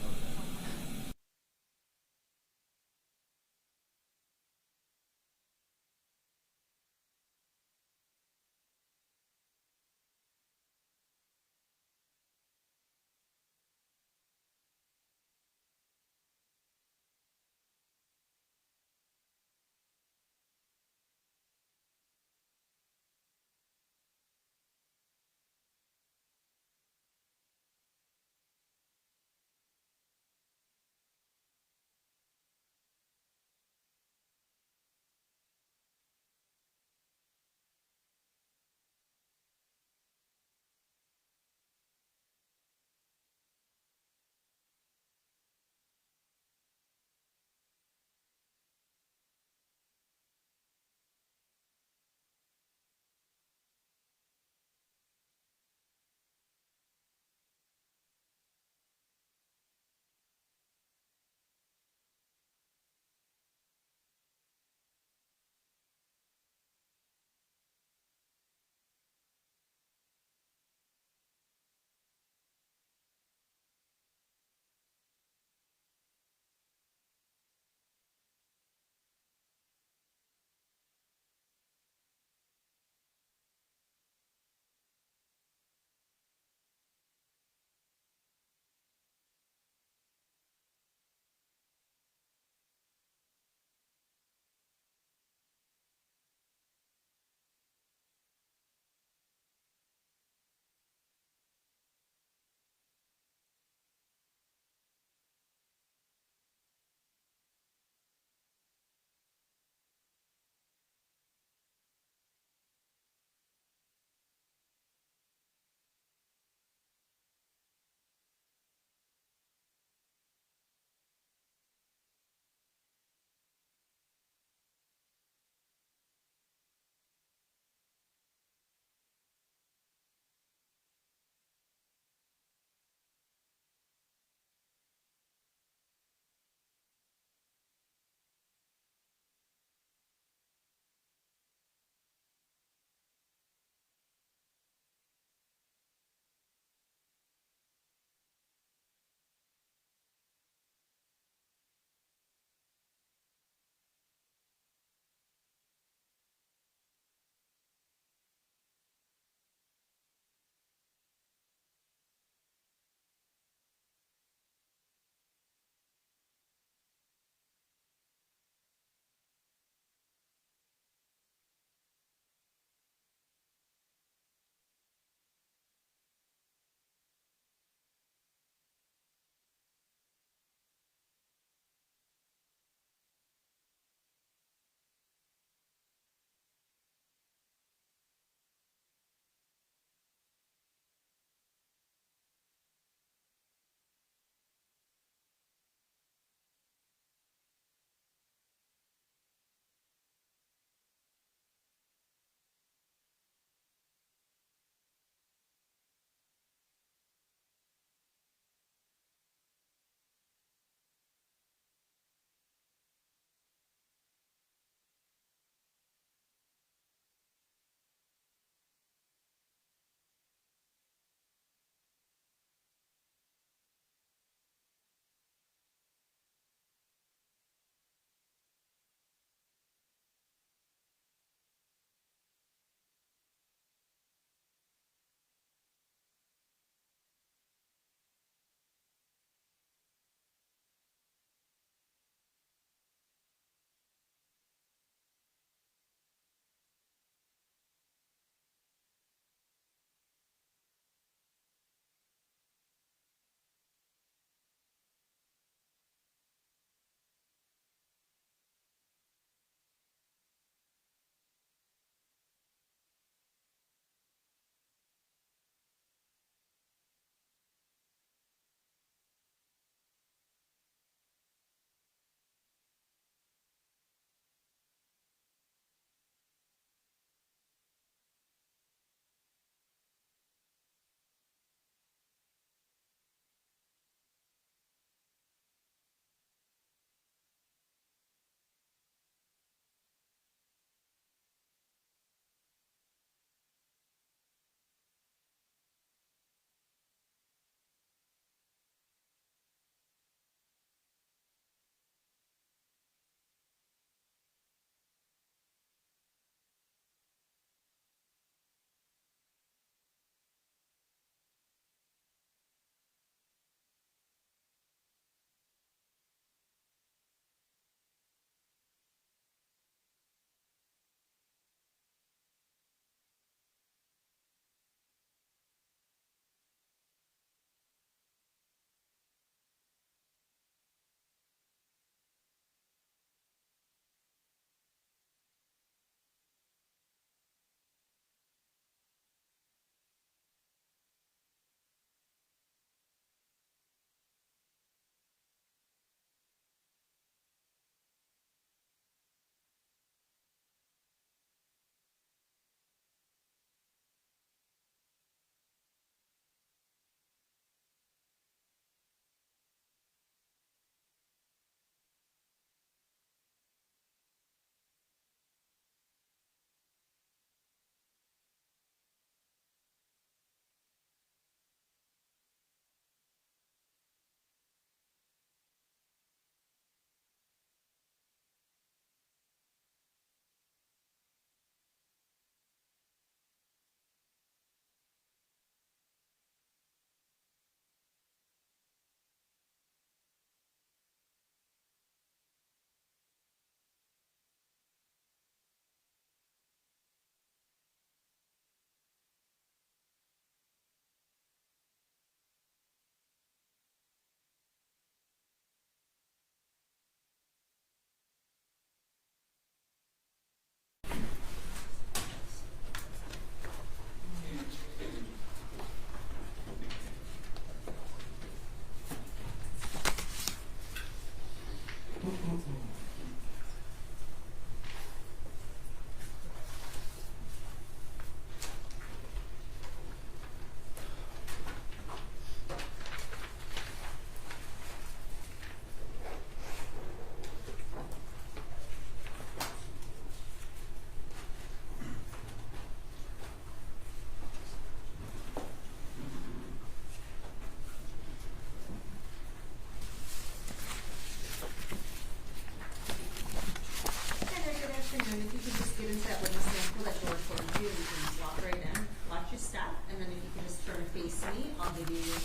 give you. Raise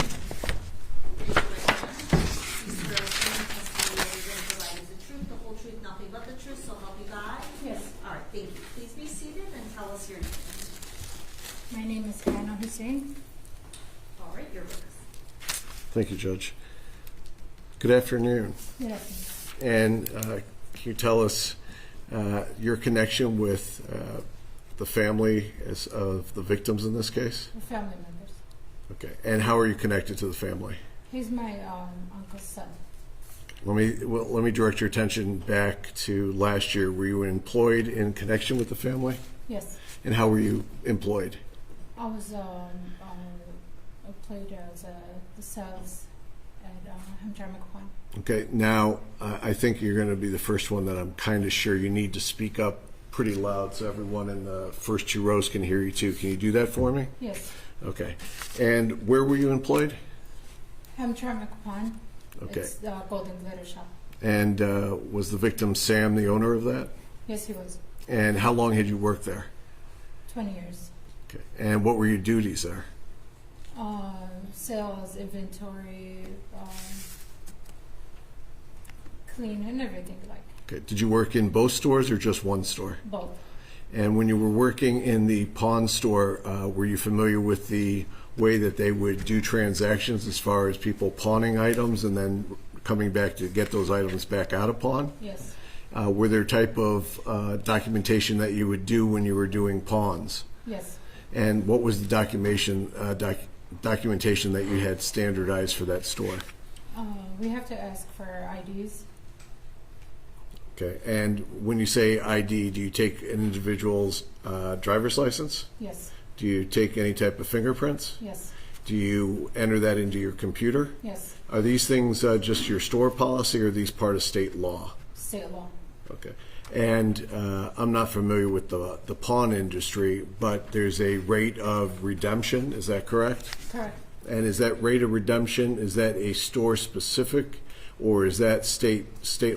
your right hand. You swear that any testimony that you're going to provide is the truth, the whole truth, nothing but the truth, so help you God? Yes. All right, thank you. Please be seated and tell us your name. My name is Hannah Hussein. All right, you're with us. Thank you, Judge. Good afternoon. Good afternoon. And can you tell us your connection with the family of the victims in this case? We're family members. Okay. And how are you connected to the family? He's my uncle's son. Let me direct your attention back to last year. Were you employed in connection with the family? Yes. And how were you employed? I was employed as the sales at Hamtramck. Okay. Now, I think you're going to be the first one that I'm kind of sure you need to speak up pretty loud so everyone in the first two rows can hear you too. Can you do that for me? Yes. Okay. And where were you employed? Hamtramck. Okay. It's the Golden Glitter Shop. And was the victim Sam the owner of that? Yes, he was. And how long had you worked there? 20 years. Okay. And what were your duties there? Sales, inventory, clean, and everything like. Okay. Did you work in both stores or just one store? Both. And when you were working in the pawn store, were you familiar with the way that they would do transactions as far as people pawning items and then coming back to get those items back out of pawn? Yes. Were there type of documentation that you would do when you were doing pawns? Yes. And what was the documentation that you had standardized for that store? We have to ask for IDs. Okay. And when you say ID, do you take an individual's driver's license? Yes. Do you take any type of fingerprints? Yes. Do you enter that into your computer? Yes. Are these things just your store policy, or are these part of state law? State law. Okay. And I'm not familiar with the pawn industry, but there's a rate of redemption. Is that correct? Correct. And is that rate of redemption, is that a store specific, or is that state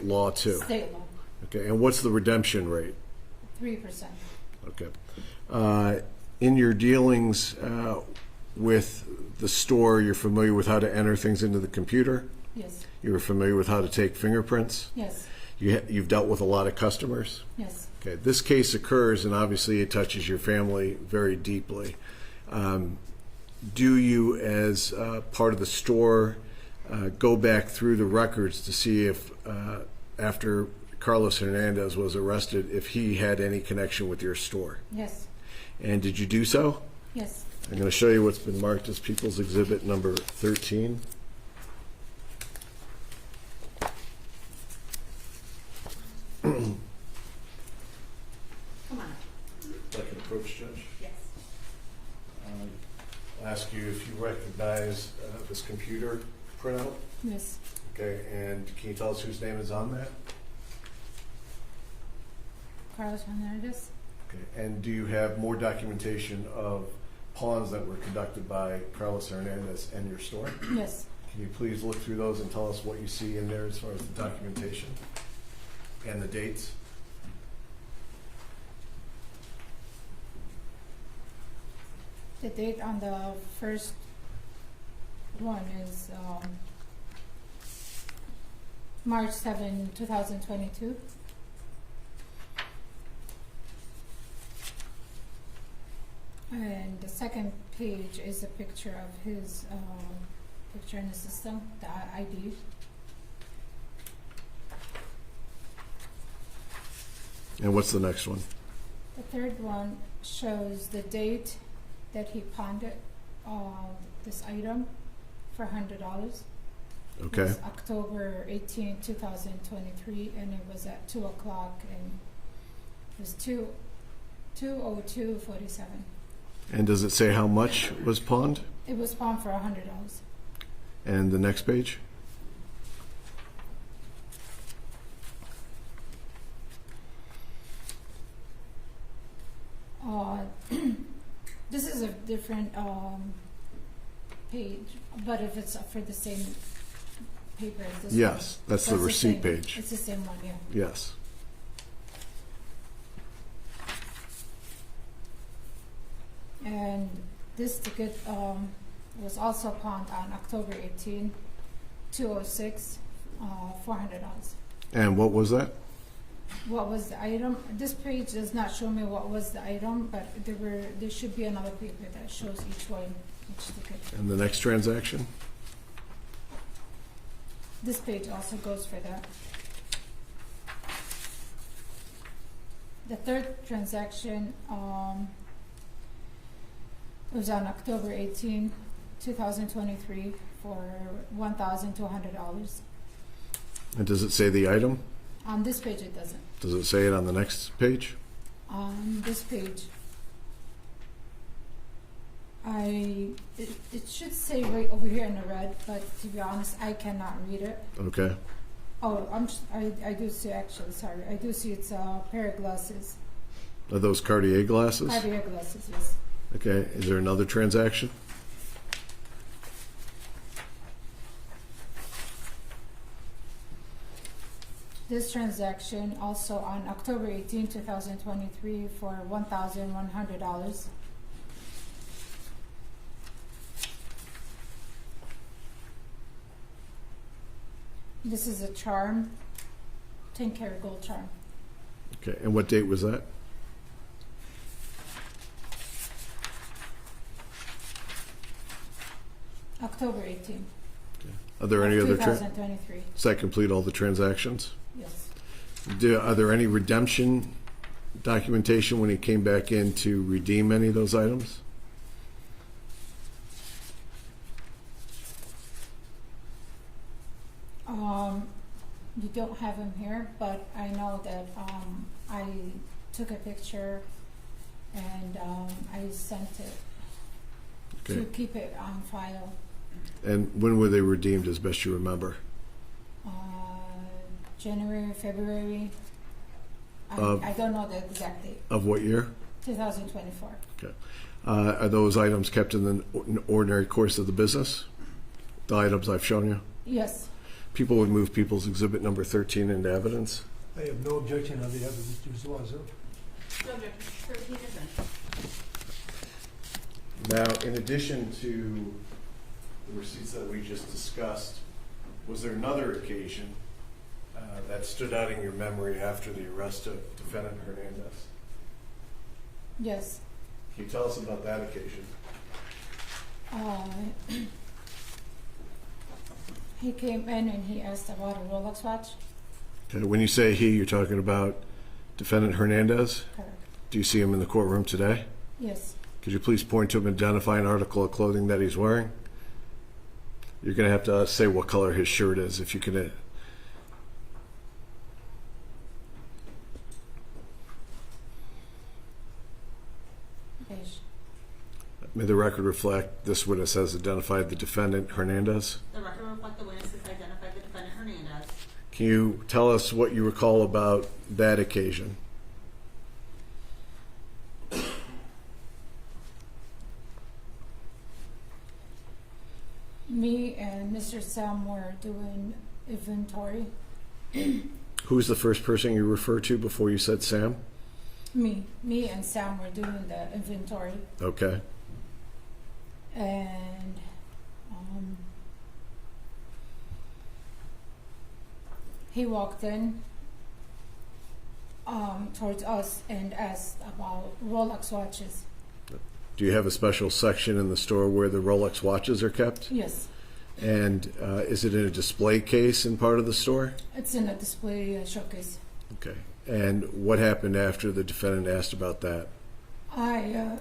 law too? State law. Okay. And what's the redemption rate? 3%. Okay. In your dealings with the store, you're familiar with how to enter things into the computer? Yes. You're familiar with how to take fingerprints? Yes. You've dealt with a lot of customers? Yes. Okay. This case occurs, and obviously it touches your family very deeply. Do you, as part of the store, go back through the records to see if, after Carlos Hernandez was arrested, if he had any connection with your store? Yes. And did you do so? Yes. I'm going to show you what's been marked as People's Exhibit number 13. Come on. If I can approach, Judge. Yes. I'll ask you if you recognize this computer printout. Yes. Okay, and can you tell us whose name is on that? Carlos Hernandez. Okay, and do you have more documentation of pawns that were conducted by Carlos Hernandez and your store? Yes. Can you please look through those and tell us what you see in there as far as the documentation and the dates? The date on the first one is March 7, 2022. And the second page is a picture of his picture in the system, the ID. And what's the next one? The third one shows the date that he pawned it, this item for $100. Okay. It was October 18, 2023, and it was at 2 o'clock, and it was 2:02:47. And does it say how much was pawned? It was pawned for $100. And the next page? This is a different page, but if it's for the same paper as this Yes, one. that's the receipt same, page. It's the same one, yeah. Yes. And This ticket was also pawned on October 18, 206, $400. And what was that? What was the item? This page does not show me what was the item, but there should be another paper that shows each one, each ticket. And the next transaction? This page also goes for that. The third transaction was on October 18, 2023 for $1,200. And does it say the item? On this page it doesn't. Does it say it on the next page? On this page, it should say right over here in the red, but to be honest, I cannot read it. Okay. Oh, I do see, actually, sorry. I do see it's a pair of glasses. Are those Cartier glasses? Cartier glasses, yes. Okay. Is there another transaction? This transaction also on October 18, 2023 for $1,100. This is a charm, 10-karat gold charm. Okay. And what date was that? October 18. Okay. Are there any other 2023. Does that complete all the transactions? Yes. Are there any redemption documentation when he came back in to redeem any of those items? You don't have him here, but I know that I took a picture and I sent it to keep it on file. And when were they redeemed, as best you remember? January, February. I don't know the exact date. Of what year? 2024. Okay. Are those items kept in the ordinary course of the business? The items I've shown you? Yes. People would move People's Exhibit number 13 into evidence. I have no objection on the evidence, Mr. Zuazo. No objection. 13 is in. Now, in addition to the receipts that we just discussed, was there another occasion that stood out in your memory after the arrest of Defendant Hernandez? Yes. Can you tell us about that occasion? He came in and he asked about a Rolex watch. Okay. When you say he, you're talking about Defendant Hernandez? Correct. Do you see him in the courtroom today? Yes. Could you please point to him and identify an article of clothing that he's wearing? You're going to have to say what color his shirt is, if you can. Beige. May the record reflect this witness has identified the defendant, Hernandez? The record reflect the witness has identified the defendant, Hernandez. Can you tell us what you recall about that occasion? Me and Mr. Sam were doing inventory. Who's the first person you referred to before you said Sam? Me and Sam were doing the inventory. Okay. And he walked in towards us and asked about Rolex watches. Do you have a special section in the store where the Rolex watches are kept? Yes. And is it in a display case in part of the store? It's in a display showcase. Okay. And what happened after the defendant asked about that? I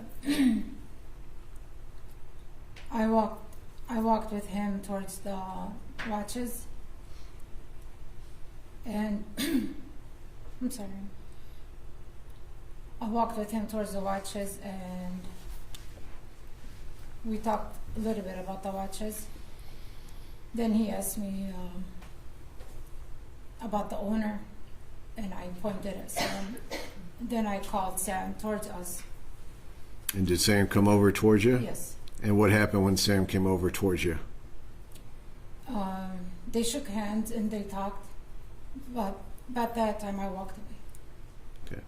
walked with him towards the watches, and I'm sorry. I walked with him towards the watches, and we talked a little bit about the watches. Then he asked me about the owner, and I pointed at Sam. Then I called Sam towards us. And did Sam come over towards you? Yes. And what happened when Sam came over towards you? They shook hands and they talked, but about that time I walked away. Okay.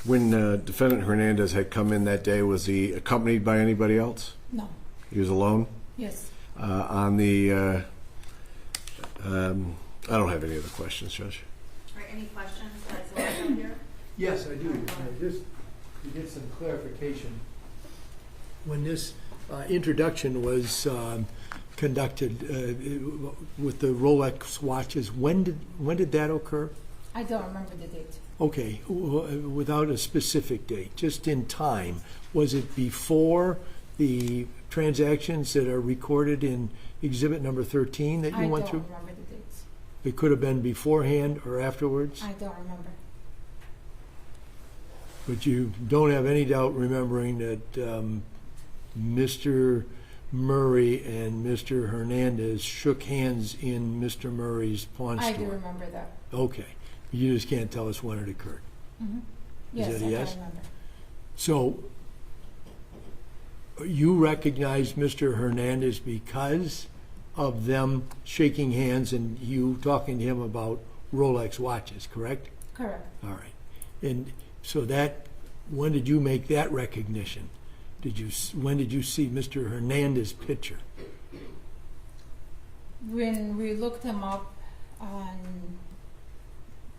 When Defendant Hernandez had come in that day, was he accompanied by anybody else? No. He was alone? Yes. On the, I don't have any other questions, Judge. All right, any questions? That's what I'm here. Yes, I do. Just to get some clarification. When this introduction was conducted with the Rolex watches, when did that occur? I don't remember the date. Okay, without a specific date, just in time. Was it before the transactions that are recorded in Exhibit number 13 that you went through? I don't remember the dates. It could have been beforehand or afterwards? I don't remember. But you don't have any doubt remembering that Mr. Murray and Mr. Hernandez shook hands in Mr. Murray's pawn store? I do remember that. Okay. You just can't tell us when it occurred. Mm-hmm. Is Yes, that a I yes? can remember. So you recognized Mr. Hernandez because of them shaking hands and you talking to him about Rolex watches, correct? Correct. All right. And so that, when did you make that recognition? When did you see Mr. Hernandez's picture? When we looked him up on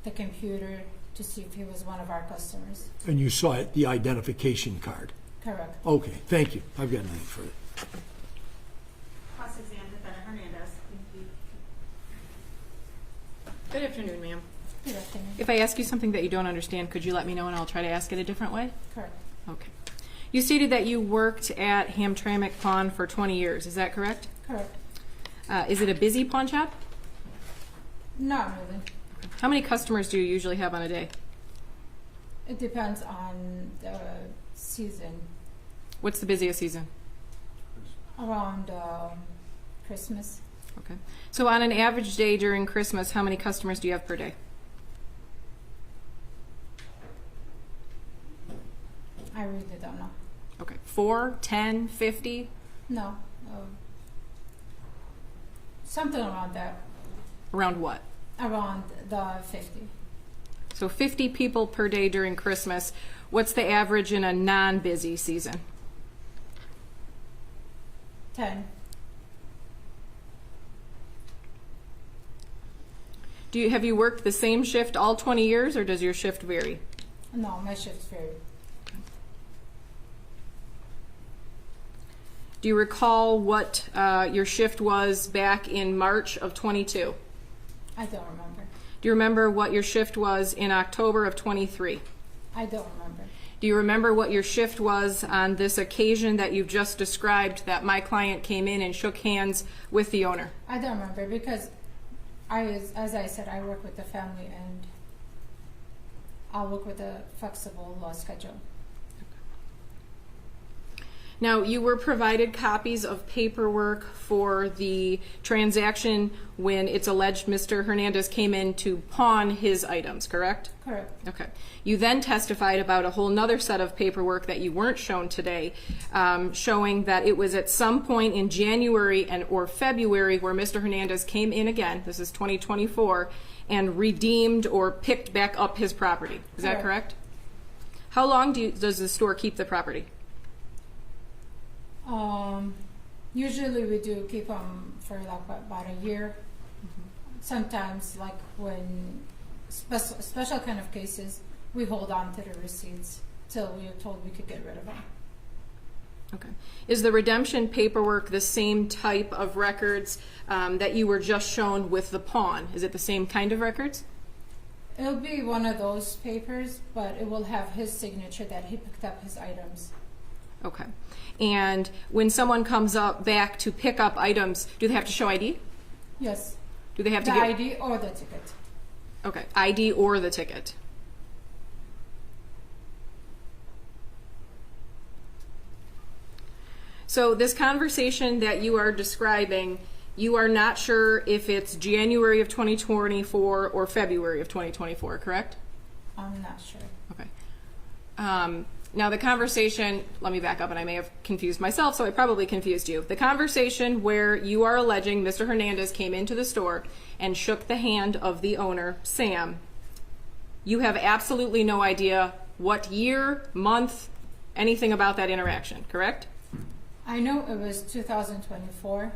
the computer to see if he was one of our customers. And you saw it, the identification card? Correct. Okay, thank you. I've got nothing further. Cross-examine Defendant Hernandez. Good afternoon, ma'am. Good afternoon. If I ask you something that you don't understand, could you let me know and I'll try to ask it a different way? Correct. Okay. You stated that you worked at Hamtramck Pawn for 20 years. Is that correct? Correct. Is it a busy pawn shop? Not really. How many customers do you usually have on a day? It depends on the season. What's the busiest season? Around Christmas. Okay. So on an average day during Christmas, how many customers do you have per day? I really don't know. Okay. 4, 10, 50? No. Something around that. Around what? Around the 50. So 50 people per day during Christmas. What's the average in a non-busy season? 10. Have you worked the same shift all 20 years, or does your shift vary? No, my shift's vary. Do you recall what your shift was back in March of 22? I don't remember. Do you remember what your shift was in October of 23? I don't remember. Do you remember what your shift was on this occasion that you've just described, that my client came in and shook hands with the owner? I don't remember because as I said, I work with the family and I'll work with a flexible schedule. Now, you were provided copies of paperwork for the transaction when it's alleged Mr. Hernandez came in to pawn his items, correct? Correct. Okay. You then testified about a whole nother set of paperwork that you weren't shown today, showing that it was at some point in January or February where Mr. Hernandez came in again, this is 2024, and redeemed or picked back up his property. Is that correct? How long does the store keep the property? Usually we do keep them for like about a year. Sometimes, like when special kind of cases, we hold on to the receipts till we are told we could get rid of them. Okay. Is the redemption paperwork the same type of records that you were just shown with the pawn? Is it the same kind of records? It'll be one of those papers, but it will have his signature that he picked up his items. Okay. And when someone comes up back to pick up items, do they have to show ID? Yes. Do they have to the get ID or the ticket? Okay, ID or the ticket. So this conversation that you are describing, you are not sure if it's January of 2024 or February of 2024, correct? I'm not sure. Okay. Now the conversation, let me back up, and I may have confused myself, so I probably confused you. The conversation where you are alleging Mr. Hernandez came into the store and shook the hand of the owner, Sam, you have absolutely no idea what year, month, anything about that interaction, correct? I know it was 2024,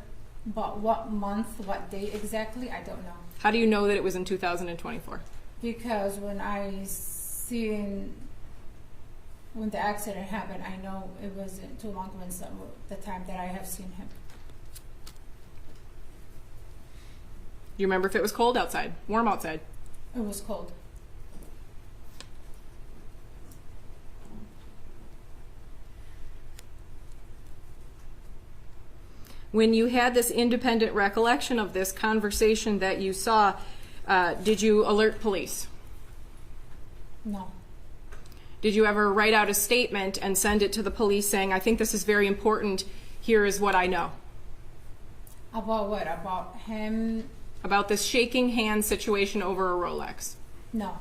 but what month, what date exactly, I don't know. How do you know that it was in 2024? Because when the accident happened, I know it wasn't too long when the time that I have seen him. Do you remember if it was cold outside, warm outside? It was cold. When you had this independent recollection of this conversation that you saw, did you alert police? No. Did you ever write out a statement and send it to the police saying, I think this is very important, here is what I know? About what? About him? About this shaking hands situation over a Rolex? No.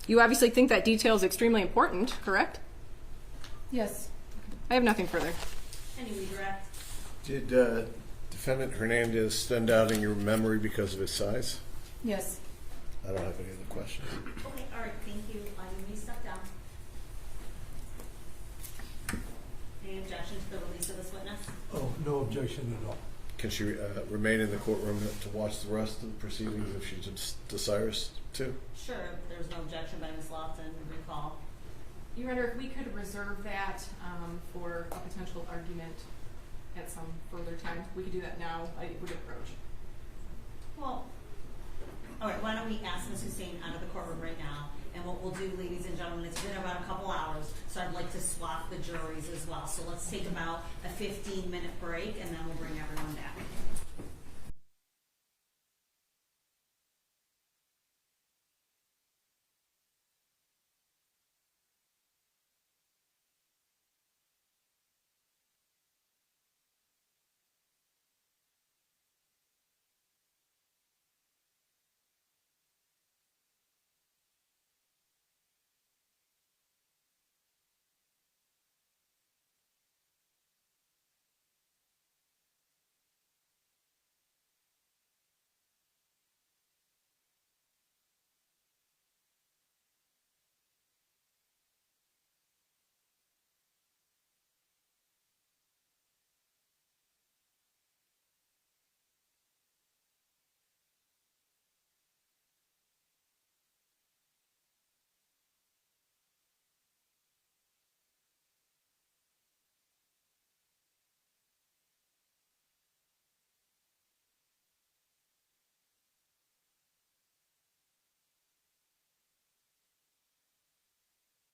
You obviously think that detail is extremely important, correct? Yes. I have nothing further. Any redirect? Did defendant Hernandez stand out in your memory because of his size? Yes. I don't have any other questions. Okay, all right, thank you. You may step down. Any objection to the release of this witness? Oh, no objection at all. Can she remain in the courtroom to watch the rest of the proceedings if she desires to? Sure, there's no objection by Ms. Lawton. Recall. Your Honor, if we could reserve that for a potential argument at some further time, we could do that now. I would approach. Well, all right, why don't we ask Ms. Hussein out of the courtroom right now? And what we'll do, ladies and gentlemen, it's been about a couple hours, so I'd like to swap the juries as well. So let's take about a 15-minute break, and then we'll bring everyone back.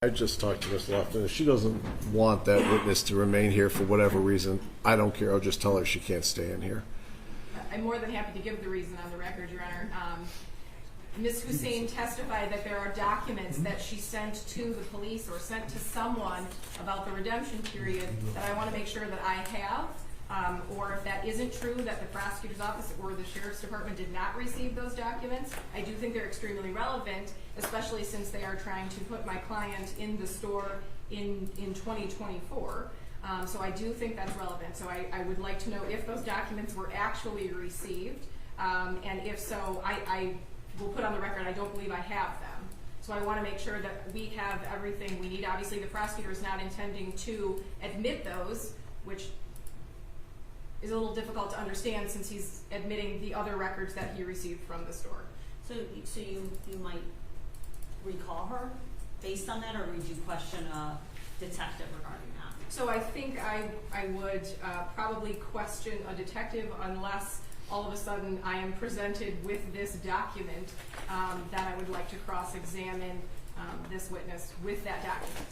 I just talked to Ms. Lofton. If she doesn't want that witness to remain here for whatever reason, I don't care. I'll just tell her she can't stay in here. I'm more than happy to give the reason on the record, Your Honor. Ms. Hussein testified that there are documents that she sent to the police or sent to someone about the redemption period that I want to make sure that I have. Or if that isn't true, that the prosecutor's office or the sheriff's department did not receive those documents, I do think they're extremely relevant, especially since they are trying to put my client in the store in 2024. So I do think that's relevant. So I would like to know if those documents were actually received, and if so, I will put on the record I don't believe I have them. So I want to make sure that we have everything we need. Obviously, the prosecutor is not intending to admit those, which is a little difficult to understand since he's admitting the other records that he received from the store. So you might recall her based on that, or would you question a detective regarding that? So I think I would probably question a detective unless all of a sudden I am presented with this document that I would like to cross-examine this witness with that document.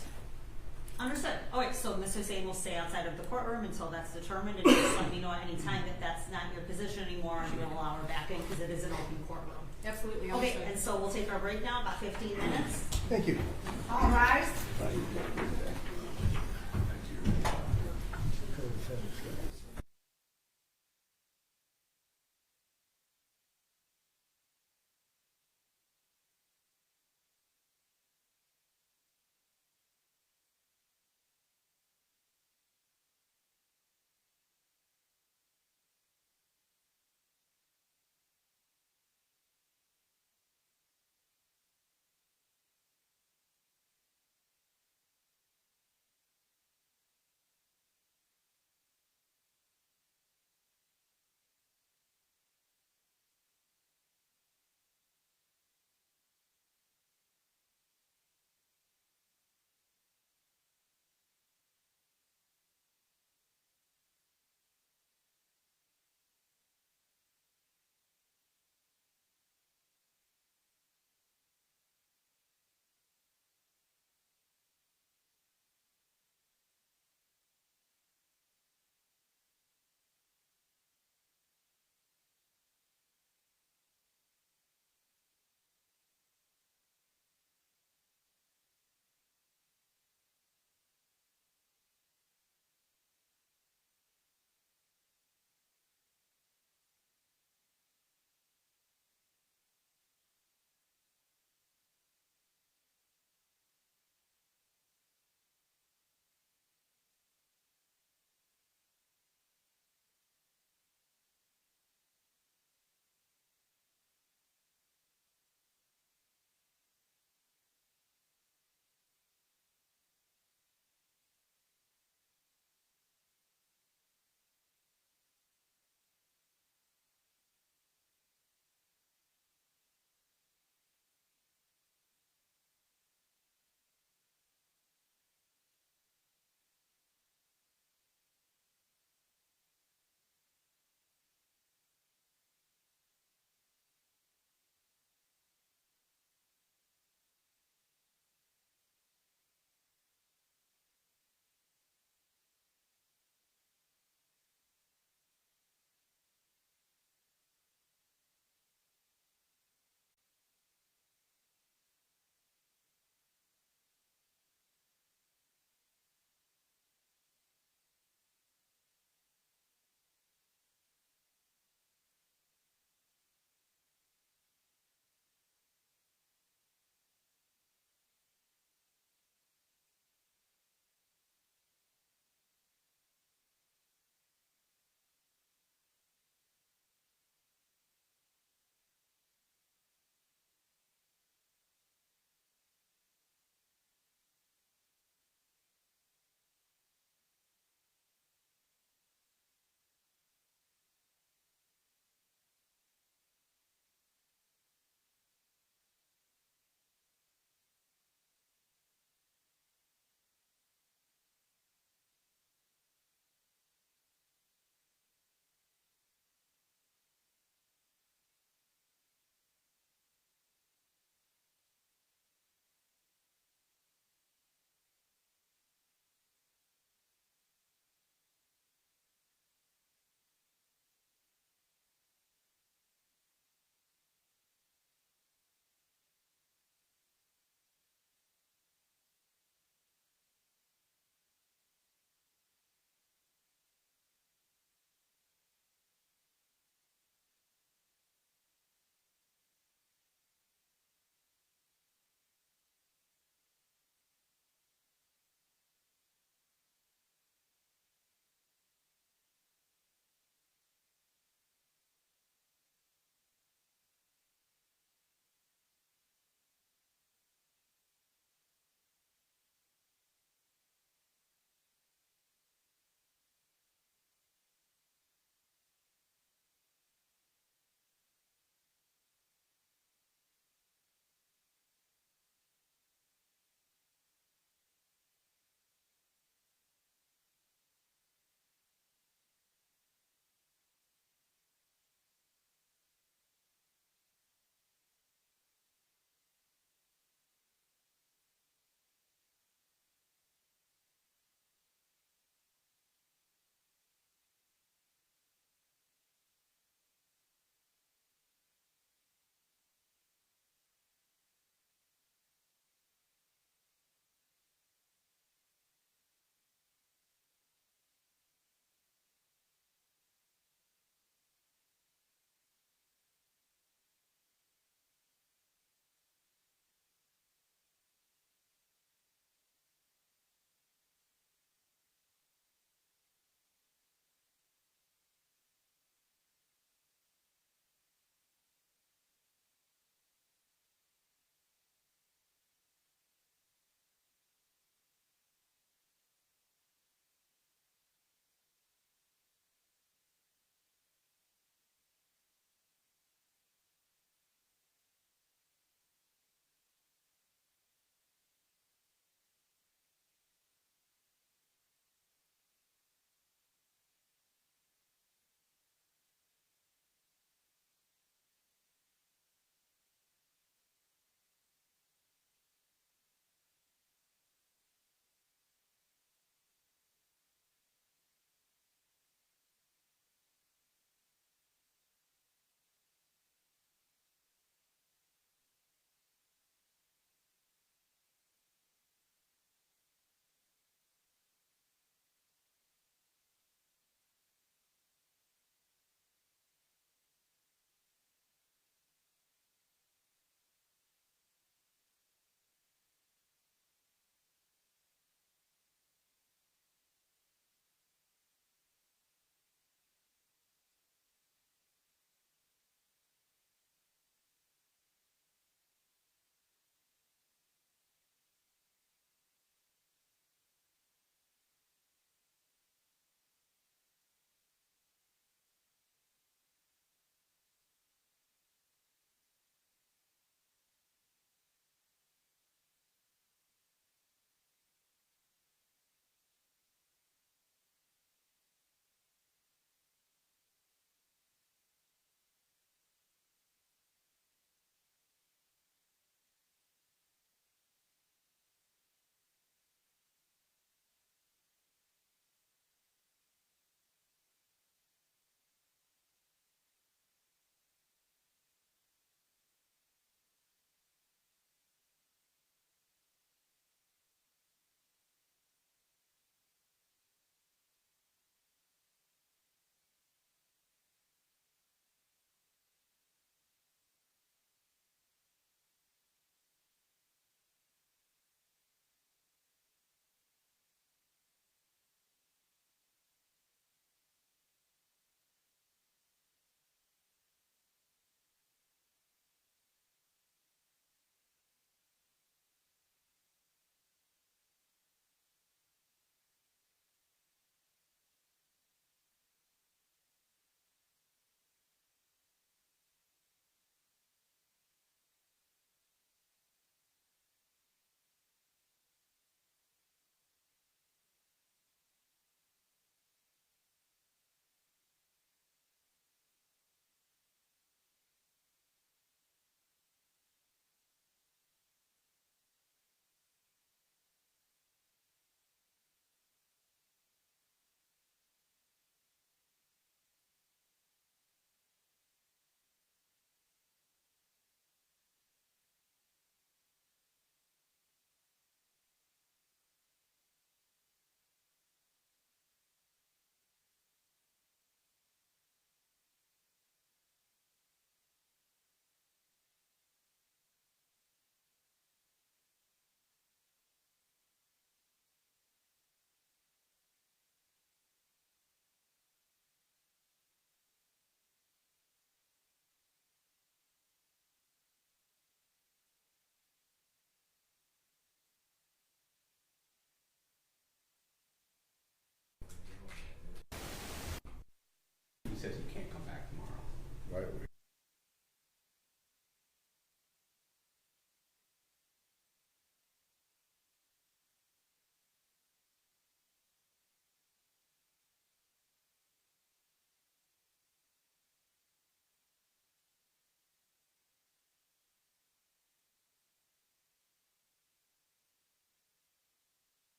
Understood. All right, so Ms. Hussein will stay outside of the courtroom until that's determined, and just let me know at any time that that's not your position anymore, and we'll allow her back in because it is an open courtroom. Absolutely. Okay, and so we'll take our break now, about 15 minutes. Thank you. All rise.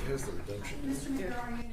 has the redemption. Mr. McGarry.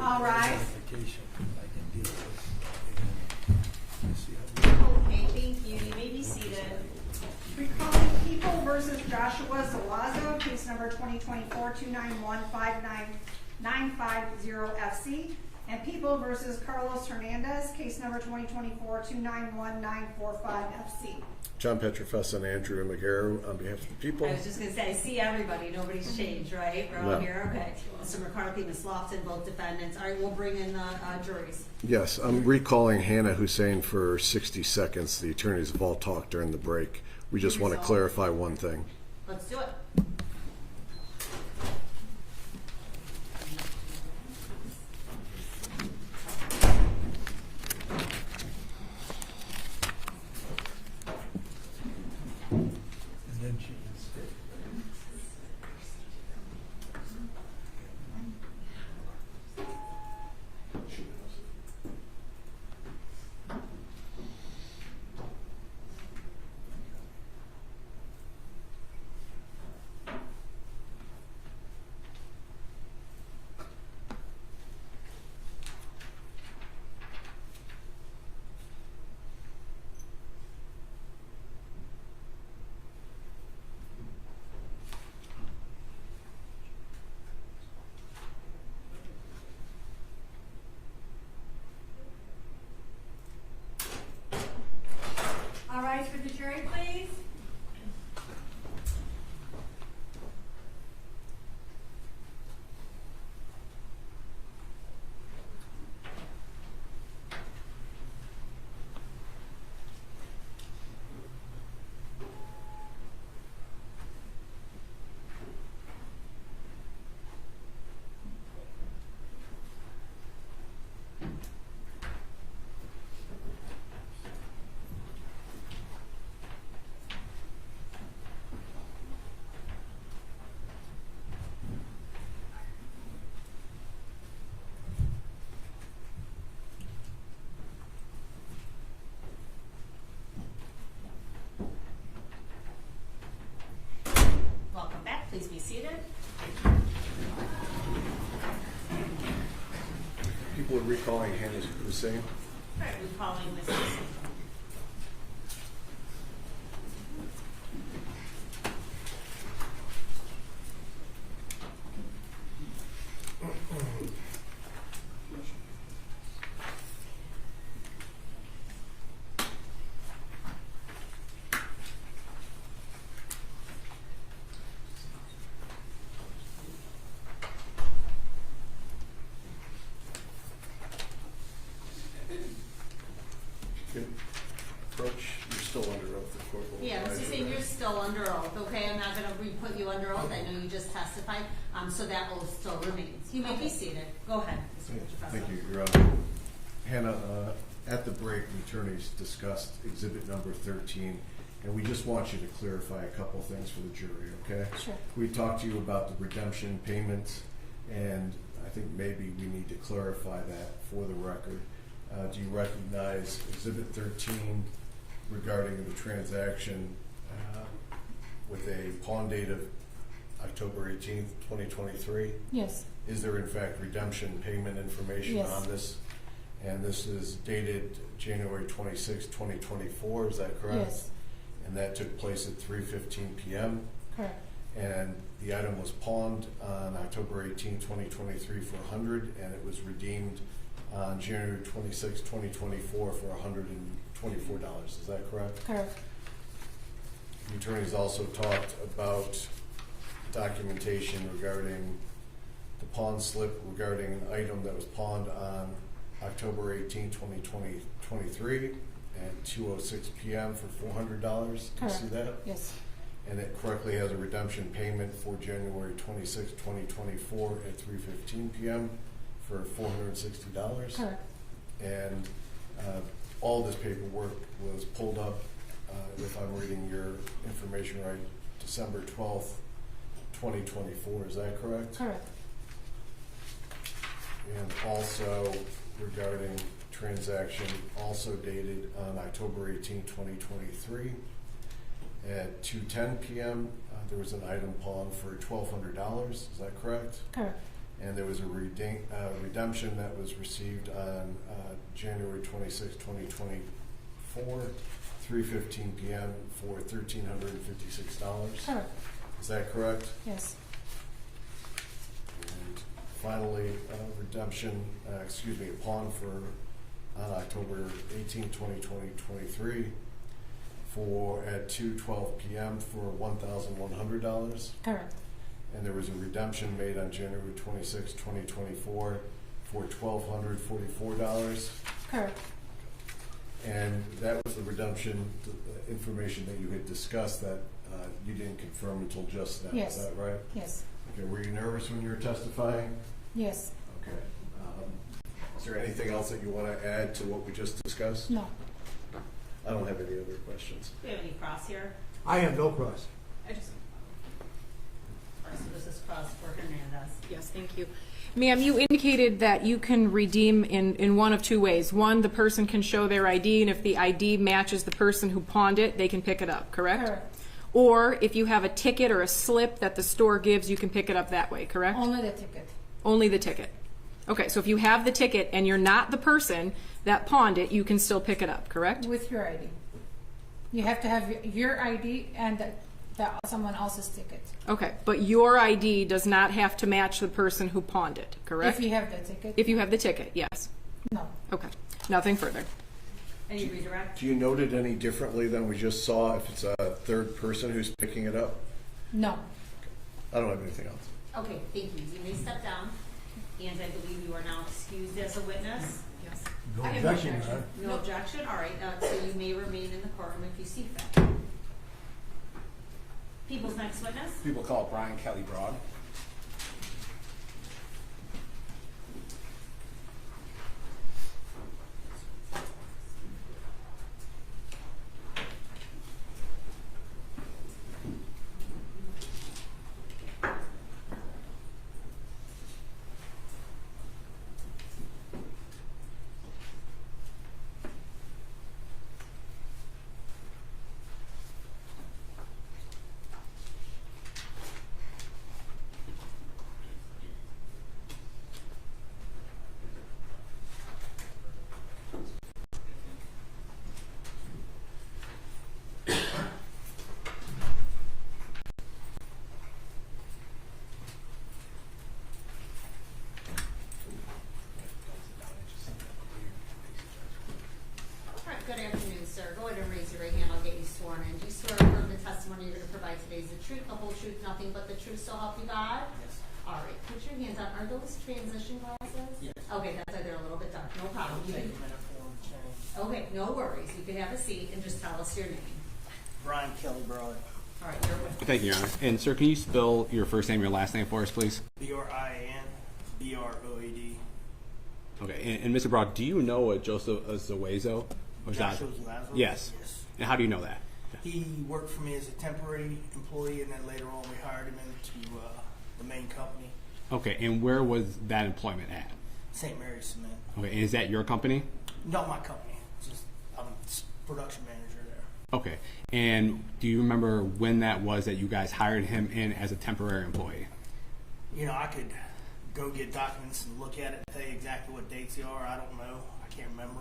All rise. Okay, thank you. You may be seated. Recalling People versus Joshua Zawazo, case number 2024-291-59950FC, and People versus Carlos Hernandez, case number 2024-291-945FC. John Petrofessa and Andrew McGarrow on behalf of the people. I was just going to say, I see everybody. Nobody's changed, right? We're all No. here. Okay. Mr. McCarthy, Ms. Lofton, both defendants. All right, we'll bring in the juries. Yes, I'm recalling Hannah Hussein for 60 seconds. The attorneys have all talked during the break. We just want to clarify one thing. Let's do it. All rise for the jury, please. Welcome back. Please be seated. People are recalling Hannah Hussein. All right, we're calling Ms. Hussein. Approach, you're still under oath, the court will Yeah, advise Mr. you Singh, that. you're still under oath, okay? I'm not going to re-put you under oath. I know you just testified, so that oath still remains. You may be seated. Go ahead, Mr. Petrofessa. Thank you, Your Honor. Hannah, at the break, the attorneys discussed exhibit number 13, and we just want you to clarify a couple things for the jury, okay? Sure. We talked to you about the redemption payments, and I think maybe we need to clarify that for the record. Do you recognize exhibit 13 regarding the transaction with a pawn date of October 18th, 2023? Yes. Is there in fact redemption payment information Yes. on this? And this is dated January 26, 2024, is that correct? Yes. And that took place at 3:15 p.m.? Correct. And the item was pawned on October 18, 2023 for $100, and it was redeemed on January 26, 2024 for $124. Is that correct? Correct. The attorneys also talked about documentation regarding the pawn slip regarding an item that was pawned on October 18, 2023 at 2:06 p.m. for $400. Do you Correct. see that? Yes. And it correctly has a redemption payment for January 26, 2024 at 3:15 p.m. for $460. Correct. And all this paperwork was pulled up, if I'm reading your information right, December 12th, 2024. Is that correct? Correct. And also regarding transaction also dated on October 18, 2023 at 2:10 p.m. There was an item pawned for $1,200. Is that correct? Correct. and there was a redemption that was received on January 26, 2024, 3:15 p.m. for $1,356. Correct. Is that correct? Yes. And finally, redemption, a pawn on October 18, 2023 at 2:12 p.m. for $1,100. Correct. And there was a redemption made on January 26, 2024 for $1,244. Correct. And that was the redemption information that you had discussed that you didn't confirm until just now. Yes. Is that right? Yes. Okay. Were you nervous when you were testifying? Yes. Okay. Is there anything else that you want to add to what we just discussed? No. I don't have any other questions. Do we have any cross here? I have no cross. I just. All right, so this is cross for Hernandez. Yes, thank you. Ma'am, you indicated that you can redeem in one of two ways. One, the person can show their ID, and if the ID matches the person who pawned it, they can pick it up, correct? Correct. Or if you have a ticket or a slip that the store gives, you can pick it up that way, correct? Only the ticket. Only the ticket. Okay, so if you have the ticket and you're not the person that pawned it, you can still pick it up, correct? With your ID. You have to have your ID and someone else's ticket. Okay, but your ID does not have to match the person who pawned it, correct? If you have the ticket. If you have the ticket, yes. No. Okay, nothing further. Any redirect? Do you note it any differently than we just saw if it's a third person who's picking it up? No. I don't have anything else. Okay, thank you. You may step down, and I believe you are now excused as a witness. Yes. No I have objection, objection. Your Honor. No objection? All right, so you may remain in the courtroom if you see fit. People's next witness? People call it Brian Kelly Broad. Good afternoon, sir. Go ahead and raise your right hand. I'll get you sworn in. Do you swear to affirm the testimony you're going to provide today is the truth, the whole truth, nothing but the truth, so help you God? Yes. All right. Put your hands on. Are those transition glasses? Yes. Okay, that's why they're a little bit dark. No problem. I'll take a minute for them to change. Okay, no worries. You can have a seat and just tell us your name. Brian Kelly Broad. All right, you're with. Thank you, Your Honor. And sir, can you spell your first name and your last name for us, please? Brian Broad. Okay, and Mr. Broad, do you know a Joseph Zawazo? Joshua Zawazo? Yes. Yes. And how do you know that? He worked for me as a temporary employee, and then later on we hired him into the main company, Okay, and where was that employment at? St. Mary's Cement. Okay, and is that your company? Not my company. It's just I'm production manager there. Okay, and do you remember when that was that you guys hired him in as a temporary employee? You know, I could go get documents and look at it and tell you exactly what dates they are. I don't know. I can't remember.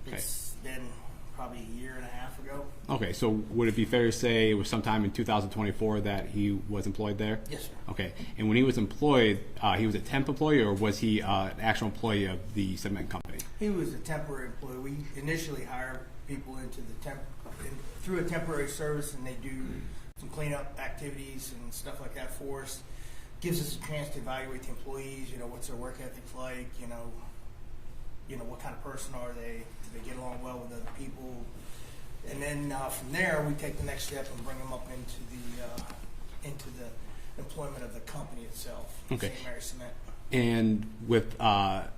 Okay. It's been probably a year and a half ago. Okay, so would it be fair to say it was sometime in 2024 that he was employed there? Yes, sir. Okay, and when he was employed, he was a temp employee, or was he an actual employee of the cement company? He was a temporary employee. We initially hire people into the through a temporary service, and they do some cleanup activities and stuff like that for us. Gives us a chance to evaluate the employees. You know, what's their work ethic like? You know, what kind of person are they? Do they get along well with other people? And then from there, we take the next step and bring them up into the employment of the company itself. Okay. St. Mary's Cement. And with Mr.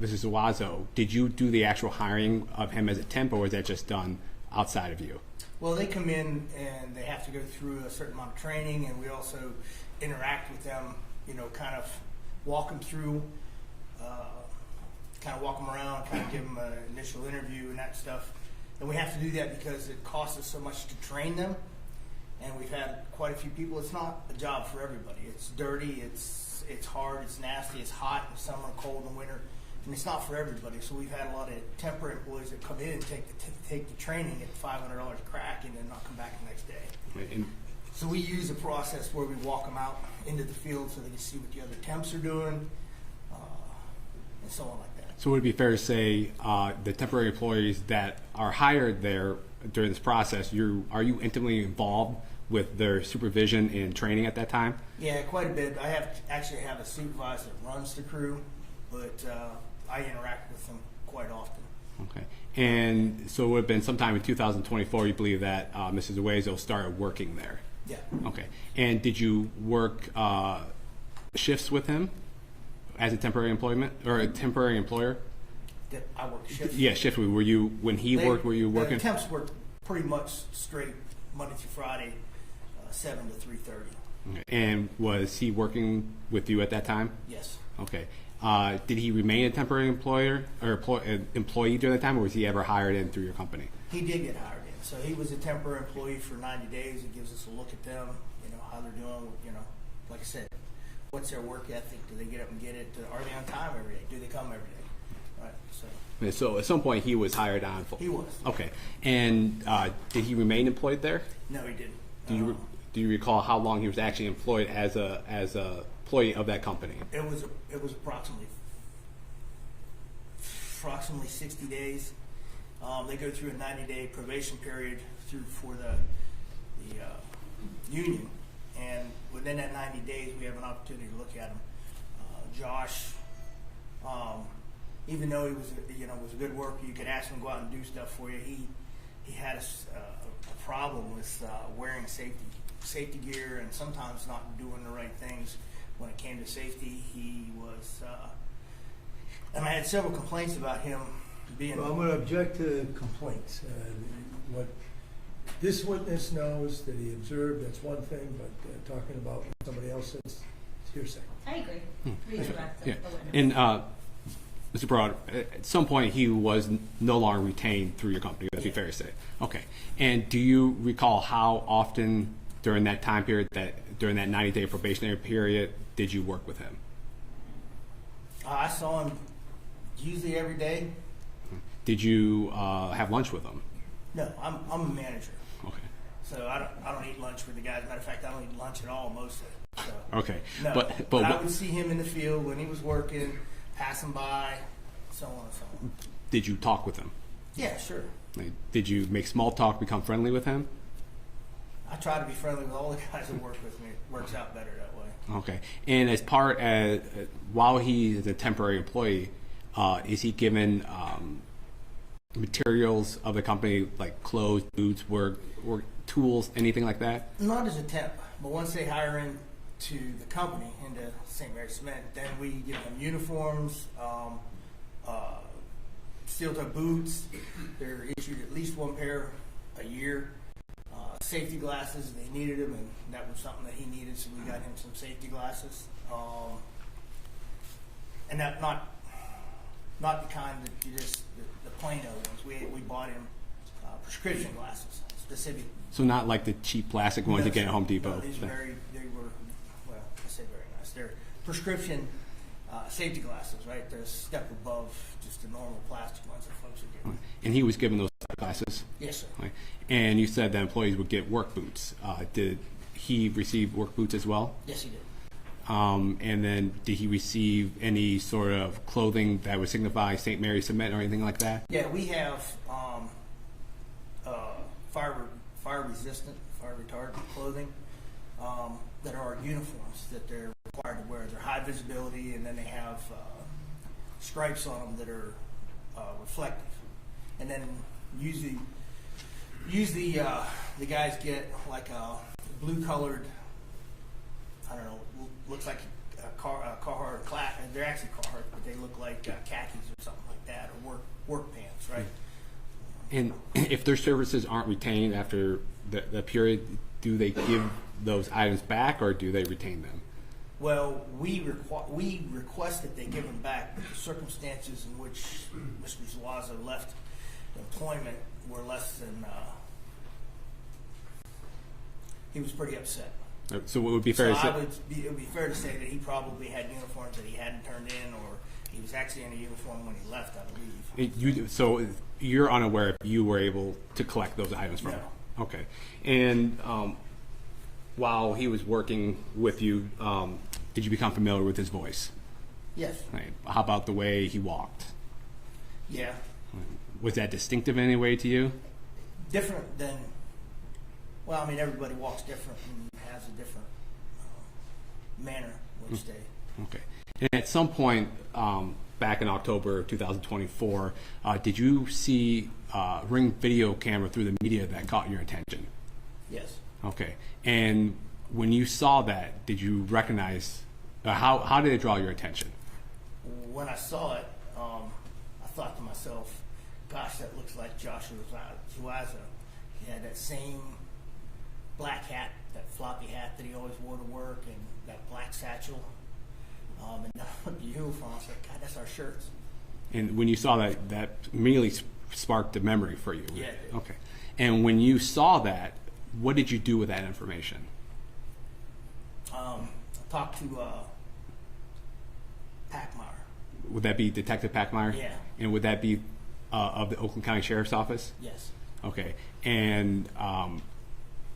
Zawazo, did you do the actual hiring of him as a temp, or was that just done outside of you? Well, they come in and they have to go through a certain amount of training, and we also interact with them, you know, kind of walk them through, kind of walk them around, kind of give them an initial interview and that stuff. And we have to do that because it costs us so much to train them. And we've had quite a few people. It's not a job for everybody. It's dirty. It's it's hard, it's nasty, it's hot in summer, cold in winter, and it's not for everybody. So we've had a lot of temporary employees that come in and take the training at $500 a crack and then not come back the next day. So we use a process where we walk them out into the field so they can see what the other temps are doing, and so on like that. So would it be fair to say the temporary employees that are hired there during this process, are you intimately involved with their supervision and training at that time? Yeah, quite a bit. I actually have a supervisor that runs the crew, but I interact with them quite often. Okay. And so it would have been sometime in 2024 you believe that Mrs. Uwezo started working there? Yeah. Okay. And did you work shifts with him as a temporary employment or a temporary employer? I worked shifts. Yeah, shift. Were you when he worked? Were you working? The temps worked pretty much straight Monday through Friday, 7 to 3:30. Okay. And was he working with you at that time? Yes. Okay. Did he remain a temporary employer or employee during that time, or was he ever hired in through your company? He did get hired in. So he was a temporary employee for 90 days. It gives us a look at them, how they're doing, like I said, what's their work ethic? Do they get up and get it? Are they on time every day? Do they come every day? Right. So at some point he was hired on. He was. Okay. And did he remain employed there? No, he didn't. Do you recall how long he was actually employed as a employee of that company? It was approximately 60 days. They go through a 90-day probation period for the union, and within that 90 days, we have an opportunity to look at him. Josh, even though he was a good worker, you could ask him to go out and do stuff for you. He had a problem with wearing safety gear and sometimes not doing the right things when it came to safety. He was, and I had several complaints about him being. Well, I'm going to object to complaints. What this witness knows that he observed, that's one thing, but talking about what somebody else says, it's hearsay. I agree. Redirect the witness. And Mr. Broad, at some point he was no longer retained through your company. That'd be fair to say. Okay. And do you recall how often during that time period, during that 90-day probationary period, did you work with him? I saw him usually every day. Did you have lunch with him? No, I'm a manager. Okay. So I don't eat lunch with the guys. Matter of fact, I don't eat lunch at all most of it. So, okay. No, but I would see him in the field when he was working, passing by, so on and so on. Did you talk with him? Yeah, sure. Did you make small talk, become friendly with him? I try to be friendly with all the guys that work with me. It works out better that way. Okay. And as part as while he is a temporary employee, is he given materials of the company like clothes, boots, work tools, anything like that? Not as a temp, but once they hire into the company, into St. Mary's Cement, then we give them uniforms, steel-toe boots. They're issued at least one pair a year. Safety glasses, they needed them, and that was something that he needed, so we got him some safety glasses. And that not the kind that you just the Plano ones. We bought him prescription glasses, specific. So not like the cheap plastic ones you get at Home Depot. No, these were well, I say very nice. They're prescription safety glasses, right? They're a step above just the normal plastic ones that folks are getting. And he was given those glasses? Yes, sir. Right. And you said that employees would get work boots. Did he receive work boots as well? Yes, he did. And then did he receive any sort of clothing that would signify St. Mary's Cement or anything like that? Yeah, we have fire resistant, fire retardant clothing that are uniforms that they're required to wear. They're high visibility, and then they have stripes on them that are reflective. And then usually the guys get like a blue colored, I don't know, looks like a Carhartt class. They're actually Carhartt, but they look like khakis or something like that, or work pants, right? And if their services aren't retained after the period, do they give those items back, or do they retain them? Well, we request that they give them back, but the circumstances in which Mr. Zuazo left employment were less than. He was pretty upset. So it would be fair to say. It would be fair to say that he probably had uniforms that he hadn't turned in, or he was actually in a uniform when he left, I believe. So you're unaware if you were able to collect those items from him? Okay. And while he was working with you, did you become familiar with his voice? Yes. Right. How about the way he walked? Yeah. Was that distinctive in any way to you? Different than, well, I mean, everybody walks different and has a different manner which they. Okay. And at some point back in October of 2024, did you see Ring video camera through the media that caught your attention? Yes. Okay. And when you saw that, did you recognize, how did it draw your attention? When I saw it, I thought to myself, gosh, that looks like Joshua Zuazo. He had that same black hat, that floppy hat that he always wore to work, and that black satchel. And the uniform, I was like, God, that's our shirts. And when you saw that, that immediately sparked a memory for you? Yeah, it did. Okay. And when you saw that, what did you do with that information? I talked to Packmeyer. Would that be Detective Packmeyer? Yeah. And would that be of the Oakland County Sheriff's Office? Yes. Okay. And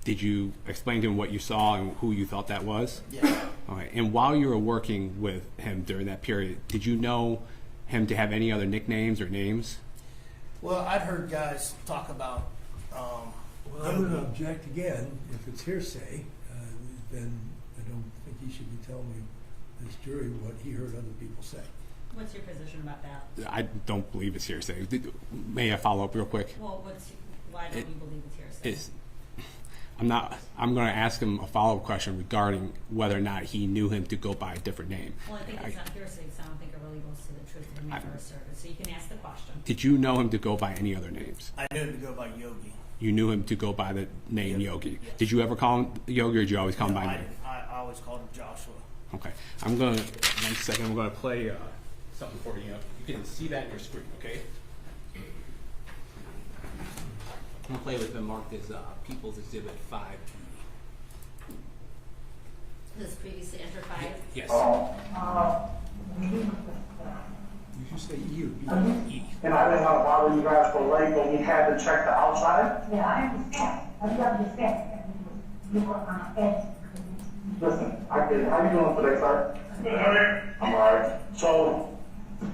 did you explain to him what you saw and who you thought that was? Yeah. Okay. And while you were working with him during that period, did you know him to have any other nicknames or names? Well, I'd heard guys talk about. Well, I'm going to object again. If it's hearsay, then I don't think he should be telling me, this jury, what he heard other people say. What's your position about that? I don't believe it's hearsay. May I follow up real quick? Well, why don't you believe it's hearsay? I'm going to ask him a follow-up question regarding whether or not he knew him to go by a different name. Well, I think it's not hearsay, so I don't think it really goes to the truth of the matter asserted. So you can ask the question. Did you know him to go by any other names? I knew him to go by Yogi. You knew him to go by the name Yogi. Yes. Did you ever call him Yogi, or did you always call him by name? I always called him Joshua. Okay. I'm going to, 1 second, I'm going to play something for you. You can see that in your screen, okay? I'm going to play what's been marked as People's Exhibit 5. This previously entered 5? Yes. You should say you. E. And I didn't want to bother you guys for late, but we had to check the outside. Yeah, I understand. I understand. You were on edge. Listen, I did. How you doing today, sir? Good. I'm alright. So,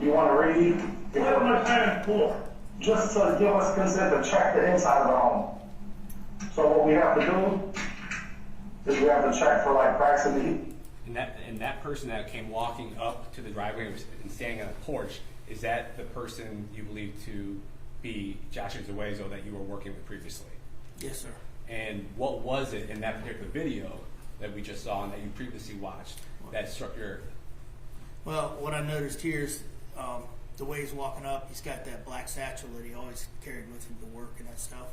you want to read? What am I signing for? Just to give us consent to check the inside of the home. So what we have to do is we have to check for like cracks in the heat. And that person that came walking up to the driveway and standing on the porch, is that the person you believe to be Joshua Zuazo that you were working with previously? Yes, sir. And what was it in that particular video that we just saw and that you previously watched that struck your... Well, what I noticed here is the way he's walking up, he's got that black satchel that he always carried with him to work and that stuff.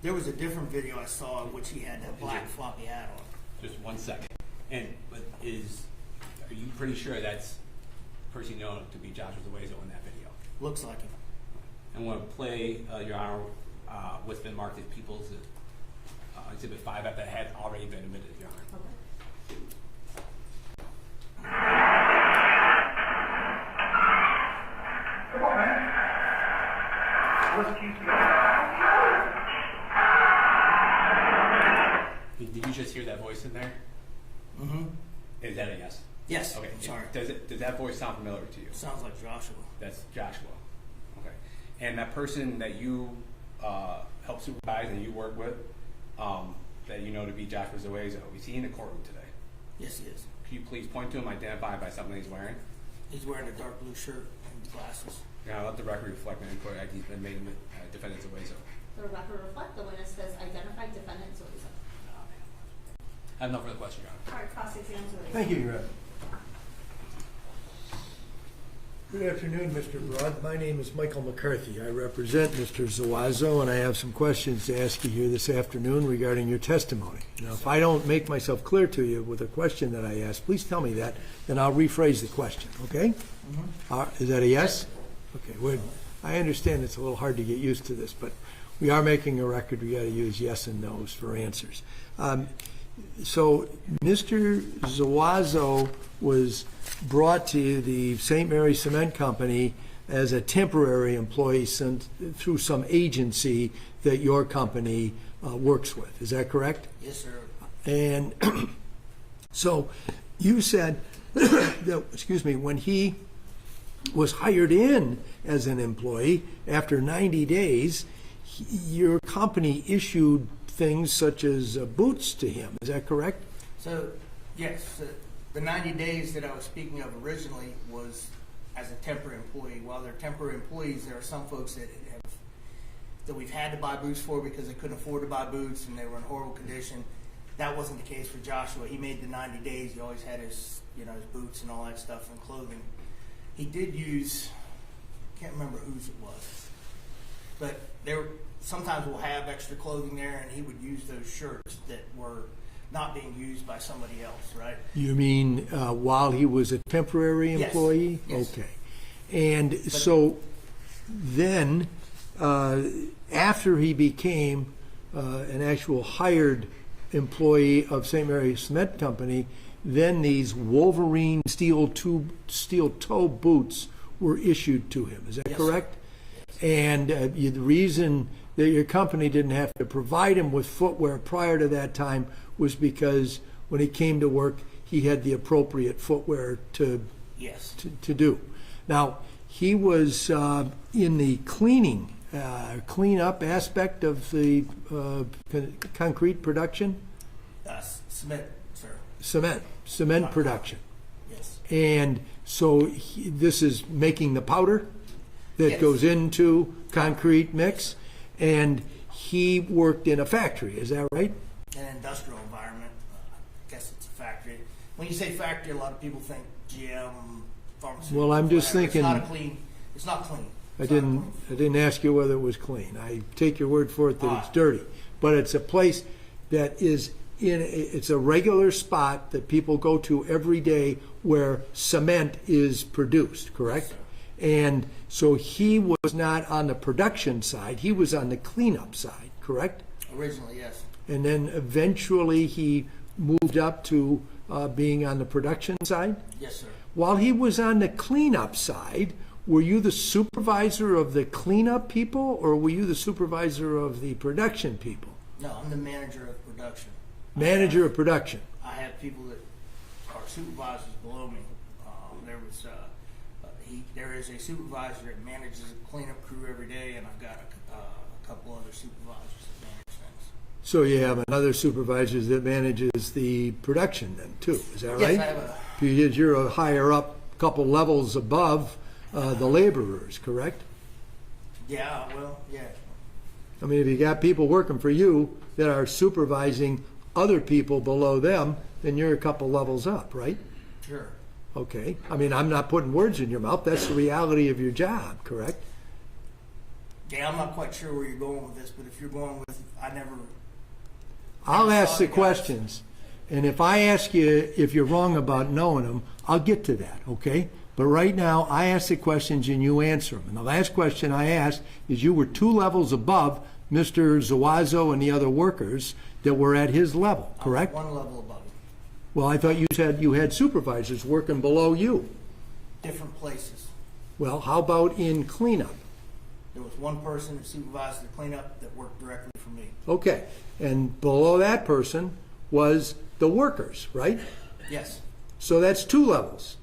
There was a different video I saw in which he had that black floppy hat on. Just 1 second. And but are you pretty sure that's the person you know to be Joshua Zuazo in that video? Looks like him. I'm going to play, Your Honor, what's been marked as People's Exhibit 5 that had already been admitted, Your Honor. Okay. Come on, man. Let's keep Did you just hear that voice in there? Mm-hmm. Is that a yes? Yes. Okay. I'm sorry. Does that voice sound familiar to you? Sounds like Joshua. That's Joshua. Okay. And that person that you help supervise and you work with, that you know to be Joshua Zuazo, is he in the courtroom today? Yes, he is. Can you please point to him, identify by something he's wearing? He's wearing a dark blue shirt and glasses. Now, let the record reflect an inquiry that he's been made defendant Zuazo. The record reflect the witness says identified defendant Zuazo. I have no further question, Your Honor. All right, cross-exam Zuazo. Thank you, Your Honor. Good afternoon, Mr. Broad. My name is Michael McCarthy. I represent Mr. Zuazo, and I have some questions to ask you here this afternoon regarding your testimony. Now, if I don't make myself clear to you with a question that I ask, please tell me that, then I'll rephrase the question, okay? Mm-hmm. Is that a yes? Okay, I understand it's a little hard to get used to this, but we are making a record. We got to use yes and no's for answers. So Mr. Zuazo was brought to the St. Mary Cement Company as a temporary employee through some agency that your company works with. Is that correct? Yes, sir. And so you said that, excuse me, when he was hired in as an employee, after 90 days, your company issued things such as boots to him. Is that correct? So, yes, the 90 days that I was speaking of originally was as a temporary employee. While they're temporary employees, there are some folks that we've had to buy boots for because they couldn't afford to buy boots and they were in horrible condition. That wasn't the case for Joshua. He made the 90 days. He always had his, his boots and all that stuff and clothing. He did use, can't remember whose it was, but sometimes we'll have extra clothing there, and he would use those shirts that were not being used by somebody else, right? You mean while he was a temporary employee? Yes. Okay. And so then, after he became an actual hired employee of St. Mary's Cement Company, then these Wolverine steel toe boots were issued to him. Is that correct? Yes. And the reason that your company didn't have to provide him with footwear prior to that time was because when he came to work, he had the appropriate footwear to do. Now, he was in the cleanup aspect of the concrete production? Cement, sir. Cement production. Yes. And so this is making the powder that goes into concrete mix, and he worked in a factory, is that right? An industrial environment. I guess it's a factory. When you say factory, a lot of people think GM, pharmaceutical. Well, I'm just thinking. It's not clean. I didn't ask you whether it was clean. I take your word for it that it's dirty, but it's a place that is it's a regular spot that people go to every day where cement is produced, correct? Yes, and so he was not on the production side, he was on the cleanup side, correct? Originally, yes. And then eventually he moved up to being on the production side? Yes, sir. While he was on the cleanup side, were you the supervisor of the cleanup people, or were you the supervisor of the production people? No, I'm the manager of production. Manager of production. I have people that are supervisors below me. There is a supervisor that manages a cleanup crew every day, and I've got a couple other supervisors that manage things. So you have another supervisor that manages the production then too, is that right? Yes, I have Because you're a higher up, couple levels above the laborers, correct? Yeah, well, yeah. I mean, if you got people working for you that are supervising other people below them, then you're a couple levels up, right? Sure. Okay. I mean, I'm not putting words in your mouth. That's the reality of your job, correct? Yeah, I'm not quite sure where you're going with this, but if you're going with, I'll ask the questions, and if I ask you if you're wrong about knowing them, I'll get to that, okay? But right now, I ask the questions and you answer them. And the last question I asked is you were 2 levels above Mr. Zuazo and the other workers that were at his level, correct? 1 level above him. Well, I thought you said you had supervisors working below you. Different places. Well, how about in cleanup? There was 1 person that supervised the cleanup that worked directly for me. Okay. And below that person was the workers, right? Yes. So that's 2 levels.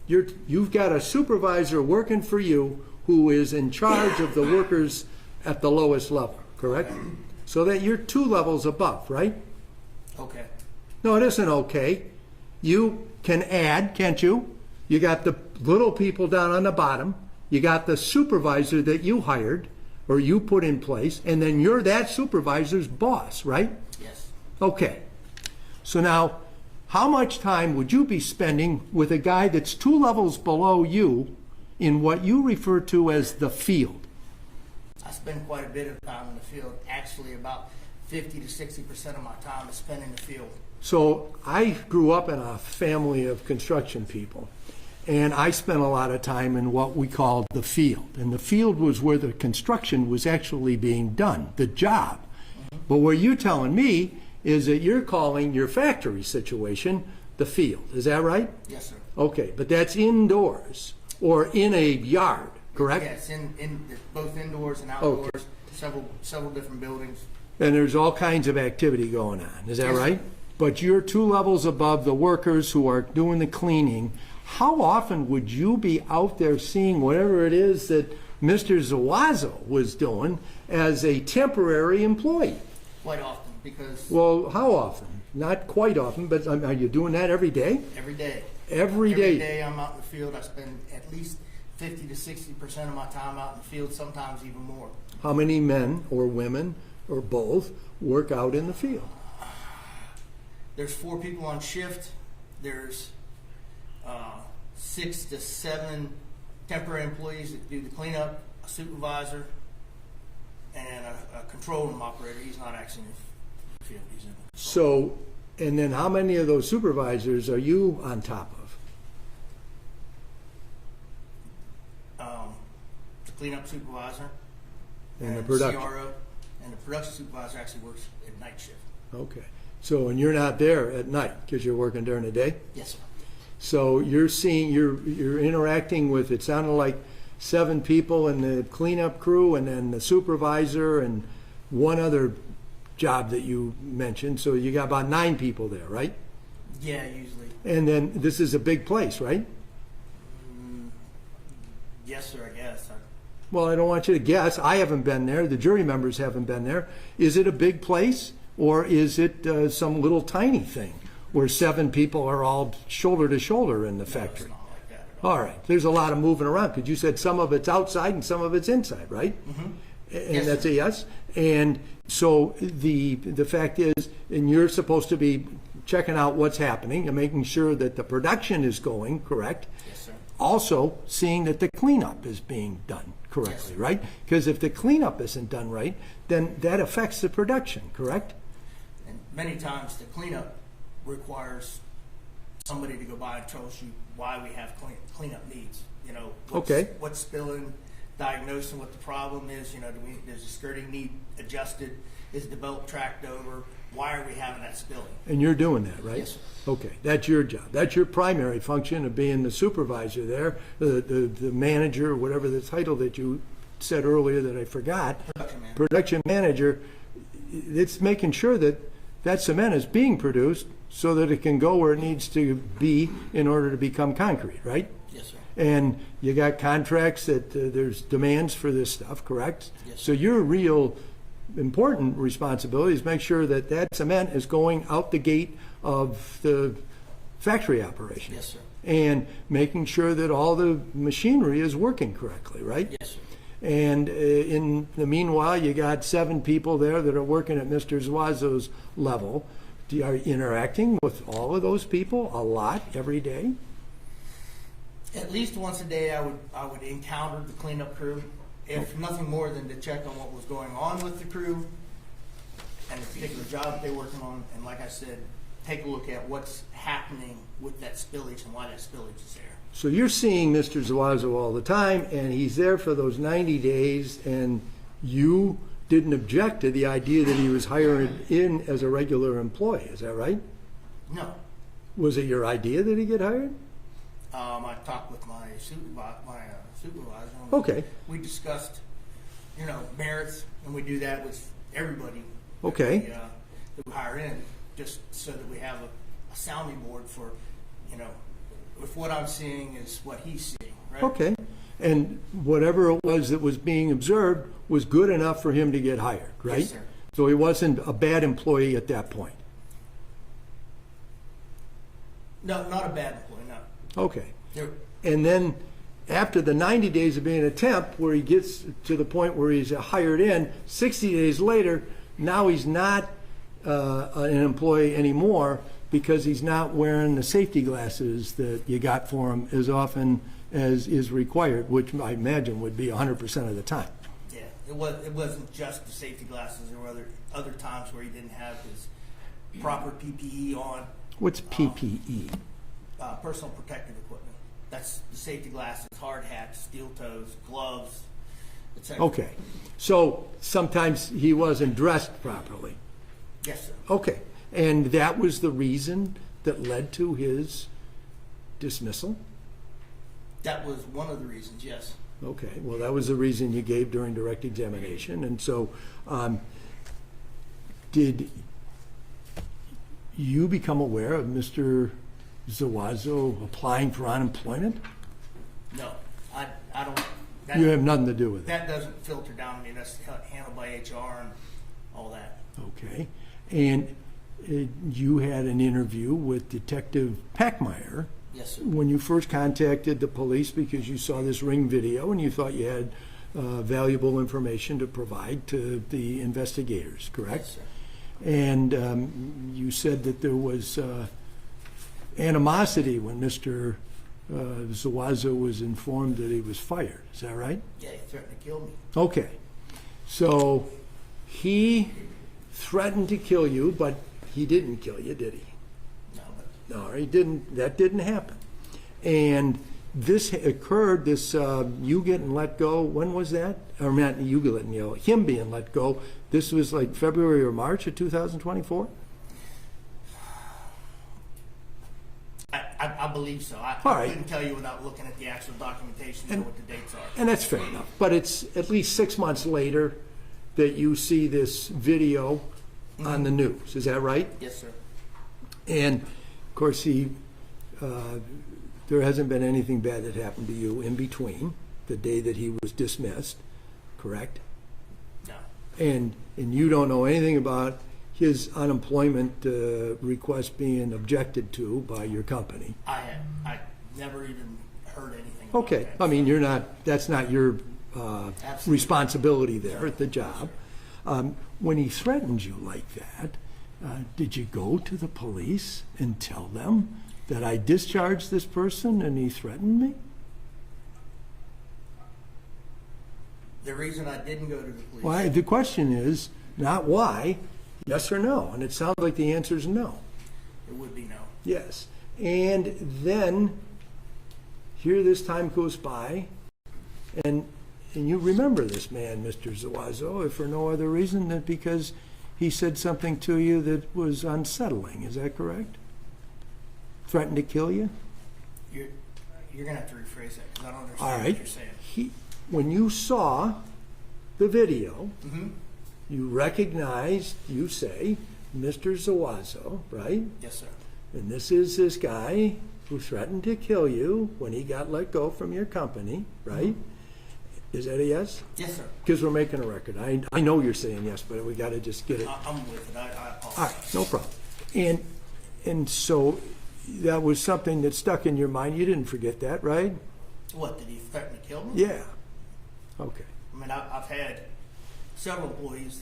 You've got a supervisor working for you who is in charge of the workers at the lowest level, correct? So that you're 2 levels above, right? Okay. No, it isn't okay. You can add, can't you? You got the little people down on the bottom. You got the supervisor that you hired or you put in place, and then you're that supervisor's boss, right? Yes. Okay. So now, how much time would you be spending with a guy that's 2 levels below you in what you refer to as the field? I spend quite a bit of time in the field. Actually, about 50 to 60% of my time is spent in the field. So I grew up in a family of construction people, and I spent a lot of time in what we called the field. And the field was where the construction was actually being done, the job. But what you're telling me is that you're calling your factory situation the field. Is that right? Yes, sir. Okay, but that's indoors or in a yard, correct? Yes, both indoors and outdoors, Okay. several different buildings. And there's all kinds of activity going on. Is that Yes, sir. right? But you're 2 levels above the workers who are doing the cleaning. How often would you be out there seeing whatever it is that Mr. Zuazo was doing as a temporary employee? Quite often, because Well, how often? Not quite often, but are you doing that every day? every day. Every day. Every day I'm out in the field. I spend at least 50 to 60% of my time out in the field, sometimes even more. How many men or women or both work out in the field? There's 4 people on shift. There's 6 to 7 temporary employees that do the cleanup, a supervisor, and a control room operator. He's not actually in the field. He's in the So, and then how many of those supervisors are you on top of? the cleanup supervisor And the production. CRO, and the production supervisor actually works at night shift. Okay. So, and you're not there at night because you're working during the day? Yes, sir. So you're seeing, you're interacting with, it sounded like 7 people in the cleanup crew and then the supervisor and one other job that you mentioned. So you got about 9 people there, right? Yeah, usually. And then this is a big place, right? Yes, sir, I guess. Well, I don't want you to guess. I haven't been there. The jury members haven't been there. Is it a big place or is it some little tiny thing where 7 people are all shoulder to shoulder in the factory? It's not like that at all. All right. There's a lot of moving around because you said some of it's outside and some of it's inside, right? Mm-hmm. And Yes, that's sir. a yes. And so the fact is, and you're supposed to be checking out what's happening and making sure that the production is going correct. Yes, sir. Also seeing that the cleanup is being done correctly, right? Because if the cleanup isn't done right, then that affects the production, correct? And many times the cleanup requires somebody to go by and troubleshoot why we have cleanup needs. You know, what's spilling, diagnosing what the problem is. You know, does the skirting need adjusted? Is the belt tracked over? Why are we having that spilling? And you're doing that, right? Yes, sir. Okay, that's your job. That's your primary function of being the supervisor there, the manager, whatever the title that you said earlier that I forgot. Production manager. It's making sure that that cement is being produced so that it can go where it needs to be in order to become concrete, right? Yes, sir. And you got contracts that there's demands for this stuff, correct? Yes, sir. So your real important responsibility is make sure that that cement is going out the gate of the factory operation. Yes, sir. And making sure that all the machinery is working correctly, right? Yes, sir. And in the meanwhile, you got 7 people there that are working at Mr. Zuazo's level. Are you interacting with all of those people a lot every day? At least once a day, I would encounter the cleanup crew, if nothing more than to check on what was going on with the crew and the particular job that they're working on. And like I said, take a look at what's happening with that spillage and why that spillage is there. So you're seeing Mr. Zuazo all the time, and he's there for those 90 days, and you didn't object to the idea that he was hired in as a regular employee. Is that right? No. Was it your idea that he get hired? I talked with my supervisor. And Okay. We discussed, merits, and we do that with everybody. Okay. That we hire in, just so that we have a sounding board for, if what I'm seeing is what he's seeing, right? Okay. And whatever it was that was being observed was good enough for him to get hired, right? Yes, sir. So he wasn't a bad employee at that point. No, not a bad employee, no. Okay. There- And then after the 90 days of being a temp, where he gets to the point where he's hired in, 60 days later, now he's not an employee anymore because he's not wearing the safety glasses that you got for him as often as is required, which I imagine would be 100% of the time. Yeah, it wasn't just the safety glasses. There were other times where he didn't have his proper PPE on. What's PPE? Personal protective equipment. That's the safety glasses, hard hats, steel toes, gloves, etc. Okay. So sometimes he wasn't dressed properly. Yes, sir. Okay. And that was the reason that led to his dismissal? That was one of the reasons, yes. Okay. Well, that was the reason you gave during direct examination. And so did you become aware of Mr. Zuazo applying for unemployment? No, I don't. You have nothing to do with it? That doesn't filter down to me. That's handled by HR and all that. Okay. And you had an interview with Detective Packmeyer. Yes, sir. When you first contacted the police because you saw this ring video and you thought you had valuable information to provide to the investigators, correct? Yes, sir. And you said that there was animosity when Mr. Zuazo was informed that he was fired. Is that right? Yeah, he threatened to kill me. Okay. So he threatened to kill you, but he didn't kill you, did he? No, he didn't. That didn't happen. And this occurred, you getting let go, when was that? Or not you letting go, him being let go. This was like February or March of 2024? I believe so. I couldn't tell you without looking at the actual documentation to know what the dates are. And that's fair enough. But it's at least 6 months later that you see this video on the news. Is that right? Yes, sir. And, of course, there hasn't been anything bad that happened to you in between the day that he was dismissed, correct? No. And you don't know anything about his unemployment request being objected to by your company. I never even heard anything about Okay. that. I mean, that's not your responsibility there at the job. When he threatened you like that, did you go to the police and tell them that I discharged this person and he threatened me? The reason I didn't go to the police. Why? The question is not why, yes or no. And it sounds like the answer is no. It would be no. Yes. And then here this time goes by, and you remember this man, Mr. Zuazo, if for no other reason than because he said something to you that was unsettling. Is that correct? Threatened to kill you? You're going to have to rephrase that because I don't understand All right. what you're saying. When you saw the video, Mm-hmm. you recognized, you say, Mr. Zuazo, right? Yes, sir. And this is this guy who threatened to kill you when he got let go from your company, right? Is that a yes? Yes, sir. Because we're making a record. I know you're saying yes, but we got to just get it. I'm with it. I apologize. All right, no problem. And so that was something that stuck in your mind. You didn't forget that, right? What, did he threaten to kill me? Yeah. Okay. I mean, I've had several employees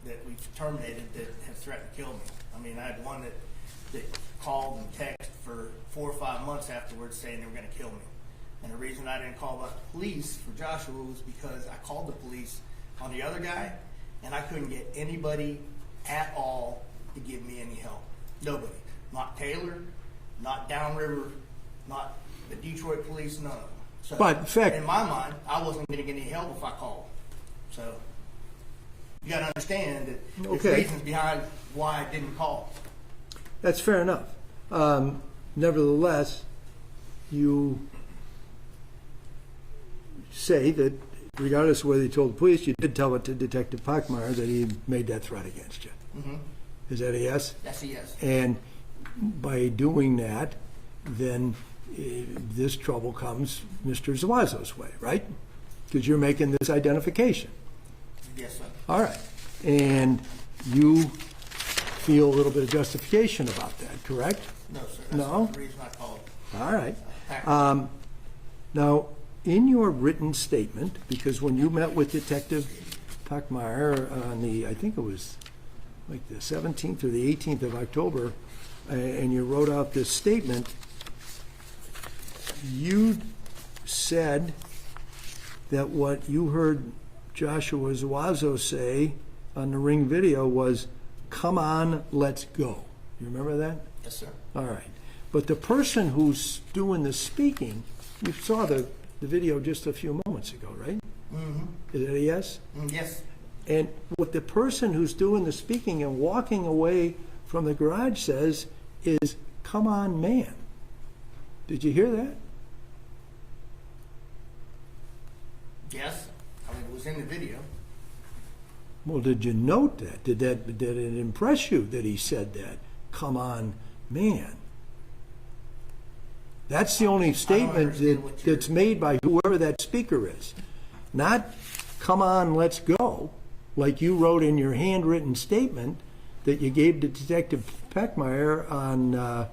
that we've terminated that have threatened to kill me. I mean, I had one that called and texted for 4 or 5 months afterwards saying they were going to kill me. And the reason I didn't call the police for Joshua was because I called the police on the other guy, and I couldn't get anybody at all to give me any help. Nobody. Not Taylor, not Downriver, not the Detroit police, none of them. So, But in fact, in my mind, I wasn't going to get any help if I called. So you got to understand that there's Okay. reasons behind why I didn't call. that's fair enough. Nevertheless, you say that regardless of whether you told the police, you did tell it to Detective Packmeyer that he made that threat against you. Mm-hmm. Is that a yes? That's a yes. And by doing that, then this trouble comes Mr. Zuazo's way, right? Because you're making this identification. Yes, sir. All right. And you feel a little bit of justification about that, correct? No, sir. That's No? the reason I called. All right. Now, in your written statement, because when you met with Detective Packmeyer on the, I think it was like the 17th or the 18th of October, and you wrote out this statement, you said that what you heard Joshua Zuazo say on the Ring video was, "Come on, let's go." You remember that? Yes, sir. All right. But the person who's doing the speaking You saw the video just a few moments ago, right? Mm-hmm. Is that a yes? Yes. And what the person who's doing the speaking and walking away from the garage says is, "Come on, man." Did you hear that? Yes. I mean, it was in the video. Well, did you note that? Did it impress you that he said that? "Come on, man." That's the only statement that's made by whoever that speaker is. Not, "Come on, let's go," like you wrote in your handwritten statement that you gave to Detective Peckmeyer on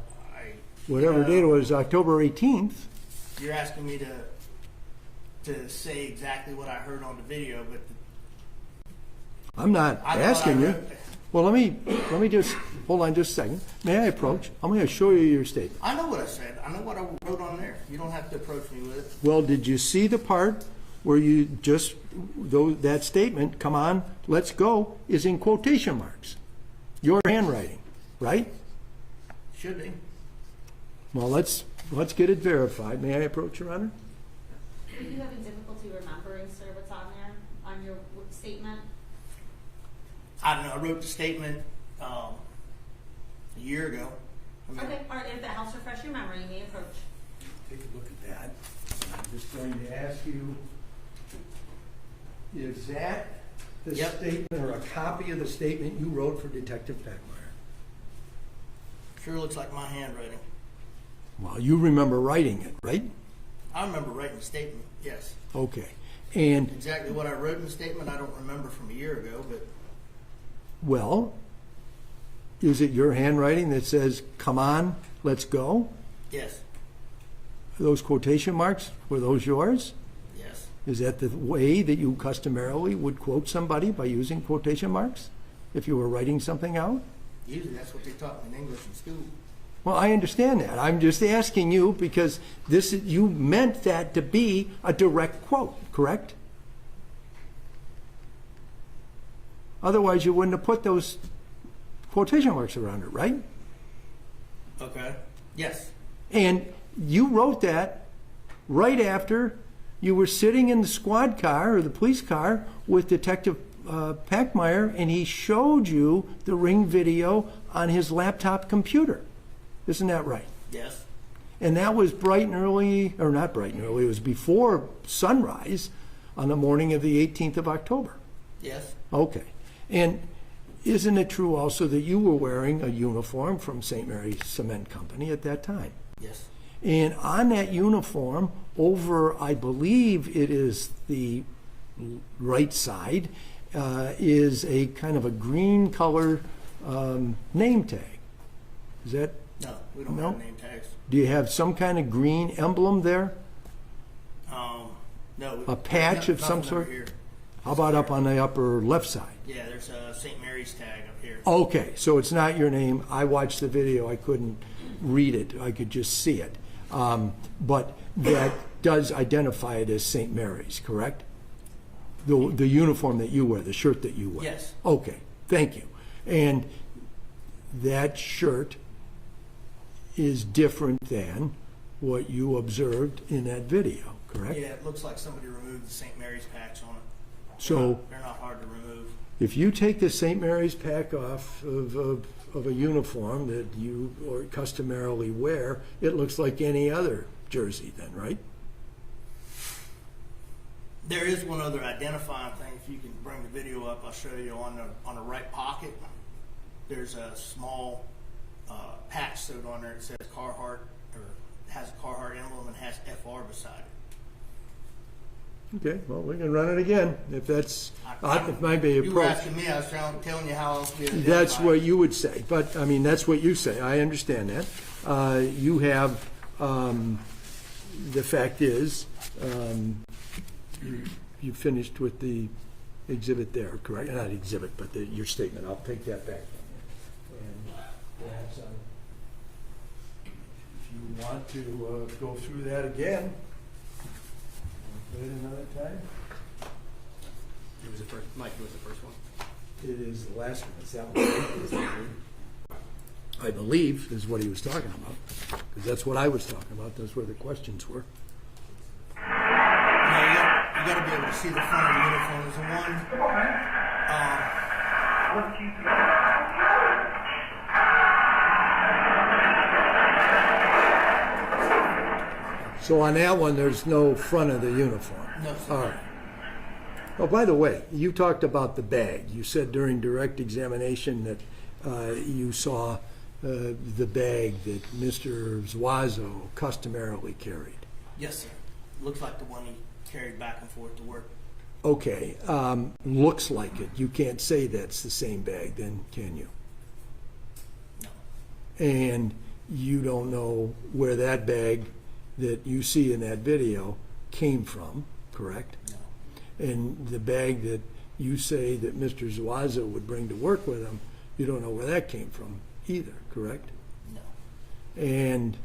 whatever date it was, October 18th. You're asking me to say exactly what I heard on the video, but I'm not asking you. Well, let me just, hold on just a second. May I approach? I'm going to show you your statement. I know what I said. I know what I wrote on there. You don't have to approach me with it. Well, did you see the part where you just, that statement, "Come on, let's go," is in quotation marks? Your handwriting, right? Should be. Well, let's get it verified. May I approach, Your Honor? Are you having difficulty remembering, sir, what's on there, on your statement? I don't know. I wrote the statement a year ago. Okay, all right, if that helps refresh your memory, you may approach. Take a look at that. I'm just going to ask you, is that the statement or a copy of the statement you wrote for Detective Peckmeyer? Sure looks like my handwriting. Well, you remember writing it, right? I remember writing the statement, yes. Okay. And, Exactly what I wrote in the statement, I don't remember from a year ago, but well, is it your handwriting that says, "Come on, let's go"? yes, Those quotation marks, were those yours? yes. Is that the way that you customarily would quote somebody, by using quotation marks, if you were writing something out? Usually that's what they taught me in English in school. Well, I understand that. I'm just asking you because you meant that to be a direct quote, correct? Otherwise, you wouldn't have put those quotation marks around it, right? Okay. Yes. And you wrote that right after you were sitting in the squad car or the police car with Detective Peckmeyer, and he showed you the Ring video on his laptop computer. Isn't that right? Yes. And that was bright and early, or not bright and early, it was before sunrise on the morning of the 18th of October. Yes. Okay. And isn't it true also that you were wearing a uniform from St. Mary's Cement Company at that time? Yes. And on that uniform, over, I believe it is the right side, is a kind of a green color name tag. Is that? No, we don't have name tags. Do you have some kind of green emblem there? No. A patch of some sort? Here. How about up on the upper left side? Yeah, there's a St. Mary's tag up here. Okay, so it's not your name. I watched the video. I couldn't read it. I could just see it. But that does identify it as St. Mary's, correct? The uniform that you wear, the shirt that you wear. Yes. Okay, thank you. And that shirt is different than what you observed in that video, correct? Yeah, it looks like somebody removed the St. Mary's patch on it. So they're not hard to remove. if you take the St. Mary's pack off of a uniform that you or customarily wear, it looks like any other jersey then, right? There is one other identifying thing. If you can bring the video up, I'll show you on the right pocket. There's a small patch sewed on there. It says Carhartt, or has a Carhartt emblem and has FR beside it. Okay, well, we can run it again if that's, it might be You were approach. asking me, I was telling you how else we identify. That's what you would say, but, I mean, that's what you say. I understand that. You have, the fact is, you finished with the exhibit there, correct? Not exhibit, but your statement. I'll take that back. And perhaps, if you want to go through that again, put it another time. It was the first, Mike, it was the first one. It is the last one. It's that one. I believe is what he was talking about, because that's what I was talking about. That's where the questions were. see the front of the uniform. There's the one. So on that one, there's no front of the uniform? No, sir. All right. Oh, by the way, you talked about the bag. You said during direct examination that you saw the bag that Mr. Zuazo customarily carried. Yes, sir. Looks like the one he carried back and forth to work. Okay, looks like it. You can't say that's the same bag then, can you? No. And you don't know where that bag that you see in that video came from, correct? No. And the bag that you say that Mr. Zuazo would bring to work with him, you don't know where that came from either, correct? No. And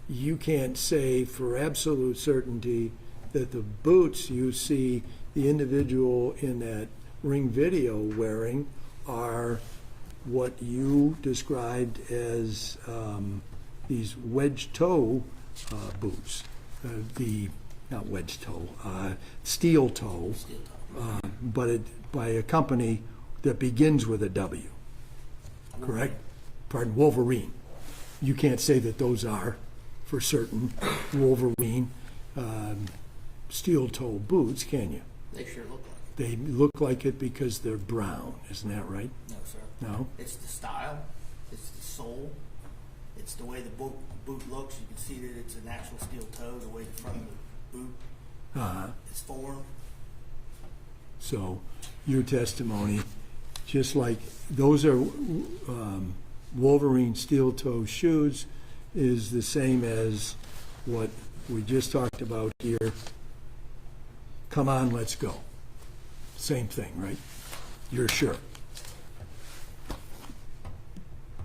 you can't say for absolute certainty that the boots you see the individual in that Ring video wearing are what you described as these wedge toe boots. Not wedge toe, steel toe, but by a company that begins with a W, correct? Pardon, Wolverine. You can't say that those are, for certain, Wolverine steel toe boots, can you? They sure look like it. They look like it because they're brown, isn't that right? No, sir. No? It's the style. It's the sole. It's the way the boot looks. You can see that it's an actual steel toe, the way the front of the boot is formed. So your testimony, just like those are Wolverine steel toe shoes, is the same as what we just talked about here. Come on, let's go. Same thing, right? You're sure?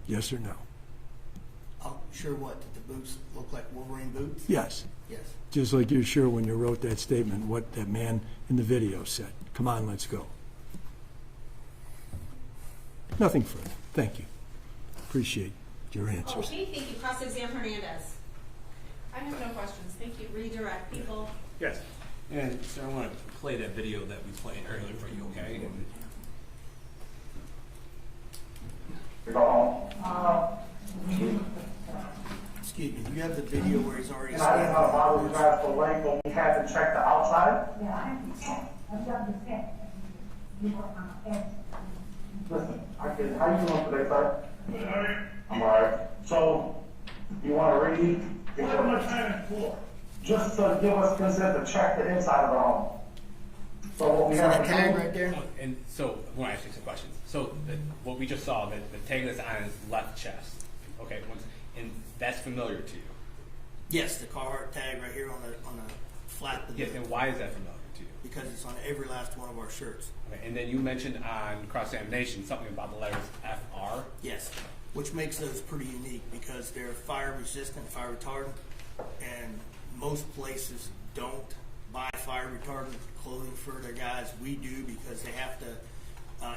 Yes or no? I'm sure what? That the boots look like Wolverine boots? Yes. Yes. Just like you're sure when you wrote that statement what that man in the video said. Come on, let's go. Nothing further. Thank you. Appreciate your answers. Okay, thank you. Cross-exam Hernandez. I have no questions. Thank you. Redirect people. Yes. And so I want to play that video that we played earlier for you, okay? Excuse me, do you have the video where he's already I don't know why we drive the lake when we haven't checked the outside. Yeah, I understand. I've got the set. You want my head. Listen, how you doing today, sir? I'm alright. So, you want to read? What am I trying for? Just to give us consent to check the inside of the home. So what we have tag right there. And so, I want to ask you some questions. So, what we just saw, the tag that's on his left chest, okay, and that's familiar to you? Yes, the Carhartt tag right here on the flap. Yes, and why is that familiar to you? Because it's on every last one of our shirts. Okay, and then you mentioned on cross-examination something about the letters FR. Yes, which makes those pretty unique because they're fire resistant, fire retardant, and most places don't buy fire retardant clothing for their guys. We do because they have to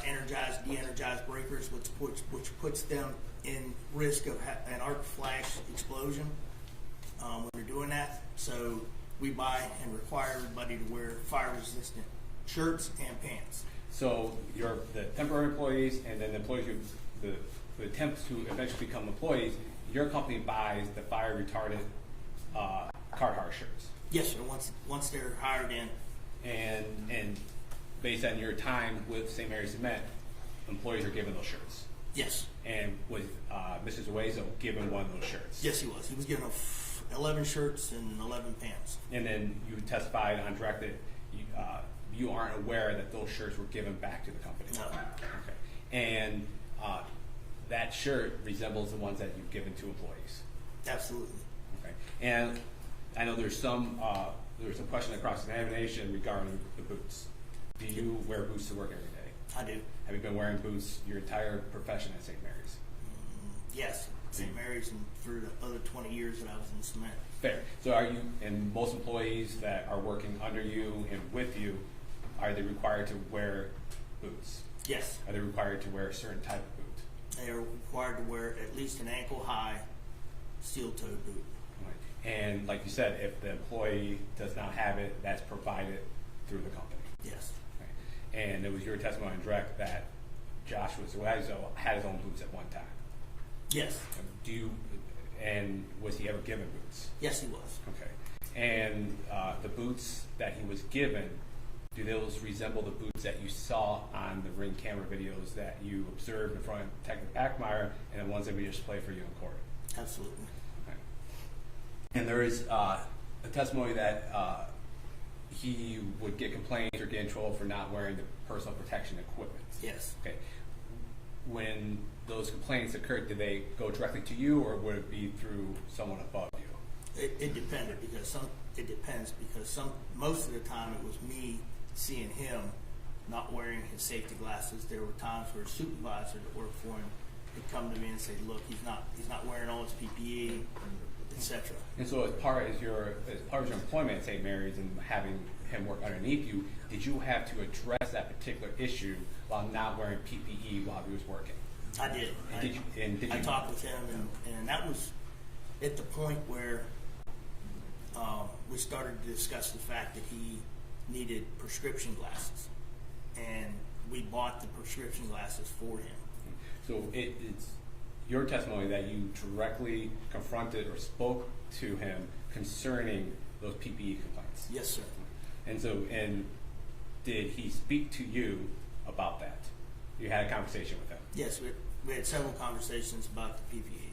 energize, de-energize breakers, which puts them in risk of an arc flash explosion when they're doing that. So we buy and require everybody to wear fire resistant shirts and pants. So you're the temporary employees and then the employees who the attempts to eventually become employees, your company buys the fire retardant Carhartt shirts. Yes, sir. Once they're hired in. And based on your time with St. Mary's Cement, employees are given those shirts. Yes. And was Mr. Zuazo given one of those shirts? Yes, he was. He was given 11 shirts and 11 pants. And then you testified on direct that you aren't aware that those shirts were given back to the company. No. Okay. And that shirt resembles the ones that you've given to employees. Absolutely. Okay. And I know there's some question at cross-examination regarding the boots. Do you wear boots to work every day? I do. Have you been wearing boots your entire profession at St. Mary's? Yes, St. Mary's and through the other 20 years that I was in cement. Fair. So are you, and most employees that are working under you and with you, are they required to wear boots? Yes. Are they required to wear a certain type of boot? They are required to wear at least an ankle-high steel-toed boot. Right. And like you said, if the employee does not have it, that's provided through the company. Yes. Okay. And it was your testimony on direct that Joshua Zuazo had his own boots at one time. Yes. And was he ever given boots? Yes, he was. Okay. And the boots that he was given, do those resemble the boots that you saw on the Ring camera videos that you observed in front of Detective Packmeyer and the ones that we just played for you in court? Absolutely. Okay. And there is a testimony that he would get complaints or get in trouble for not wearing the personal protection equipment. Yes. Okay. When those complaints occurred, did they go directly to you, or would it be through someone above you? It depended because most of the time it was me seeing him not wearing his safety glasses. There were times where a supervisor that worked for him would come to me and say, "Look, he's not wearing all his PPE, etc." And so, as part of your employment at St. Mary's and having him work underneath you, did you have to address that particular issue while not wearing PPE while he was working? I did. I talked with him, and that was at the point where we started to discuss the fact that he needed prescription glasses, and we bought the prescription glasses for him. So it's your testimony that you directly confronted or spoke to him concerning those PPE complaints? Yes, sir. And did he speak to you about that? You had a conversation with him? Yes, we had several conversations about the PPE.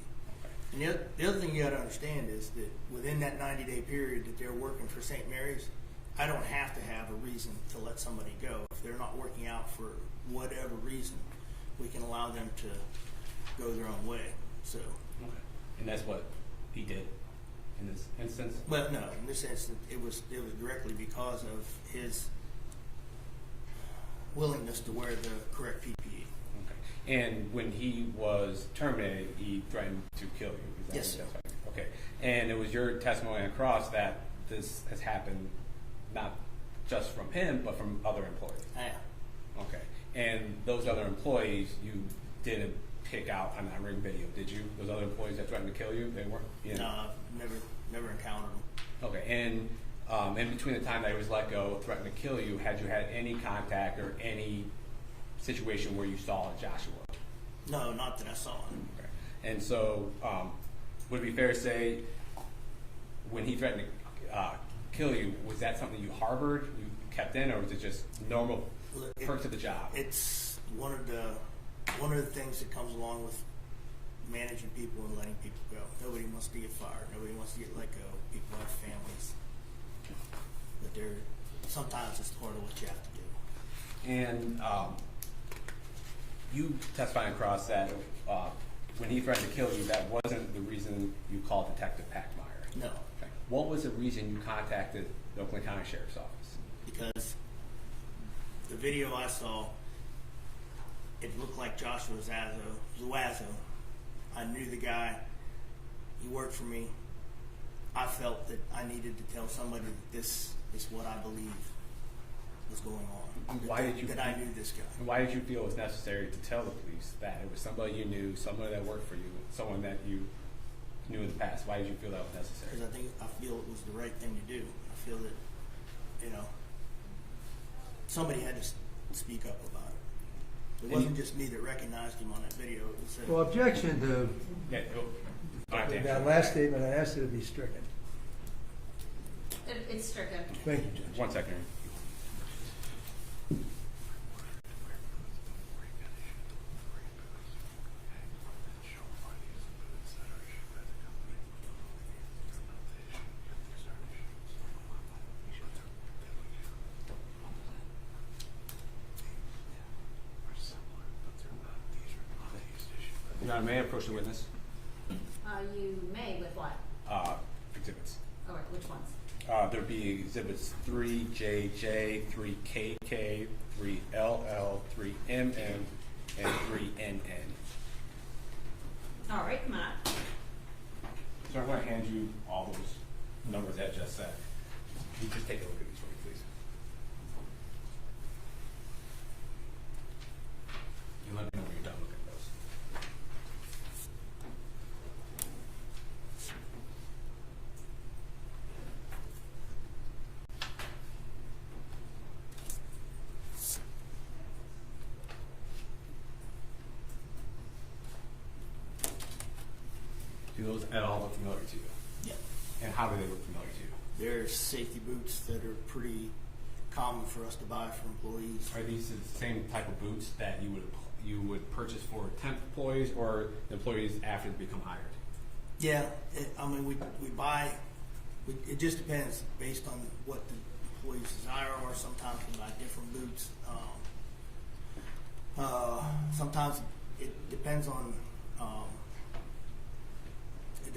And the other thing you got to understand is that within that 90-day period that they're working for St. Mary's, I don't have to have a reason to let somebody go. If they're not working out for whatever reason, we can allow them to go their own way. So. Okay. And that's what he did in this instance? Well, no. In this instance, it was directly because of his willingness to wear the correct PPE. Okay. And when he was terminated, he threatened to kill you? Yes, sir. Okay. And it was your testimony across that this has happened not just from him, but from other employees? Yeah. Okay. And those other employees you didn't pick out on that Ring video, did you? Those other employees that threatened to kill you, they weren't? No, I've never encountered them. Okay. And in between the time that he was let go, threatened to kill you, had you had any contact or any situation where you saw Joshua? No, not that I saw him. Okay. And so, would it be fair to say, when he threatened to kill you, was that something you harbored, you kept in, or was it just normal perks of the job? It's one of the things that comes along with managing people and letting people go. Nobody wants to get fired. Nobody wants to get let go. People have families. But sometimes it's part of what you have to do. And you testified across that when he threatened to kill you, that wasn't the reason you called Detective Packmeyer. No. Okay. What was the reason you contacted the Oakland County Sheriff's Office? Because the video I saw, it looked like Joshua Zuazo. I knew the guy. He worked for me. I felt that I needed to tell somebody that this is what I believe was going on. That I knew this guy. Why did you feel it was necessary to tell the police that it was somebody you knew, somebody that worked for you, someone that you knew in the past? Why did you feel that was necessary? Because I feel it was the right thing to do. I feel that, somebody had to speak up about it. It wasn't just me that recognized him on that video. It was Well, objection to that last statement, I asked it to be stricken. It's stricken. Thank you, Judge. 1 second. Your Honor, may I approach the witness? You may with what? Exhibits. All right, which ones? There'd be exhibits 3JJ, 3KK, 3LL, 3MM, and 3NN. All right, come on. So I'm going to hand you all those numbers that I just said. You just take a look at these for me, please. You let me know when you're done looking at those. Do those at all look familiar to you? Yeah. And how do they look familiar to you? There's safety boots that are pretty common for us to buy for employees. Are these the same type of boots that you would purchase for temp employees or employees after they become hired? Yeah, we buy. It just depends based on what the employees desire, or sometimes we buy different boots. Sometimes it depends on.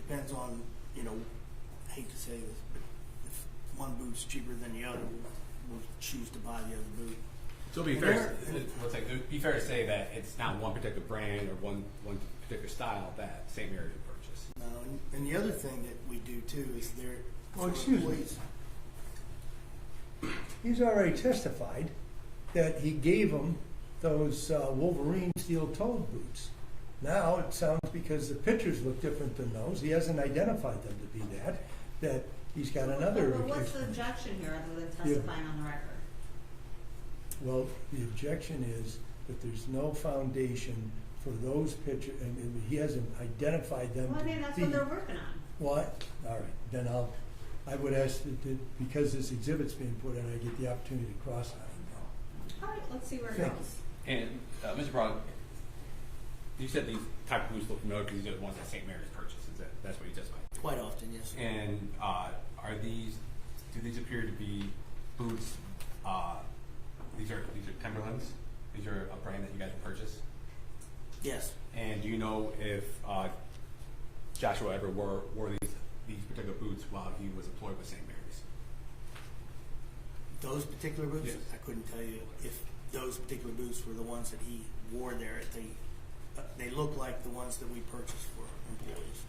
I hate to say this, but if one boot's cheaper than the other, we'll choose to buy the other boot. So it'd be fair to say that it's not one particular brand or one particular style that St. Mary's would purchase. No, and the other thing that we do too is there. Oh, excuse me. He's already testified that he gave them those Wolverine steel-toed boots. Now it sounds, because the pictures look different than those, he hasn't identified them to be that he's got another. Well, what's the objection here other than testifying on the record? Well, the objection is that there's no foundation for those pictures, and he hasn't identified them. Well, I mean, that's what they're working on. What? All right, then I would ask that because this exhibit's being put in, I get the opportunity to cross on it. All right, let's see where it Thank goes. And Mr. Brown, you said these type of boots look familiar because these are the ones that St. Mary's purchases. That's what you testified. Quite often, yes. And do these appear to be boots? These are Timberlands. These are a brand that you guys purchased. Yes. And do you know if Joshua ever wore these particular boots while he was employed with St. Mary's? Those particular boots? Yes. I couldn't tell you if those particular boots were the ones that he wore there. They look like the ones that we purchased for employees.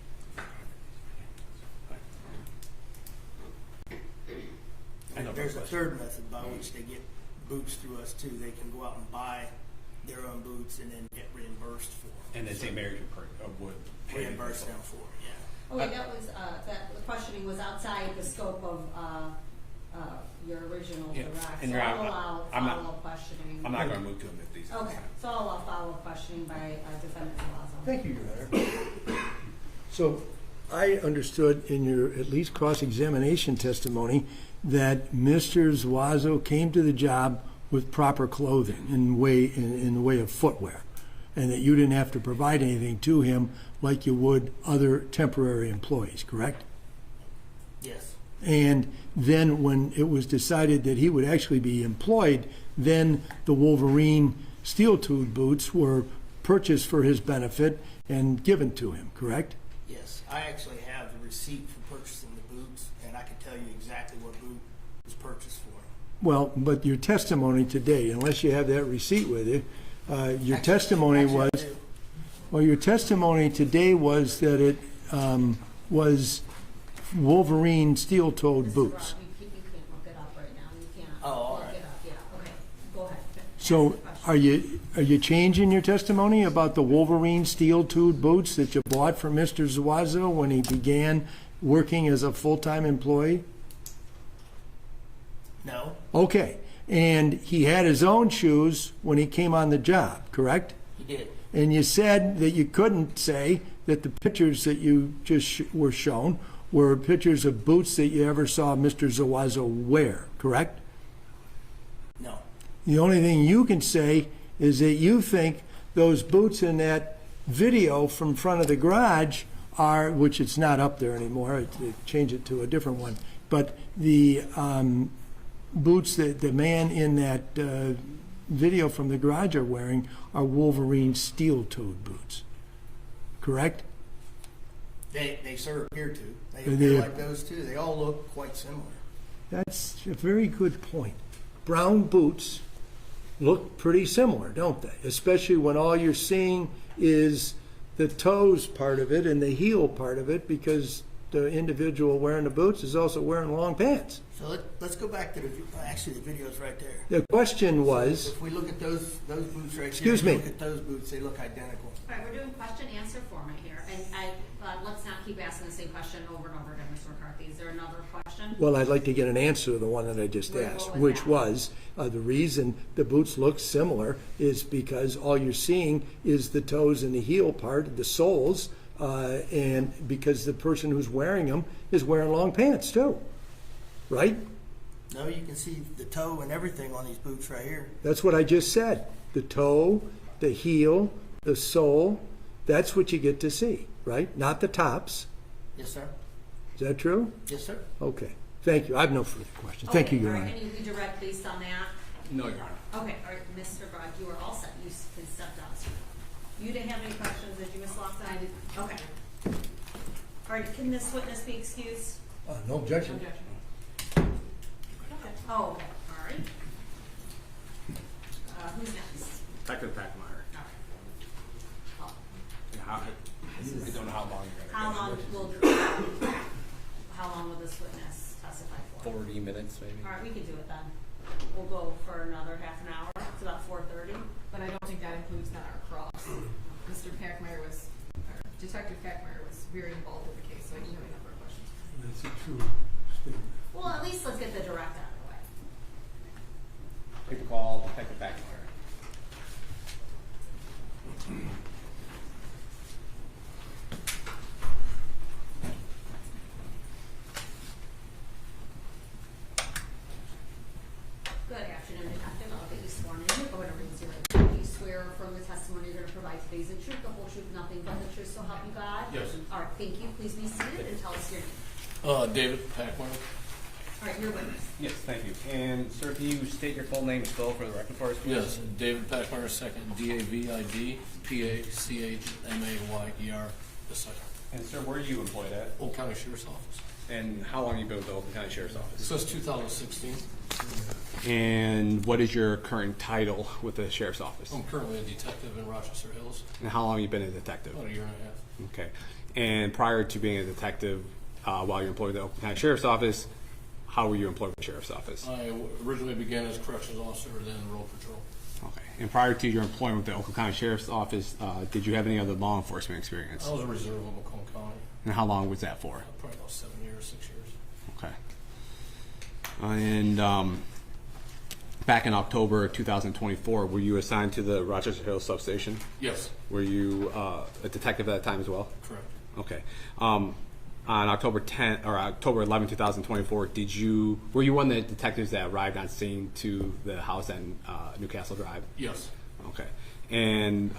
And there's a third method by which they get boots through us too. They can go out and buy their own boots and then get reimbursed for them. And then St. Mary's would pay reimburse them for it. Yeah. Okay, that was the questioning was outside the scope of your original direct. And so I'll allow I'm follow-up questioning. I'm not going to move to them if these. Okay, so I'll allow follow-up questioning by Defendant Salazzo. Thank you, Your Honor. So I understood in your at least cross-examination testimony that Mr. Zuazo came to the job with proper clothing in the way of footwear, and that you didn't have to provide anything to him like you would other temporary employees, correct? Yes. And then when it was decided that he would actually be employed, then the Wolverine steel-toed boots were purchased for his benefit and given to him, correct? Yes. I actually have the receipt for purchasing the boots, and I can tell you exactly what boot was purchased for. Well, but your testimony today, unless you have that receipt with you, your testimony today was that it was Wolverine steel-toed boots. You can't look it up right now. You can't all look right. it up. Yeah. Okay. Go ahead. So are you changing your testimony about the Wolverine steel-toed boots that you bought for Mr. Zuazo when he began working as a full-time employee? No. Okay. And he had his own shoes when he came on the job, correct? He did. And you said that you couldn't say that the pictures that you just were shown were pictures of boots that you ever saw Mr. Zuazo wear, correct? No. The only thing you can say is that you think those boots in that video from front of the garage are, which it's not up there anymore, change it to a different one, but the boots that the man in that video from the garage are wearing are Wolverine steel-toed boots, correct? They sort of appear to. They appear like those too. They all look quite similar. That's a very good point. Brown boots look pretty similar, don't they? Especially when all you're seeing is the toes part of it and the heel part of it, because the individual wearing the boots is also wearing long pants. So let's go back to the video's right there. The question was... So if we look at those boots right Excuse here, me. look at those boots, they look identical. All right, we're doing question-answer format here, and let's not keep asking the same question over and over again, Mr. McCarthy. Is there another question? Well, I'd like to get an answer to the one that I just asked, which was the reason the boots look similar is because all you're seeing is the toes and the heel part, the soles And because the person who's wearing them is wearing long pants too, right? No, you can see the toe and everything on these boots right here. That's what I just said. The toe, the heel, the sole, that's what you get to see, right? Not the tops. Yes, sir. Is that true? Yes, sir. Okay. Thank you. I have no further questions. Thank you, Your All Honor. right, any redirect based on that? No, Your Honor. Okay, all right, Mr. Broad, you are all set. You can step down, sir. You didn't have any questions, did you, Ms. Lofton? I did. Okay. All right, can this witness be excused? No objection. Okay. Oh, okay, all right. Who's next? Detective Packmeyer. Oh. I don't know how long you're How gonna how long will this witness testify for? 40 minutes, maybe. All right, we can do it then. We'll go for another half an hour. It's about 4:30. But I don't think that includes not our cross. Mr. Packmeyer was, or Detective Packmeyer was very involved in the case, so I do have a number of questions. That's a true statement. Well, at least let's get the direct out of the way. People call Detective Packmeyer. Good afternoon, Detective. I'll get you sworn in. Go ahead and raise your right hand. Do you swear from the testimony you're going to provide today's the truth, the whole truth, nothing but the truth, so help you God? Yes. All right, thank you. Please be seated and tell us your name. David Packmeyer. All right, your witness. Yes, thank you. And sir, can you state your full name and spell for the record for us, please? Yes, David Packmeyer II, D-A-V-I-D, P-A-C-H-M-A-Y-E-R, the second. And sir, where are you employed at? Old County Sheriff's Office. And how long have you been with the Oakland County Sheriff's Office? Since 2016. And what is your current title with the Sheriff's Office? I'm currently a detective in Rochester Hills. And how long have you been a detective? About a year and a half. Okay. And prior to being a detective, while you're employed with the Oakland County Sheriff's Office, how were you employed with the Sheriff's Office? I originally began as a corrections officer, then road patrol. Okay. And prior to your employment with the Oakland County Sheriff's Office, did you have any other law enforcement experience? I was a reserve of Macomb County. And how long was that for? Probably about 7 years, 6 years. Okay. And back in October 2024, were you assigned to the Rochester Hills substation? Yes. Were you a detective at that time as well? Correct. Okay. On October 10 or October 11, 2024, were you one of the detectives that arrived on scene to the house at Newcastle Drive? Yes. Okay. And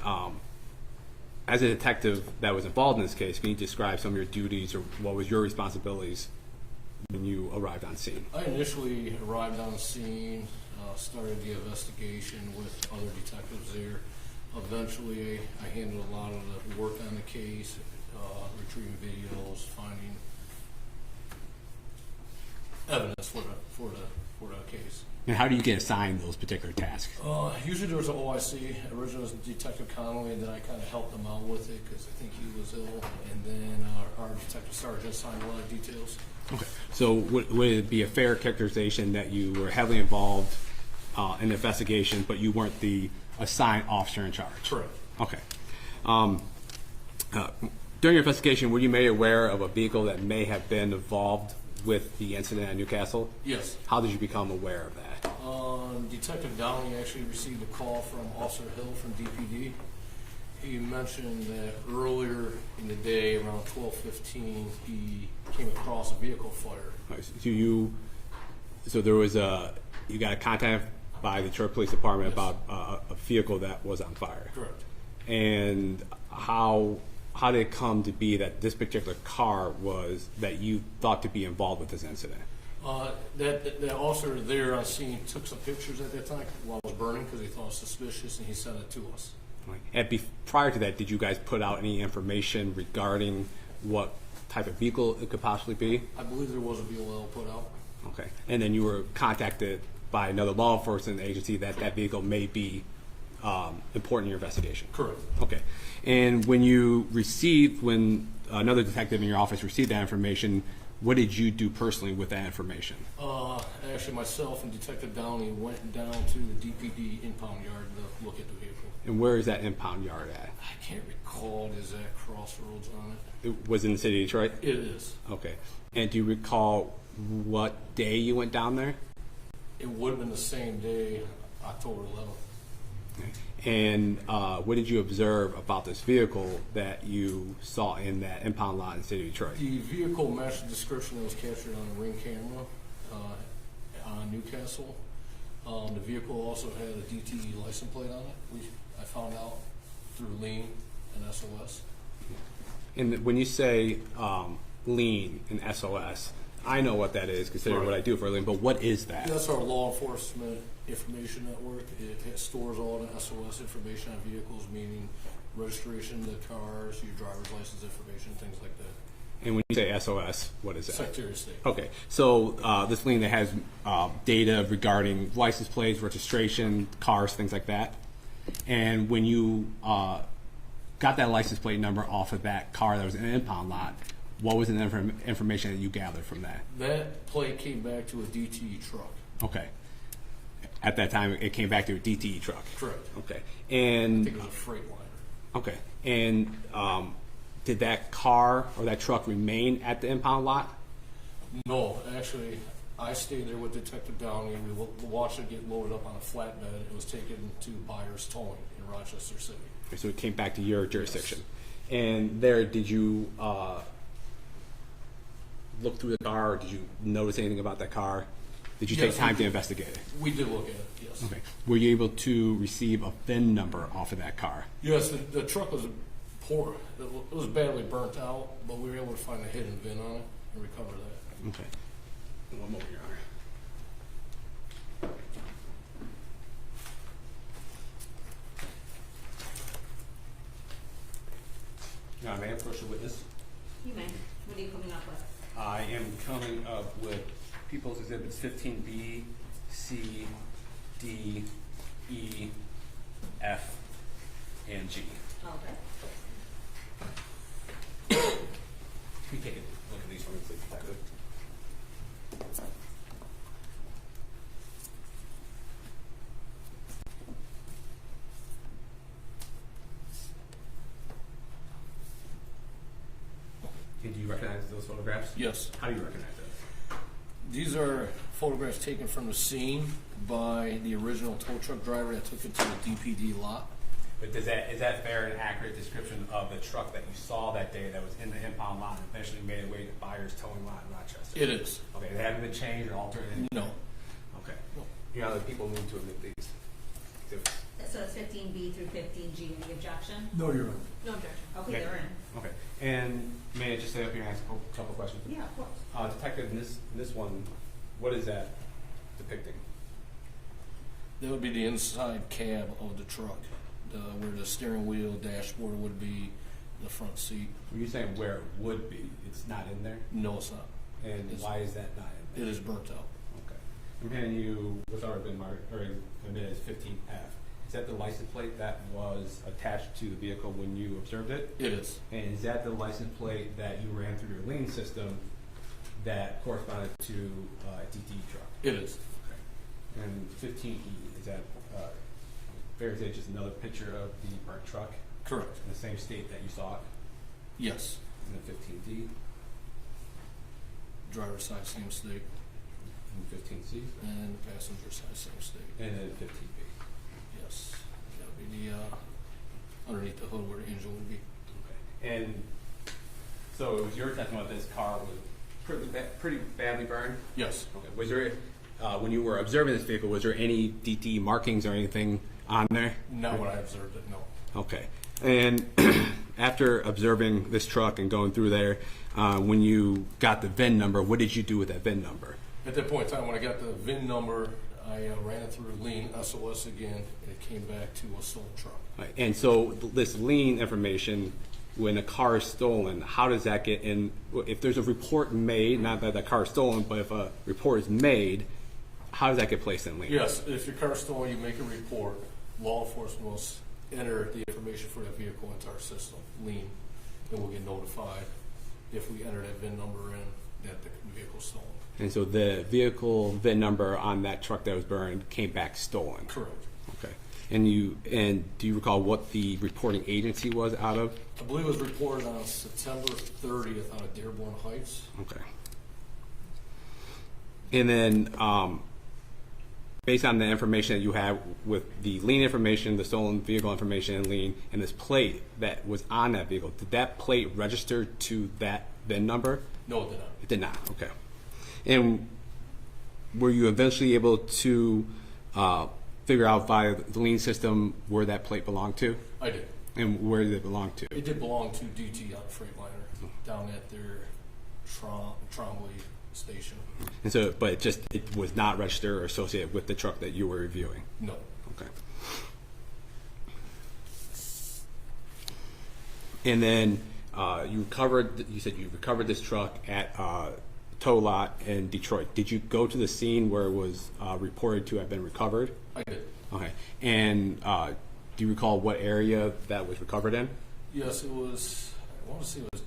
as a detective that was involved in this case, can you describe some of your duties or what was your responsibilities when you arrived on scene? I initially arrived on the scene, started the investigation with other detectives there. Eventually, I handled a lot of the work on the case, retrieving videos, finding evidence for the case. And how do you get assigned those particular tasks? Usually there was an OIC. Originally it was Detective Connolly, and then I kind of helped him out with it because I think he was ill. And then our Detective Sergeant assigned a lot of details. Okay. So would it be a fair characterization that you were heavily involved in the investigation, but you weren't the assigned officer in charge? Correct. Okay. During your investigation, were you made aware of a vehicle that may have been involved with the incident at Newcastle? Yes. How did you become aware of that? Detective Downey actually received a call from Officer Hill from DPD. He mentioned that earlier in the day, around 12:15, he came across a vehicle fire. Right, so there was you got a contact by the Detroit Police Department about a vehicle that was on fire. Correct. And how did it come to be that this particular car that you thought to be involved with this incident? That officer there on scene took some pictures at that time while it was burning because he thought it was suspicious, and he sent it to us. Right. And prior to that, did you guys put out any information regarding what type of vehicle it could possibly be? I believe there was a vehicle put out. Okay. And then you were contacted by another law enforcement agency that vehicle may be important in your investigation? Correct. Okay. And when another detective in your office received that information, what did you do personally with that information? Actually, myself and Detective Downey went down to the DPD impound yard to look at the vehicle. And where is that impound yard at? I can't recall the exact crossroads on it. It was in the city of Detroit? It is. Okay. And do you recall what day you went down there? It would have been the same day, October 11th. Okay. And what did you observe about this vehicle that you saw in that impound lot in the city of Detroit? The vehicle matched the description that was captured on a Ring camera on Newcastle. The vehicle also had a DTE license plate on it. I found out through Lean and SOS. And when you say Lean and SOS, I know what that is considering what I do for a living, but what is that? That's our law enforcement information network. It stores all the SOS information on vehicles, meaning registration of the cars, your driver's license information, things like that. And when you say SOS, what is that? Secretary of State. Okay, so this lien that has data regarding license plates, registration, cars, things like that. And when you got that license plate number off of that car that was in an impound lot, what was the information that you gathered from that? That plate came back to a DTE truck. Okay. At that time, it came back to a DTE truck. Correct. Okay. And I think it was a Freightliner. Okay. And did that car or that truck remain at the impound lot? No, actually, I stayed there with Detective Downey. We watched it get loaded up on a flatbed. It was taken to Buyers Towing in Rochester City. Okay, so it came back to your jurisdiction. Yes. And there, did you look through the car, or did you notice anything about that car? Did you take time to investigate it? We did look at it, yes. Okay. Were you able to receive a VIN number off of that car? Yes, the truck was poor. It was badly burnt out, but we were able to find a hidden VIN on it and recover that. Okay. One moment, Your Honor. Now, may I approach the witness? You may. What are you coming up with? I am coming up with People's Exhibits 15B, C, D, E, F, and G. Okay. We take a look at these for me, please, Detective. And do you recognize those photographs? Yes. How do you recognize those? These are photographs taken from the scene by the original tow truck driver that took it to the DPD lot. But is that fair and accurate description of the truck that you saw that day that was in the impound lot and eventually made its way to Buyers Towing lot in Rochester? It is. Okay, they haven't been changed or altered? No. Okay. No. You know, the people need to admit these. So it's 15B through 15G. Any objection? No, Your Honor. No objection. Okay, they're in. Okay. And may I just stay up here and ask a couple questions? Yeah, of course. Detective, in this one, what is that depicting? That would be the inside cab of the truck, where the steering wheel, dashboard would be, the front seat. Were you saying where it would be? It's not in there? No, it's not. And why is that not in there? It is burnt out. Okay. I'm handing you what's already been marked, or admitted as 15F. Is that the license plate that was attached to the vehicle when you observed it? It is. And is that the license plate that you ran through your lien system that corresponded to a DTE truck? It is. Okay. And 15E, is that, fair to say, just another picture of the burnt truck? Correct. In the same state that you saw it? Yes. And then 15D? Driver's side, same state. And 15C? And the passenger side, same state. And then 15B? Yes. That would be the, underneath the hood where the engine would be. Okay. And so it was your testimony that this car was pretty badly burned? Yes. Okay. Was there, when you were observing this vehicle, was there any DTE markings or anything on there? Not when I observed it, no. Okay. And after observing this truck and going through there, when you got the VIN number, what did you do with that VIN number? At that point in time, when I got the VIN number, I ran it through Lean SOS again, and it came back to a stolen truck. Right. And so this lien information, when a car is stolen, how does that get in? If there's a report made, not that the car is stolen, but if a report is made, how does that get placed in lien? Yes, if your car is stolen, you make a report. Law enforcement will enter the information for that vehicle into our system, Lean, and we'll get notified if we enter that VIN number in that the vehicle is stolen. And so the vehicle VIN number on that truck that was burned came back stolen? Correct. Okay. And do you recall what the reporting agency was out of? I believe it was reported on September 30th out of Dearborn Heights. Okay. And then based on the information that you have with the lien information, the stolen vehicle information and lien, and this plate that was on that vehicle, did that plate register to that VIN number? No, it did not. It did not, okay. And were you eventually able to figure out via the lien system where that plate belonged to? I did. And where did it belong to? It did belong to DTE on Freightliner down at their Trombley station. And so, but it was not registered or associated with the truck that you were reviewing? No. Okay. And then you said you recovered this truck at tow lot in Detroit. Did you go to the scene where it was reported to have been recovered? I did. Okay. And do you recall what area that was recovered in? Yes, it was, I want to say it was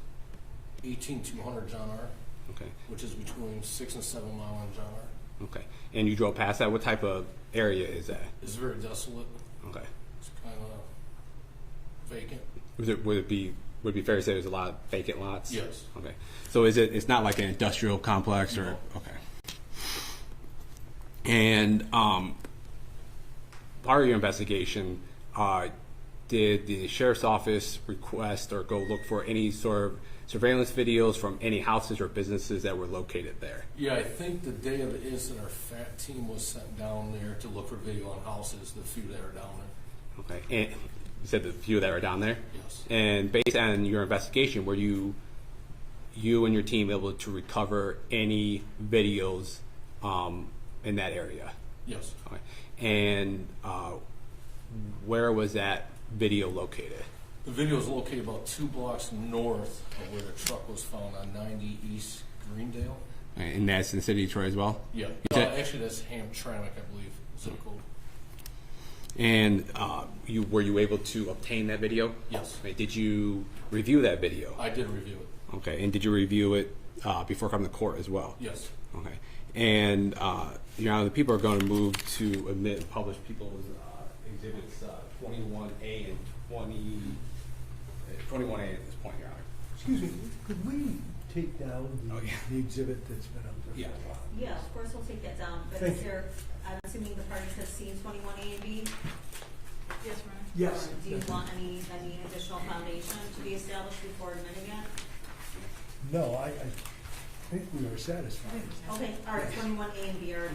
18200 John R. Okay. Which is between 6 and 7 Mile and John R. Okay. And you drove past that. What type of area is that? It's very desolate. Okay. It's kind of vacant. Would it be fair to say there's a lot of vacant lots? Yes. Okay. So it's not like an industrial complex or okay. And part of your investigation, did the sheriff's office request or go look for any sort of surveillance videos from any houses or businesses that were located there? Yeah, I think the day of the incident, our FAT team was sent down there to look for video on houses, the few that are down there. Okay. And you said the few that were down there? Yes. And based on your investigation, were you and your team able to recover any videos in that area? Yes. Okay. And where was that video located? The video is located about 2 blocks north of where the truck was found on 90 East Greendale. And that's in the city of Detroit as well? Yeah. Actually, that's Hamtramck, I believe, zip code. And were you able to obtain that video? Yes. Okay. Did you review that video? I did review it. Okay. And did you review it before coming to court as well? Yes. Okay. And Your Honor, the people are going to move to admit and publish people's exhibits 21A and 21A at this point, Your Honor. Excuse me, could we take down the exhibit that's been up there? Yeah. Yeah, of course we'll take that down, but Thank is there, I'm assuming the parties have seen 21A and B? Yes, Ron. Yes. Do you want any additional foundation to be established before admitting it? No, I think we are satisfied. Okay, all right, 21A and B are.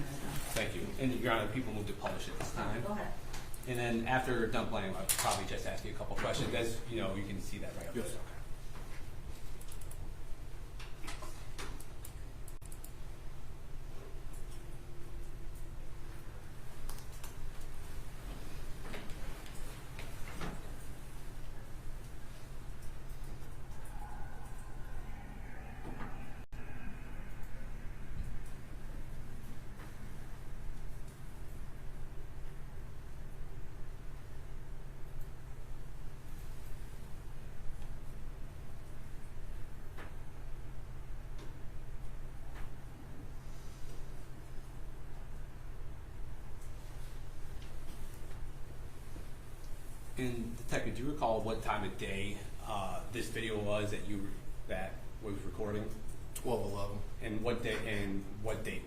Thank you. And Your Honor, the people move to publish it this time. Go ahead. And then after done playing, I'll probably just ask you a couple questions. As you know, you can see that right up there. Yes. And Detective, do you recall what time of day this video was that was recording? 12/11. And what date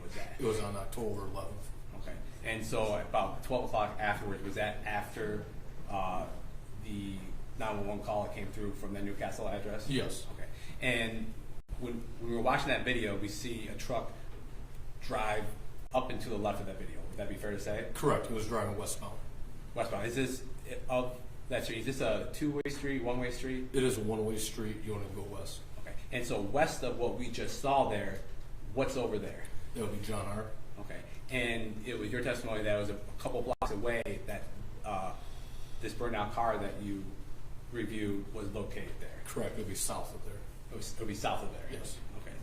was that? It was on October 11th. Okay. And so about 12 o'clock afterwards, was that after the 911 call that came through from the Newcastle address? Yes. Okay. And when we were watching that video, we see a truck drive up and to the left of that video. Would that be fair to say? Correct. It was driving westbound. Westbound. Is this is this a two-way street, one-way street? It is a one-way street. You want to go west. Okay. And so west of what we just saw there, what's over there? That would be John R. Okay. And it was your testimony that it was a couple blocks away that this burned out car that you reviewed was located there. Correct. It would be south of there. It would be south of there. Yes. Okay.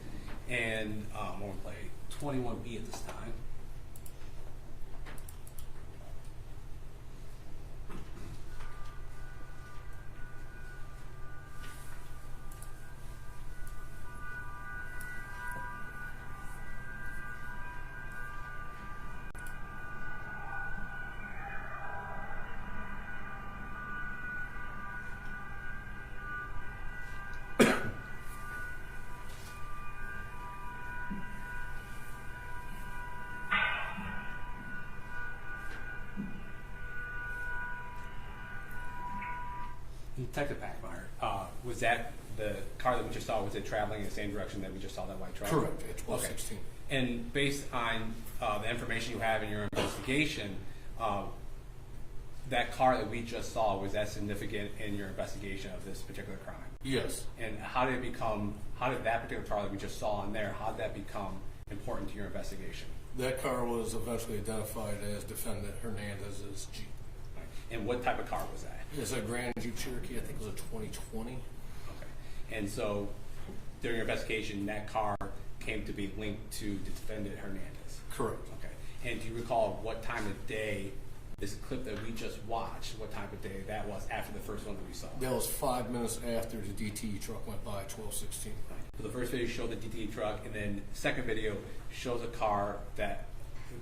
And I'm going to play 21B at this time. Detective Packmeyer, was that the car that we just saw, was it traveling in the same direction that we just saw that white truck? Correct, at 1216. Okay. And based on the information you have in your investigation, that car that we just saw, was that significant in your investigation of this particular crime? Yes. And how did that particular car that we just saw in there, how did that become important to your investigation? That car was eventually identified as defendant Hernandez's Jeep. Right. And what type of car was that? It's a Grand Jeep Cherokee, I think it was a 2020. Okay. And so during your investigation, that car came to be linked to the defendant Hernandez? Correct. Okay. And do you recall what time of day, this clip that we just watched, what time of day that was after the first one that we saw? That was 5 minutes after the DTE truck went by, 1216. Right. So the first video showed the DTE truck, and then the second video shows a car that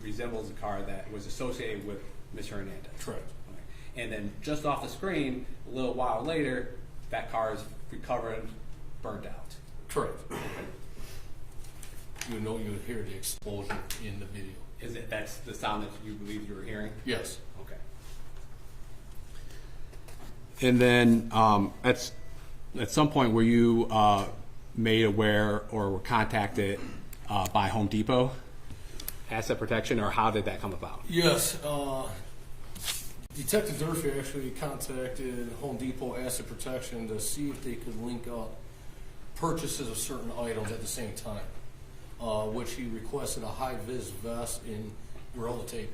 resembles a car that was associated with Ms. Hernandez. Correct. Okay. And then just off the screen, a little while later, that car is recovered, burned out. Correct. You know, you would hear the explosion in the video. That's the sound that you believe you were hearing? Yes. Okay. And then at some point, were you made aware or were contacted by Home Depot, asset protection, or how did that come about? Yes. Detective Durfee actually contacted Home Depot Asset Protection to see if they could link up purchases of certain items at the same time, which he requested a high-vis vest in Gorilla Tape.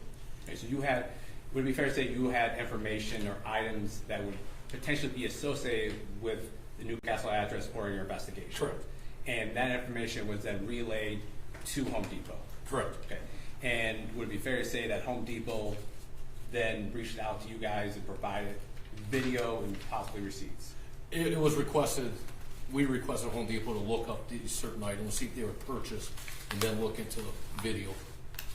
Okay, so would it be fair to say you had information or items that would potentially be associated with the Newcastle address or your investigation? Correct. And that information was then relayed to Home Depot? Correct. Okay. And would it be fair to say that Home Depot then reached out to you guys and provided video and possibly receipts? It was requested. We requested Home Depot to look up these certain items, see if they were purchased, and then look into the video.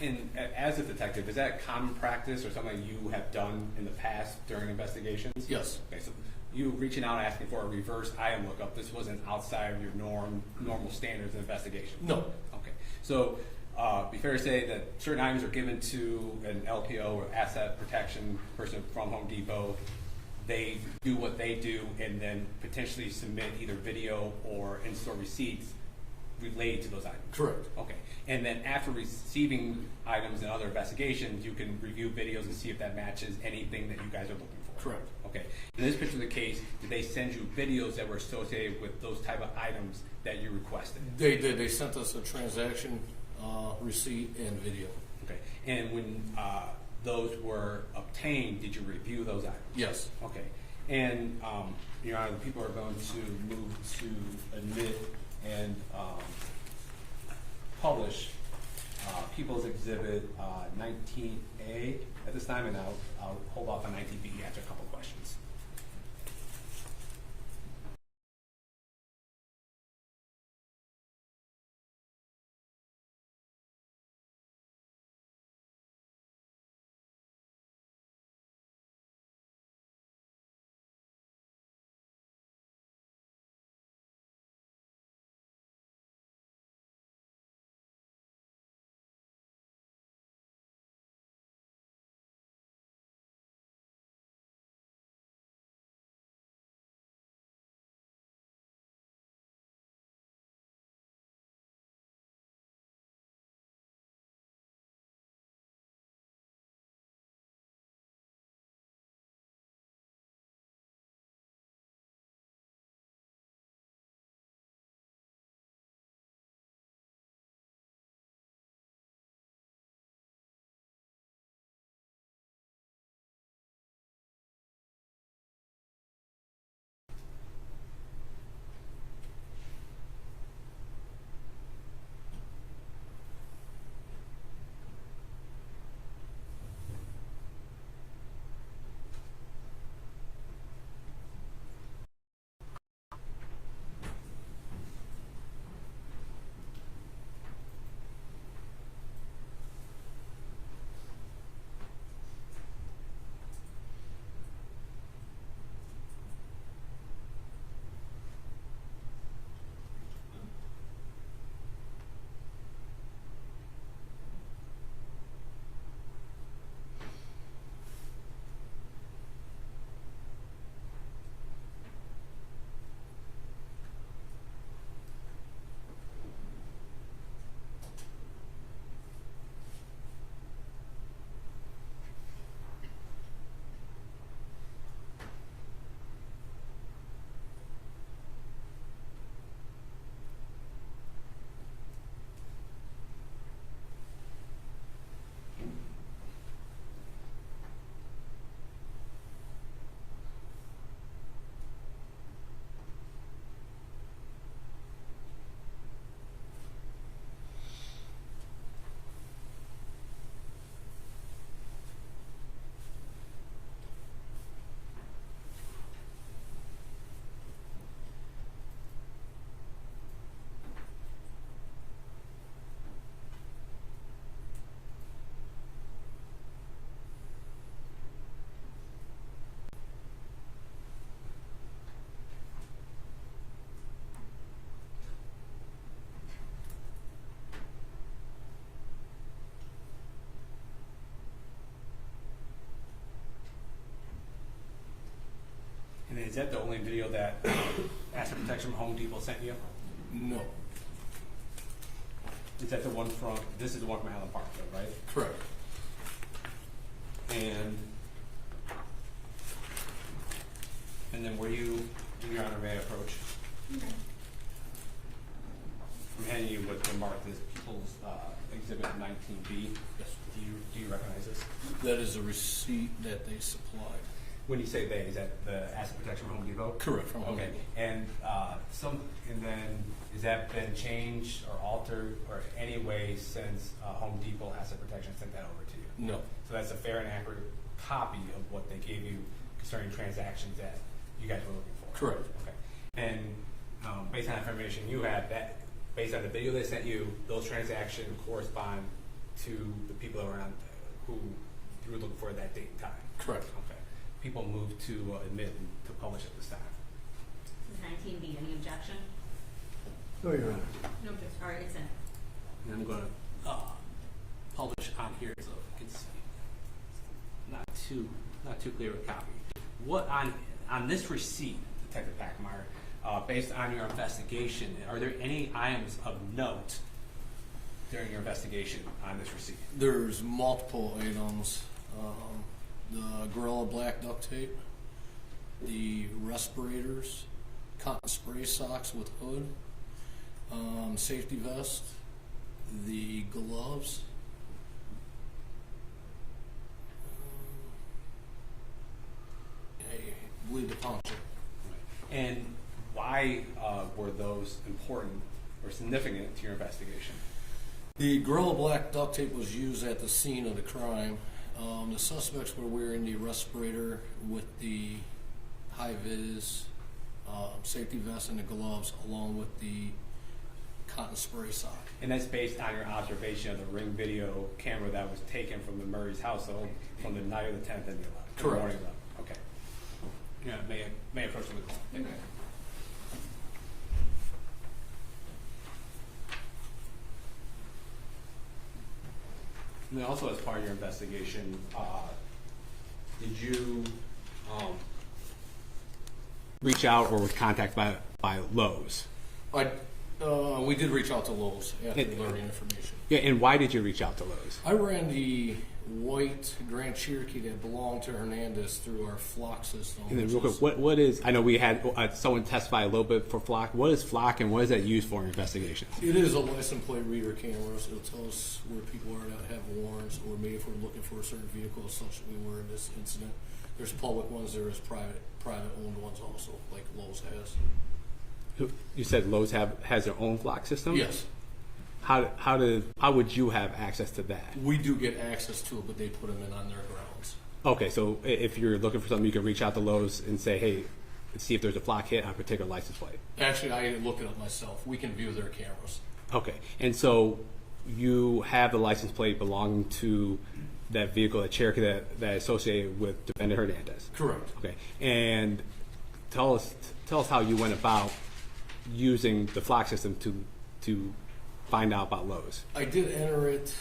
And as a detective, is that common practice or something you have done in the past during investigations? Yes. Okay, so you reaching out and asking for a reverse item lookup, this wasn't outside of your normal standards of investigation? No. Okay. So be fair to say that certain items are given to an LPO or asset protection person from Home Depot. They do what they do and then potentially submit either video or in-store receipts related to those items. Correct. Okay. And then after receiving items and other investigations, you can review videos and see if that matches anything that you guys are looking for. Correct. Okay. In this particular case, did they send you videos that were associated with those type of items that you requested? They did. They sent us a transaction receipt and video. Okay. And when those were obtained, did you review those items? Yes. Okay. And Your Honor, the people are going to move to admit and publish People's Exhibit 19A at this time, and I'll hold off on 19B after a couple questions. is that the only video that Asset Protection from Home Depot sent you? No. Is that the one from, this is the one from Allen Park, though, right? Correct. And then were you, Your Honor, may I approach? Okay. I'm handing you what they marked as People's Exhibit 19B. Yes. Do you recognize this? That is a receipt that they supplied. When you say they, is that the Asset Protection from Home Depot? Correct, from Home Okay. Depot. And and then has that been changed or altered or any way since Home Depot Asset Protection sent that over to you? No. So that's a fair and accurate copy of what they gave you concerning transactions that you guys were looking for? Correct. Okay. And based on information you had, that based on the video they sent you, those transactions correspond to the people that were on who you were looking for at that date and time? Correct. Okay. People moved to admit and to publish at this time. This is 19B. Any objection? No, Your Honor. No objection. All right, it's in. And I'm going to publish on here so you can see. Not too clear a copy. What on this receipt, Detective Packmeyer, based on your investigation, are there any items of note during your investigation on this receipt? There's multiple items. The Gorilla Black duct tape, the respirators, cotton spray socks with hood, safety vest, the gloves, I believe the poncho. And why were those important or significant to your investigation? The Gorilla Black duct tape was used at the scene of the crime. The suspects were wearing the respirator with the high-vis safety vest and the gloves, along with the cotton spray sock. And that's based on your observation of the Ring video camera that was taken from the Murray's household from the night of the 10th and the 11th. Correct. The morning of the 11th. Okay. Yeah, may I approach the call? Okay. And then also as part of your investigation, did you reach out or was contacted by Lowe's? We did reach out to Lowe's after learning information. Yeah, and why did you reach out to Lowe's? I ran the white Grand Cherokee that belonged to Hernandez through our flock system. And then real quick, what is, I know we had someone testify a little bit for flock. What is flock and what is that used for in investigations? It is a license plate reader camera, so it'll tell us where people are that have warrants, or maybe if we're looking for a certain vehicle such that we were in this incident. There's public ones, there is private owned ones also, like Lowe's has. You said Lowe's has their own flock system? Yes. How would you have access to that? We do get access to it, but they put them in on their grounds. Okay, so if you're looking for something, you can reach out to Lowe's and say, hey, see if there's a flock hit on a particular license plate. Actually, I didn't look it up myself. We can view their cameras. Okay, and so you have the license plate belonging to that vehicle, that Cherokee that associated with Defendant Hernandez? Correct. Okay, and tell us how you went about using the flock system to find out about Lowe's. I did enter it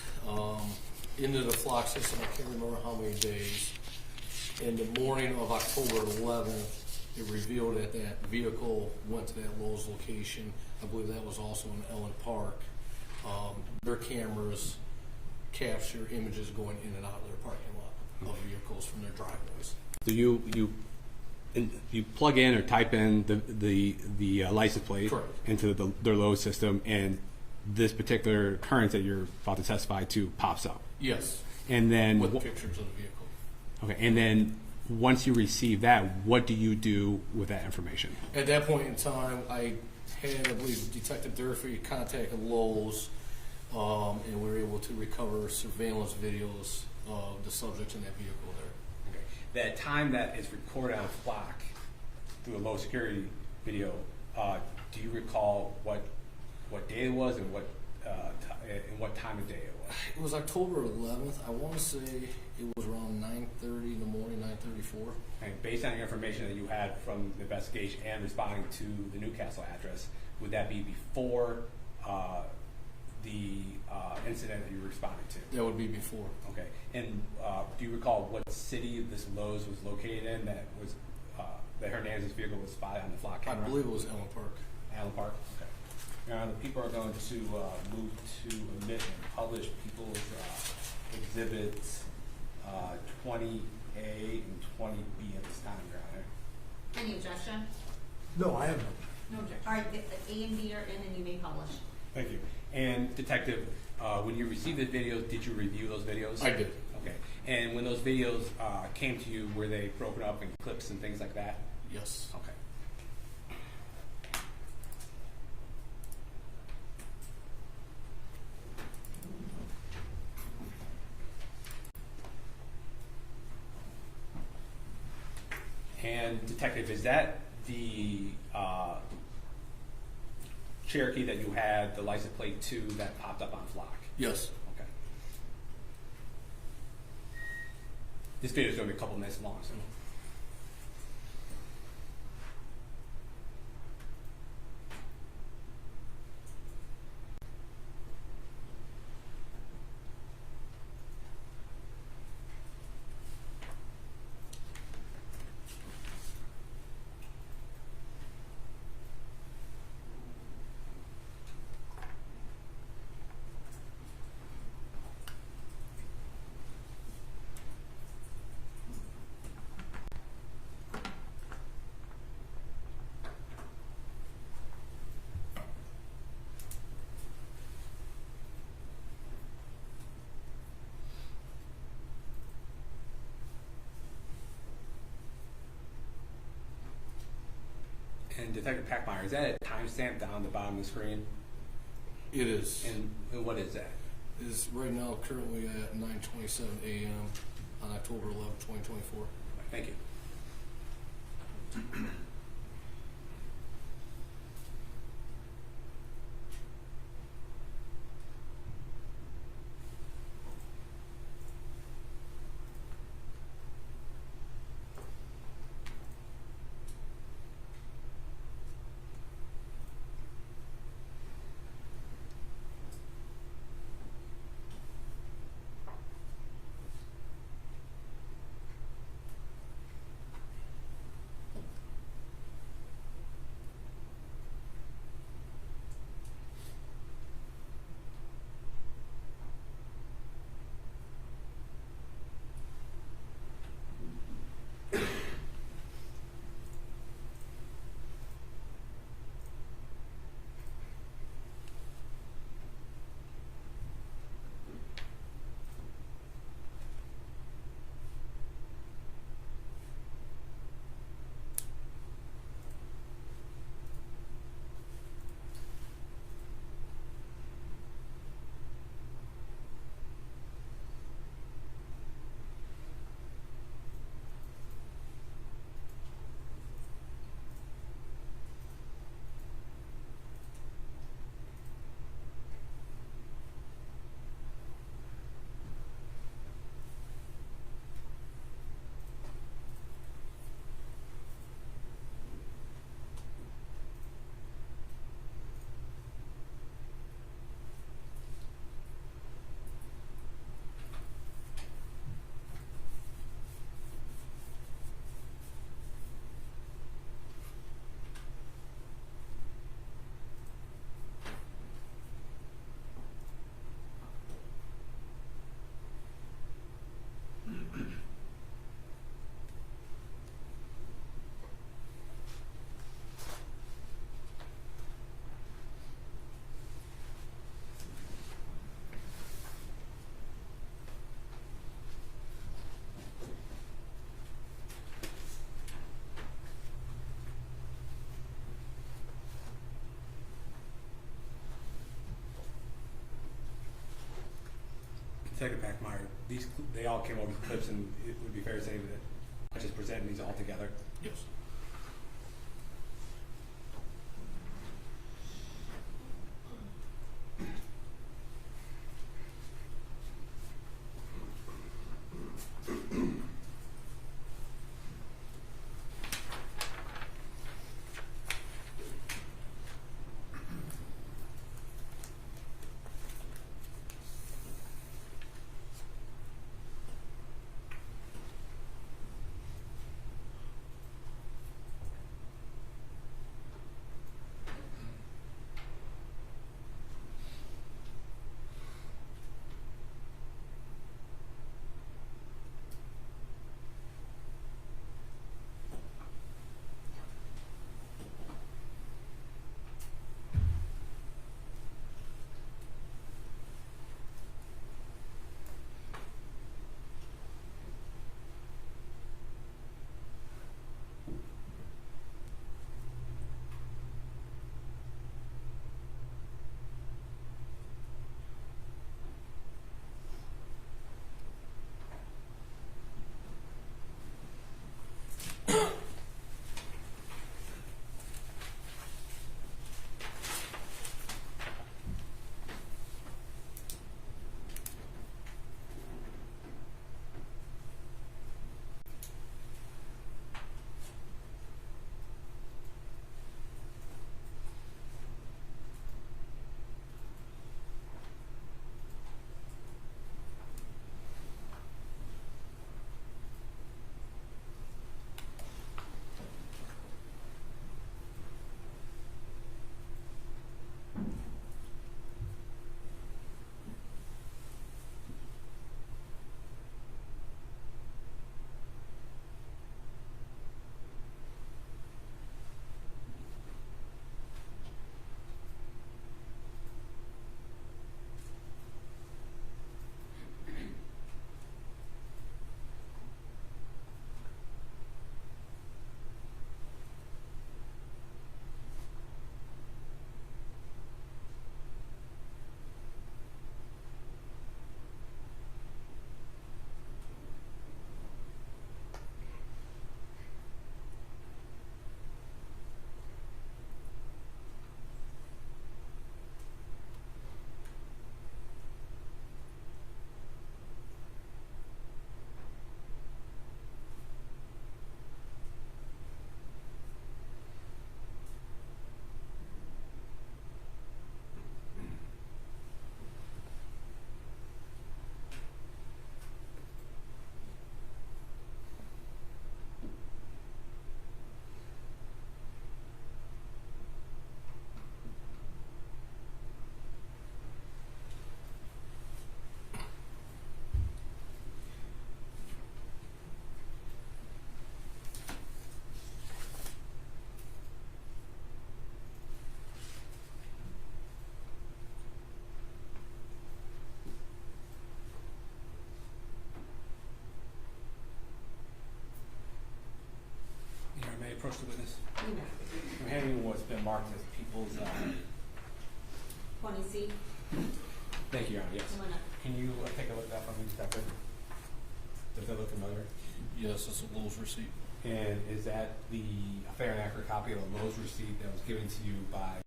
into the flock system. I can't remember how many days. In the morning of October 11th, it revealed that vehicle went to that Lowe's location. I believe that was also in Ellen Park. Their cameras capture images going in and out of their parking lot of vehicles from their driveways. So you plug in or type in the license plate Correct. into their Lowe's system, and this particular occurrence that you're about to testify to pops up. Yes. And then with pictures of the vehicle. Okay, and then once you receive that, what do you do with that information? At that point in time, I believe Detective Durfee contacted Lowe's, and we were able to recover surveillance videos of the subjects in that vehicle there. Okay. That time that is recorded on flock through a low security video, do you recall what day it was and what time of day it was? It was October 11th. I want to say it was around 9:30 in the morning, 9:34. And based on your information that you had from the investigation and responding to the Newcastle address, would that be before the incident that you were responding to? That would be before. Okay. And do you recall what city this Lowe's was located in that was that Hernandez's vehicle was spotted on the flock I camera? believe it was Allen Park. Allen Park, okay. Now, the people are going to move to omit and publish people's exhibits 20A and 20B at this time, Your Honor. Any objection? No, I have none. No objection. All right, the A and B are in and you may publish. Thank you. And Detective, when you received the videos, did you review those videos? I did. Okay. And when those videos came to you, were they broken up in clips and things like that? Yes. Okay. And Detective, is that the Cherokee that you had the license plate to that popped up on Flock? Yes. Okay. This video is going to be a couple minutes long, so. And Detective Packmeyer, is that a timestamp down the bottom of the screen? It is. And what is that? It is right now currently at 9:27 a.m. on October 11, 2024. Thank you. Detective Packmeyer, they all came over the clips, and it would be fair to say that I just presented these all together. Yes. approach the witness? You know. I'm handing you what's been marked as people's. 20C. Thank you, Your Honor. Yes. Come on up. Can you take a look at that from me, Inspector? Does that look familiar? Yes, it's a Lowe's receipt. And is that the fair and accurate copy of the Lowe's receipt that was given to you by